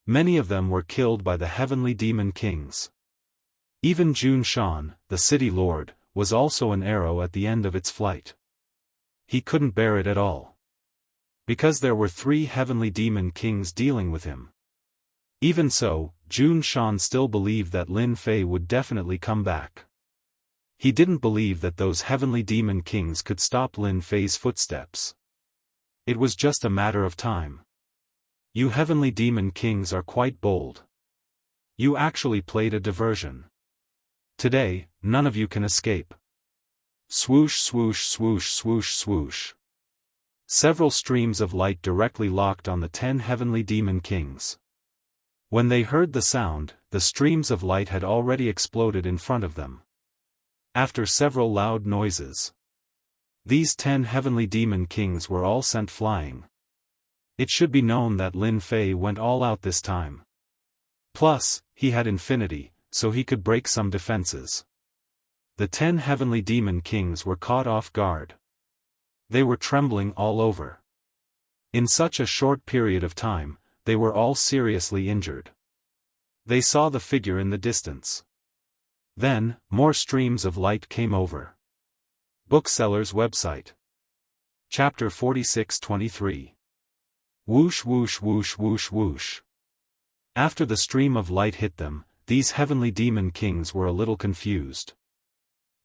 Many of them were killed by the heavenly demon kings. Even Jun Shan, the city lord, was also an arrow at the end of its flight. He couldn't bear it at all. Because there were 3 heavenly demon kings dealing with him. Even so, Jun Shan still believed that Lin Fei would definitely come back. He didn't believe that those heavenly demon kings could stop Lin Fei's footsteps. It was just a matter of time. You heavenly demon kings are quite bold. You actually played a diversion. Today, none of you can escape. Swoosh swoosh swoosh swoosh swoosh. Several streams of light directly locked on the 10 heavenly demon kings. When they heard the sound, the streams of light had already exploded in front of them. After several loud noises, these 10 heavenly demon kings were all sent flying. It should be known that Lin Fei went all out this time. Plus, he had infinity, so he could break some defenses. The 10 heavenly demon kings were caught off guard. They were trembling all over. In such a short period of time, they were all seriously injured. They saw the figure in the distance. Then, more streams of light came over. Bookseller's website. Chapter 46-23. Whoosh whoosh whoosh whoosh whoosh. After the stream of light hit them, these heavenly demon kings were a little confused.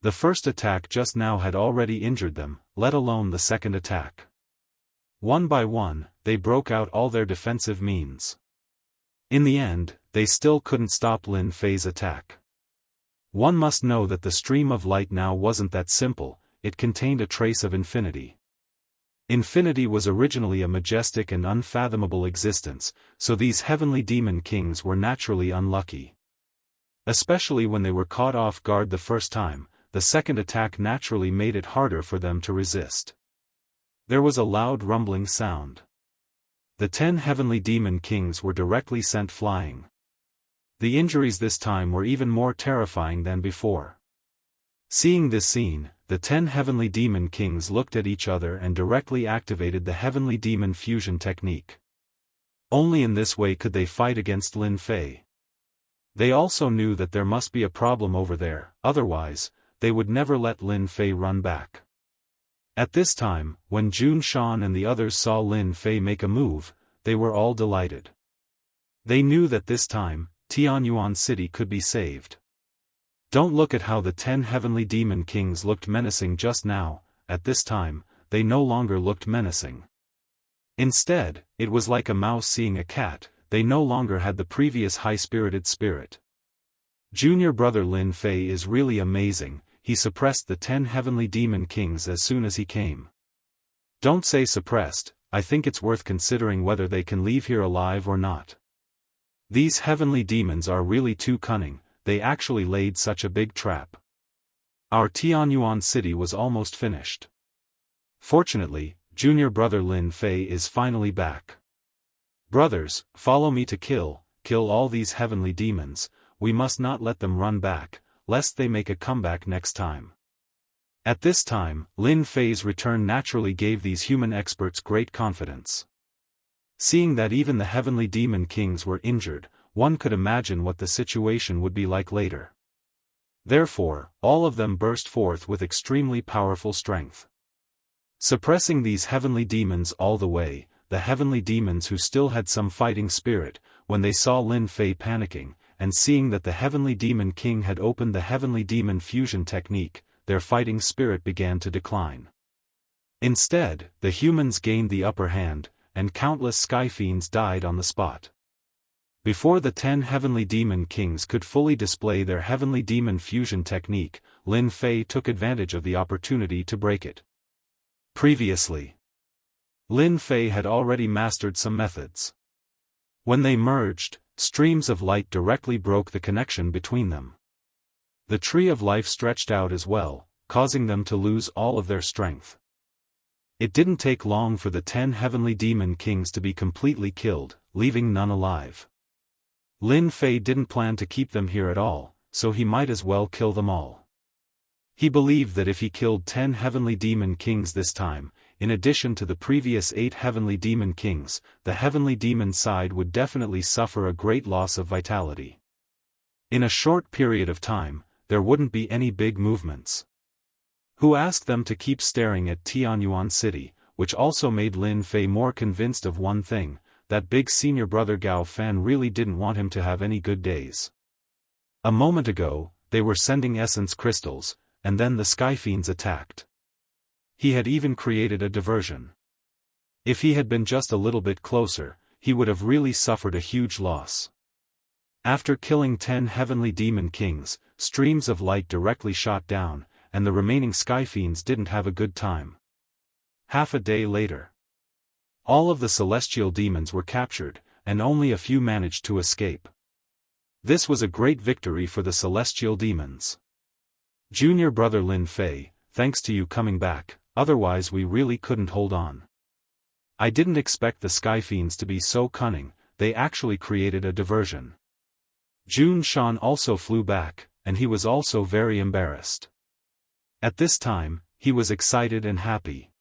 The first attack just now had already injured them, let alone the second attack. One by one, they broke out all their defensive means. In the end, they still couldn't stop Lin Fei's attack. One must know that the stream of light now wasn't that simple, it contained a trace of infinity. Infinity was originally a majestic and unfathomable existence, so these heavenly demon kings were naturally unlucky. Especially when they were caught off guard the first time, the second attack naturally made it harder for them to resist. There was a loud rumbling sound. The 10 heavenly demon kings were directly sent flying. The injuries this time were even more terrifying than before. Seeing this scene, the 10 heavenly demon kings looked at each other and directly activated the heavenly demon fusion technique. Only in this way could they fight against Lin Fei. They also knew that there must be a problem over there, otherwise, they would never let Lin Fei run back. At this time, when Jun Shan and the others saw Lin Fei make a move, they were all delighted. They knew that this time, Tianyuan City could be saved. Don't look at how the 10 heavenly demon kings looked menacing just now, at this time, they no longer looked menacing. Instead, it was like a mouse seeing a cat, they no longer had the previous high-spirited spirit. Junior brother Lin Fei is really amazing, he suppressed the 10 heavenly demon kings as soon as he came. Don't say suppressed, I think it's worth considering whether they can leave here alive or not. These heavenly demons are really too cunning, they actually laid such a big trap. Our Tianyuan city was almost finished. Fortunately, junior brother Lin Fei is finally back. Brothers, follow me to kill all these heavenly demons, we must not let them run back, lest they make a comeback next time. At this time, Lin Fei's return naturally gave these human experts great confidence. Seeing that even the heavenly demon kings were injured, one could imagine what the situation would be like later. Therefore, all of them burst forth with extremely powerful strength. Suppressing these heavenly demons all the way, the heavenly demons who still had some fighting spirit, when they saw Lin Fei panicking, and seeing that the heavenly demon king had opened the heavenly demon fusion technique, their fighting spirit began to decline. Instead, the humans gained the upper hand, and countless sky fiends died on the spot. Before the 10 heavenly demon kings could fully display their heavenly demon fusion technique, Lin Fei took advantage of the opportunity to break it. Previously, Lin Fei had already mastered some methods. When they merged, streams of light directly broke the connection between them. The tree of life stretched out as well, causing them to lose all of their strength. It didn't take long for the 10 heavenly demon kings to be completely killed, leaving none alive. Lin Fei didn't plan to keep them here at all, so he might as well kill them all. He believed that if he killed 10 heavenly demon kings this time, in addition to the previous 8 heavenly demon kings, the heavenly demon side would definitely suffer a great loss of vitality. In a short period of time, there wouldn't be any big movements. Who asked them to keep staring at Tianyuan City, which also made Lin Fei more convinced of one thing, that big senior brother Gao Fan really didn't want him to have any good days. A moment ago, they were sending essence crystals, and then the sky fiends attacked. He had even created a diversion. If he had been just a little bit closer, he would have really suffered a huge loss. After killing 10 heavenly demon kings, streams of light directly shot down, and the remaining sky fiends didn't have a good time. Half a day later, all of the celestial demons were captured, and only a few managed to escape. This was a great victory for the celestial demons. Junior brother Lin Fei, thanks to you coming back, otherwise we really couldn't hold on. I didn't expect the sky fiends to be so cunning, they actually created a diversion. Jun Shan also flew back, and he was also very embarrassed. At this time, he was excited and happy.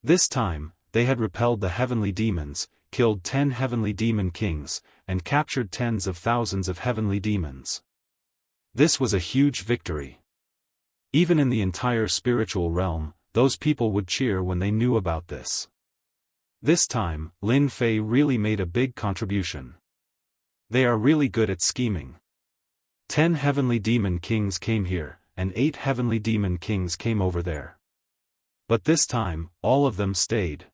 This time, they had repelled the heavenly demons, killed 10 heavenly demon kings, and captured tens of thousands of heavenly demons. This was a huge victory. Even in the entire spiritual realm, those people would cheer when they knew about this. This time, Lin Fei really made a big contribution. They are really good at scheming. 10 heavenly demon kings came here, and 8 heavenly demon kings came over there. But this time, all of them stayed.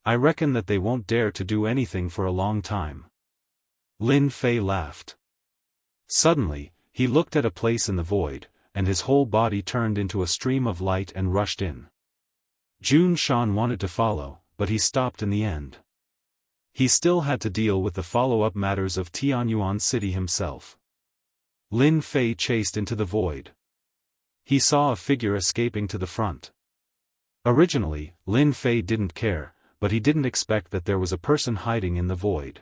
I reckon that they won't dare to do anything for a long time. Lin Fei laughed. Suddenly, He looked at a place in the void, and his whole body turned into a stream of light and rushed in. Jun Shan wanted to follow, but he stopped in the end. He still had to deal with the follow-up matters of Tianyuan City himself. Lin Fei chased into the void. He saw a figure escaping to the front. Originally, Lin Fei didn't care, but he didn't expect that there was a person hiding in the void.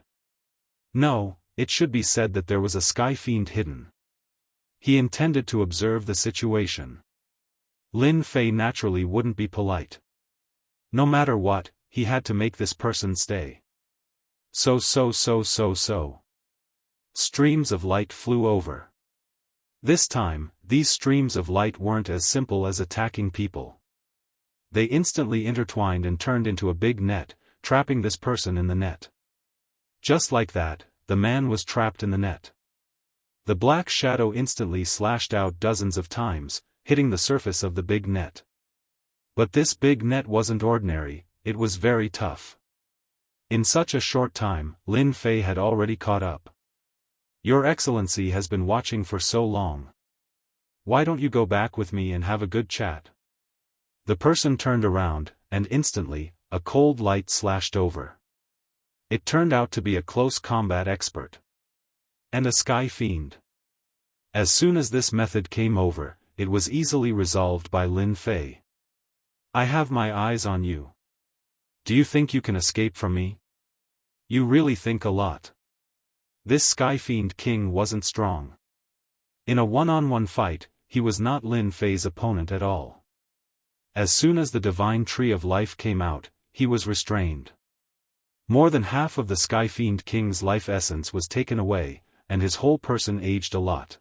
No, it should be said that there was a sky fiend hidden. He intended to observe the situation. Lin Fei naturally wouldn't be polite. No matter what, he had to make this person stay. So. Streams of light flew over. This time, these streams of light weren't as simple as attacking people. They instantly intertwined and turned into a big net, trapping this person in the net. Just like that, the man was trapped in the net. The black shadow instantly slashed out dozens of times, hitting the surface of the big net. But this big net wasn't ordinary, it was very tough. In such a short time, Lin Fei had already caught up. Your Excellency has been watching for so long. Why don't you go back with me and have a good chat? The person turned around, and instantly, a cold light slashed over. It turned out to be a close combat expert. And a sky fiend. As soon as this method came over, it was easily resolved by Lin Fei. I have my eyes on you. Do you think you can escape from me? You really think a lot. This sky fiend king wasn't strong. In a one-on-one fight, he was not Lin Fei's opponent at all. As soon as the divine tree of life came out, he was restrained. More than half of the Sky Fiend King's life essence was taken away, and his whole person aged a lot.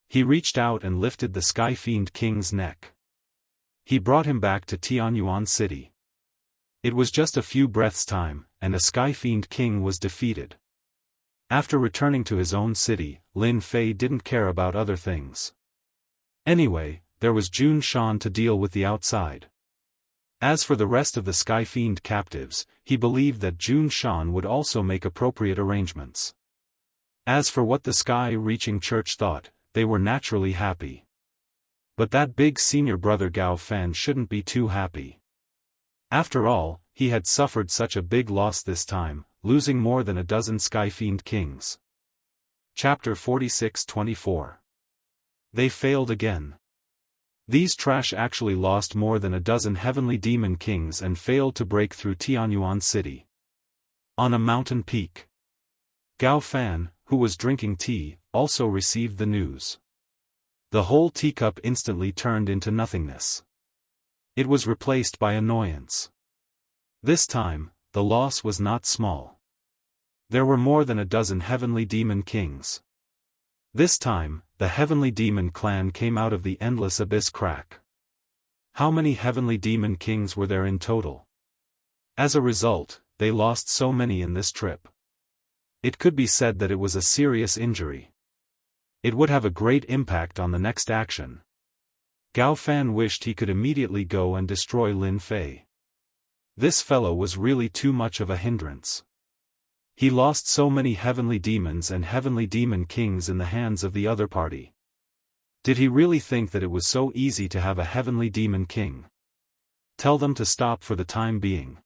He reached out and lifted the Sky Fiend King's neck. He brought him back to Tianyuan City. It was just a few breaths' time, and the Sky Fiend King was defeated. After returning to his own city, Lin Fei didn't care about other things. Anyway, there was Jun Shan to deal with the outside. As for the rest of the Sky Fiend captives, he believed that Jun Shan would also make appropriate arrangements. As for what the Sky-reaching church thought, they were naturally happy. But that big senior brother Gao Fan shouldn't be too happy. After all, he had suffered such a big loss this time, losing more than a dozen Sky Fiend Kings. Chapter 46-24. They failed again. These trash actually lost more than a dozen heavenly demon kings and failed to break through Tianyuan City. On a mountain peak. Gao Fan, who was drinking tea, also received the news. The whole teacup instantly turned into nothingness. It was replaced by annoyance. This time, the loss was not small. There were more than a dozen heavenly demon kings. This time, the heavenly demon clan came out of the endless abyss crack. How many heavenly demon kings were there in total? As a result, they lost so many in this trip. It could be said that it was a serious injury. It would have a great impact on the next action. Gao Fan wished he could immediately go and destroy Lin Fei. This fellow was really too much of a hindrance. He lost so many heavenly demons and heavenly demon kings in the hands of the other party. Did he really think that it was so easy to have a heavenly demon king? Tell them to stop for the time being.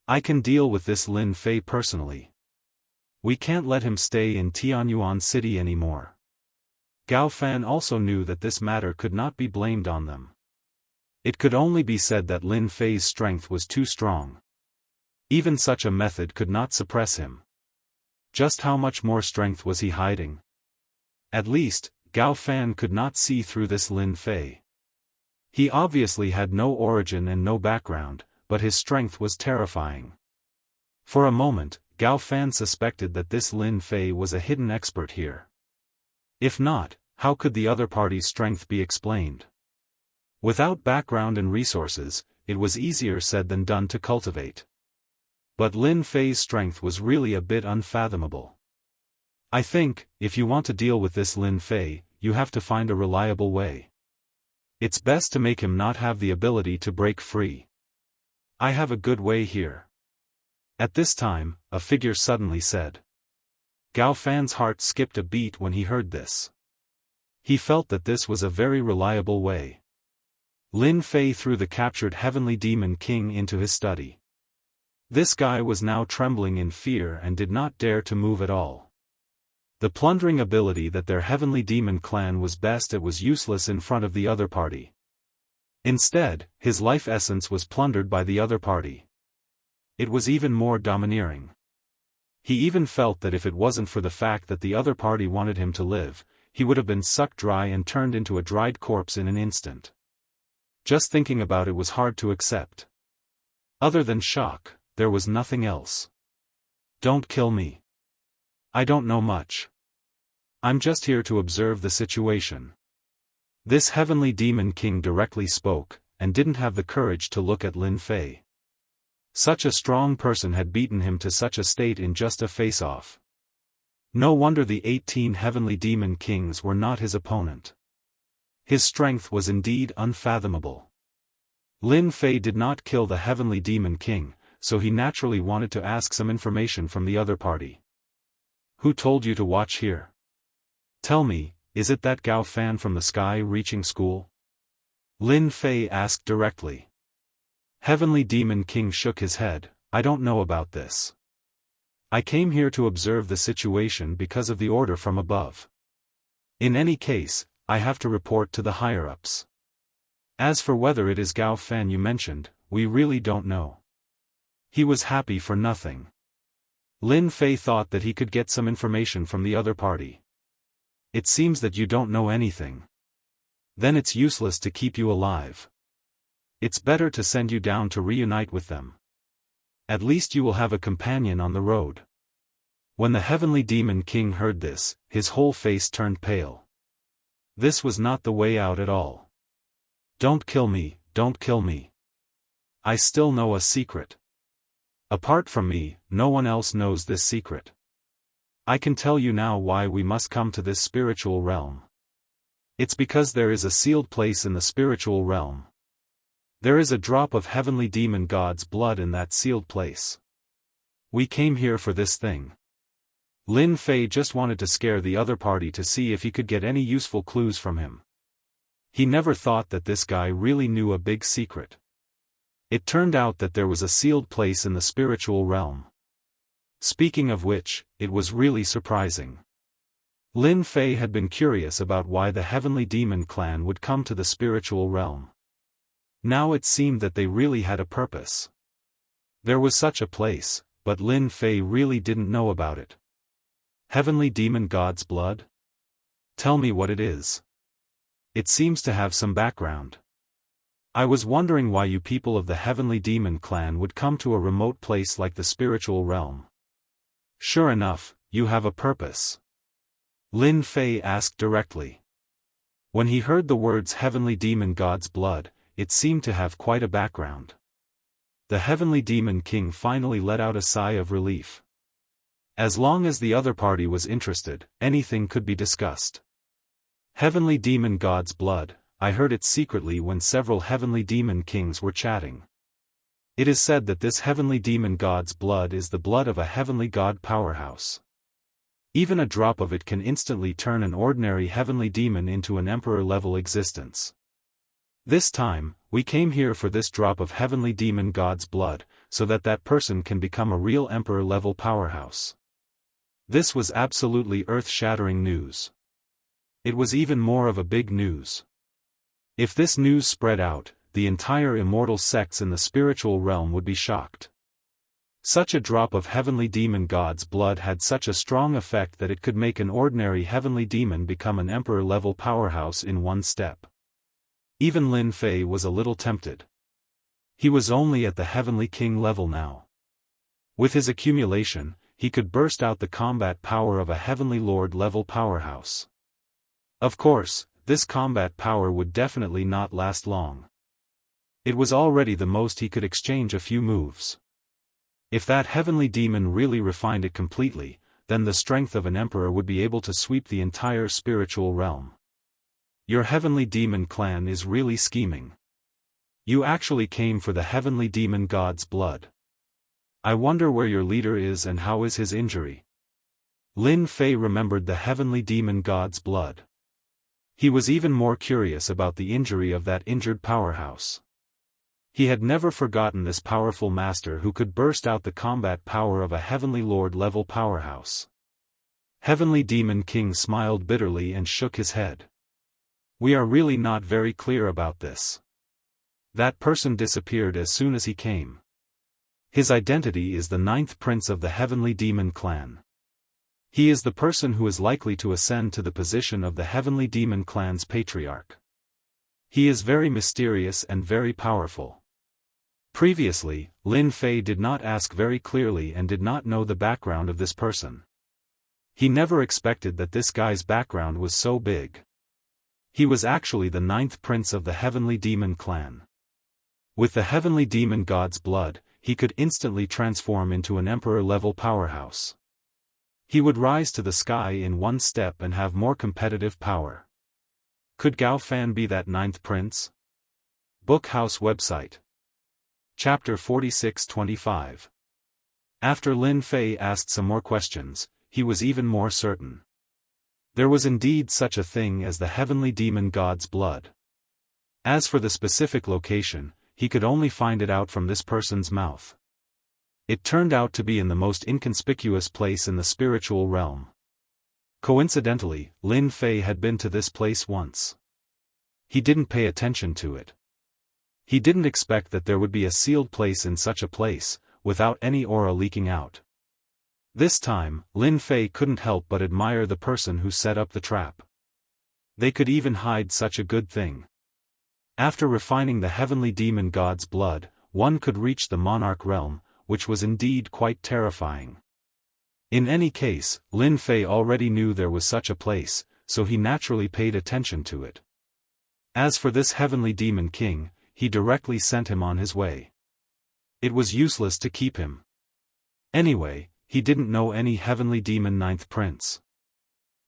I can deal with this Lin Fei personally. We can't let him stay in Tianyuan City anymore. Gao Fan also knew that this matter could not be blamed on them. It could only be said that Lin Fei's strength was too strong. Even such a method could not suppress him. Just how much more strength was he hiding? At least, Gao Fan could not see through this Lin Fei. He obviously had no origin and no background, but his strength was terrifying. For a moment, Gao Fan suspected that this Lin Fei was a hidden expert here. If not, how could the other party's strength be explained? Without background and resources, it was easier said than done to cultivate. But Lin Fei's strength was really a bit unfathomable. I think, if you want to deal with this Lin Fei, you have to find a reliable way. It's best to make him not have the ability to break free. I have a good way here. At this time, a figure suddenly said. Gao Fan's heart skipped a beat when he heard this. He felt that this was a very reliable way. Lin Fei threw the captured Heavenly Demon King into his study. This guy was now trembling in fear and did not dare to move at all. The plundering ability that their Heavenly Demon clan was best at was useless in front of the other party. Instead, his life essence was plundered by the other party. It was even more domineering. He even felt that if it wasn't for the fact that the other party wanted him to live, he would have been sucked dry and turned into a dried corpse in an instant. Just thinking about it was hard to accept. Other than shock, there was nothing else. Don't kill me. I don't know much. I'm just here to observe the situation. This Heavenly Demon King directly spoke, and didn't have the courage to look at Lin Fei. Such a strong person had beaten him to such a state in just a face-off. No wonder the 18 Heavenly Demon Kings were not his opponent. His strength was indeed unfathomable. Lin Fei did not kill the Heavenly Demon King, so he naturally wanted to ask some information from the other party. Who told you to watch here? Tell me, is it that Gao Fan from the sky-reaching school? Lin Fei asked directly. Heavenly Demon King shook his head. I don't know about this. I came here to observe the situation because of the order from above. In any case, I have to report to the higher-ups. As for whether it is Gao Fan you mentioned, we really don't know. He was happy for nothing. Lin Fei thought that he could get some information from the other party. It seems that you don't know anything. Then it's useless to keep you alive. It's better to send you down to reunite with them. At least you will have a companion on the road. When the Heavenly Demon King heard this, his whole face turned pale. This was not the way out at all. Don't kill me, don't kill me. I still know a secret. Apart from me, no one else knows this secret. I can tell you now why we must come to this spiritual realm. It's because there is a sealed place in the spiritual realm. There is a drop of Heavenly Demon God's blood in that sealed place. We came here for this thing. Lin Fei just wanted to scare the other party to see if he could get any useful clues from him. He never thought that this guy really knew a big secret. It turned out that there was a sealed place in the spiritual realm. Speaking of which, it was really surprising. Lin Fei had been curious about why the Heavenly Demon clan would come to the spiritual realm. Now it seemed that they really had a purpose. There was such a place, but Lin Fei really didn't know about it. Heavenly Demon God's blood? Tell me what it is. It seems to have some background. I was wondering why you people of the Heavenly Demon clan would come to a remote place like the spiritual realm. Sure enough, you have a purpose. Lin Fei asked directly. When he heard the words Heavenly Demon God's blood, it seemed to have quite a background. The Heavenly Demon King finally let out a sigh of relief. As long as the other party was interested, anything could be discussed. Heavenly Demon God's blood, I heard it secretly when several Heavenly Demon Kings were chatting. It is said that this Heavenly Demon God's blood is the blood of a Heavenly God powerhouse. Even a drop of it can instantly turn an ordinary Heavenly Demon into an Emperor-level existence. This time, we came here for this drop of Heavenly Demon God's blood, so that that person can become a real Emperor-level powerhouse. This was absolutely earth-shattering news. It was even more of a big news. If this news spread out, the entire immortal sects in the spiritual realm would be shocked. Such a drop of Heavenly Demon God's blood had such a strong effect that it could make an ordinary Heavenly Demon become an Emperor-level powerhouse in one step. Even Lin Fei was a little tempted. He was only at the Heavenly King level now. With his accumulation, he could burst out the combat power of a Heavenly Lord-level powerhouse. Of course, this combat power would definitely not last long. It was already the most he could exchange a few moves. If that Heavenly Demon really refined it completely, then the strength of an Emperor would be able to sweep the entire spiritual realm. Your Heavenly Demon clan is really scheming. You actually came for the Heavenly Demon God's blood. I wonder where your leader is and how is his injury. Lin Fei remembered the Heavenly Demon God's blood. He was even more curious about the injury of that injured powerhouse. He had never forgotten this powerful master who could burst out the combat power of a Heavenly Lord-level powerhouse. Heavenly Demon King smiled bitterly and shook his head. We are really not very clear about this. That person disappeared as soon as he came. His identity is the 9th prince of the Heavenly Demon clan. He is the person who is likely to ascend to the position of the Heavenly Demon clan's patriarch. He is very mysterious and very powerful. Previously, Lin Fei did not ask very clearly and did not know the background of this person. He never expected that this guy's background was so big. He was actually the 9th prince of the Heavenly Demon clan. With the Heavenly Demon god's blood, he could instantly transform into an emperor-level powerhouse. He would rise to the sky in one step and have more competitive power. Could Gao Fan be that 9th prince? Bookhouse website. Chapter 46-25. After Lin Fei asked some more questions, he was even more certain. There was indeed such a thing as the Heavenly Demon god's blood. As for the specific location, he could only find it out from this person's mouth. It turned out to be in the most inconspicuous place in the spiritual realm. Coincidentally, Lin Fei had been to this place once. He didn't pay attention to it. He didn't expect that there would be a sealed place in such a place, without any aura leaking out. This time, Lin Fei couldn't help but admire the person who set up the trap. They could even hide such a good thing. After refining the Heavenly Demon god's blood, one could reach the monarch realm, which was indeed quite terrifying. In any case, Lin Fei already knew there was such a place, so he naturally paid attention to it. As for this Heavenly Demon King, he directly sent him on his way. It was useless to keep him. Anyway, he didn't know any Heavenly Demon 9th Prince.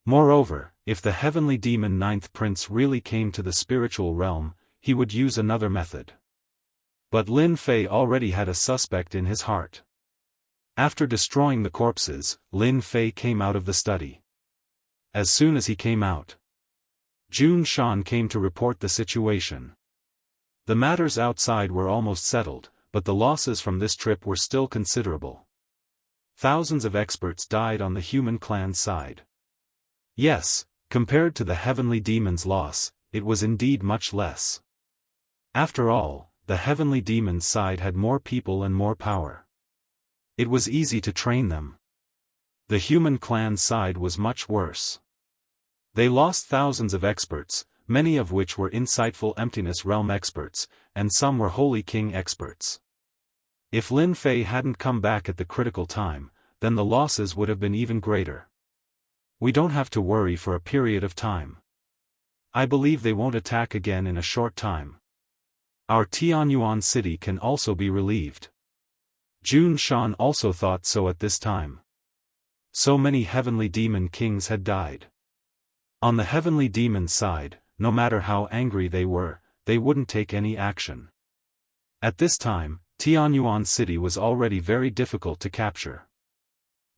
Moreover, if the Heavenly Demon 9th Prince really came to the spiritual realm, he would use another method. But Lin Fei already had a suspect in his heart. After destroying the corpses, Lin Fei came out of the study. As soon as he came out, Jun Shan came to report the situation. The matters outside were almost settled, but the losses from this trip were still considerable. Thousands of experts died on the human clan's side. Yes, compared to the Heavenly Demon's loss, it was indeed much less. After all, the Heavenly Demon's side had more people and more power. It was easy to train them. The human clan's side was much worse. They lost thousands of experts, many of which were insightful Emptiness Realm experts, and some were Holy King experts. If Lin Fei hadn't come back at the critical time, then the losses would have been even greater. We don't have to worry for a period of time. I believe they won't attack again in a short time. Our Tianyuan city can also be relieved. Jun Shan also thought so at this time. So many Heavenly Demon Kings had died. On the Heavenly Demon's side, no matter how angry they were, they wouldn't take any action. At this time, Tianyuan city was already very difficult to capture.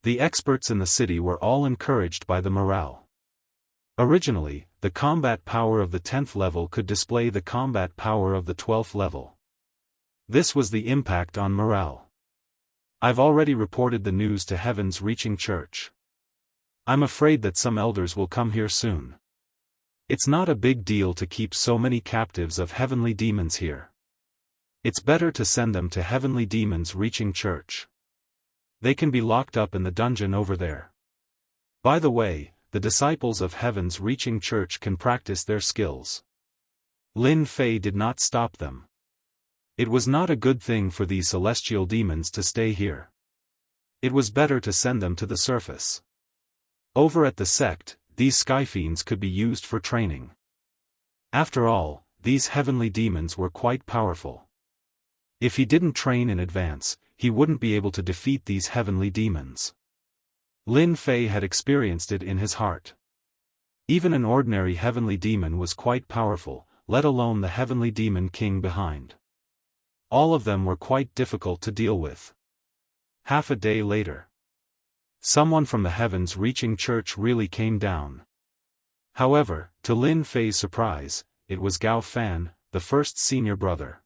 The experts in the city were all encouraged by the morale. Originally, the combat power of the 10th level could display the combat power of the 12th level. This was the impact on morale. I've already reported the news to Heaven's Reaching Church. I'm afraid that some elders will come here soon. It's not a big deal to keep so many captives of heavenly demons here. It's better to send them to Heavenly Demons Reaching Church. They can be locked up in the dungeon over there. By the way, the disciples of Heaven's Reaching Church can practice their skills. Lin Fei did not stop them. It was not a good thing for these celestial demons to stay here. It was better to send them to the surface. Over at the sect, these skyfiends could be used for training. After all, these heavenly demons were quite powerful. If he didn't train in advance, he wouldn't be able to defeat these heavenly demons. Lin Fei had experienced it in his heart. Even an ordinary heavenly demon was quite powerful, let alone the Heavenly Demon King behind. All of them were quite difficult to deal with. Half a day later, someone from the Heavens Reaching Church really came down. However, To Lin Fei's surprise, it was Gao Fan, the first senior brother.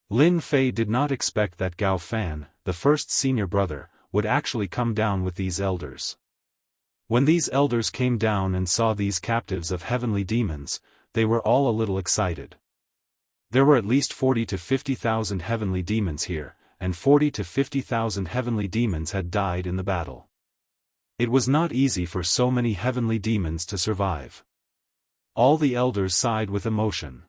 Lin Fei did not expect that Gao Fan, the first senior brother, would actually come down with these elders. When these elders came down and saw these captives of heavenly demons, they were all a little excited. There were at least 40 to 50,000 heavenly demons here, and 40 to 50,000 heavenly demons had died in the battle. It was not easy for so many heavenly demons to survive. All the elders sighed with emotion.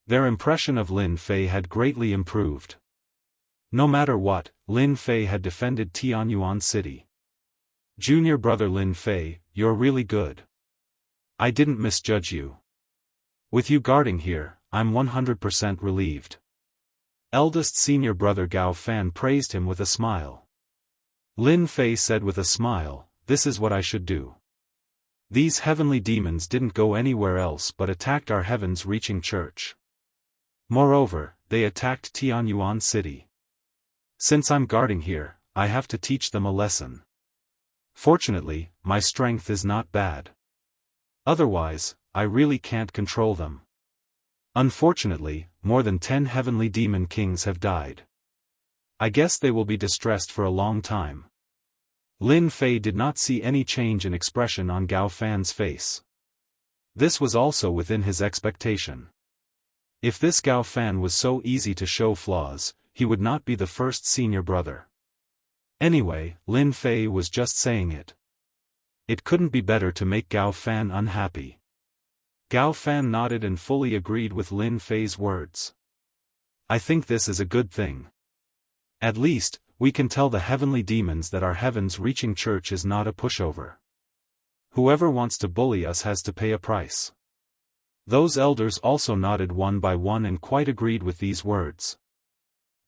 Their impression of Lin Fei had greatly improved. No matter what, Lin Fei had defended Tianyuan City. Junior brother Lin Fei, you're really good. I didn't misjudge you. With you guarding here, I'm 100% relieved. Eldest senior brother Gao Fan praised him with a smile. Lin Fei said with a smile, this is what I should do. These heavenly demons didn't go anywhere else but attacked our heavens-reaching church. Moreover, they attacked Tianyuan City. Since I'm guarding here, I have to teach them a lesson. Fortunately, my strength is not bad. Otherwise, I really can't control them. Unfortunately, more than 10 heavenly demon kings have died. I guess they will be distressed for a long time. Lin Fei did not see any change in expression on Gao Fan's face. This was also within his expectation. If this Gao Fan was so easy to show flaws, he would not be the first senior brother. Anyway, Lin Fei was just saying it. It couldn't be better to make Gao Fan unhappy. Gao Fan nodded and fully agreed with Lin Fei's words. I think this is a good thing. At least, we can tell the heavenly demons that our heavens-reaching church is not a pushover. Whoever wants to bully us has to pay a price. Those elders also nodded one by one and quite agreed with these words.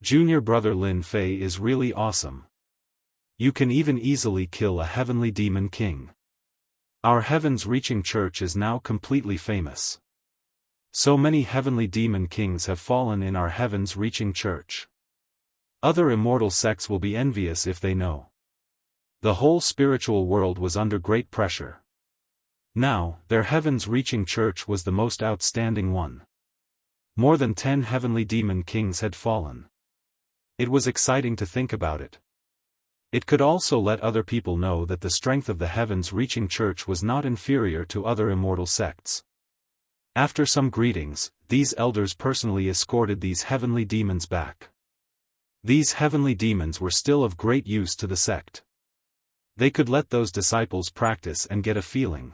Junior brother Lin Fei is really awesome. You can even easily kill a heavenly demon king. Our heavens-reaching church is now completely famous. So many heavenly demon kings have fallen in our heavens-reaching church. Other immortal sects will be envious if they know. The whole spiritual world was under great pressure. Now, their heavens-reaching church was the most outstanding one. More than 10 heavenly demon kings had fallen. It was exciting to think about it. It could also let other people know that the strength of the heavens-reaching church was not inferior to other immortal sects. After some greetings, these elders personally escorted these heavenly demons back. These heavenly demons were still of great use to the sect. They could let those disciples practice and get a feeling.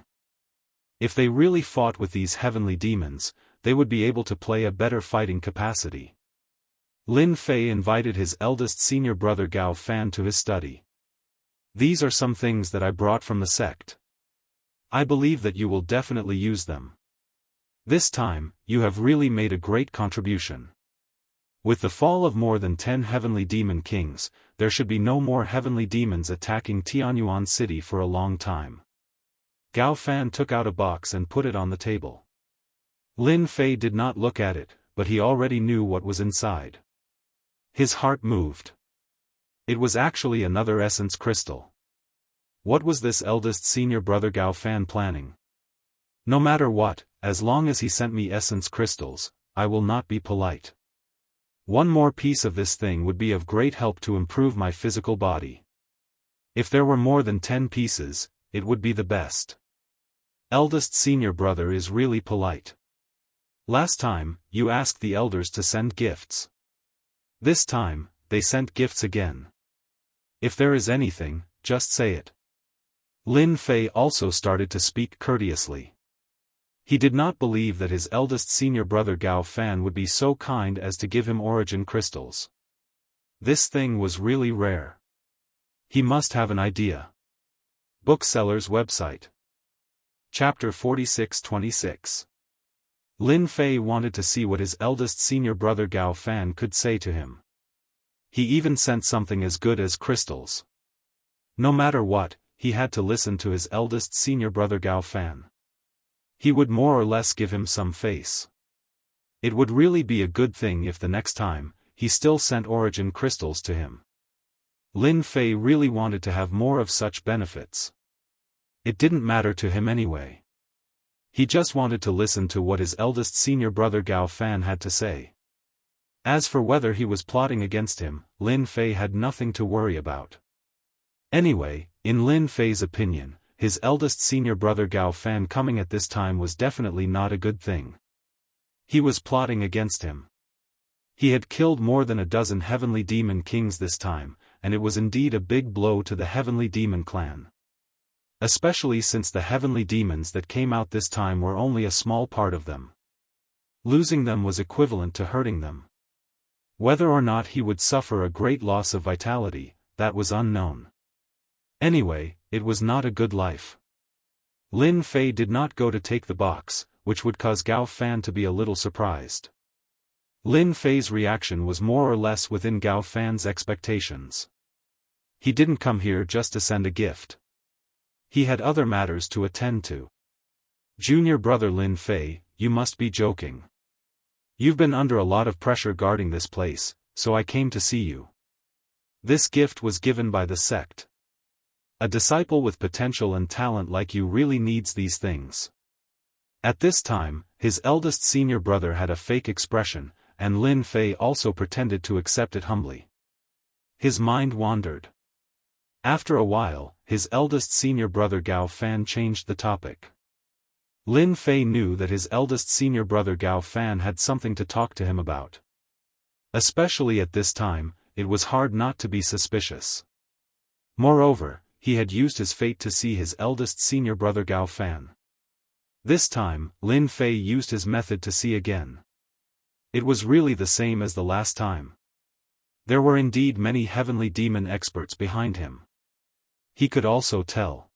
If they really fought with these heavenly demons, they would be able to play a better fighting capacity. Lin Fei invited his eldest senior brother Gao Fan to his study. These are some things that I brought from the sect. I believe that you will definitely use them. This time, you have really made a great contribution. With the fall of more than 10 heavenly demon kings, there should be no more heavenly demons attacking Tianyuan City for a long time. Gao Fan took out a box and put it on the table. Lin Fei did not look at it, but he already knew what was inside. His heart moved. It was actually another essence crystal. What was this eldest senior brother Gao Fan planning? No matter what, as long as he sent me essence crystals, I will not be polite. One more piece of this thing would be of great help to improve my physical body. If there were more than 10 pieces, it would be the best. Eldest senior brother is really polite. Last time, you asked the elders to send gifts. This time, they sent gifts again. If there is anything, just say it. Lin Fei also started to speak courteously. He did not believe that his eldest senior brother Gao Fan would be so kind as to give him origin crystals. This thing was really rare. He must have an idea. Bookseller's website. Chapter 46-26. Lin Fei wanted to see what his eldest senior brother Gao Fan could say to him. He even sent something as good as crystals. No matter what, he had to listen to his eldest senior brother Gao Fan. He would more or less give him some face. It would really be a good thing if the next time, he still sent origin crystals to him. Lin Fei really wanted to have more of such benefits. It didn't matter to him anyway. He just wanted to listen to what his eldest senior brother Gao Fan had to say. As for whether he was plotting against him, Lin Fei had nothing to worry about. Anyway, in Lin Fei's opinion, his eldest senior brother Gao Fan coming at this time was definitely not a good thing. He was plotting against him. He had killed more than a dozen heavenly demon kings this time, and it was indeed a big blow to the heavenly demon clan. Especially since the heavenly demons that came out this time were only a small part of them. Losing them was equivalent to hurting them. Whether or not he would suffer a great loss of vitality, that was unknown. Anyway, it was not a good life. Lin Fei did not go to take the box, which would cause Gao Fan to be a little surprised. Lin Fei's reaction was more or less within Gao Fan's expectations. He didn't come here just to send a gift. He had other matters to attend to. Junior brother Lin Fei, you must be joking. You've been under a lot of pressure guarding this place, so I came to see you. This gift was given by the sect. A disciple with potential and talent like you really needs these things. At this time, his eldest senior brother had a fake expression, and Lin Fei also pretended to accept it humbly. His mind wandered. After a while, his eldest senior brother Gao Fan changed the topic. Lin Fei knew that his eldest senior brother Gao Fan had something to talk to him about. Especially at this time, it was hard not to be suspicious. Moreover, he had used his fate to see his eldest senior brother Gao Fan. This time, Lin Fei used his method to see again. It was really the same as the last time. There were indeed many heavenly demon experts behind him. He could also tell.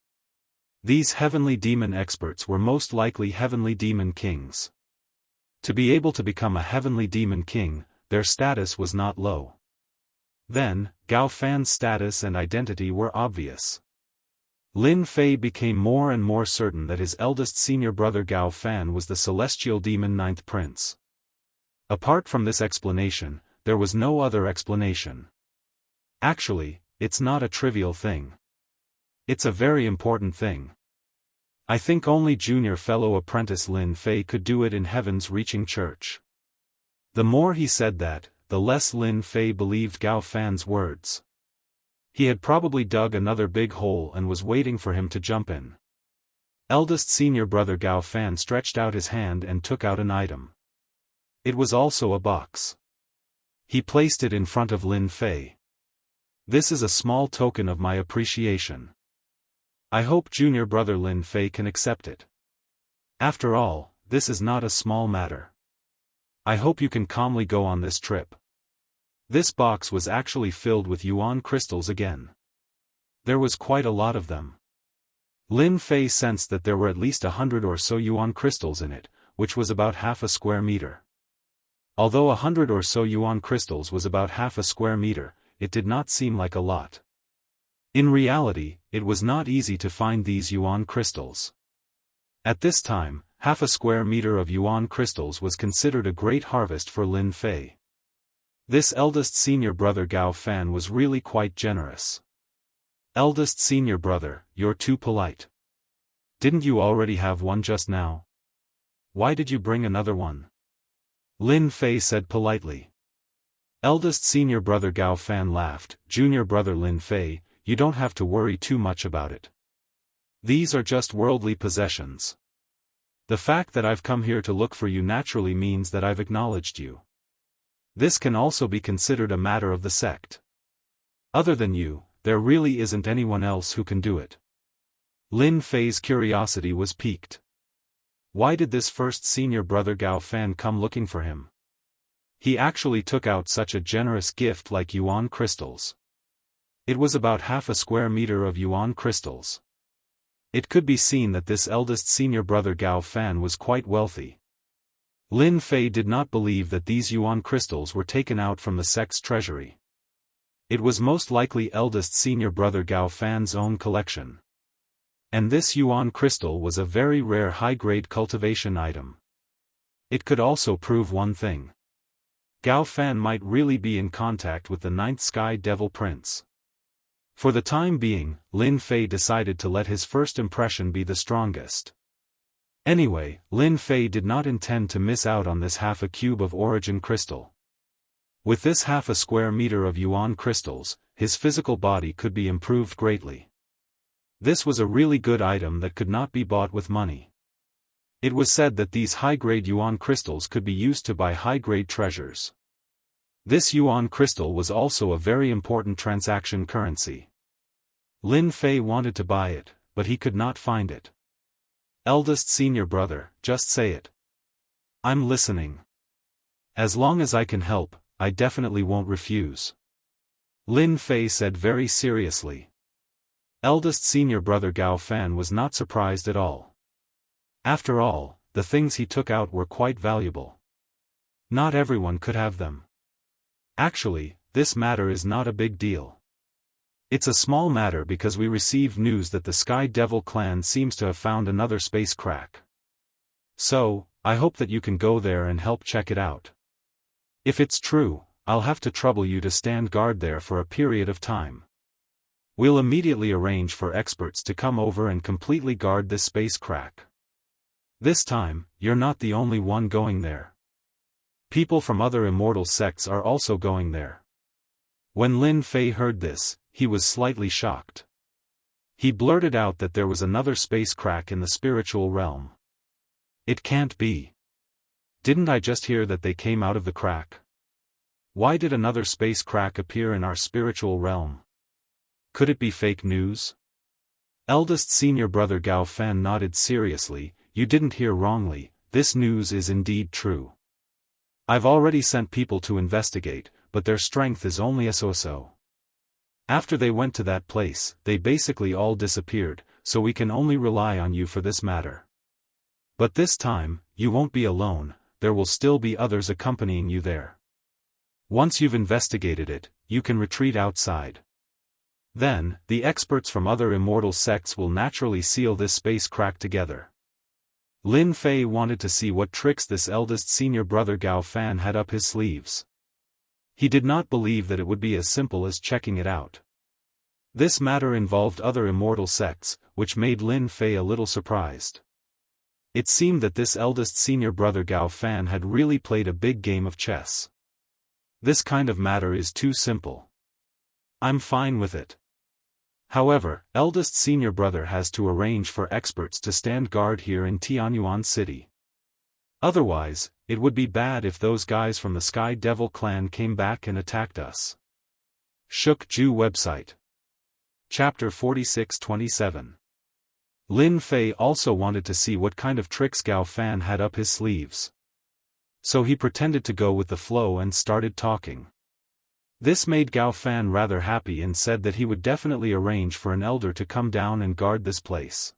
These heavenly demon experts were most likely heavenly demon kings. To be able to become a heavenly demon king, their status was not low. Then, Gao Fan's status and identity were obvious. Lin Fei became more and more certain that his eldest senior brother Gao Fan was the celestial demon ninth prince. Apart from this explanation, there was no other explanation. Actually, it's not a trivial thing. It's a very important thing. I think only junior fellow apprentice Lin Fei could do it in heaven's reaching church. The more he said that, the less Lin Fei believed Gao Fan's words. He had probably dug another big hole and was waiting for him to jump in. Eldest senior brother Gao Fan stretched out his hand and took out an item. It was also a box. He placed it in front of Lin Fei. This is a small token of my appreciation. I hope junior brother Lin Fei can accept it. After all, this is not a small matter. I hope you can calmly go on this trip. This box was actually filled with yuan crystals again. There was quite a lot of them. Lin Fei sensed that there were at least 100 or so yuan crystals in it, which was about half a square meter. Although 100 or so yuan crystals was about half a square meter, it did not seem like a lot. In reality, it was not easy to find these yuan crystals. At this time, half a square meter of yuan crystals was considered a great harvest for Lin Fei. This eldest senior brother Gao Fan was really quite generous. Eldest senior brother, you're too polite. Didn't you already have one just now? Why did you bring another one? Lin Fei said politely. Eldest senior brother Gao Fan laughed. Junior brother Lin Fei, you don't have to worry too much about it. These are just worldly possessions. The fact that I've come here to look for you naturally means that I've acknowledged you. This can also be considered a matter of the sect. Other than you, there really isn't anyone else who can do it. Lin Fei's curiosity was piqued. Why did this first senior brother Gao Fan come looking for him? He actually took out such a generous gift like yuan crystals. It was about half a square meter of yuan crystals. It could be seen that this eldest senior brother Gao Fan was quite wealthy. Lin Fei did not believe that these yuan crystals were taken out from the sect's treasury. It was most likely eldest senior brother Gao Fan's own collection. And this yuan crystal was a very rare high-grade cultivation item. It could also prove one thing. Gao Fan might really be in contact with the ninth Sky Devil Prince. For the time being, Lin Fei decided to let his first impression be the strongest. Anyway, Lin Fei did not intend to miss out on this half a cube of origin crystal. With this half a square meter of yuan crystals, his physical body could be improved greatly. This was a really good item that could not be bought with money. It was said that these high-grade yuan crystals could be used to buy high-grade treasures. This yuan crystal was also a very important transaction currency. Lin Fei wanted to buy it, but he could not find it. Eldest senior brother, just say it. I'm listening. As long as I can help, I definitely won't refuse. Lin Fei said very seriously. Eldest senior brother Gao Fan was not surprised at all. After all, the things he took out were quite valuable. Not everyone could have them. Actually, this matter is not a big deal. It's a small matter because we received news that the Sky Devil clan seems to have found another space crack. So, I hope that you can go there and help check it out. If it's true, I'll have to trouble you to stand guard there for a period of time. We'll immediately arrange for experts to come over and completely guard this space crack. This time, you're not the only one going there. People from other immortal sects are also going there. When Lin Fei heard this, he was slightly shocked. He blurted out that there was another space crack in the spiritual realm. It can't be. Didn't I just hear that they came out of the crack? Why did another space crack appear in our spiritual realm? Could it be fake news? Eldest senior brother Gao Fan nodded seriously. You didn't hear wrongly, this news is indeed true. I've already sent people to investigate, but their strength is only a so-so. After they went to that place, they basically all disappeared, so we can only rely on you for this matter. But this time, you won't be alone, there will still be others accompanying you there. Once you've investigated it, you can retreat outside. Then, the experts from other immortal sects will naturally seal this space crack together. Lin Fei wanted to see what tricks this eldest senior brother Gao Fan had up his sleeves. He did not believe that it would be as simple as checking it out. This matter involved other immortal sects, which made Lin Fei a little surprised. It seemed that this eldest senior brother Gao Fan had really played a big game of chess. This kind of matter is too simple. I'm fine with it. However, eldest senior brother has to arrange for experts to stand guard here in Tianyuan City. Otherwise, it would be bad if those guys from the Sky Devil clan came back and attacked us. Shuk Ju website. Chapter 46-27. Lin Fei also wanted to see what kind of tricks Gao Fan had up his sleeves. So he pretended to go with the flow and started talking. This made Gao Fan rather happy and said that he would definitely arrange for an elder to come down and guard this place.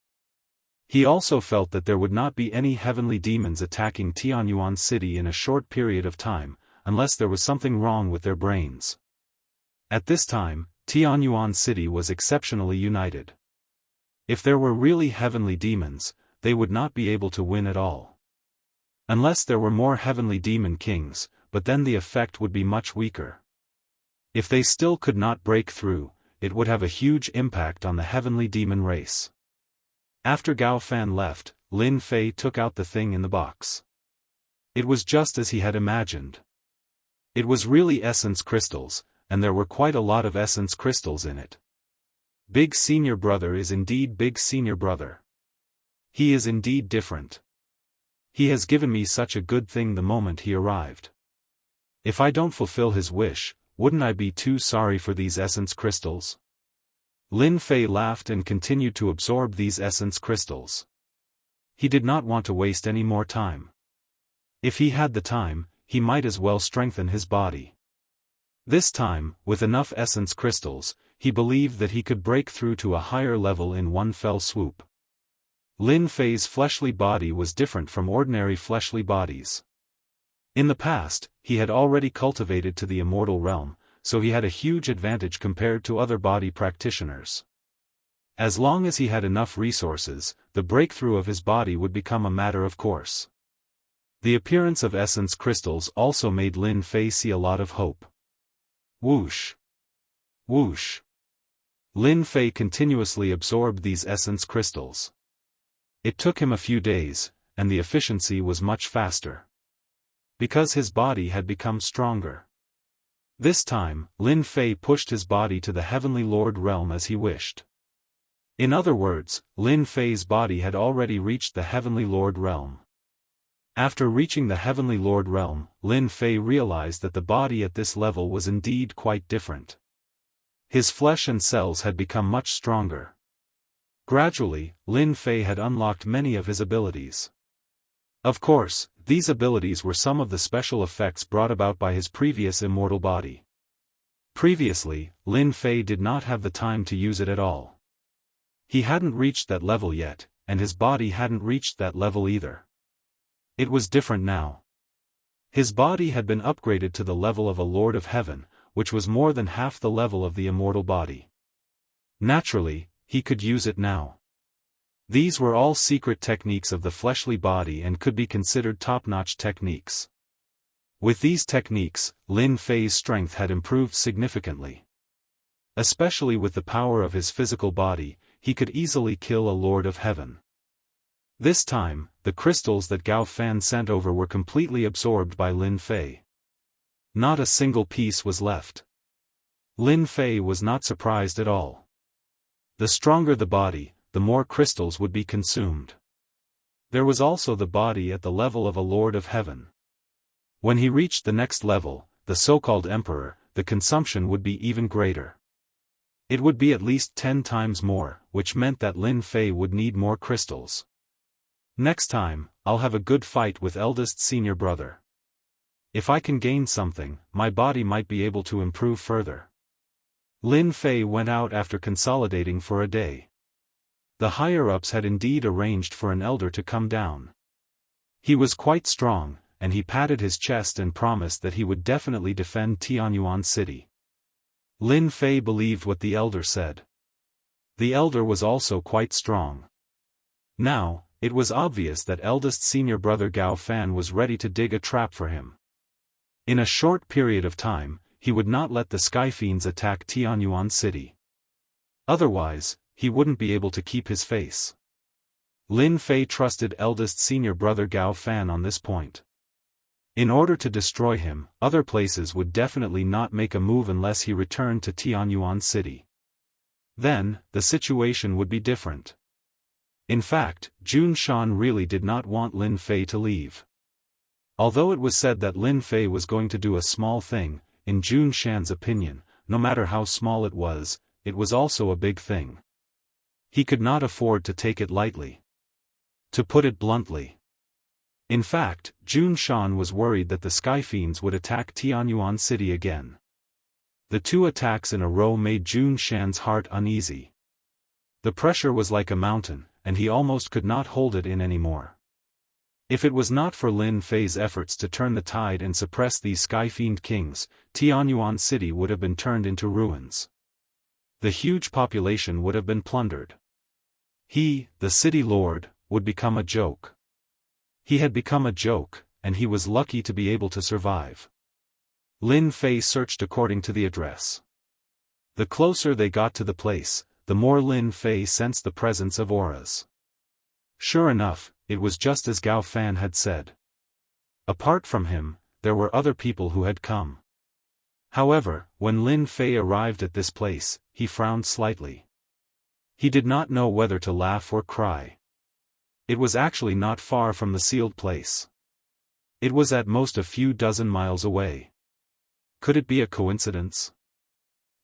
He also felt that there would not be any heavenly demons attacking Tianyuan City in a short period of time, unless there was something wrong with their brains. At this time, Tianyuan City was exceptionally united. If there were really heavenly demons, they would not be able to win at all. Unless there were more heavenly demon kings, but then the effect would be much weaker. If they still could not break through, it would have a huge impact on the heavenly demon race. After Gao Fan left, Lin Fei took out the thing in the box. It was just as he had imagined. It was really essence crystals, and there were quite a lot of essence crystals in it. Big senior brother is indeed big senior brother. He is indeed different. He has given me such a good thing the moment he arrived. If I don't fulfill his wish, wouldn't I be too sorry for these essence crystals? Lin Fei laughed and continued to absorb these essence crystals. He did not want to waste any more time. If he had the time, he might as well strengthen his body. This time, with enough essence crystals, he believed that he could break through to a higher level in one fell swoop. Lin Fei's fleshly body was different from ordinary fleshly bodies. In the past, he had already cultivated to the immortal realm, so he had a huge advantage compared to other body practitioners. As long as he had enough resources, the breakthrough of his body would become a matter of course. The appearance of essence crystals also made Lin Fei see a lot of hope. Whoosh! Whoosh! Lin Fei continuously absorbed these essence crystals. It took him a few days, and the efficiency was much faster. Because his body had become stronger. This time, Lin Fei pushed his body to the Heavenly Lord realm as he wished. In other words, Lin Fei's body had already reached the Heavenly Lord realm. After reaching the Heavenly Lord realm, Lin Fei realized that the body at this level was indeed quite different. His flesh and cells had become much stronger. Gradually, Lin Fei had unlocked many of his abilities. Of course, these abilities were some of the special effects brought about by his previous immortal body. Previously, Lin Fei did not have the time to use it at all. He hadn't reached that level yet, and his body hadn't reached that level either. It was different now. His body had been upgraded to the level of a Lord of Heaven, which was more than half the level of the immortal body. Naturally, he could use it now. These were all secret techniques of the fleshly body and could be considered top-notch techniques. With these techniques, Lin Fei's strength had improved significantly. Especially with the power of his physical body, he could easily kill a Lord of Heaven. This time, the crystals that Gao Fan sent over were completely absorbed by Lin Fei. Not a single piece was left. Lin Fei was not surprised at all. The stronger the body, the more crystals would be consumed. There was also the body at the level of a Lord of Heaven. When he reached the next level, the so-called Emperor, the consumption would be even greater. It would be at least 10 times more, which meant that Lin Fei would need more crystals. Next time, I'll have a good fight with eldest senior brother. If I can gain something, my body might be able to improve further. Lin Fei went out after consolidating for a day. The higher-ups had indeed arranged for an elder to come down. He was quite strong, and he patted his chest and promised that he would definitely defend Tianyuan City. Lin Fei believed what the elder said. The elder was also quite strong. Now, it was obvious that eldest senior brother Gao Fan was ready to dig a trap for him. In a short period of time, he would not let the Sky Fiends attack Tianyuan City. Otherwise, he wouldn't be able to keep his face. Lin Fei trusted eldest senior brother Gao Fan on this point. In order to destroy him, other places would definitely not make a move unless he returned to Tianyuan City. Then, the situation would be different. In fact, Jun Shan really did not want Lin Fei to leave. Although it was said that Lin Fei was going to do a small thing, in Jun Shan's opinion, no matter how small it was also a big thing. He could not afford to take it lightly. To put it bluntly. In fact, Jun Shan was worried that the Sky Fiends would attack Tianyuan City again. The 2 attacks in a row made Jun Shan's heart uneasy. The pressure was like a mountain, and he almost could not hold it in anymore. If it was not for Lin Fei's efforts to turn the tide and suppress these Sky Fiend kings, Tianyuan City would have been turned into ruins. The huge population would have been plundered. He, the city lord, would become a joke. He had become a joke, and he was lucky to be able to survive. Lin Fei searched according to the address. The closer they got to the place, the more Lin Fei sensed the presence of auras. Sure enough, it was just as Gao Fan had said. Apart from him, there were other people who had come. However, when Lin Fei arrived at this place, he frowned slightly. He did not know whether to laugh or cry. It was actually not far from the sealed place. It was at most a few dozen miles away. Could it be a coincidence?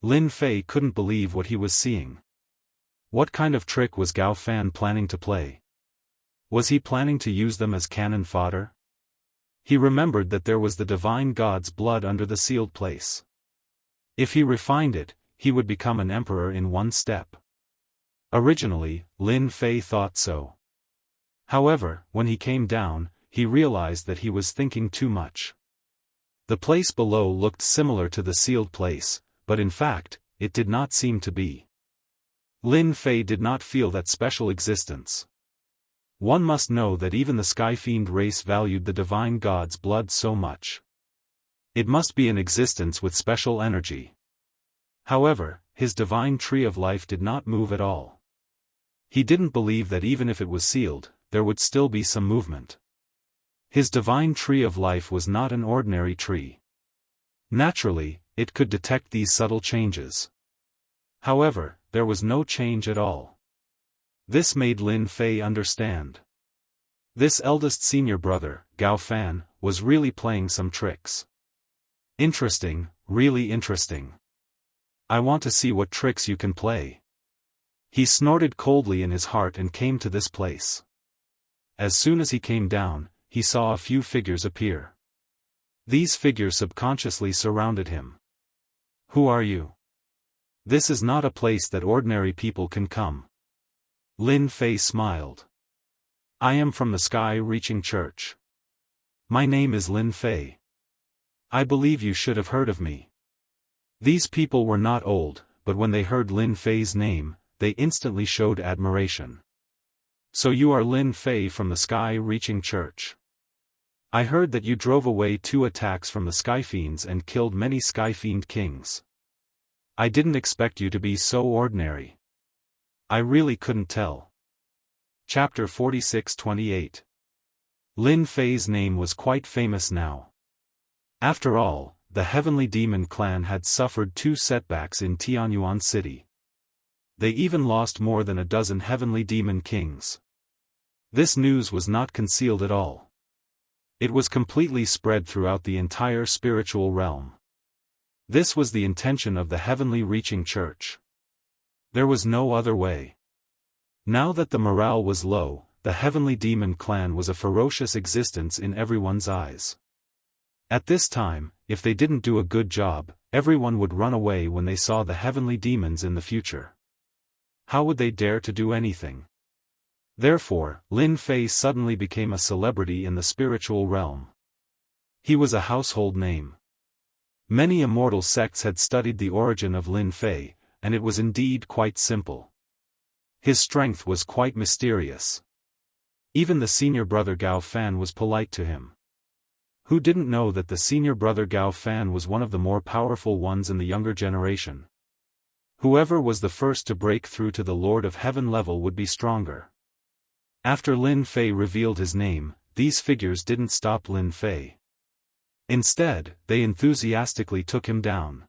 Lin Fei couldn't believe what he was seeing. What kind of trick was Gao Fan planning to play? Was he planning to use them as cannon fodder? He remembered that there was the divine god's blood under the sealed place. If he refined it, he would become an emperor in one step. Originally, Lin Fei thought so. However, when he came down, he realized that he was thinking too much. The place below looked similar to the sealed place, but in fact, it did not seem to be. Lin Fei did not feel that special existence. One must know that even the Sky Fiend race valued the divine god's blood so much. It must be an existence with special energy. However, his divine tree of life did not move at all. He didn't believe that even if it was sealed, there would still be some movement. His divine tree of life was not an ordinary tree. Naturally, it could detect these subtle changes. However, there was no change at all. This made Lin Fei understand. This eldest senior brother, Gao Fan, was really playing some tricks. Interesting, really interesting. I want to see what tricks you can play. He snorted coldly in his heart and came to this place. As soon as he came down, he saw a few figures appear. These figures subconsciously surrounded him. Who are you? This is not a place that ordinary people can come. Lin Fei smiled. I am from the sky-reaching church. My name is Lin Fei. I believe you should have heard of me. These people were not old, but when they heard Lin Fei's name, they instantly showed admiration. So you are Lin Fei from the sky-reaching church. I heard that you drove away 2 attacks from the Skyfiends and killed many Skyfiend kings. I didn't expect you to be so ordinary. I really couldn't tell. Chapter 46-28. Lin Fei's name was quite famous now. After all, the Heavenly Demon clan had suffered 2 setbacks in Tianyuan City. They even lost more than a dozen Heavenly Demon kings. This news was not concealed at all. It was completely spread throughout the entire spiritual realm. This was the intention of the Heavenly Reaching Church. There was no other way. Now that the morale was low, the Heavenly Demon clan was a ferocious existence in everyone's eyes. At this time, if they didn't do a good job, everyone would run away when they saw the Heavenly Demons in the future. How would they dare to do anything? Therefore, Lin Fei suddenly became a celebrity in the spiritual realm. He was a household name. Many immortal sects had studied the origin of Lin Fei, and it was indeed quite simple. His strength was quite mysterious. Even the senior brother Gao Fan was polite to him. Who didn't know that the senior brother Gao Fan was one of the more powerful ones in the younger generation? Whoever was the first to break through to the Lord of Heaven level would be stronger. After Lin Fei revealed his name, these figures didn't stop Lin Fei. Instead, they enthusiastically took him down.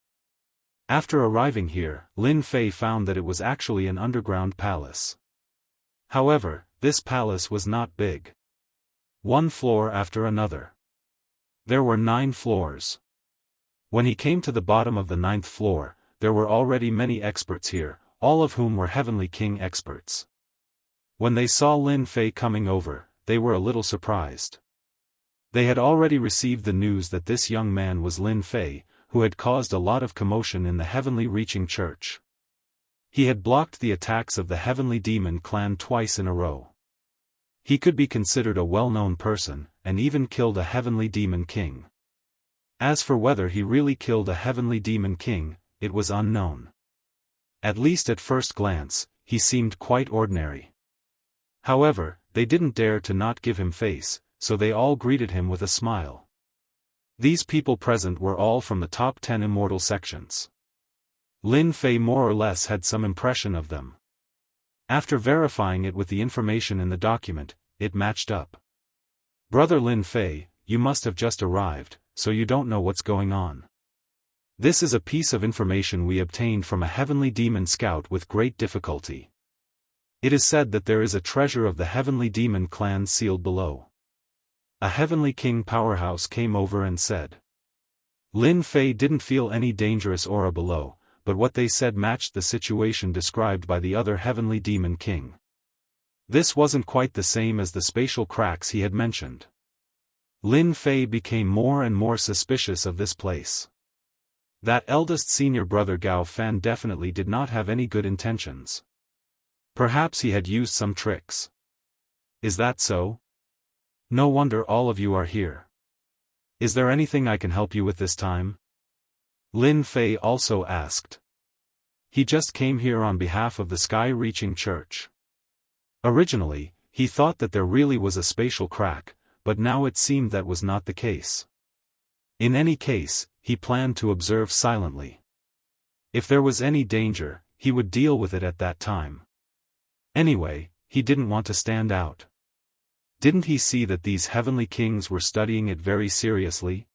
After arriving here, Lin Fei found that it was actually an underground palace. However, this palace was not big. One floor after another. There were 9 floors. When he came to the bottom of the 9th floor, there were already many experts here, all of whom were Heavenly King experts. When they saw Lin Fei coming over, they were a little surprised. They had already received the news that this young man was Lin Fei, who had caused a lot of commotion in the Heavenly Reaching Church. He had blocked the attacks of the Heavenly Demon clan twice in a row. He could be considered a well-known person, and even killed a Heavenly Demon King. As for whether he really killed a Heavenly Demon King, it was unknown. At least at first glance, he seemed quite ordinary. However, they didn't dare to not give him face, so they all greeted him with a smile. These people present were all from the top 10 immortal sections. Lin Fei more or less had some impression of them. After verifying it with the information in the document, it matched up. Brother Lin Fei, you must have just arrived, so you don't know what's going on. This is a piece of information we obtained from a Heavenly Demon scout with great difficulty. It is said that there is a treasure of the Heavenly Demon clan sealed below. A Heavenly King powerhouse came over and said. Lin Fei didn't feel any dangerous aura below, but what they said matched the situation described by the other Heavenly Demon King. This wasn't quite the same as the spatial cracks he had mentioned. Lin Fei became more and more suspicious of this place. That eldest senior brother Gao Fan definitely did not have any good intentions. Perhaps he had used some tricks. Is that so? No wonder all of you are here. Is there anything I can help you with this time? Lin Fei also asked. He just came here on behalf of the Sky-Reaching Church. Originally, he thought that there really was a spatial crack, but now it seemed that was not the case. In any case, he planned to observe silently. If there was any danger, he would deal with it at that time. Anyway, he didn't want to stand out. Didn't he see that these heavenly kings were studying it very seriously?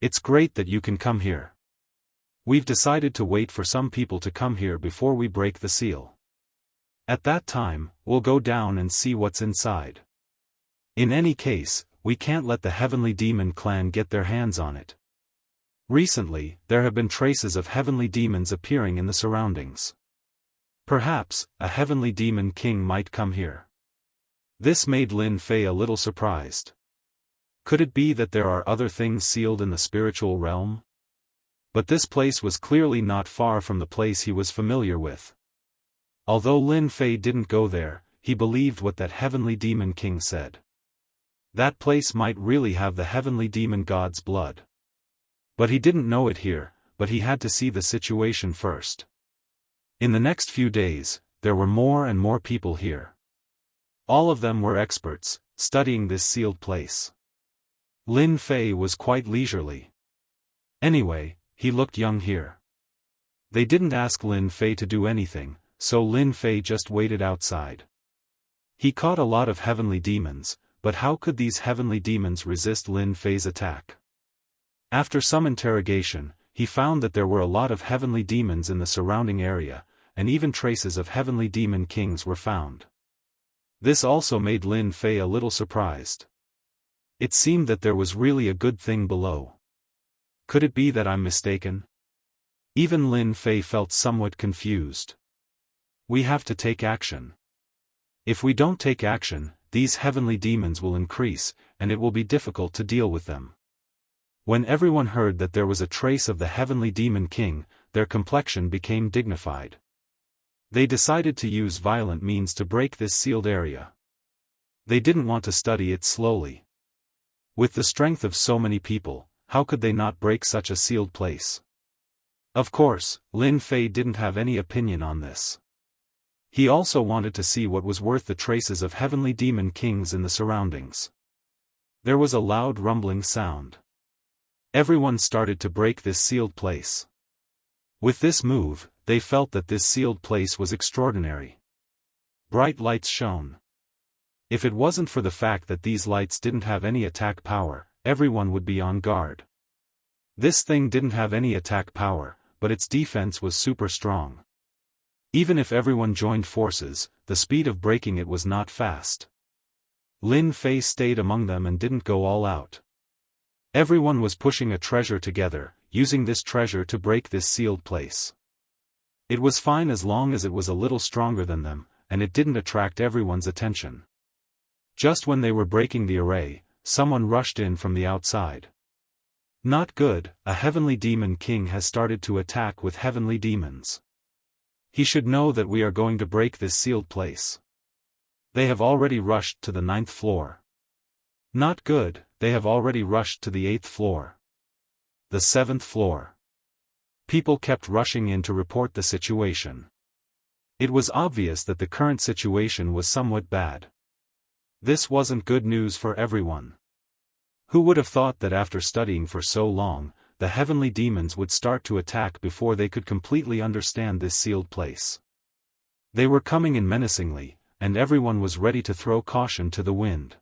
It's great that you can come here. We've decided to wait for some people to come here before we break the seal. At that time, we'll go down and see what's inside. In any case, we can't let the heavenly demon clan get their hands on it. Recently, there have been traces of heavenly demons appearing in the surroundings. Perhaps, a heavenly demon king might come here. This made Lin Fei a little surprised. Could it be that there are other things sealed in the spiritual realm? But this place was clearly not far from the place he was familiar with. Although Lin Fei didn't go there, he believed what that heavenly demon king said. That place might really have the heavenly demon god's blood. But he didn't know it here, but he had to see the situation first. In the next few days, there were more and more people here. All of them were experts, studying this sealed place. Lin Fei was quite leisurely. Anyway, he looked young here. They didn't ask Lin Fei to do anything, so Lin Fei just waited outside. He caught a lot of heavenly demons, but how could these heavenly demons resist Lin Fei's attack? After some interrogation, he found that there were a lot of heavenly demons in the surrounding area, and even traces of heavenly demon kings were found. This also made Lin Fei a little surprised. It seemed that there was really a good thing below. Could it be that I'm mistaken? Even Lin Fei felt somewhat confused. We have to take action. If we don't take action, these heavenly demons will increase, and it will be difficult to deal with them. When everyone heard that there was a trace of the heavenly demon king, their complexion became dignified. They decided to use violent means to break this sealed area. They didn't want to study it slowly. With the strength of so many people, how could they not break such a sealed place? Of course, Lin Fei didn't have any opinion on this. He also wanted to see what was worth the traces of heavenly demon kings in the surroundings. There was a loud rumbling sound. Everyone started to break this sealed place. With this move, they felt that this sealed place was extraordinary. Bright lights shone. If it wasn't for the fact that these lights didn't have any attack power, everyone would be on guard. This thing didn't have any attack power, but its defense was super strong. Even if everyone joined forces, the speed of breaking it was not fast. Lin Fei stayed among them and didn't go all out. Everyone was pushing a treasure together, using this treasure to break this sealed place. It was fine as long as it was a little stronger than them, and it didn't attract everyone's attention. Just when they were breaking the array, someone rushed in from the outside. Not good, a heavenly demon king has started to attack with heavenly demons. He should know that we are going to break this sealed place. They have already rushed to the 9th floor. Not good, they have already rushed to the 8th floor. The 7th floor. People kept rushing in to report the situation. It was obvious that the current situation was somewhat bad. This wasn't good news for everyone. Who would have thought that after studying for so long, the heavenly demons would start to attack before they could completely understand this sealed place? They were coming in menacingly, and everyone was ready to throw caution to the wind.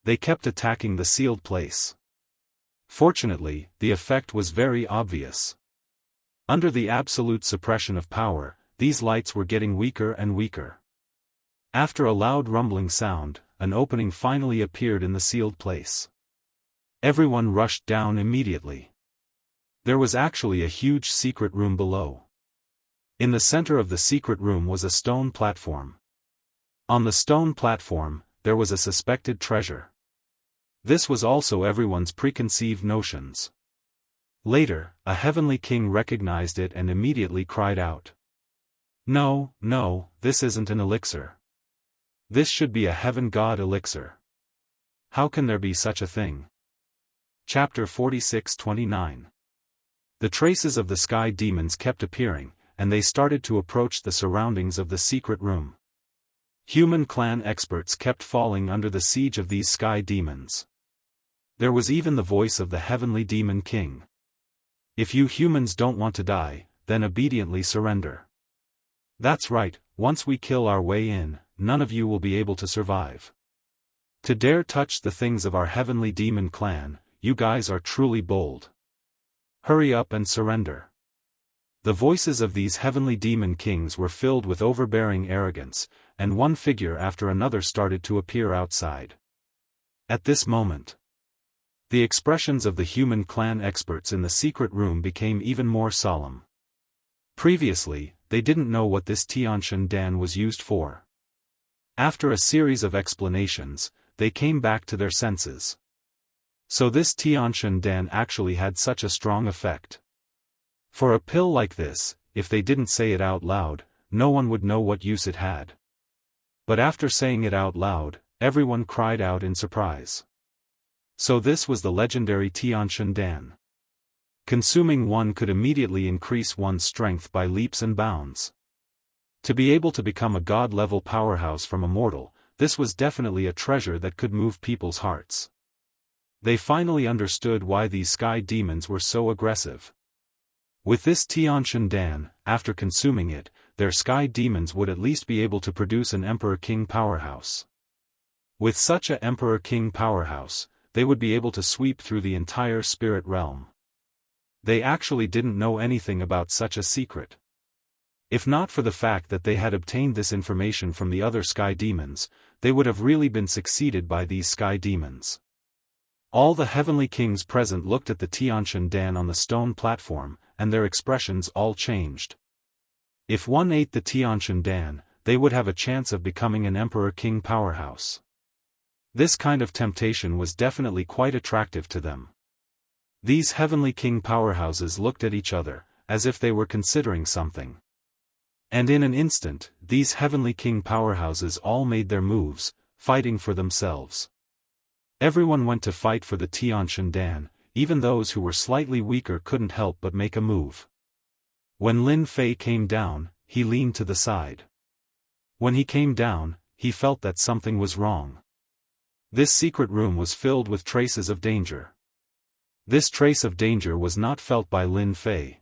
They kept attacking the sealed place. Fortunately, the effect was very obvious. Under the absolute suppression of power, these lights were getting weaker and weaker. After a loud rumbling sound, an opening finally appeared in the sealed place. Everyone rushed down immediately. There was actually a huge secret room below. In the center of the secret room was a stone platform. On the stone platform, there was a suspected treasure. This was also everyone's preconceived notions. Later, a heavenly king recognized it and immediately cried out. No, no, this isn't an elixir. This should be a heaven god elixir. How can there be such a thing? Chapter 46-29. The traces of the sky demons kept appearing, and they started to approach the surroundings of the secret room. Human clan experts kept falling under the siege of these sky demons. There was even the voice of the heavenly demon king. If you humans don't want to die, then obediently surrender. That's right, once we kill our way in, none of you will be able to survive. To dare touch the things of our heavenly demon clan, you guys are truly bold. Hurry up and surrender. The voices of these heavenly demon kings were filled with overbearing arrogance, and one figure after another started to appear outside. At this moment, the expressions of the human clan experts in the secret room became even more solemn. Previously, they didn't know what this Tianshan Dan was used for. After a series of explanations, they came back to their senses. So this Tianshan Dan actually had such a strong effect. For a pill like this, if they didn't say it out loud, no one would know what use it had. But after saying it out loud, everyone cried out in surprise. So this was the legendary Tianshan Dan. Consuming one could immediately increase one's strength by leaps and bounds. To be able to become a god-level powerhouse from Immortal, this was definitely a treasure that could move people's hearts. They finally understood why these sky demons were so aggressive. With this Tianshan Dan, after consuming it, their sky demons would at least be able to produce an Emperor-King powerhouse. With such a Emperor-King powerhouse, they would be able to sweep through the entire spirit realm. They actually didn't know anything about such a secret. If not for the fact that they had obtained this information from the other sky demons, they would have really been succeeded by these sky demons. All the heavenly kings present looked at the Tianshan Dan on the stone platform, and their expressions all changed. If one ate the Tianshan Dan, they would have a chance of becoming an Emperor-King powerhouse. This kind of temptation was definitely quite attractive to them. These heavenly king powerhouses looked at each other, as if they were considering something. And in an instant, these heavenly king powerhouses all made their moves, fighting for themselves. Everyone went to fight for the Tianshan Dan, even those who were slightly weaker couldn't help but make a move. When Lin Fei came down, he leaned to the side. When he came down, he felt that something was wrong. This secret room was filled with traces of danger. This trace of danger was not felt by Lin Fei.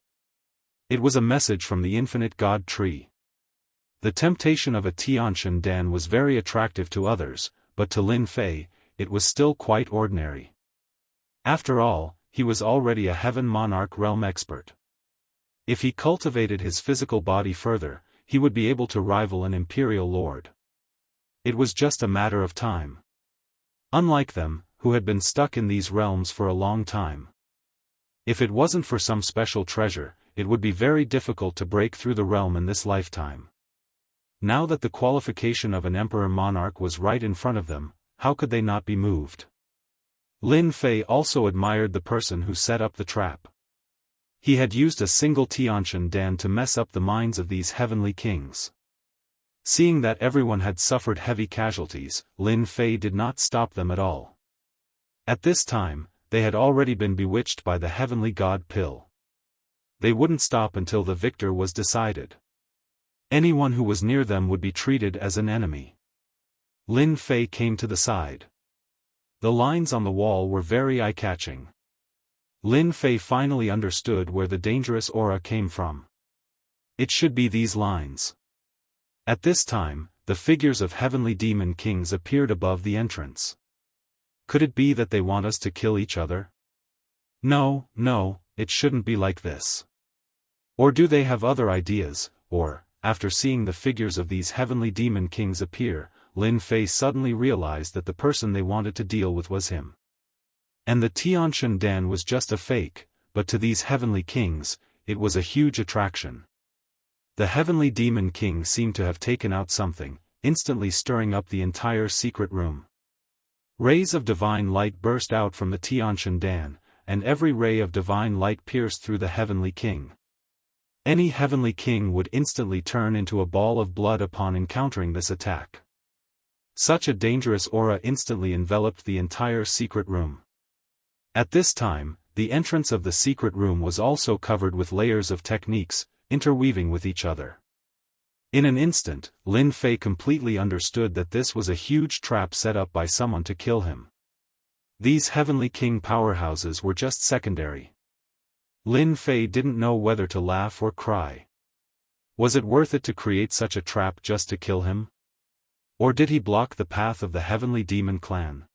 It was a message from the infinite God tree. The temptation of a Tianshan Dan was very attractive to others, but to Lin Fei, it was still quite ordinary. After all, he was already a heaven monarch realm expert. If he cultivated his physical body further, he would be able to rival an imperial lord. It was just a matter of time. Unlike them, who had been stuck in these realms for a long time. If it wasn't for some special treasure, it would be very difficult to break through the realm in this lifetime. Now that the qualification of an emperor monarch was right in front of them, how could they not be moved? Lin Fei also admired the person who set up the trap. He had used a single Tianshan Dan to mess up the minds of these heavenly kings. Seeing that everyone had suffered heavy casualties, Lin Fei did not stop them at all. At this time, they had already been bewitched by the heavenly god pill. They wouldn't stop until the victor was decided. Anyone who was near them would be treated as an enemy. Lin Fei came to the side. The lines on the wall were very eye-catching. Lin Fei finally understood where the dangerous aura came from. It should be these lines. At this time, the figures of heavenly demon kings appeared above the entrance. Could it be that they want us to kill each other? No, it shouldn't be like this. Or do they have other ideas, or, after seeing the figures of these heavenly demon kings appear, Lin Fei suddenly realized that the person they wanted to deal with was him. And the Tianshan Dan was just a fake, but to these heavenly kings, it was a huge attraction. The heavenly demon king seemed to have taken out something, instantly stirring up the entire secret room. Rays of divine light burst out from the Tianshan Dan, and every ray of divine light pierced through the heavenly king. Any heavenly king would instantly turn into a ball of blood upon encountering this attack. Such a dangerous aura instantly enveloped the entire secret room. At this time, the entrance of the secret room was also covered with layers of techniques, interweaving with each other. In an instant, Lin Fei completely understood that this was a huge trap set up by someone to kill him. These heavenly king powerhouses were just secondary. Lin Fei didn't know whether to laugh or cry. Was it worth it to create such a trap just to kill him? Or did he block the path of the heavenly demon clan?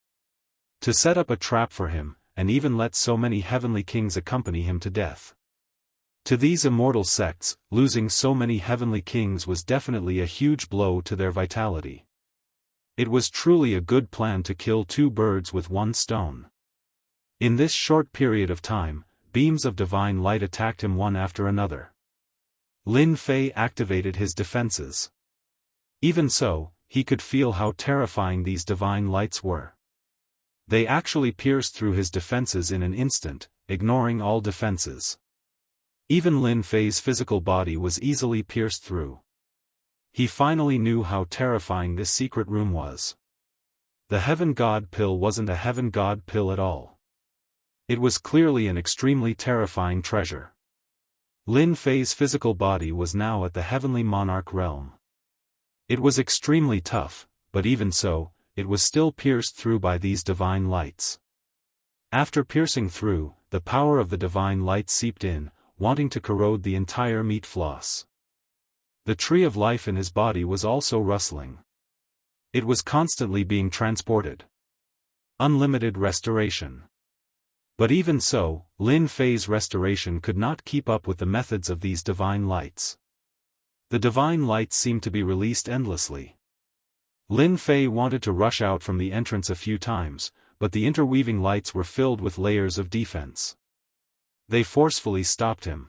To set up a trap for him, and even let so many heavenly kings accompany him to death. To these immortal sects, losing so many heavenly kings was definitely a huge blow to their vitality. It was truly a good plan to kill two birds with one stone. In this short period of time, beams of divine light attacked him one after another. Lin Fei activated his defenses. Even so, he could feel how terrifying these divine lights were. They actually pierced through his defenses in an instant, ignoring all defenses. Even Lin Fei's physical body was easily pierced through. He finally knew how terrifying this secret room was. The Heaven God pill wasn't a Heaven God pill at all. It was clearly an extremely terrifying treasure. Lin Fei's physical body was now at the Heavenly Monarch realm. It was extremely tough, but even so, it was still pierced through by these divine lights. After piercing through, the power of the divine light seeped in, wanting to corrode the entire meat floss. The tree of life in his body was also rustling. It was constantly being transported. Unlimited restoration. But even so, Lin Fei's restoration could not keep up with the methods of these divine lights. The divine lights seemed to be released endlessly. Lin Fei wanted to rush out from the entrance a few times, but the interweaving lights were filled with layers of defense. They forcefully stopped him.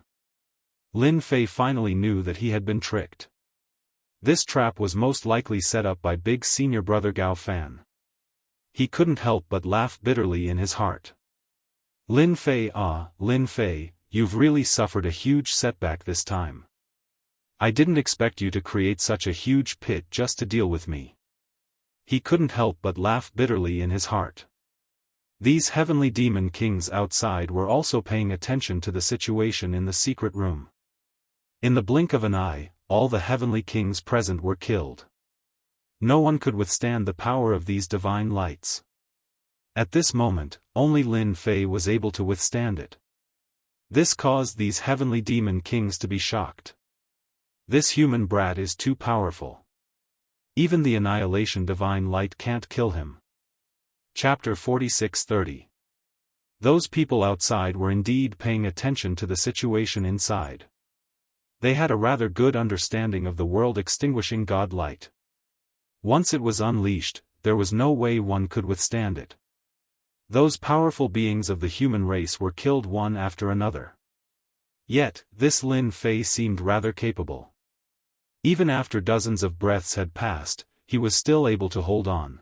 Lin Fei finally knew that he had been tricked. This trap was most likely set up by big senior brother Gao Fan. He couldn't help but laugh bitterly in his heart. Lin Fei, you've really suffered a huge setback this time. I didn't expect you to create such a huge pit just to deal with me. He couldn't help but laugh bitterly in his heart. These heavenly demon kings outside were also paying attention to the situation in the secret room. In the blink of an eye, all the heavenly kings present were killed. No one could withstand the power of these divine lights. At this moment, only Lin Fei was able to withstand it. This caused these heavenly demon kings to be shocked. This human brat is too powerful. Even the annihilation divine light can't kill him. Chapter 46:30. Those people outside were indeed paying attention to the situation inside. They had a rather good understanding of the world-extinguishing God light. Once it was unleashed, there was no way one could withstand it. Those powerful beings of the human race were killed one after another. Yet, this Lin Fei seemed rather capable. Even after dozens of breaths had passed, he was still able to hold on.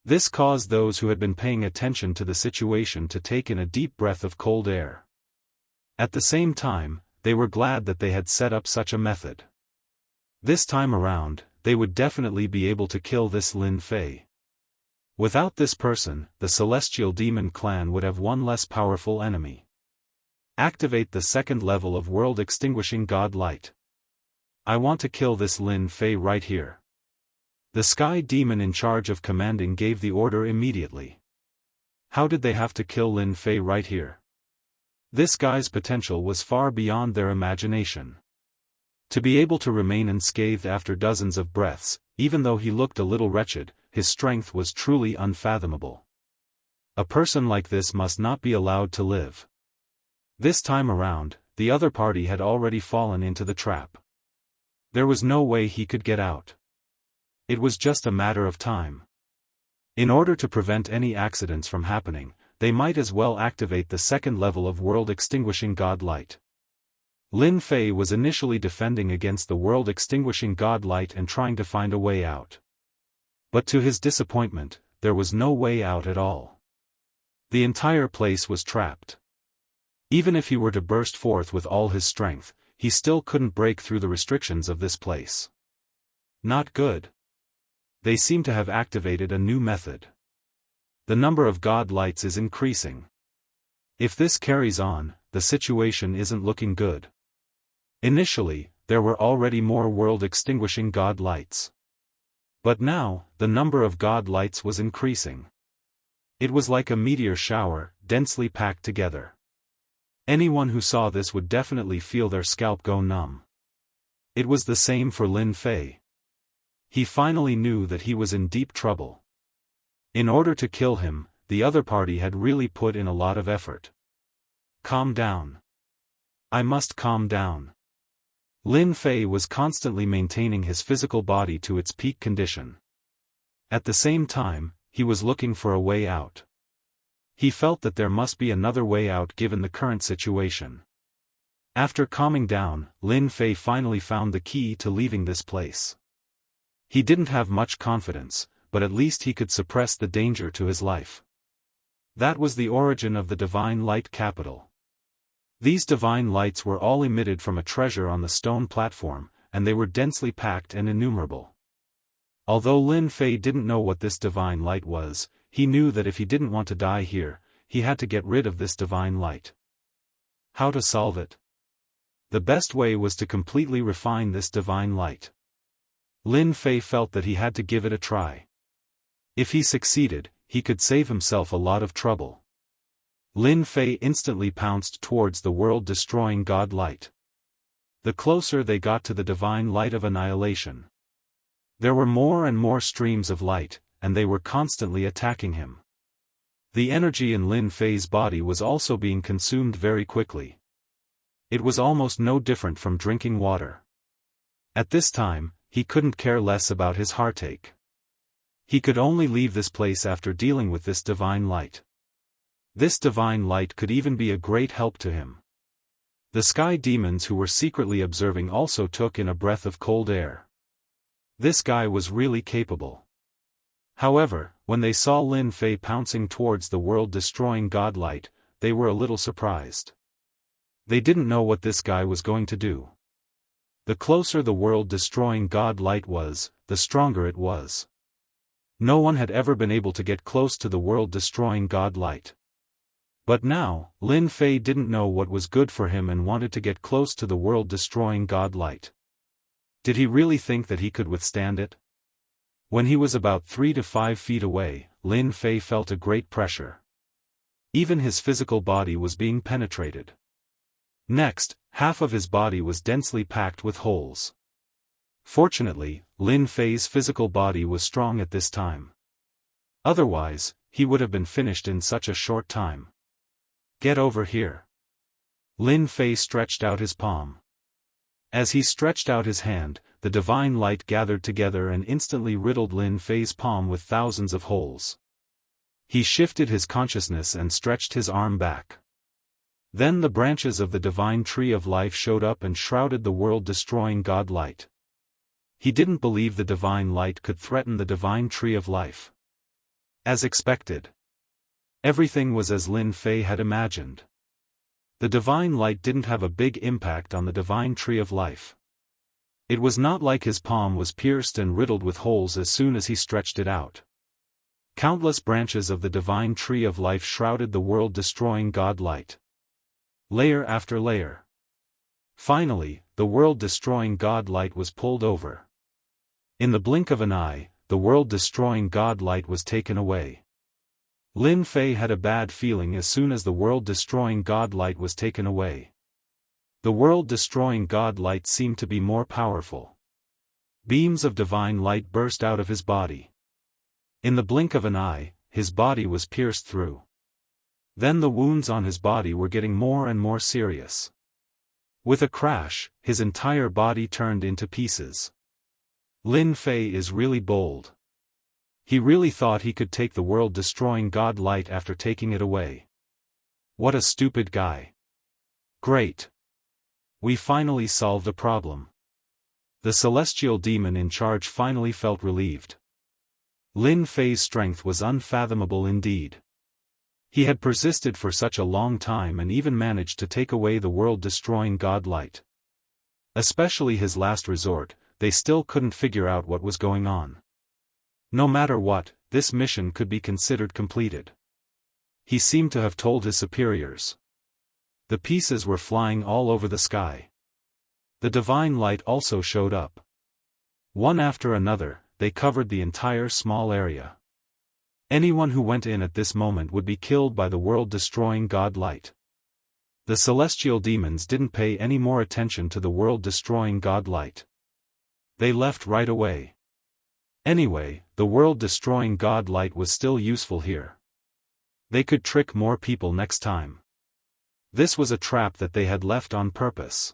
This caused those who had been paying attention to the situation to take in a deep breath of cold air. At the same time, they were glad that they had set up such a method. This time around, they would definitely be able to kill this Lin Fei. Without this person, the Celestial Demon Clan would have one less powerful enemy. Activate the second level of world-extinguishing God light. I want to kill this Lin Fei right here. The Sky Demon in charge of commanding gave the order immediately. How did they have to kill Lin Fei right here? This guy's potential was far beyond their imagination. To be able to remain unscathed after dozens of breaths, even though he looked a little wretched, his strength was truly unfathomable. A person like this must not be allowed to live. This time around, the other party had already fallen into the trap. There was no way he could get out. It was just a matter of time. In order to prevent any accidents from happening, they might as well activate the second level of world-extinguishing God light. Lin Fei was initially defending against the world-extinguishing God light and trying to find a way out. But to his disappointment, there was no way out at all. The entire place was trapped. Even if he were to burst forth with all his strength, he still couldn't break through the restrictions of this place. Not good. They seem to have activated a new method. The number of God lights is increasing. If this carries on, the situation isn't looking good. Initially, there were already more world-extinguishing God lights. But now, the number of God lights was increasing. It was like a meteor shower, densely packed together. Anyone who saw this would definitely feel their scalp go numb. It was the same for Lin Fei. He finally knew that he was in deep trouble. In order to kill him, the other party had really put in a lot of effort. Calm down. I must calm down. Lin Fei was constantly maintaining his physical body to its peak condition. At the same time, he was looking for a way out. He felt that there must be another way out given the current situation. After calming down, Lin Fei finally found the key to leaving this place. He didn't have much confidence, but at least he could suppress the danger to his life. That was the origin of the Divine Light Capital. These divine lights were all emitted from a treasure on the stone platform, and they were densely packed and innumerable. Although Lin Fei didn't know what this divine light was, he knew that if he didn't want to die here, he had to get rid of this divine light. How to solve it? The best way was to completely refine this divine light. Lin Fei felt that he had to give it a try. If he succeeded, he could save himself a lot of trouble. Lin Fei instantly pounced towards the world-destroying God light. The closer they got to the divine light of annihilation, there were more and more streams of light, and they were constantly attacking him. The energy in Lin Fei's body was also being consumed very quickly. It was almost no different from drinking water. At this time, he couldn't care less about his heartache. He could only leave this place after dealing with this divine light. This divine light could even be a great help to him. The sky demons who were secretly observing also took in a breath of cold air. This guy was really capable. However, when they saw Lin Fei pouncing towards the world-destroying godlight, they were a little surprised. They didn't know what this guy was going to do. The closer the world-destroying godlight was, the stronger it was. No one had ever been able to get close to the world-destroying godlight. But now, Lin Fei didn't know what was good for him and wanted to get close to the world-destroying godlight. Did he really think that he could withstand it? When he was about 3 to 5 feet away, Lin Fei felt a great pressure. Even his physical body was being penetrated. Next, half of his body was densely packed with holes. Fortunately, Lin Fei's physical body was strong at this time. Otherwise, he would have been finished in such a short time. Get over here. Lin Fei stretched out his palm. As he stretched out his hand, the divine light gathered together and instantly riddled Lin Fei's palm with thousands of holes. He shifted his consciousness and stretched his arm back. Then the branches of the divine tree of life showed up and shrouded the world-destroying God light. He didn't believe the divine light could threaten the divine tree of life. As expected, everything was as Lin Fei had imagined. The divine light didn't have a big impact on the divine tree of life. It was not like his palm was pierced and riddled with holes as soon as he stretched it out. Countless branches of the divine tree of life shrouded the world-destroying God light. Layer after layer. Finally, the world-destroying God light was pulled over. In the blink of an eye, the world-destroying God light was taken away. Lin Fei had a bad feeling as soon as the world-destroying God light was taken away. The world-destroying God light seemed to be more powerful. Beams of divine light burst out of his body. In the blink of an eye, his body was pierced through. Then the wounds on his body were getting more and more serious. With a crash, his entire body turned into pieces. Lin Fei is really bold. He really thought he could take the world-destroying God light after taking it away. What a stupid guy. Great. We finally solved a problem. The celestial demon in charge finally felt relieved. Lin Fei's strength was unfathomable indeed. He had persisted for such a long time and even managed to take away the world-destroying God light. Especially his last resort, they still couldn't figure out what was going on. No matter what, this mission could be considered completed. He seemed to have told his superiors. The pieces were flying all over the sky. The divine light also showed up. One after another, they covered the entire small area. Anyone who went in at this moment would be killed by the world-destroying God light. The celestial demons didn't pay any more attention to the world-destroying God light. They left right away. Anyway, the world-destroying god light was still useful here. They could trick more people next time. This was a trap that they had left on purpose.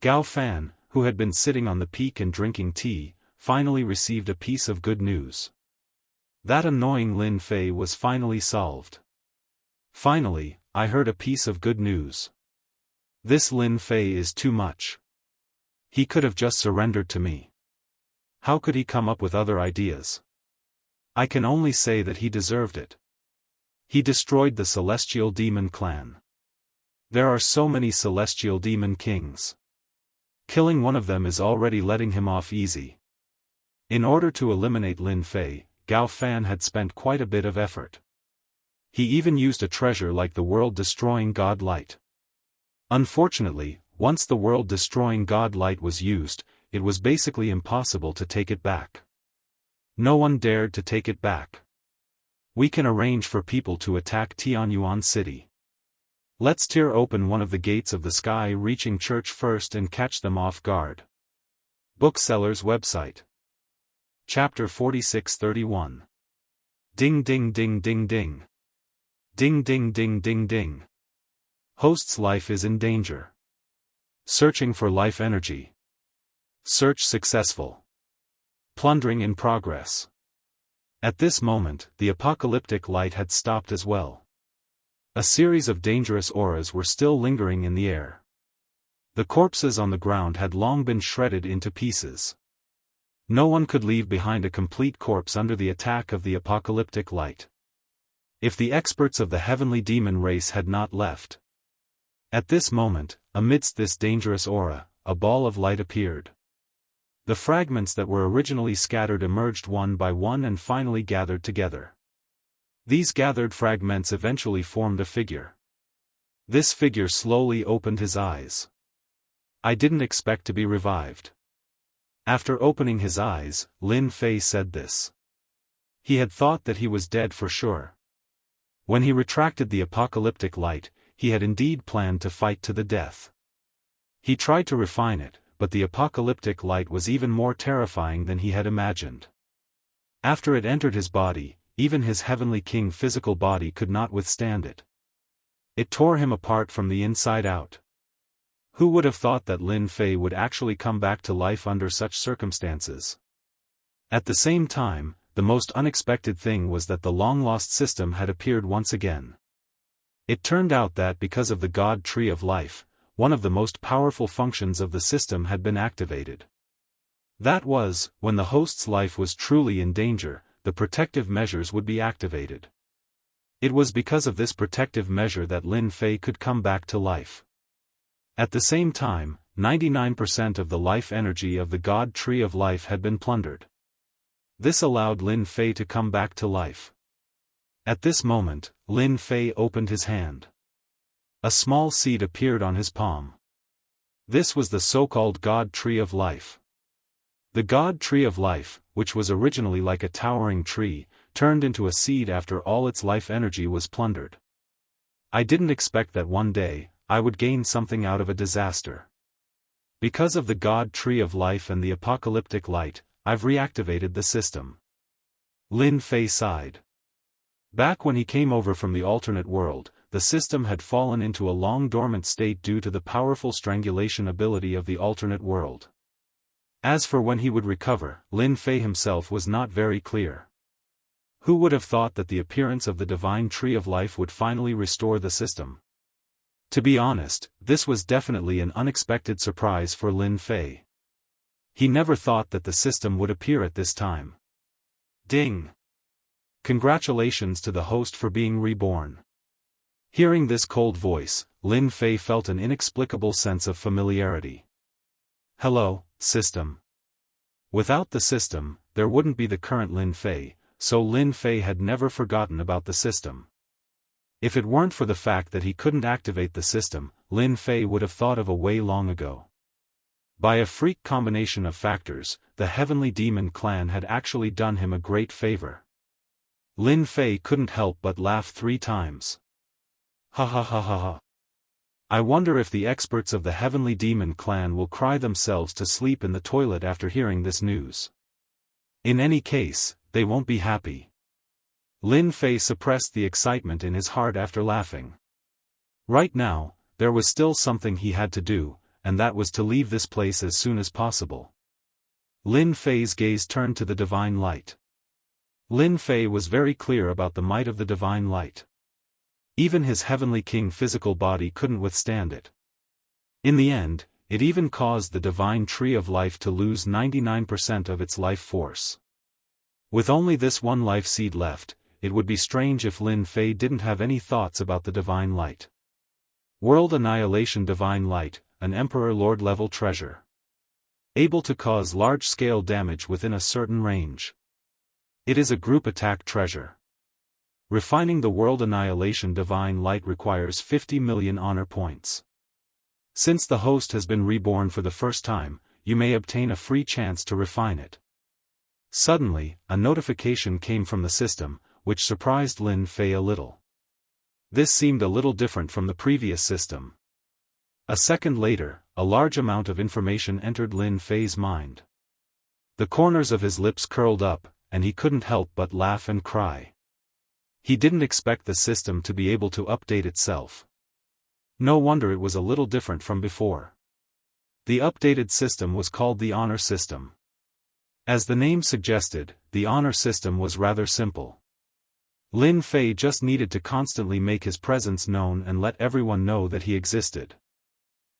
Gao Fan, who had been sitting on the peak and drinking tea, finally received a piece of good news. That annoying Lin Fei was finally solved. Finally, I heard a piece of good news. This Lin Fei is too much. He could have just surrendered to me. How could he come up with other ideas? I can only say that he deserved it. He destroyed the Celestial Demon clan. There are so many Celestial Demon kings. Killing one of them is already letting him off easy. In order to eliminate Lin Fei, Gao Fan had spent quite a bit of effort. He even used a treasure like the world-destroying god light. Unfortunately, once the world-destroying god light was used, it was basically impossible to take it back. No one dared to take it back. We can arrange for people to attack Tianyuan City. Let's tear open one of the gates of the sky-reaching church first and catch them off guard. Bookseller's website. Chapter 46-31. Ding ding ding ding ding. Ding ding ding ding ding. Host's life is in danger. Searching for life energy. Search successful. Plundering in progress. At this moment, the apocalyptic light had stopped as well. A series of dangerous auras were still lingering in the air. The corpses on the ground had long been shredded into pieces. No one could leave behind a complete corpse under the attack of the apocalyptic light. If the experts of the heavenly demon race had not left. At this moment, amidst this dangerous aura, a ball of light appeared. The fragments that were originally scattered emerged one by one and finally gathered together. These gathered fragments eventually formed a figure. This figure slowly opened his eyes. I didn't expect to be revived. After opening his eyes, Lin Fei said this. He had thought that he was dead for sure. When he retracted the apocalyptic light, he had indeed planned to fight to the death. He tried to refine it, but the apocalyptic light was even more terrifying than he had imagined. After it entered his body, even his heavenly king physical body could not withstand it. It tore him apart from the inside out. Who would have thought that Lin Fei would actually come back to life under such circumstances? At the same time, the most unexpected thing was that the long-lost system had appeared once again. It turned out that because of the God Tree of Life, one of the most powerful functions of the system had been activated. That was, when the host's life was truly in danger, the protective measures would be activated. It was because of this protective measure that Lin Fei could come back to life. At the same time, 99% of the life energy of the God Tree of Life had been plundered. This allowed Lin Fei to come back to life. At this moment, Lin Fei opened his hand. A small seed appeared on his palm. This was the so-called God Tree of Life. The God Tree of Life, which was originally like a towering tree, turned into a seed after all its life energy was plundered. I didn't expect that one day, I would gain something out of a disaster. Because of the God Tree of Life and the apocalyptic light, I've reactivated the system. Lin Fei sighed. Back when he came over from the alternate world, the system had fallen into a long dormant state due to the powerful strangulation ability of the alternate world. As for when he would recover, Lin Fei himself was not very clear. Who would have thought that the appearance of the divine tree of life would finally restore the system? To be honest, this was definitely an unexpected surprise for Lin Fei. He never thought that the system would appear at this time. Ding! Congratulations to the host for being reborn. Hearing this cold voice, Lin Fei felt an inexplicable sense of familiarity. Hello, system. Without the system, there wouldn't be the current Lin Fei, so Lin Fei had never forgotten about the system. If it weren't for the fact that he couldn't activate the system, Lin Fei would have thought of a way long ago. By a freak combination of factors, the Heavenly Demon clan had actually done him a great favor. Lin Fei couldn't help but laugh 3 times. Ha ha ha ha ha. I wonder if the experts of the Heavenly Demon clan will cry themselves to sleep in the toilet after hearing this news. In any case, they won't be happy. Lin Fei suppressed the excitement in his heart after laughing. Right now, there was still something he had to do, and that was to leave this place as soon as possible. Lin Fei's gaze turned to the divine light. Lin Fei was very clear about the might of the divine light. Even his heavenly king physical body couldn't withstand it. In the end, it even caused the divine tree of life to lose 99% of its life force. With only this one life seed left, it would be strange if Lin Fei didn't have any thoughts about the divine light. World Annihilation Divine Light, an Emperor Lord level treasure. Able to cause large-scale damage within a certain range. It is a group attack treasure. Refining the World Annihilation Divine Light requires 50 million honor points. Since the host has been reborn for the first time, you may obtain a free chance to refine it. Suddenly, a notification came from the system, which surprised Lin Fei a little. This seemed a little different from the previous system. A second later, a large amount of information entered Lin Fei's mind. The corners of his lips curled up, and he couldn't help but laugh and cry. He didn't expect the system to be able to update itself. No wonder it was a little different from before. The updated system was called the Honor System. As the name suggested, the Honor System was rather simple. Lin Fei just needed to constantly make his presence known and let everyone know that he existed.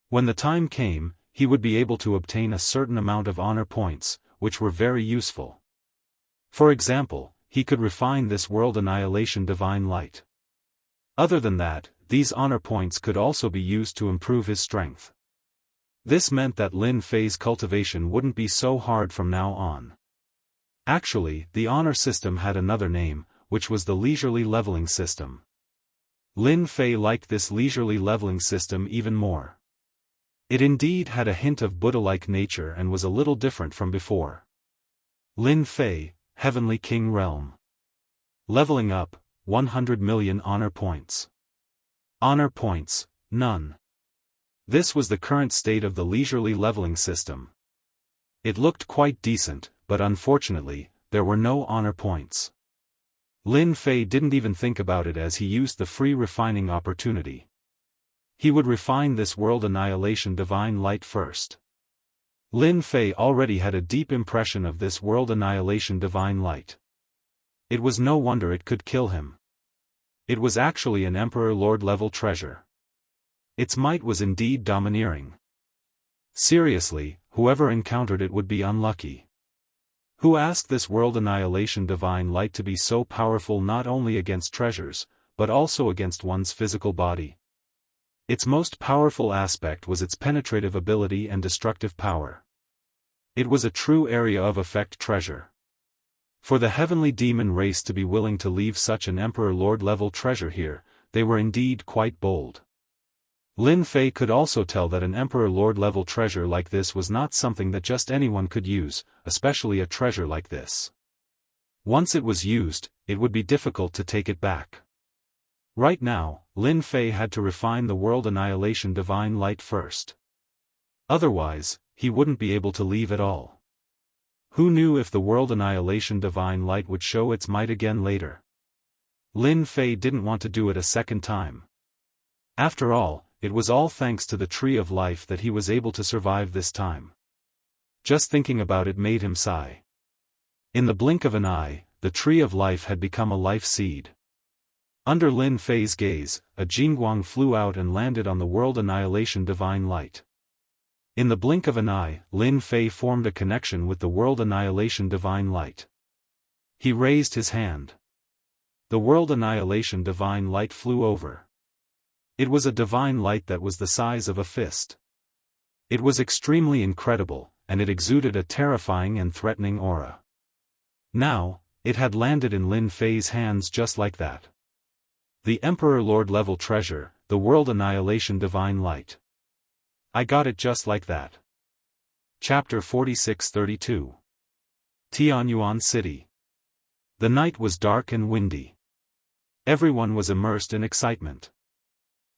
When the time came, he would be able to obtain a certain amount of honor points, which were very useful. For example, he could refine this World Annihilation Divine Light. Other than that, these honor points could also be used to improve his strength. This meant that Lin Fei's cultivation wouldn't be so hard from now on. Actually, the honor system had another name, which was the leisurely leveling system. Lin Fei liked this leisurely leveling system even more. It indeed had a hint of Buddha-like nature and was a little different from before. Lin Fei, Heavenly King Realm. Leveling up, 100 million honor points. Honor points, none. This was the current state of the leisurely leveling system. It looked quite decent, but unfortunately, there were no honor points. Lin Fei didn't even think about it as he used the free refining opportunity. He would refine this World Annihilation Divine Light first. Lin Fei already had a deep impression of this World Annihilation Divine Light. It was no wonder it could kill him. It was actually an Emperor Lord level treasure. Its might was indeed domineering. Seriously, whoever encountered it would be unlucky. Who asked this World Annihilation Divine Light to be so powerful not only against treasures, but also against one's physical body? Its most powerful aspect was its penetrative ability and destructive power. It was a true area of effect treasure. For the heavenly demon race to be willing to leave such an Emperor Lord level treasure here, they were indeed quite bold. Lin Fei could also tell that an Emperor Lord level treasure like this was not something that just anyone could use, especially a treasure like this. Once it was used, it would be difficult to take it back. Right now, Lin Fei had to refine the World Annihilation Divine Light first. Otherwise, he wouldn't be able to leave at all. Who knew if the World Annihilation Divine Light would show its might again later? Lin Fei didn't want to do it a second time. After all, it was all thanks to the Tree of Life that he was able to survive this time. Just thinking about it made him sigh. In the blink of an eye, the Tree of Life had become a life seed. Under Lin Fei's gaze, a Jingguang flew out and landed on the World Annihilation Divine Light. In the blink of an eye, Lin Fei formed a connection with the World Annihilation Divine Light. He raised his hand. The World Annihilation Divine Light flew over. It was a divine light that was the size of a fist. It was extremely incredible, and it exuded a terrifying and threatening aura. Now, it had landed in Lin Fei's hands just like that. The Emperor Lord level treasure, the World Annihilation Divine Light. I got it just like that. Chapter 46-32. Tianyuan City. The night was dark and windy. Everyone was immersed in excitement.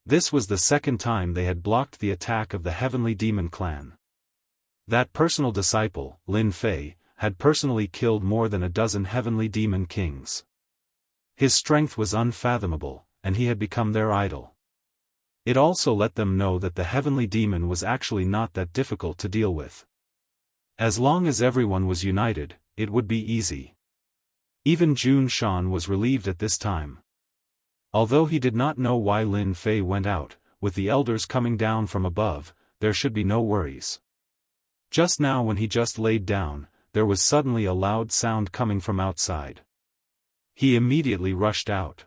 This was the second time they had blocked the attack of the Heavenly Demon Clan. That personal disciple, Lin Fei, had personally killed more than a dozen heavenly demon kings. His strength was unfathomable, and he had become their idol. It also let them know that the heavenly demon was actually not that difficult to deal with. As long as everyone was united, it would be easy. Even Jun Shan was relieved at this time. Although he did not know why Lin Fei went out, with the elders coming down from above, there should be no worries. Just now when he just laid down, there was suddenly a loud sound coming from outside. He immediately rushed out.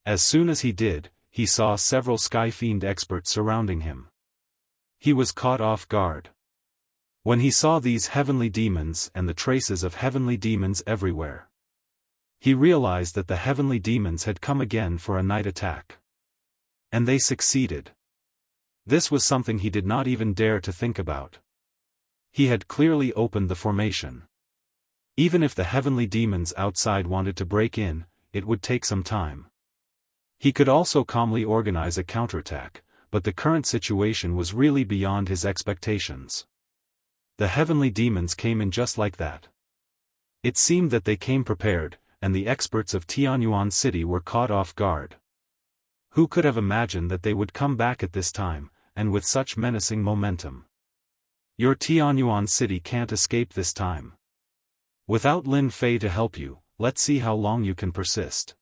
As soon as he did, he saw several Sky Fiend experts surrounding him. He was caught off guard. When he saw these heavenly demons and the traces of heavenly demons everywhere, he realized that the heavenly demons had come again for a night attack. And they succeeded. This was something he did not even dare to think about. He had clearly opened the formation. Even if the heavenly demons outside wanted to break in, it would take some time. He could also calmly organize a counterattack, but the current situation was really beyond his expectations. The heavenly demons came in just like that. It seemed that they came prepared, and the experts of Tianyuan City were caught off guard. Who could have imagined that they would come back at this time, and with such menacing momentum? Your Tianyuan City can't escape this time. Without Lin Fei to help you, let's see how long you can persist.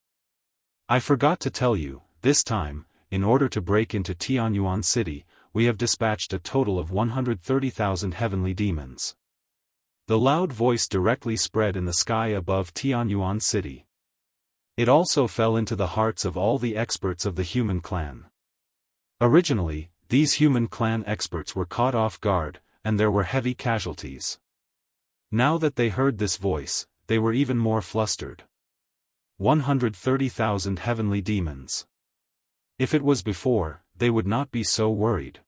I forgot to tell you, this time, in order to break into Tianyuan City, we have dispatched a total of 130,000 heavenly demons. The loud voice directly spread in the sky above Tianyuan City. It also fell into the hearts of all the experts of the human clan. Originally, these human clan experts were caught off guard, and there were heavy casualties. Now that they heard this voice, they were even more flustered. 130,000 heavenly demons. If it was before, they would not be so worried.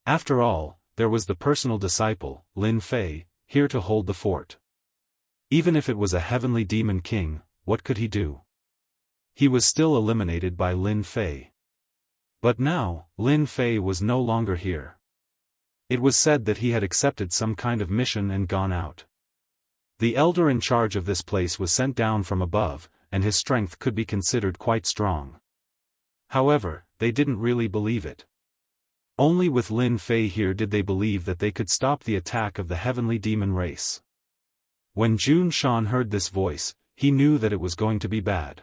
After all, there was the personal disciple, Lin Fei, here to hold the fort. Even if it was a heavenly demon king, what could he do? He was still eliminated by Lin Fei. But now, Lin Fei was no longer here. It was said that he had accepted some kind of mission and gone out. The elder in charge of this place was sent down from above, and his strength could be considered quite strong. However, they didn't really believe it. Only with Lin Fei here did they believe that they could stop the attack of the heavenly demon race. When Jun Shan heard this voice, he knew that it was going to be bad.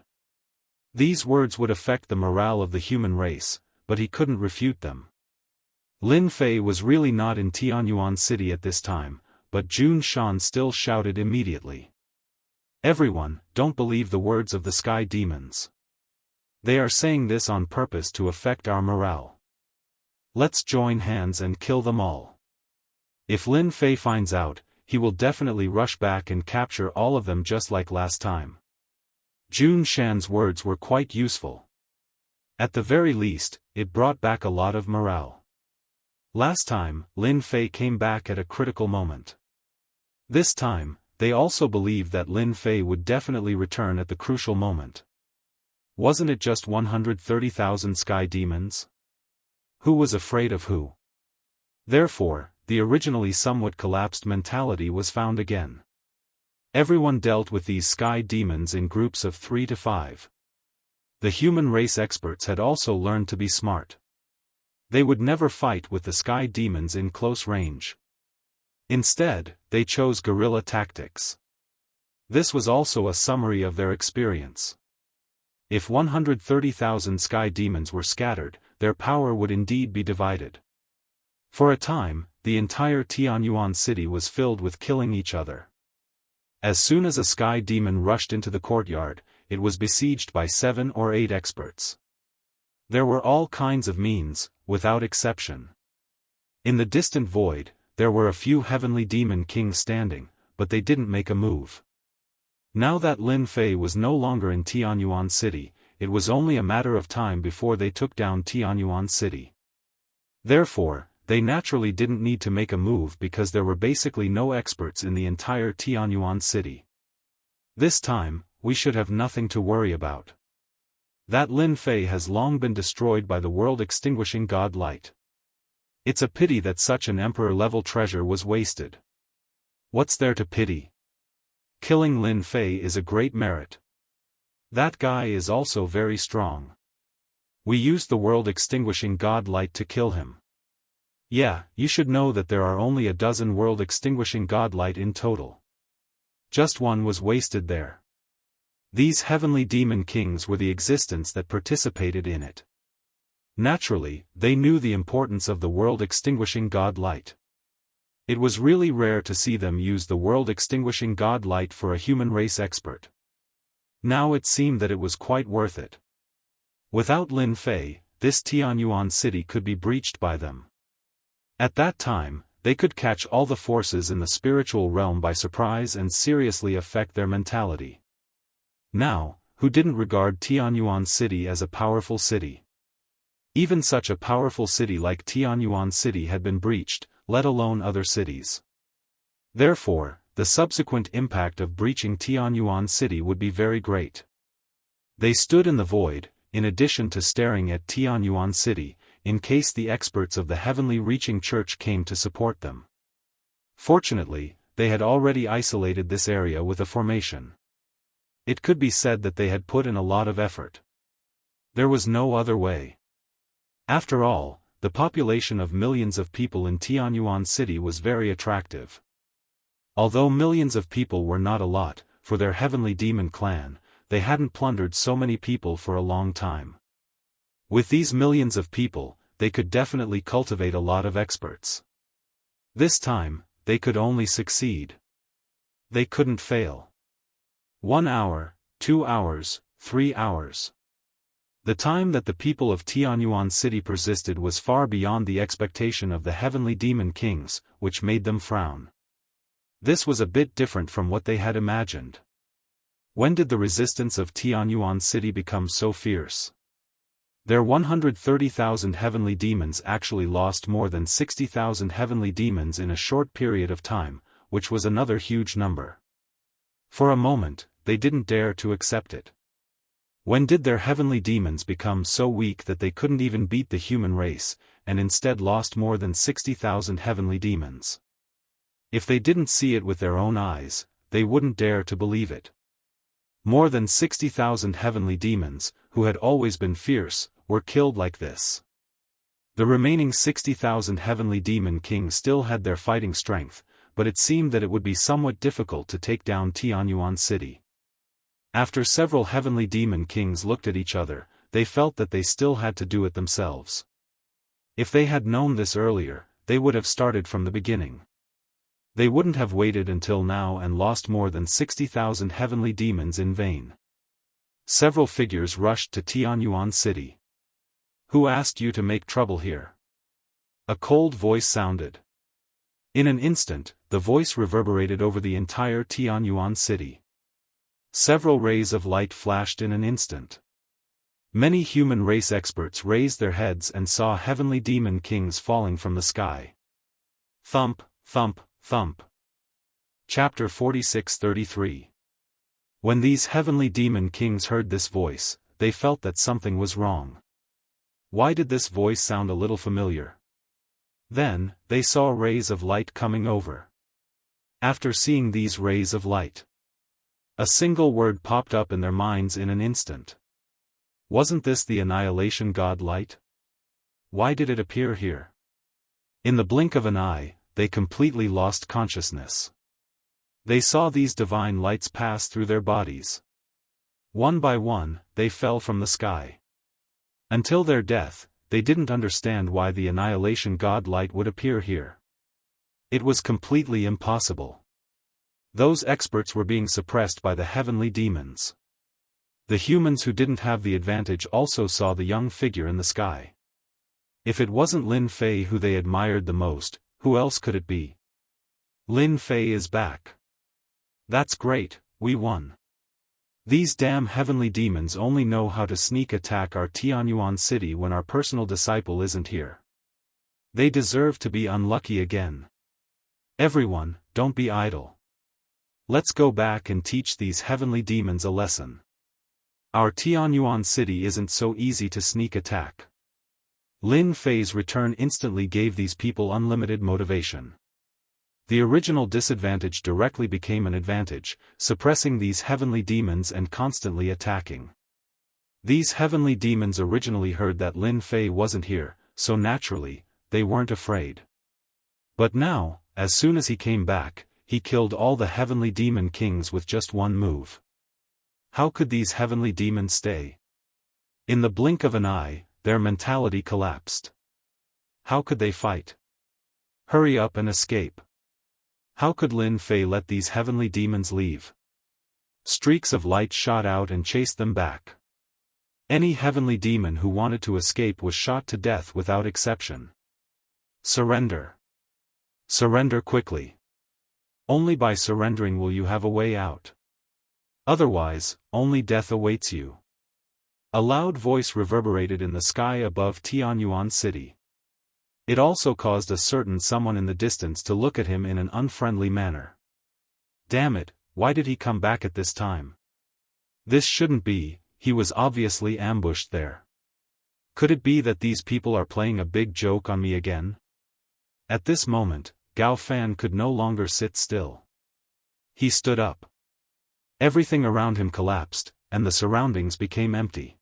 These words would affect the morale of the human race, but he couldn't refute them. Lin Fei was really not in Tianyuan City at this time, but Jun Shan still shouted immediately. Everyone, don't believe the words of the sky demons. They are saying this on purpose to affect our morale. Let's join hands and kill them all. If Lin Fei finds out, he will definitely rush back and capture all of them just like last time. Jun Shan's words were quite useful. At the very least, it brought back a lot of morale. Last time, Lin Fei came back at a critical moment. This time, they also believed that Lin Fei would definitely return at the crucial moment. Wasn't it just 130,000 sky demons? Who was afraid of who? Therefore, the originally somewhat collapsed mentality was found again. Everyone dealt with these sky demons in groups of 3 to 5. The human race experts had also learned to be smart. They would never fight with the sky demons in close range. Instead, they chose guerrilla tactics. This was also a summary of their experience. If 130,000 sky demons were scattered, their power would indeed be divided. For a time, the entire Tianyuan City was filled with killing each other. As soon as a sky demon rushed into the courtyard, it was besieged by 7 or 8 experts. There were all kinds of means, without exception. In the distant void, there were a few heavenly demon kings standing, but they didn't make a move. Now that Lin Fei was no longer in Tianyuan City, it was only a matter of time before they took down Tianyuan City. Therefore, they naturally didn't need to make a move because there were basically no experts in the entire Tianyuan City. This time, we should have nothing to worry about. That Lin Fei has long been destroyed by the world-extinguishing god light. It's a pity that such an emperor-level treasure was wasted. What's there to pity? Killing Lin Fei is a great merit. That guy is also very strong. We used the world-extinguishing god light to kill him. Yeah, you should know that there are only a dozen world-extinguishing god light in total. Just one was wasted there. These heavenly demon kings were the existence that participated in it. Naturally, they knew the importance of the world-extinguishing god light. It was really rare to see them use the world-extinguishing god light for a human race expert. Now it seemed that it was quite worth it. Without Lin Fei, this Tianyuan city could be breached by them. At that time, they could catch all the forces in the spiritual realm by surprise and seriously affect their mentality. Now, who didn't regard Tianyuan city as a powerful city? Even such a powerful city like Tianyuan city had been breached, let alone other cities. Therefore, the subsequent impact of breaching Tianyuan city would be very great. They stood in the void, in addition to staring at Tianyuan city, in case the experts of the heavenly reaching church came to support them. Fortunately, they had already isolated this area with a formation. It could be said that they had put in a lot of effort. There was no other way. After all, the population of millions of people in Tianyuan city was very attractive. Although millions of people were not a lot, for their heavenly demon clan, they hadn't plundered so many people for a long time. With these millions of people, they could definitely cultivate a lot of experts. This time, they could only succeed. They couldn't fail. 1 hour, 2 hours, 3 hours. The time that the people of Tianyuan city persisted was far beyond the expectation of the heavenly demon kings, which made them frown. This was a bit different from what they had imagined. When did the resistance of Tianyuan city become so fierce? Their 130,000 heavenly demons actually lost more than 60,000 heavenly demons in a short period of time, which was another huge number. For a moment, they didn't dare to accept it. When did their heavenly demons become so weak that they couldn't even beat the human race, and instead lost more than 60,000 heavenly demons? If they didn't see it with their own eyes, they wouldn't dare to believe it. More than 60,000 heavenly demons, who had always been fierce, were killed like this. The remaining 60,000 heavenly demon kings still had their fighting strength, but it seemed that it would be somewhat difficult to take down Tianyuan city. After several heavenly demon kings looked at each other, they felt that they still had to do it themselves. If they had known this earlier, they would have started from the beginning. They wouldn't have waited until now and lost more than 60,000 heavenly demons in vain. Several figures rushed to Tianyuan city. Who asked you to make trouble here? A cold voice sounded. In an instant, the voice reverberated over the entire Tianyuan city. Several rays of light flashed in an instant. Many human race experts raised their heads and saw heavenly demon kings falling from the sky. Thump, thump, thump. Chapter 46-33. When these heavenly demon kings heard this voice, they felt that something was wrong. Why did this voice sound a little familiar? Then, they saw rays of light coming over. After seeing these rays of light, a single word popped up in their minds in an instant. Wasn't this the annihilation god light? Why did it appear here? In the blink of an eye, they completely lost consciousness. They saw these divine lights pass through their bodies. One by one, they fell from the sky. Until their death, they didn't understand why the annihilation god light would appear here. It was completely impossible. Those experts were being suppressed by the heavenly demons. The humans who didn't have the advantage also saw the young figure in the sky. If it wasn't Lin Fei who they admired the most, who else could it be? Lin Fei is back. That's great, we won. These damn heavenly demons only know how to sneak attack our Tianyuan city when our personal disciple isn't here. They deserve to be unlucky again. Everyone, don't be idle. Let's go back and teach these heavenly demons a lesson. Our Tianyuan city isn't so easy to sneak attack. Lin Fei's return instantly gave these people unlimited motivation. The original disadvantage directly became an advantage, suppressing these heavenly demons and constantly attacking. These heavenly demons originally heard that Lin Fei wasn't here, so naturally, they weren't afraid. But now, as soon as he came back, he killed all the heavenly demon kings with just one move. How could these heavenly demons stay? In the blink of an eye, their mentality collapsed. How could they fight? Hurry up and escape. How could Lin Fei let these heavenly demons leave? Streaks of light shot out and chased them back. Any heavenly demon who wanted to escape was shot to death without exception. Surrender. Surrender quickly. Only by surrendering will you have a way out. Otherwise, only death awaits you. A loud voice reverberated in the sky above Tianyuan City. It also caused a certain someone in the distance to look at him in an unfriendly manner. Damn it, why did he come back at this time? This shouldn't be, he was obviously ambushed there. Could it be that these people are playing a big joke on me again? At this moment, Gao Fan could no longer sit still. He stood up. Everything around him collapsed, and the surroundings became empty.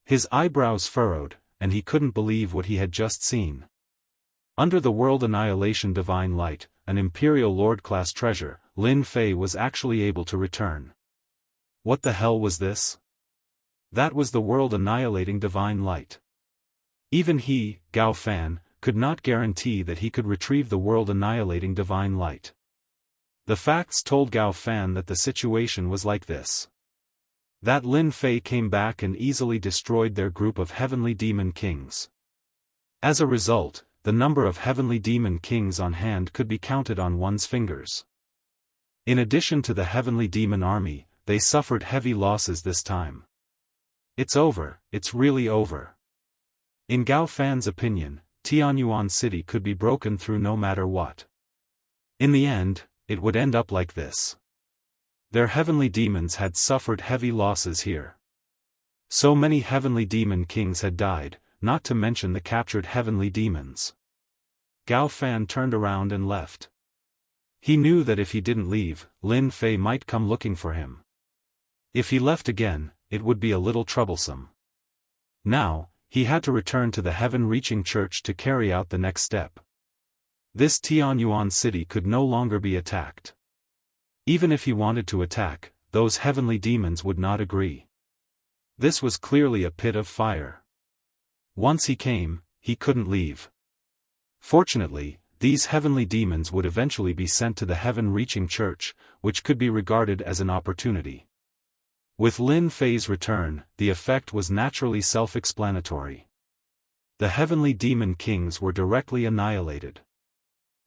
His eyebrows furrowed, and he couldn't believe what he had just seen. Under the World Annihilation Divine Light, an Imperial Lord-class treasure, Lin Fei was actually able to return. What the hell was this? That was the World Annihilating Divine Light. Even he, Gao Fan, could not guarantee that he could retrieve the World Annihilating Divine Light. The facts told Gao Fan that the situation was like this. That Lin Fei came back and easily destroyed their group of heavenly demon kings. As a result, the number of heavenly demon kings on hand could be counted on one's fingers. In addition to the heavenly demon army, they suffered heavy losses this time. It's over, it's really over. In Gao Fan's opinion, Tianyuan City could be broken through no matter what. In the end, it would end up like this. Their heavenly demons had suffered heavy losses here. So many heavenly demon kings had died, not to mention the captured heavenly demons. Gao Fan turned around and left. He knew that if he didn't leave, Lin Fei might come looking for him. If he left again, it would be a little troublesome. Now, he had to return to the heaven-reaching church to carry out the next step. This Tianyuan City could no longer be attacked. Even if he wanted to attack, those heavenly demons would not agree. This was clearly a pit of fire. Once he came, he couldn't leave. Fortunately, these heavenly demons would eventually be sent to the heaven-reaching church, which could be regarded as an opportunity. With Lin Fei's return, the effect was naturally self-explanatory. The heavenly demon kings were directly annihilated.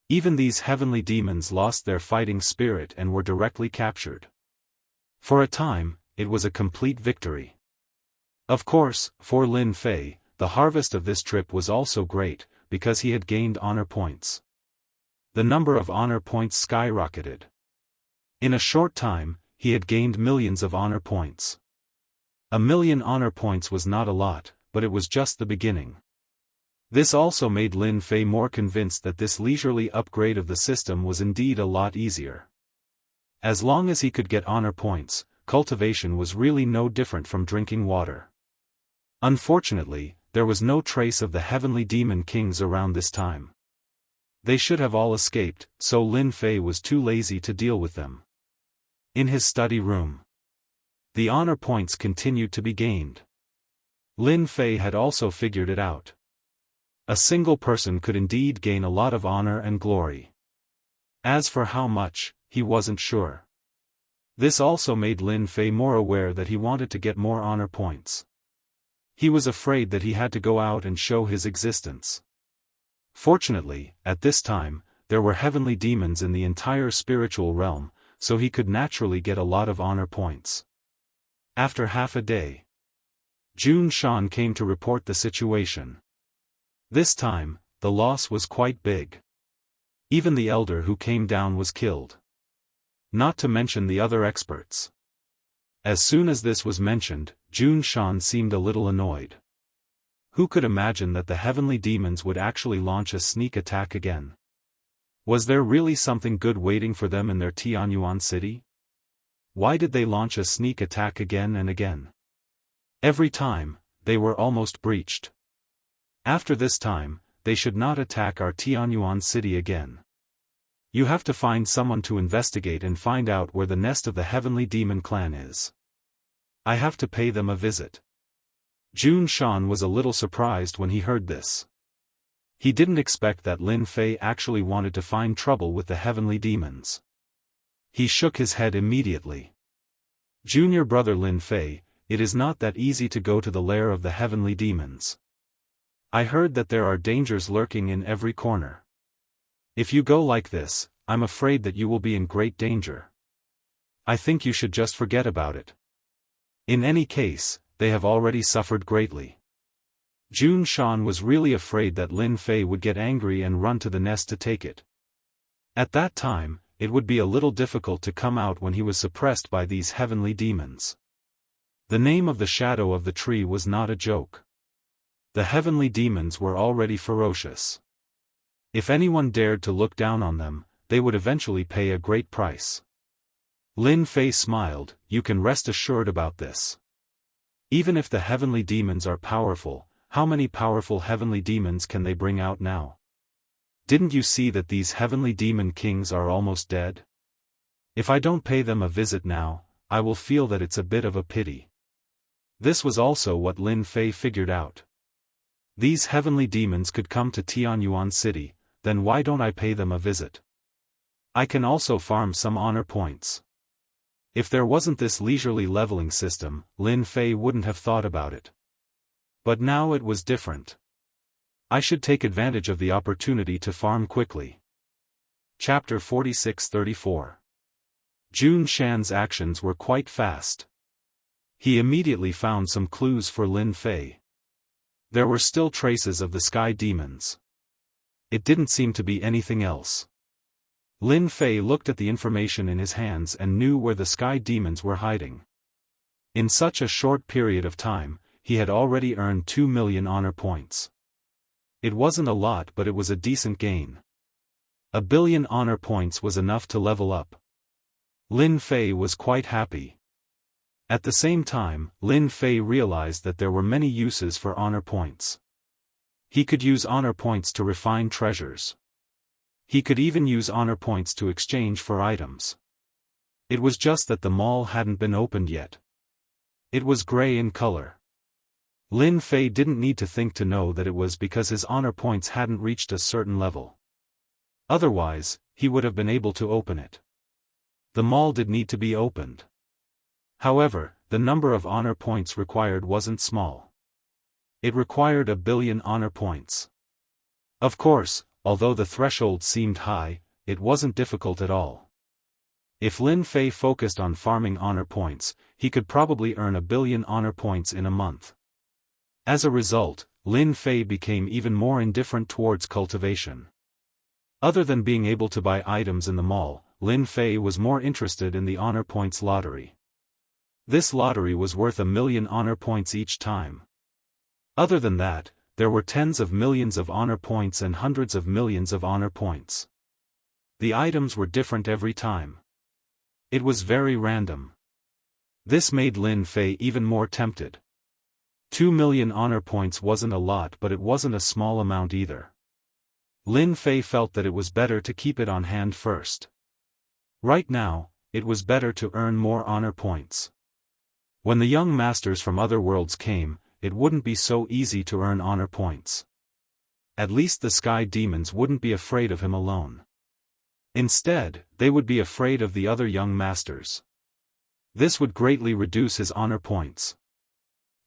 Even these heavenly demons lost their fighting spirit and were directly captured. For a time, it was a complete victory. Of course, for Lin Fei, the harvest of this trip was also great, because he had gained honor points. The number of honor points skyrocketed. In a short time, he had gained millions of honor points. 1,000,000 honor points was not a lot, but it was just the beginning. This also made Lin Fei more convinced that this leisurely upgrade of the system was indeed a lot easier. As long as he could get honor points, cultivation was really no different from drinking water. Unfortunately, there was no trace of the heavenly demon kings around this time. They should have all escaped, so Lin Fei was too lazy to deal with them. In his study room, the honor points continued to be gained. Lin Fei had also figured it out. A single person could indeed gain a lot of honor and glory. As for how much, he wasn't sure. This also made Lin Fei more aware that he wanted to get more honor points. He was afraid that he had to go out and show his existence. Fortunately, at this time, there were heavenly demons in the entire spiritual realm, so he could naturally get a lot of honor points. After half a day, Jun Shan came to report the situation. This time, the loss was quite big. Even the elder who came down was killed. Not to mention the other experts. As soon as this was mentioned, Jun Shan seemed a little annoyed. Who could imagine that the heavenly demons would actually launch a sneak attack again? Was there really something good waiting for them in their Tianyuan city? Why did they launch a sneak attack again and again? Every time, they were almost breached. After this time, they should not attack our Tianyuan city again. You have to find someone to investigate and find out where the nest of the Heavenly Demon clan is. I have to pay them a visit. Jun Shan was a little surprised when he heard this. He didn't expect that Lin Fei actually wanted to find trouble with the Heavenly Demons. He shook his head immediately. Junior brother Lin Fei, it is not that easy to go to the lair of the Heavenly Demons. I heard that there are dangers lurking in every corner. If you go like this, I'm afraid that you will be in great danger. I think you should just forget about it. In any case, they have already suffered greatly. Jun Shan was really afraid that Lin Fei would get angry and run to the nest to take it. At that time, it would be a little difficult to come out when he was suppressed by these heavenly demons. The name of the shadow of the tree was not a joke. The heavenly demons were already ferocious. If anyone dared to look down on them, they would eventually pay a great price. Lin Fei smiled, you can rest assured about this. Even if the heavenly demons are powerful, how many powerful heavenly demons can they bring out now? Didn't you see that these heavenly demon kings are almost dead? If I don't pay them a visit now, I will feel that it's a bit of a pity. This was also what Lin Fei figured out. These heavenly demons could come to Tianyuan City, then why don't I pay them a visit? I can also farm some honor points. If there wasn't this leisurely leveling system, Lin Fei wouldn't have thought about it. But now it was different. I should take advantage of the opportunity to farm quickly. Chapter 46-34. Jun Shan's actions were quite fast. He immediately found some clues for Lin Fei. There were still traces of the sky demons. It didn't seem to be anything else. Lin Fei looked at the information in his hands and knew where the sky demons were hiding. In such a short period of time, he had already earned 2 million honor points. It wasn't a lot, but it was a decent gain. 1 billion honor points was enough to level up. Lin Fei was quite happy. At the same time, Lin Fei realized that there were many uses for honor points. He could use honor points to refine treasures. He could even use honor points to exchange for items. It was just that the mall hadn't been opened yet. It was gray in color. Lin Fei didn't need to think to know that it was because his honor points hadn't reached a certain level. Otherwise, he would have been able to open it. The mall did need to be opened. However, the number of honor points required wasn't small. It required 1 billion honor points. Of course, although the threshold seemed high, it wasn't difficult at all. If Lin Fei focused on farming honor points, he could probably earn 1 billion honor points in a month. As a result, Lin Fei became even more indifferent towards cultivation. Other than being able to buy items in the mall, Lin Fei was more interested in the honor points lottery. This lottery was worth 1 million honor points each time. Other than that, there were tens of millions of honor points and hundreds of millions of honor points. The items were different every time. It was very random. This made Lin Fei even more tempted. 2 million honor points wasn't a lot, but it wasn't a small amount either. Lin Fei felt that it was better to keep it on hand first. Right now, it was better to earn more honor points. When the young masters from other worlds came, it wouldn't be so easy to earn honor points. At least the sky demons wouldn't be afraid of him alone. Instead, they would be afraid of the other young masters. This would greatly reduce his honor points.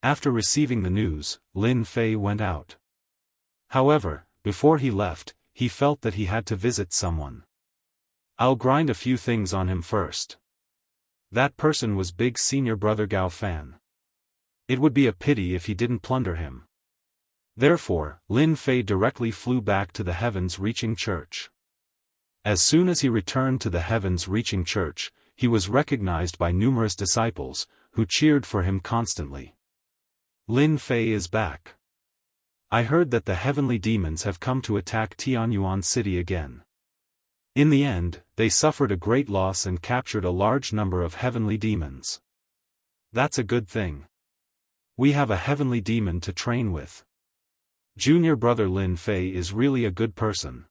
After receiving the news, Lin Fei went out. However, before he left, he felt that he had to visit someone. I'll grind a few things on him first. That person was big senior brother Gao Fan. It would be a pity if he didn't plunder him. Therefore, Lin Fei directly flew back to the heavens-reaching church. As soon as he returned to the heavens-reaching church, he was recognized by numerous disciples, who cheered for him constantly. Lin Fei is back. I heard that the heavenly demons have come to attack Tianyuan City again. In the end, they suffered a great loss and captured a large number of heavenly demons. That's a good thing. We have a heavenly demon to train with. Junior brother Lin Fei is really a good person.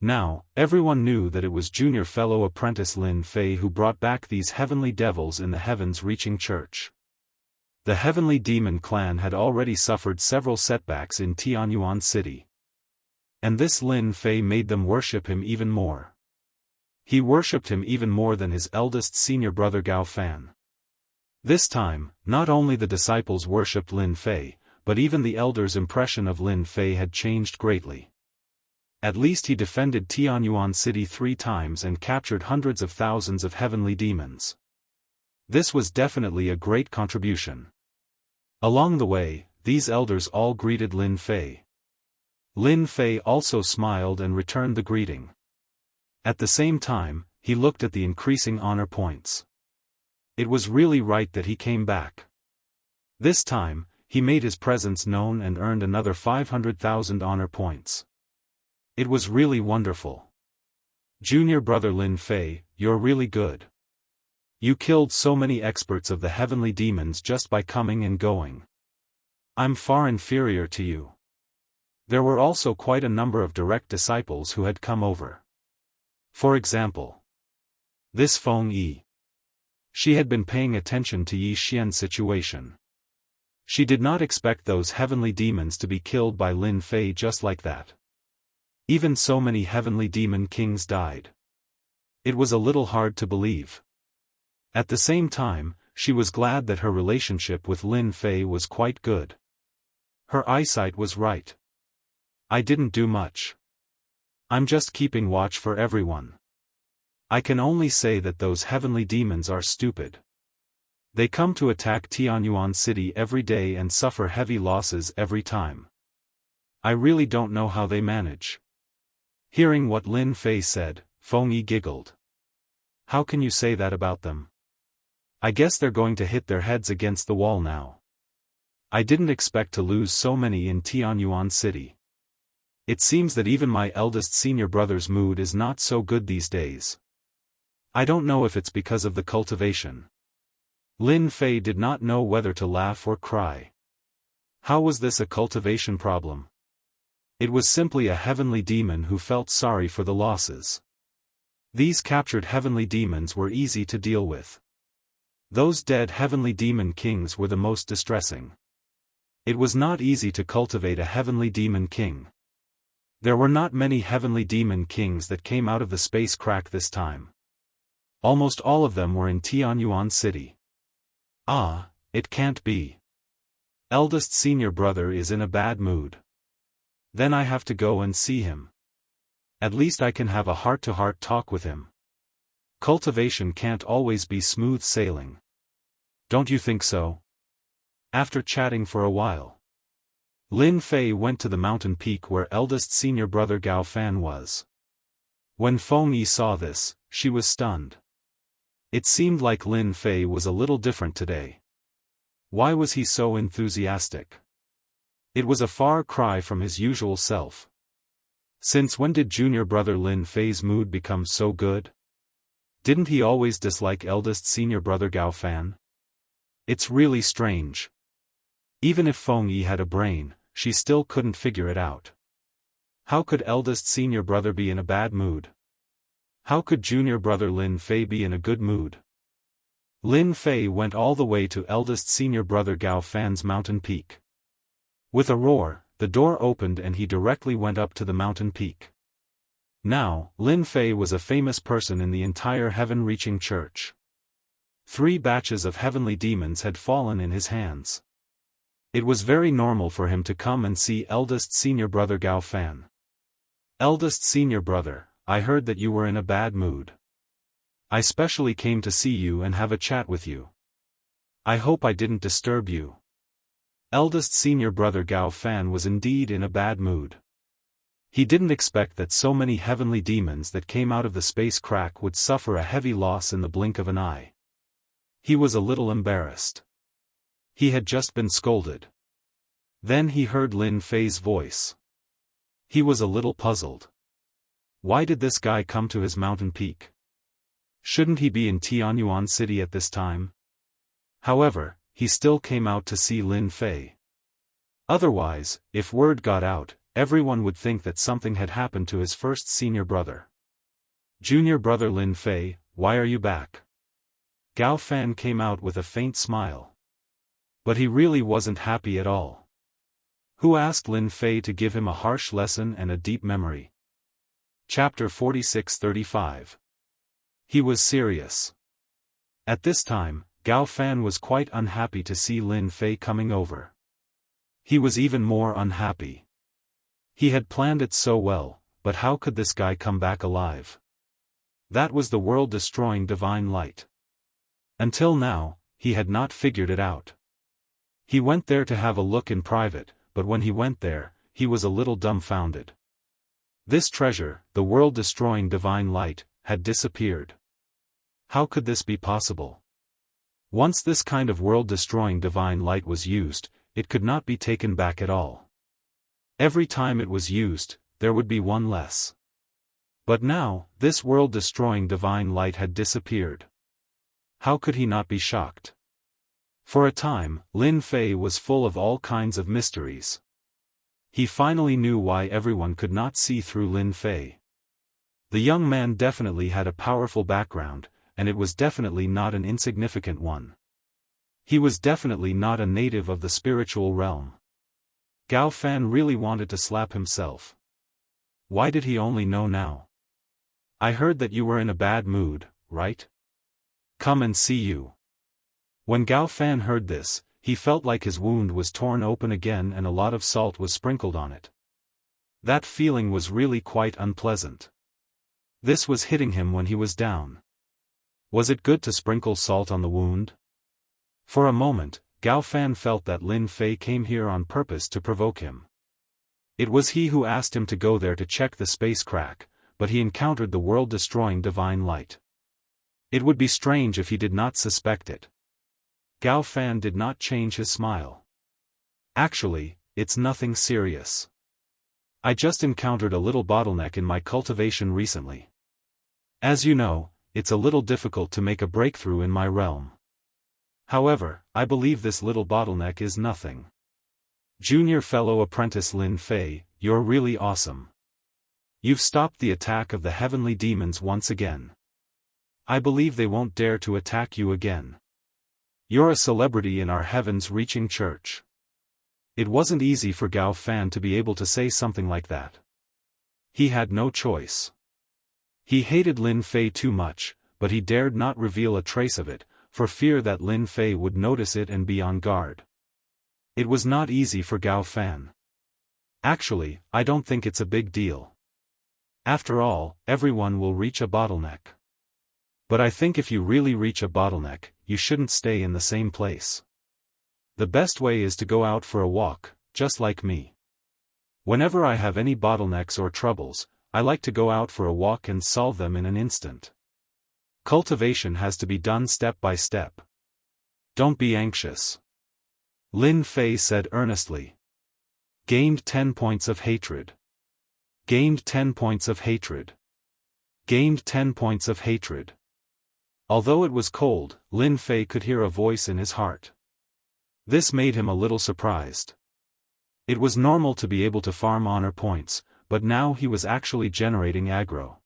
Now, everyone knew that it was junior fellow apprentice Lin Fei who brought back these heavenly devils in the heavens-reaching church. The heavenly demon clan had already suffered several setbacks in Tianyuan City. And this Lin Fei made them worship him even more. He worshipped him even more than his eldest senior brother Gao Fan. This time, not only the disciples worshipped Lin Fei, but even the elders' impression of Lin Fei had changed greatly. At least he defended Tianyuan City 3 times and captured hundreds of thousands of heavenly demons. This was definitely a great contribution. Along the way, these elders all greeted Lin Fei. Lin Fei also smiled and returned the greeting. At the same time, he looked at the increasing honor points. It was really right that he came back. This time, he made his presence known and earned another 500,000 honor points. It was really wonderful. Junior brother Lin Fei, you're really good. You killed so many experts of the heavenly demons just by coming and going. I'm far inferior to you. There were also quite a number of direct disciples who had come over. For example, this Feng Yi. She had been paying attention to Yi Xian's situation. She did not expect those heavenly demons to be killed by Lin Fei just like that. Even so many heavenly demon kings died. It was a little hard to believe. At the same time, she was glad that her relationship with Lin Fei was quite good. Her eyesight was right. I didn't do much. I'm just keeping watch for everyone. I can only say that those heavenly demons are stupid. They come to attack Tianyuan City every day and suffer heavy losses every time. I really don't know how they manage. Hearing what Lin Fei said, Feng Yi giggled. How can you say that about them? I guess they're going to hit their heads against the wall now. I didn't expect to lose so many in Tianyuan City. It seems that even my eldest senior brother's mood is not so good these days. I don't know if it's because of the cultivation. Lin Fei did not know whether to laugh or cry. How was this a cultivation problem? It was simply a heavenly demon who felt sorry for the losses. These captured heavenly demons were easy to deal with. Those dead heavenly demon kings were the most distressing. It was not easy to cultivate a heavenly demon king. There were not many heavenly demon kings that came out of the space crack this time. Almost all of them were in Tianyuan City. Ah, it can't be. Eldest senior brother is in a bad mood. Then I have to go and see him. At least I can have a heart-to-heart talk with him. Cultivation can't always be smooth sailing. Don't you think so? After chatting for a while, Lin Fei went to the mountain peak where eldest senior brother Gao Fan was. When Feng Yi saw this, she was stunned. It seemed like Lin Fei was a little different today. Why was he so enthusiastic? It was a far cry from his usual self. Since when did junior brother Lin Fei's mood become so good? Didn't he always dislike eldest senior brother Gao Fan? It's really strange. Even if Feng Yi had a brain, she still couldn't figure it out. How could eldest senior brother be in a bad mood? How could junior brother Lin Fei be in a good mood? Lin Fei went all the way to eldest senior brother Gao Fan's mountain peak. With a roar, the door opened and he directly went up to the mountain peak. Now, Lin Fei was a famous person in the entire heaven-reaching church. 3 batches of heavenly demons had fallen in his hands. It was very normal for him to come and see eldest senior brother Gao Fan. Eldest senior brother, I heard that you were in a bad mood. I specially came to see you and have a chat with you. I hope I didn't disturb you. Eldest senior brother Gao Fan was indeed in a bad mood. He didn't expect that so many heavenly demons that came out of the space crack would suffer a heavy loss in the blink of an eye. He was a little embarrassed. He had just been scolded. Then he heard Lin Fei's voice. He was a little puzzled. Why did this guy come to his mountain peak? Shouldn't he be in Tianyuan City at this time? However, he still came out to see Lin Fei. Otherwise, if word got out, everyone would think that something had happened to his first senior brother. Junior brother Lin Fei, why are you back? Gao Fan came out with a faint smile. But he really wasn't happy at all. Who asked Lin Fei to give him a harsh lesson and a deep memory? Chapter 46-35. He was serious. At this time, Gao Fan was quite unhappy to see Lin Fei coming over. He was even more unhappy. He had planned it so well, but how could this guy come back alive? That was the world-destroying divine light. Until now, he had not figured it out. He went there to have a look in private, but when he went there, he was a little dumbfounded. This treasure, the world-destroying divine light, had disappeared. How could this be possible? Once this kind of world-destroying divine light was used, it could not be taken back at all. Every time it was used, there would be one less. But now, this world-destroying divine light had disappeared. How could he not be shocked? For a time, Lin Fei was full of all kinds of mysteries. He finally knew why everyone could not see through Lin Fei. The young man definitely had a powerful background, and it was definitely not an insignificant one. He was definitely not a native of the spiritual realm. Gao Fan really wanted to slap himself. Why did he only know now? I heard that you were in a bad mood, right? Come and see you. When Gao Fan heard this, he felt like his wound was torn open again and a lot of salt was sprinkled on it. That feeling was really quite unpleasant. This was hitting him when he was down. Was it good to sprinkle salt on the wound? For a moment, Gao Fan felt that Lin Fei came here on purpose to provoke him. It was he who asked him to go there to check the space crack, but he encountered the world-destroying divine light. It would be strange if he did not suspect it. Gao Fan did not change his smile. Actually, it's nothing serious. I just encountered a little bottleneck in my cultivation recently. As you know, it's a little difficult to make a breakthrough in my realm. However, I believe this little bottleneck is nothing. Junior fellow apprentice Lin Fei, you're really awesome. You've stopped the attack of the heavenly demons once again. I believe they won't dare to attack you again. You're a celebrity in our heavens-reaching church. It wasn't easy for Gao Fan to be able to say something like that. He had no choice. He hated Lin Fei too much, but he dared not reveal a trace of it, for fear that Lin Fei would notice it and be on guard. It was not easy for Gao Fan. Actually, I don't think it's a big deal. After all, everyone will reach a bottleneck. But I think if you really reach a bottleneck, you shouldn't stay in the same place. The best way is to go out for a walk, just like me. Whenever I have any bottlenecks or troubles, I like to go out for a walk and solve them in an instant. Cultivation has to be done step by step. Don't be anxious. Lin Fei said earnestly. Gained 10 points of hatred. Gained 10 points of hatred. Gained 10 points of hatred. Although it was cold, Lin Fei could hear a voice in his heart. This made him a little surprised. It was normal to be able to farm honor points, but now he was actually generating aggro.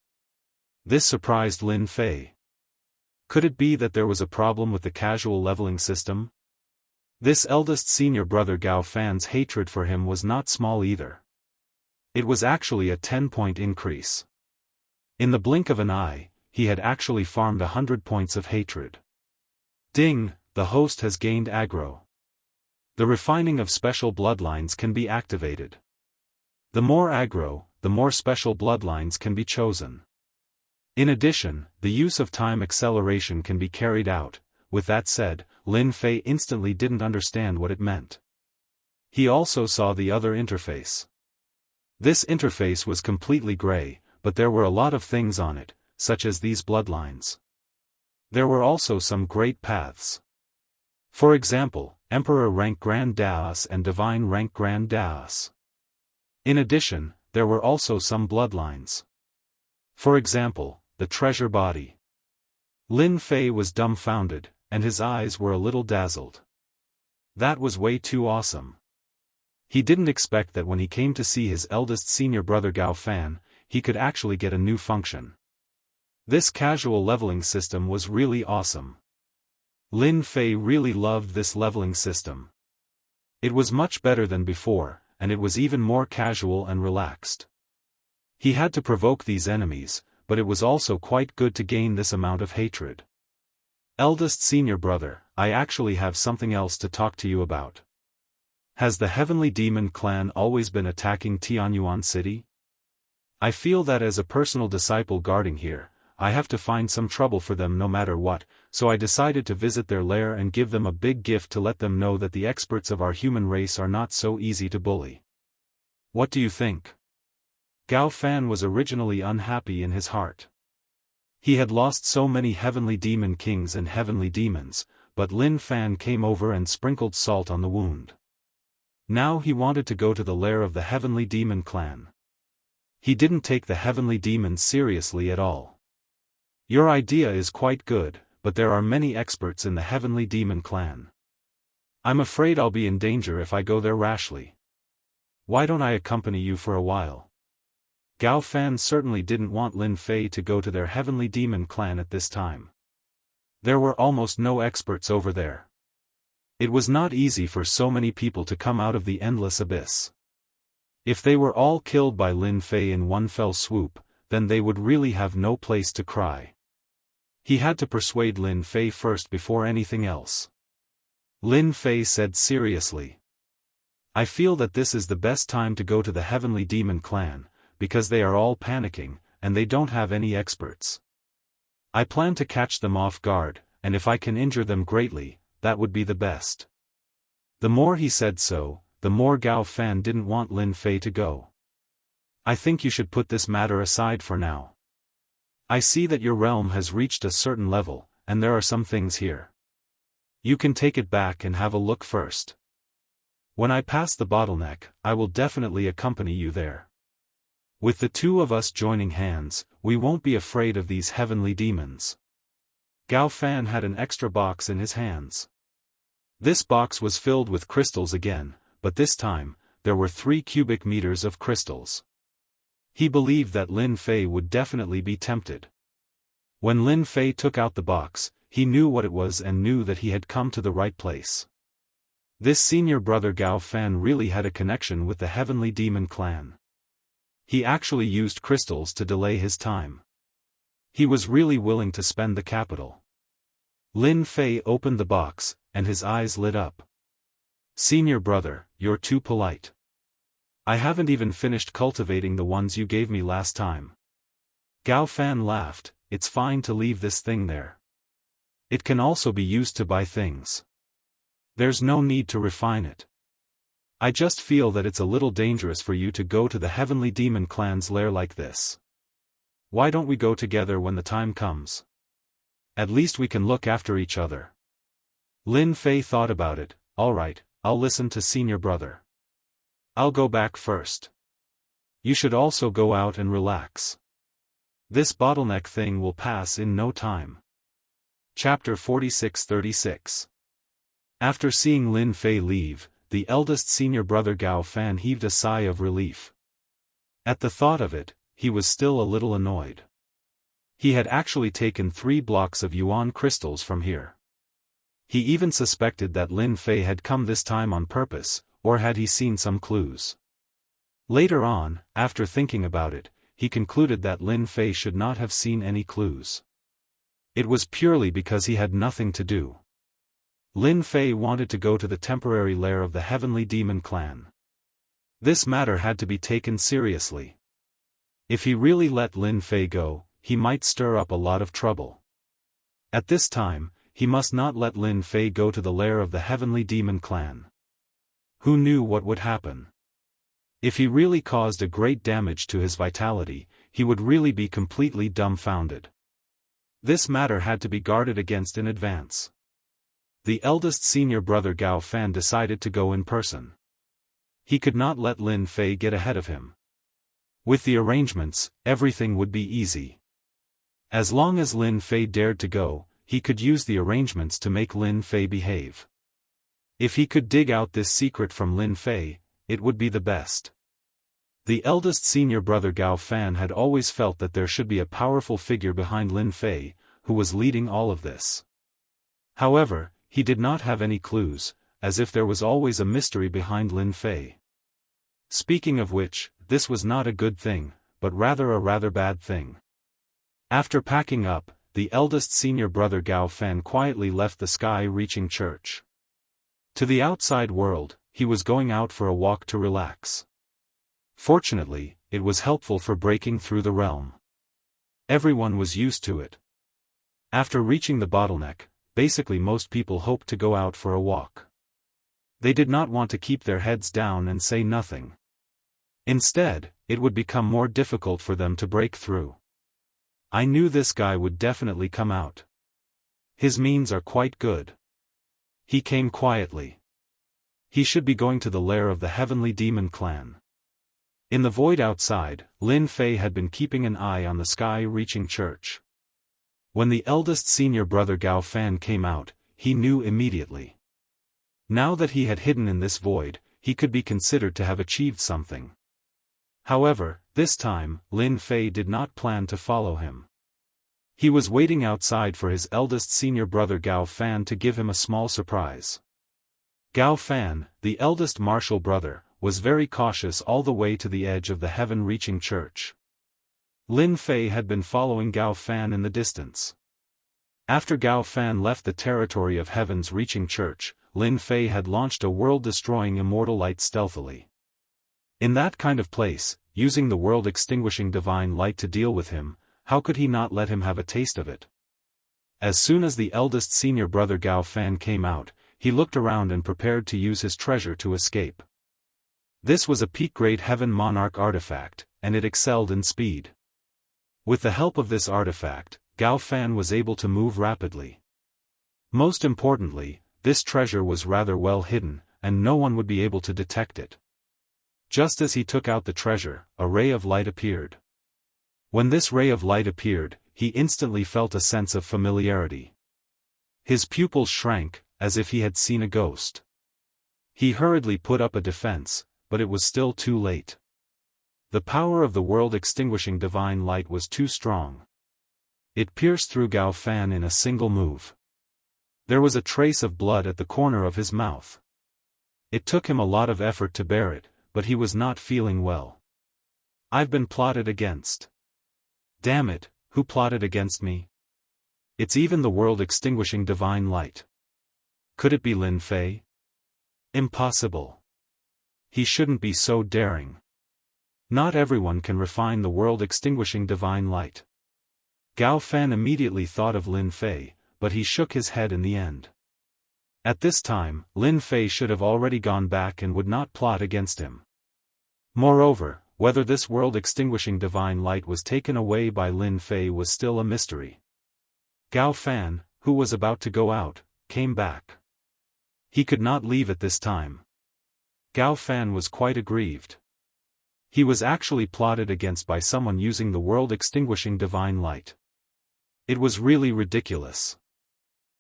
This surprised Lin Fei. Could it be that there was a problem with the casual leveling system? This eldest senior brother Gao Fan's hatred for him was not small either. It was actually a 10-point increase. In the blink of an eye, he had actually farmed 100 points of hatred. Ding, the host has gained aggro. The refining of special bloodlines can be activated. The more aggro, the more special bloodlines can be chosen. In addition, the use of time acceleration can be carried out. With that said, Lin Fei instantly didn't understand what it meant. He also saw the other interface. This interface was completely gray, but there were a lot of things on it, such as these bloodlines. There were also some great paths. For example, Emperor rank Grand Daoist and Divine rank Grand Daoist. In addition, there were also some bloodlines. For example, the treasure body. Lin Fei was dumbfounded, and his eyes were a little dazzled. That was way too awesome. He didn't expect that when he came to see his eldest senior brother Gao Fan, he could actually get a new function. This casual leveling system was really awesome. Lin Fei really loved this leveling system. It was much better than before, and it was even more casual and relaxed. He had to provoke these enemies, but it was also quite good to gain this amount of hatred. Eldest senior brother, I actually have something else to talk to you about. Has the Heavenly Demon clan always been attacking Tianyuan City? I feel that as a personal disciple guarding here, I have to find some trouble for them no matter what, so I decided to visit their lair and give them a big gift to let them know that the experts of our human race are not so easy to bully. What do you think? Gao Fan was originally unhappy in his heart. He had lost so many heavenly demon kings and heavenly demons, but Lin Fan came over and sprinkled salt on the wound. Now he wanted to go to the lair of the heavenly demon clan. He didn't take the heavenly demons seriously at all. Your idea is quite good, but there are many experts in the heavenly demon clan. I'm afraid I'll be in danger if I go there rashly. Why don't I accompany you for a while? Gao Fan certainly didn't want Lin Fei to go to their heavenly demon clan at this time. There were almost no experts over there. It was not easy for so many people to come out of the endless abyss. If they were all killed by Lin Fei in one fell swoop, then they would really have no place to cry. He had to persuade Lin Fei first before anything else. Lin Fei said seriously. I feel that this is the best time to go to the Heavenly Demon clan, because they are all panicking, and they don't have any experts. I plan to catch them off guard, and if I can injure them greatly, that would be the best. The more he said so, the more Gao Fan didn't want Lin Fei to go. I think you should put this matter aside for now. I see that your realm has reached a certain level, and there are some things here. You can take it back and have a look first. When I pass the bottleneck, I will definitely accompany you there. With the two of us joining hands, we won't be afraid of these heavenly demons. Gao Fan had an extra box in his hands. This box was filled with crystals again, but this time, there were 3 cubic meters of crystals. He believed that Lin Fei would definitely be tempted. When Lin Fei took out the box, he knew what it was and knew that he had come to the right place. This senior brother Gao Fan really had a connection with the Heavenly Demon clan. He actually used crystals to delay his time. He was really willing to spend the capital. Lin Fei opened the box, and his eyes lit up. Senior brother, you're too polite. I haven't even finished cultivating the ones you gave me last time. Gao Fan laughed. It's fine to leave this thing there. It can also be used to buy things. There's no need to refine it. I just feel that it's a little dangerous for you to go to the Heavenly Demon clan's lair like this. Why don't we go together when the time comes? At least we can look after each other. Lin Fei thought about it. All right, I'll listen to senior brother. I'll go back first. You should also go out and relax. This bottleneck thing will pass in no time. Chapter 46-36. After seeing Lin Fei leave, the eldest senior brother Gao Fan heaved a sigh of relief. At the thought of it, he was still a little annoyed. He had actually taken 3 blocks of yuan crystals from here. He even suspected that Lin Fei had come this time on purpose, or had he seen some clues. Later on, after thinking about it, he concluded that Lin Fei should not have seen any clues. It was purely because he had nothing to do. Lin Fei wanted to go to the temporary lair of the Heavenly Demon clan. This matter had to be taken seriously. If he really let Lin Fei go, he might stir up a lot of trouble. At this time, he must not let Lin Fei go to the lair of the Heavenly Demon clan. Who knew what would happen? If he really caused a great damage to his vitality, he would really be completely dumbfounded. This matter had to be guarded against in advance. The eldest senior brother Gao Fan decided to go in person. He could not let Lin Fei get ahead of him. With the arrangements, everything would be easy. As long as Lin Fei dared to go, he could use the arrangements to make Lin Fei behave. If he could dig out this secret from Lin Fei, it would be the best. The eldest senior brother Gao Fan had always felt that there should be a powerful figure behind Lin Fei, who was leading all of this. However, he did not have any clues, as if there was always a mystery behind Lin Fei. Speaking of which, this was not a good thing, but rather a rather bad thing. After packing up, the eldest senior brother Gao Fan quietly left the sky-reaching church. To the outside world, he was going out for a walk to relax. Fortunately, it was helpful for breaking through the realm. Everyone was used to it. After reaching the bottleneck, basically most people hoped to go out for a walk. They did not want to keep their heads down and say nothing. Instead, it would become more difficult for them to break through. I knew this guy would definitely come out. His means are quite good. He came quietly. He should be going to the lair of the Heavenly Demon Clan. In the void outside, Lin Fei had been keeping an eye on the sky-reaching church. When the eldest senior brother Gao Fan came out, he knew immediately. Now that he had hidden in this void, he could be considered to have achieved something. However, this time, Lin Fei did not plan to follow him. He was waiting outside for his eldest senior brother Gao Fan to give him a small surprise. Gao Fan, the eldest martial brother, was very cautious all the way to the edge of the heaven-reaching church. Lin Fei had been following Gao Fan in the distance. After Gao Fan left the territory of Heaven's reaching church, Lin Fei had launched a world-destroying immortal light stealthily. In that kind of place, using the world-extinguishing divine light to deal with him, how could he not let him have a taste of it? As soon as the eldest senior brother Gao Fan came out, he looked around and prepared to use his treasure to escape. This was a peak-grade Heaven Monarch artifact, and it excelled in speed. With the help of this artifact, Gao Fan was able to move rapidly. Most importantly, this treasure was rather well hidden, and no one would be able to detect it. Just as he took out the treasure, a ray of light appeared. When this ray of light appeared, he instantly felt a sense of familiarity. His pupils shrank, as if he had seen a ghost. He hurriedly put up a defense, but it was still too late. The power of the world-extinguishing divine light was too strong. It pierced through Gao Fan in a single move. There was a trace of blood at the corner of his mouth. It took him a lot of effort to bear it, but he was not feeling well. I've been plotted against. Damn it, who plotted against me? It's even the world-extinguishing divine light. Could it be Lin Fei? Impossible. He shouldn't be so daring. Not everyone can refine the world-extinguishing divine light. Gao Fan immediately thought of Lin Fei, but he shook his head in the end. At this time, Lin Fei should have already gone back and would not plot against him. Moreover, whether this world-extinguishing divine light was taken away by Lin Fei was still a mystery. Gao Fan, who was about to go out, came back. He could not leave at this time. Gao Fan was quite aggrieved. He was actually plotted against by someone using the world-extinguishing divine light. It was really ridiculous.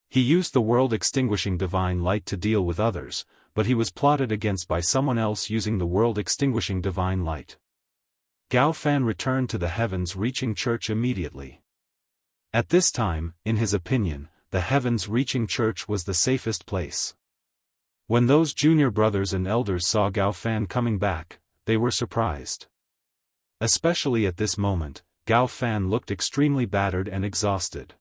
He used the world-extinguishing divine light to deal with others, but he was plotted against by someone else using the world-extinguishing divine light. Gao Fan returned to the heavens-reaching church immediately. At this time, in his opinion, the heavens-reaching church was the safest place. When those junior brothers and elders saw Gao Fan coming back, they were surprised. Especially at this moment, Gao Fan looked extremely battered and exhausted.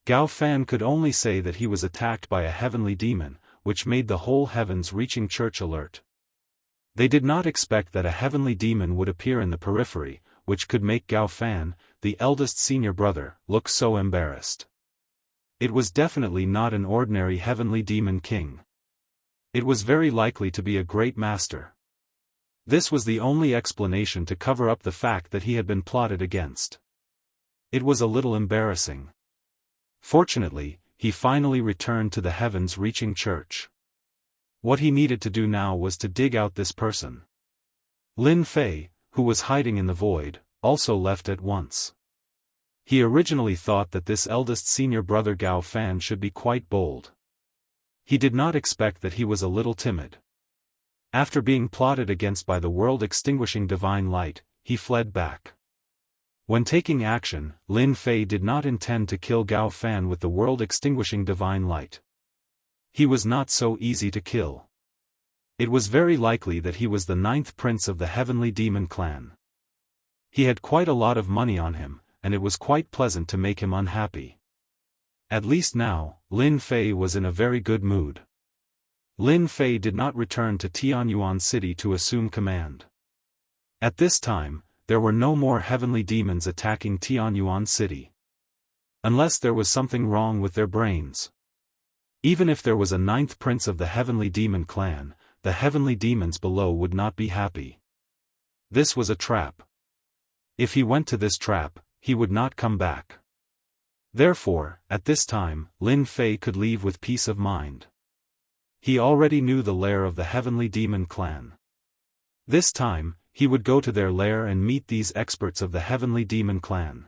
Gao Fan could only say that he was attacked by a heavenly demon, which made the whole heavens-reaching church alert. They did not expect that a heavenly demon would appear in the periphery, which could make Gao Fan, the eldest senior brother, look so embarrassed. It was definitely not an ordinary heavenly demon king. It was very likely to be a great master. This was the only explanation to cover up the fact that he had been plotted against. It was a little embarrassing. Fortunately, he finally returned to the heavens-reaching church. What he needed to do now was to dig out this person. Lin Fei, who was hiding in the void, also left at once. He originally thought that this eldest senior brother Gao Fan should be quite bold. He did not expect that he was a little timid. After being plotted against by the world-extinguishing divine light, he fled back. When taking action, Lin Fei did not intend to kill Gao Fan with the world-extinguishing divine light. He was not so easy to kill. It was very likely that he was the 9th prince of the heavenly demon clan. He had quite a lot of money on him, and it was quite pleasant to make him unhappy. At least now, Lin Fei was in a very good mood. Lin Fei did not return to Tianyuan City to assume command. At this time, there were no more heavenly demons attacking Tianyuan City. Unless there was something wrong with their brains. Even if there was a 9th prince of the heavenly demon clan, the heavenly demons below would not be happy. This was a trap. If he went to this trap, he would not come back. Therefore, at this time, Lin Fei could leave with peace of mind. He already knew the lair of the heavenly demon clan. This time, he would go to their lair and meet these experts of the heavenly demon clan.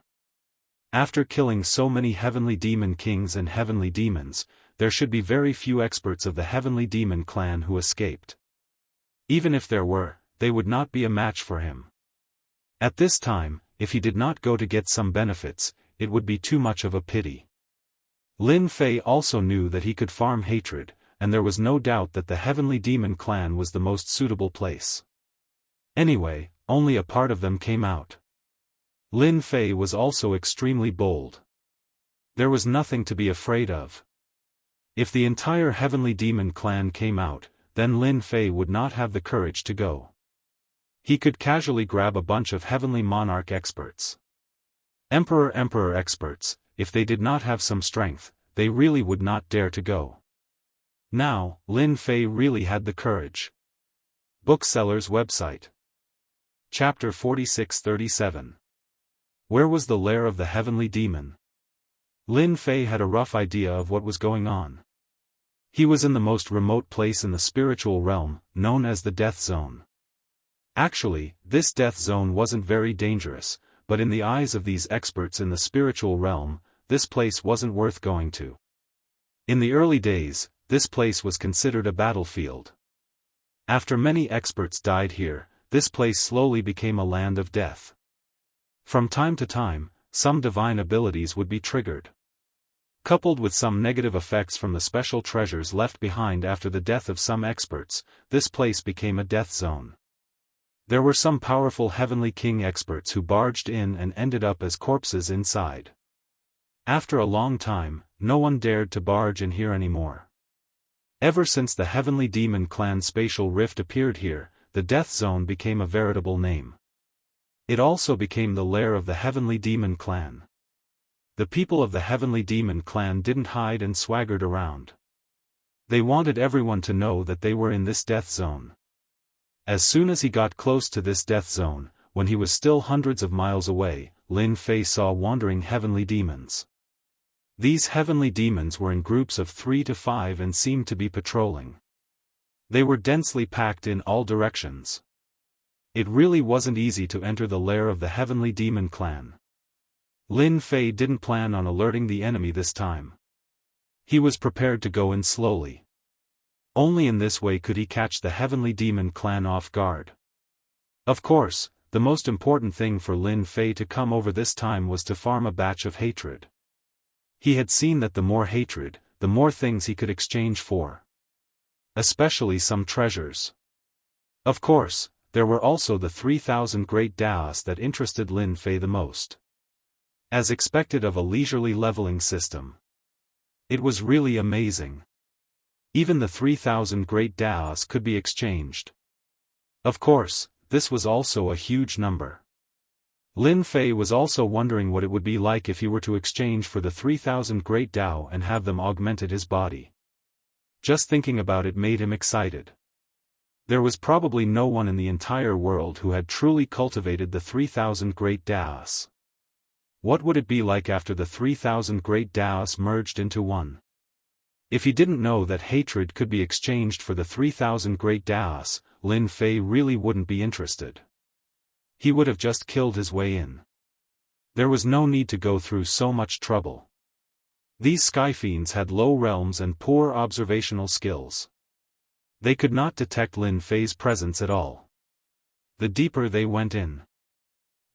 After killing so many heavenly demon kings and heavenly demons, there should be very few experts of the heavenly demon clan who escaped. Even if there were, they would not be a match for him. At this time, if he did not go to get some benefits, it would be too much of a pity. Lin Fei also knew that he could farm hatred, and there was no doubt that the heavenly demon clan was the most suitable place. Anyway, only a part of them came out. Lin Fei was also extremely bold. There was nothing to be afraid of. If the entire heavenly demon clan came out, then Lin Fei would not have the courage to go. He could casually grab a bunch of heavenly monarch experts. Emperor experts, if they did not have some strength, they really would not dare to go. Now, Lin Fei really had the courage. Bookseller's website. Chapter 46-37. Where was the lair of the heavenly demon? Lin Fei had a rough idea of what was going on. He was in the most remote place in the spiritual realm, known as the Death Zone. Actually, this Death Zone wasn't very dangerous, but in the eyes of these experts in the spiritual realm, this place wasn't worth going to. In the early days, this place was considered a battlefield. After many experts died here, this place slowly became a land of death. From time to time, some divine abilities would be triggered. Coupled with some negative effects from the special treasures left behind after the death of some experts, this place became a death zone. There were some powerful heavenly king experts who barged in and ended up as corpses inside. After a long time, no one dared to barge in here anymore. Ever since the heavenly demon clan spatial rift appeared here, the death zone became a veritable name. It also became the lair of the heavenly demon clan. The people of the heavenly demon clan didn't hide and swaggered around. They wanted everyone to know that they were in this death zone. As soon as he got close to this death zone, when he was still hundreds of miles away, Lin Fei saw wandering heavenly demons. These heavenly demons were in groups of 3 to 5 and seemed to be patrolling. They were densely packed in all directions. It really wasn't easy to enter the lair of the heavenly demon clan. Lin Fei didn't plan on alerting the enemy this time. He was prepared to go in slowly. Only in this way could he catch the heavenly demon clan off guard. Of course, the most important thing for Lin Fei to come over this time was to farm a batch of hatred. He had seen that the more hatred, the more things he could exchange for. Especially some treasures. Of course, there were also the 3,000 great Daoists that interested Lin Fei the most. As expected of a leisurely leveling system. It was really amazing. Even the 3,000 great Daoists could be exchanged. Of course, this was also a huge number. Lin Fei was also wondering what it would be like if he were to exchange for the 3,000 great Dao and have them augmented his body. Just thinking about it made him excited. There was probably no one in the entire world who had truly cultivated the 3,000 great Daoists. What would it be like after the 3,000 great Daoists merged into one? If he didn't know that hatred could be exchanged for the 3,000 great Daoists, Lin Fei really wouldn't be interested. He would have just killed his way in. There was no need to go through so much trouble. These sky fiends had low realms and poor observational skills. They could not detect Lin Fei's presence at all. The deeper they went in,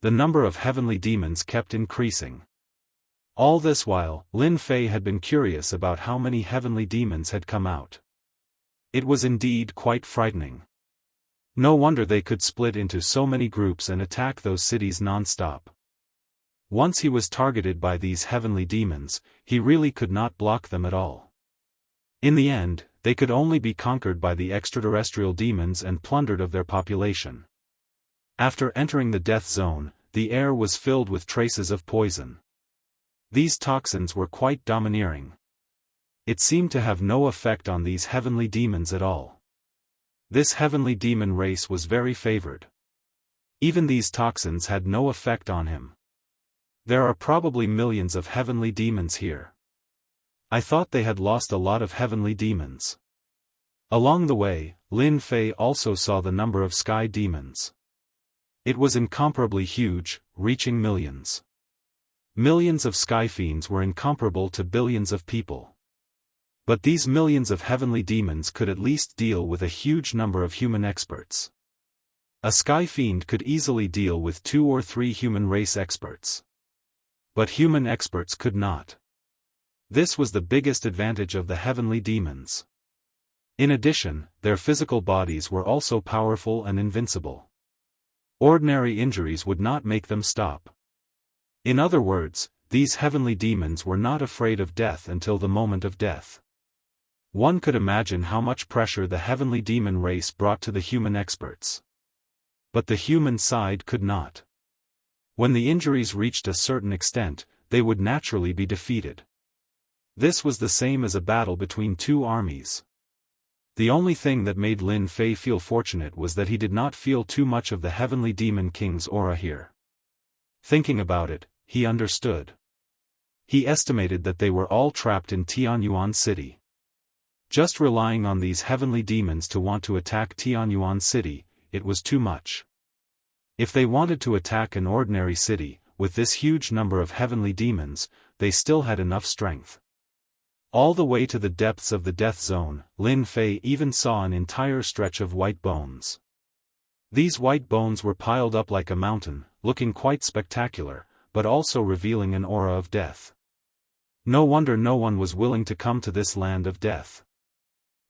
the number of heavenly demons kept increasing. All this while, Lin Fei had been curious about how many heavenly demons had come out. It was indeed quite frightening. No wonder they could split into so many groups and attack those cities non-stop. Once he was targeted by these heavenly demons, he really could not block them at all. In the end, they could only be conquered by the extraterrestrial demons and plundered of their population. After entering the death zone, the air was filled with traces of poison. These toxins were quite domineering. It seemed to have no effect on these heavenly demons at all. This heavenly demon race was very favored. Even these toxins had no effect on him. There are probably millions of heavenly demons here. I thought they had lost a lot of heavenly demons. Along the way, Lin Fei also saw the number of sky demons. It was incomparably huge, reaching millions. Millions of sky fiends were incomparable to billions of people. But these millions of heavenly demons could at least deal with a huge number of human experts. A sky fiend could easily deal with 2 or 3 human race experts. But human experts could not. This was the biggest advantage of the heavenly demons. In addition, their physical bodies were also powerful and invincible. Ordinary injuries would not make them stop. In other words, these heavenly demons were not afraid of death until the moment of death. One could imagine how much pressure the heavenly demon race brought to the human experts. But the human side could not. When the injuries reached a certain extent, they would naturally be defeated. This was the same as a battle between 2 armies. The only thing that made Lin Fei feel fortunate was that he did not feel too much of the heavenly demon king's aura here. Thinking about it, he understood. He estimated that they were all trapped in Tianyuan City. Just relying on these heavenly demons to want to attack Tianyuan City, it was too much. If they wanted to attack an ordinary city, with this huge number of heavenly demons, they still had enough strength. All the way to the depths of the death zone, Lin Fei even saw an entire stretch of white bones. These white bones were piled up like a mountain, looking quite spectacular, but also revealing an aura of death. No wonder no one was willing to come to this land of death.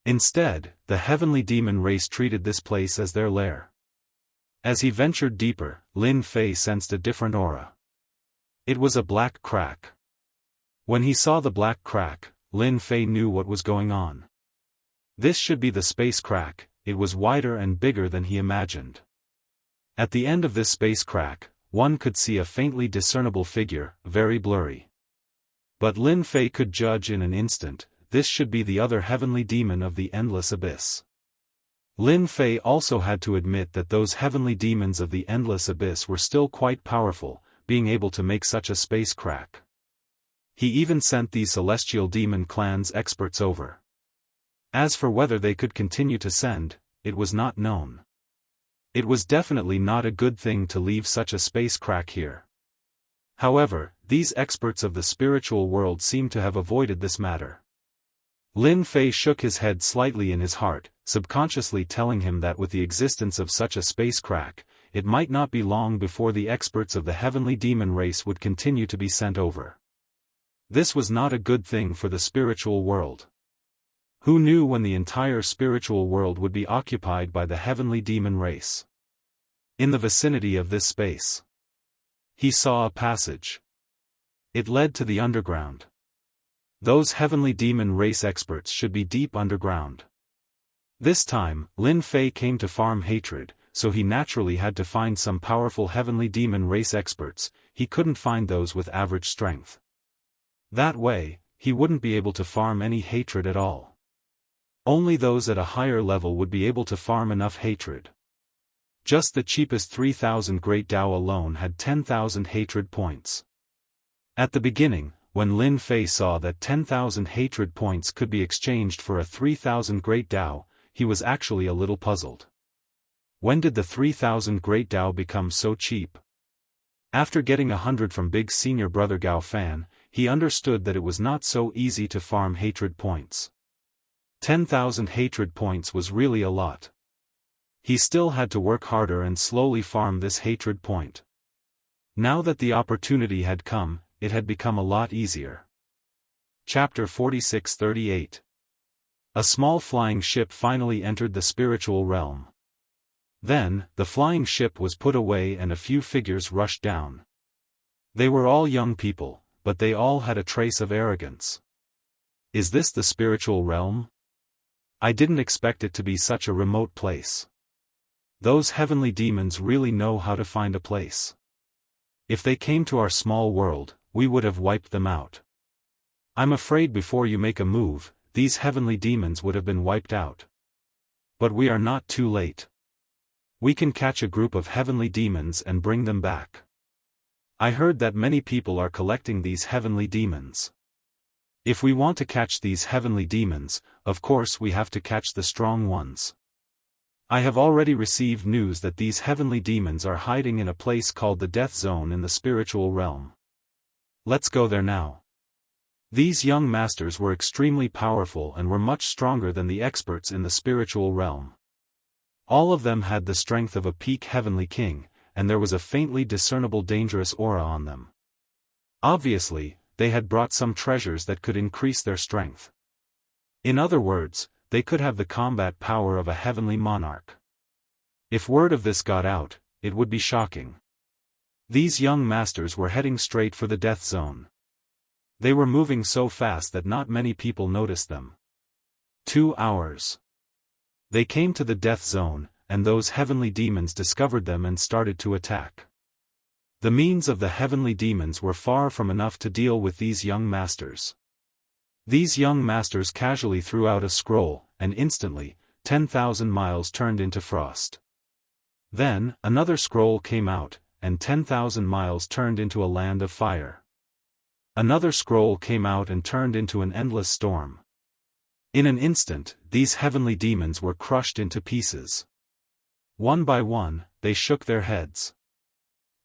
Instead, the heavenly demon race treated this place as their lair. As he ventured deeper, Lin Fei sensed a different aura. It was a black crack. When he saw the black crack, Lin Fei knew what was going on. This should be the space crack. It was wider and bigger than he imagined. At the end of this space crack, one could see a faintly discernible figure, very blurry. But Lin Fei could judge in an instant, this should be the other heavenly demon of the endless abyss. Lin Fei also had to admit that those heavenly demons of the endless abyss were still quite powerful, being able to make such a space crack. He even sent these celestial demon clans experts over. As for whether they could continue to send, it was not known. It was definitely not a good thing to leave such a space crack here. However, these experts of the spiritual world seemed to have avoided this matter. Lin Fei shook his head slightly in his heart, subconsciously telling him that with the existence of such a space crack, it might not be long before the experts of the heavenly demon race would continue to be sent over. This was not a good thing for the spiritual world. Who knew when the entire spiritual world would be occupied by the heavenly demon race? In the vicinity of this space, he saw a passage. It led to the underground. Those heavenly demon race experts should be deep underground. This time, Lin Fei came to farm hatred, so he naturally had to find some powerful heavenly demon race experts. He couldn't find those with average strength. That way, he wouldn't be able to farm any hatred at all. Only those at a higher level would be able to farm enough hatred. Just the cheapest 3,000 Great Dao alone had 10,000 hatred points. At the beginning, when Lin Fei saw that 10,000 hatred points could be exchanged for a 3,000 Great Dao, he was actually a little puzzled. When did the 3,000 great Dao become so cheap? After getting 100 from Big Senior Brother Gao Fan, he understood that it was not so easy to farm hatred points. 10,000 hatred points was really a lot. He still had to work harder and slowly farm this hatred point. Now that the opportunity had come, it had become a lot easier. Chapter 46-38. A small flying ship finally entered the spiritual realm. Then, the flying ship was put away and a few figures rushed down. They were all young people, but they all had a trace of arrogance. Is this the spiritual realm? I didn't expect it to be such a remote place. Those heavenly demons really know how to find a place. If they came to our small world, we would have wiped them out. I'm afraid before you make a move, these heavenly demons would have been wiped out. But we are not too late. We can catch a group of heavenly demons and bring them back. I heard that many people are collecting these heavenly demons. If we want to catch these heavenly demons, of course we have to catch the strong ones. I have already received news that these heavenly demons are hiding in a place called the Death Zone in the spiritual realm. Let's go there now. These young masters were extremely powerful and were much stronger than the experts in the spiritual realm. All of them had the strength of a peak heavenly king, and there was a faintly discernible dangerous aura on them. Obviously, they had brought some treasures that could increase their strength. In other words, they could have the combat power of a heavenly monarch. If word of this got out, it would be shocking. These young masters were heading straight for the Death Zone. They were moving so fast that not many people noticed them. 2 hours. They came to the Death Zone, and those heavenly demons discovered them and started to attack. The means of the heavenly demons were far from enough to deal with these young masters. These young masters casually threw out a scroll, and instantly, 10,000 miles turned into frost. Then, another scroll came out, and 10,000 miles turned into a land of fire. Another scroll came out and turned into an endless storm. In an instant, these heavenly demons were crushed into pieces. One by one, they shook their heads.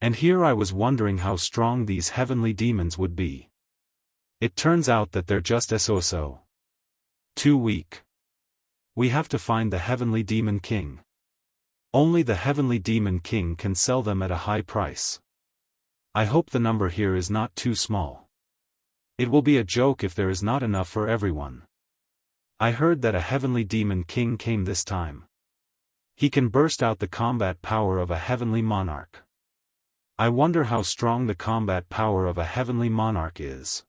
And here I was wondering how strong these heavenly demons would be. It turns out that they're just so. Too weak. We have to find the heavenly demon king. Only the heavenly demon king can sell them at a high price. I hope the number here is not too small. It will be a joke if there is not enough for everyone. I heard that a heavenly demon king came this time. He can burst out the combat power of a heavenly monarch. I wonder how strong the combat power of a heavenly monarch is.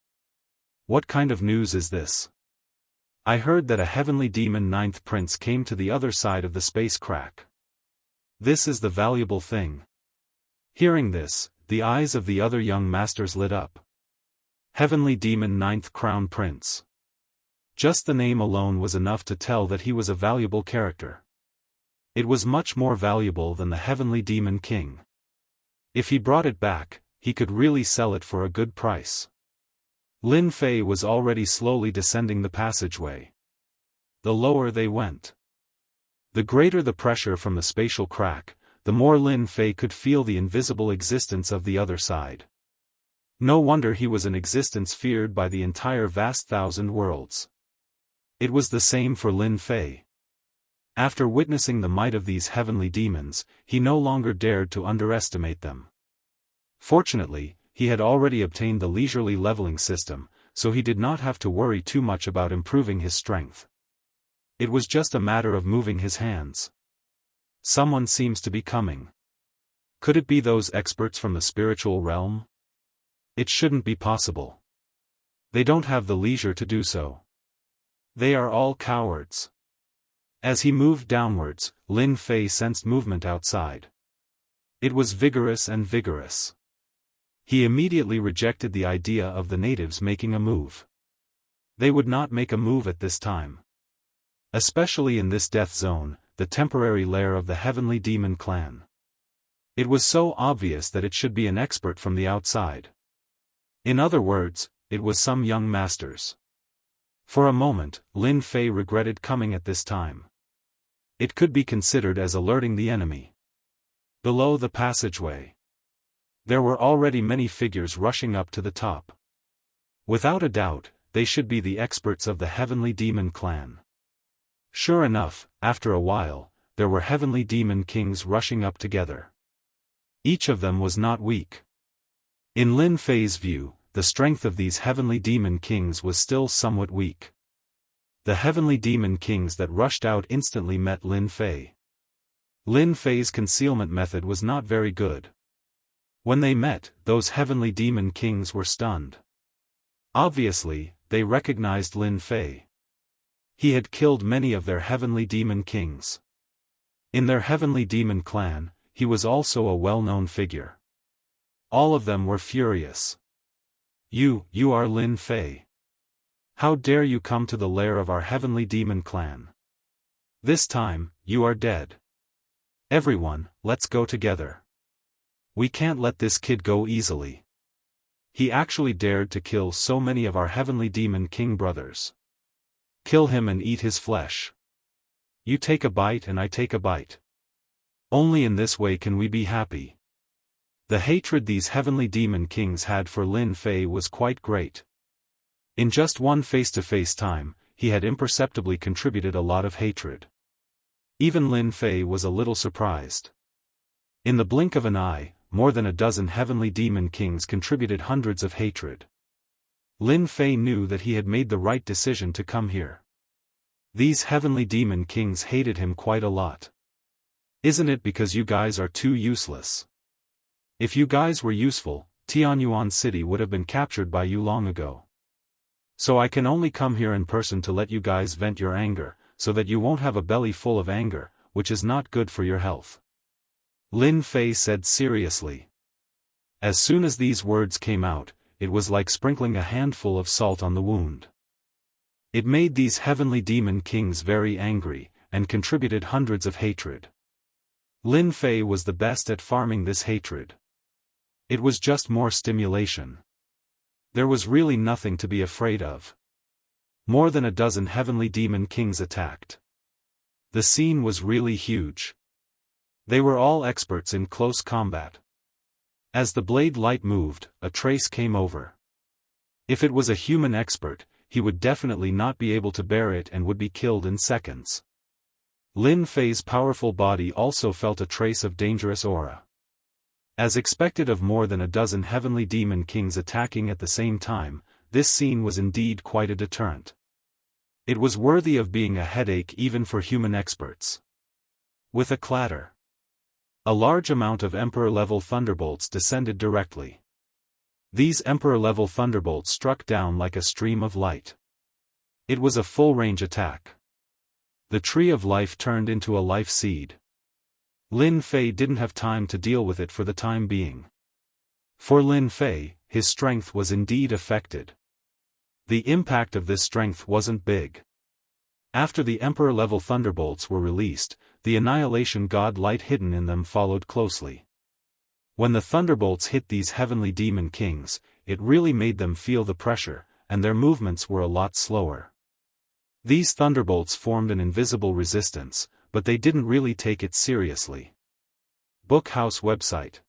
What kind of news is this? I heard that a heavenly demon ninth prince came to the other side of the space crack. This is the valuable thing. Hearing this, the eyes of the other young masters lit up. Heavenly demon ninth crown prince. Just the name alone was enough to tell that he was a valuable character. It was much more valuable than the heavenly demon king. If he brought it back, he could really sell it for a good price. Lin Fei was already slowly descending the passageway. The lower they went, the greater the pressure from the spatial crack, the more Lin Fei could feel the invisible existence of the other side. No wonder he was an existence feared by the entire vast thousand worlds. It was the same for Lin Fei. After witnessing the might of these heavenly demons, he no longer dared to underestimate them. Fortunately, he had already obtained the leisurely leveling system, so he did not have to worry too much about improving his strength. It was just a matter of moving his hands. Someone seems to be coming. Could it be those experts from the spiritual realm? It shouldn't be possible. They don't have the leisure to do so. They are all cowards. As he moved downwards, Lin Fei sensed movement outside. It was vigorous and vigorous. He immediately rejected the idea of the natives making a move. They would not make a move at this time. Especially in this death zone, the temporary lair of the heavenly demon clan. It was so obvious that it should be an expert from the outside. In other words, it was some young masters. For a moment, Lin Fei regretted coming at this time. It could be considered as alerting the enemy. Below the passageway, there were already many figures rushing up to the top. Without a doubt, they should be the experts of the Heavenly Demon clan. Sure enough, after a while, there were Heavenly Demon Kings rushing up together. Each of them was not weak. In Lin Fei's view, the strength of these Heavenly Demon Kings was still somewhat weak. The Heavenly Demon Kings that rushed out instantly met Lin Fei. Lin Fei's concealment method was not very good. When they met, those Heavenly Demon Kings were stunned. Obviously, they recognized Lin Fei. He had killed many of their Heavenly Demon Kings. In their Heavenly Demon clan, he was also a well-known figure. All of them were furious. You are Lin Fei. How dare you come to the lair of our Heavenly Demon clan? This time, you are dead. Everyone, let's go together. We can't let this kid go easily. He actually dared to kill so many of our Heavenly Demon King brothers. Kill him and eat his flesh. You take a bite and I take a bite. Only in this way can we be happy. The hatred these Heavenly Demon Kings had for Lin Fei was quite great. In just one face-to-face time, he had imperceptibly contributed a lot of hatred. Even Lin Fei was a little surprised. In the blink of an eye, more than a dozen Heavenly Demon Kings contributed hundreds of hatred. Lin Fei knew that he had made the right decision to come here. These Heavenly Demon Kings hated him quite a lot. Isn't it because you guys are too useless? If you guys were useful, Tianyuan City would have been captured by you long ago. So I can only come here in person to let you guys vent your anger, so that you won't have a belly full of anger, which is not good for your health. Lin Fei said seriously. As soon as these words came out, it was like sprinkling a handful of salt on the wound. It made these Heavenly Demon Kings very angry, and contributed hundreds of hatred. Lin Fei was the best at farming this hatred. It was just more stimulation. There was really nothing to be afraid of. More than a dozen Heavenly Demon Kings attacked. The scene was really huge. They were all experts in close combat. As the blade light moved, a trace came over. If it was a human expert, he would definitely not be able to bear it and would be killed in seconds. Lin Fei's powerful body also felt a trace of dangerous aura. As expected of more than a dozen Heavenly Demon Kings attacking at the same time, this scene was indeed quite a deterrent. It was worthy of being a headache even for human experts. With a clatter, a large amount of Emperor-level thunderbolts descended directly. These Emperor-level thunderbolts struck down like a stream of light. It was a full-range attack. The tree of life turned into a life seed. Lin Fei didn't have time to deal with it for the time being. For Lin Fei, his strength was indeed affected. The impact of this strength wasn't big. After the Emperor-level thunderbolts were released, the Annihilation God light hidden in them followed closely. When the thunderbolts hit these Heavenly Demon Kings, it really made them feel the pressure, and their movements were a lot slower. These thunderbolts formed an invisible resistance, but they didn't really take it seriously. Book House website.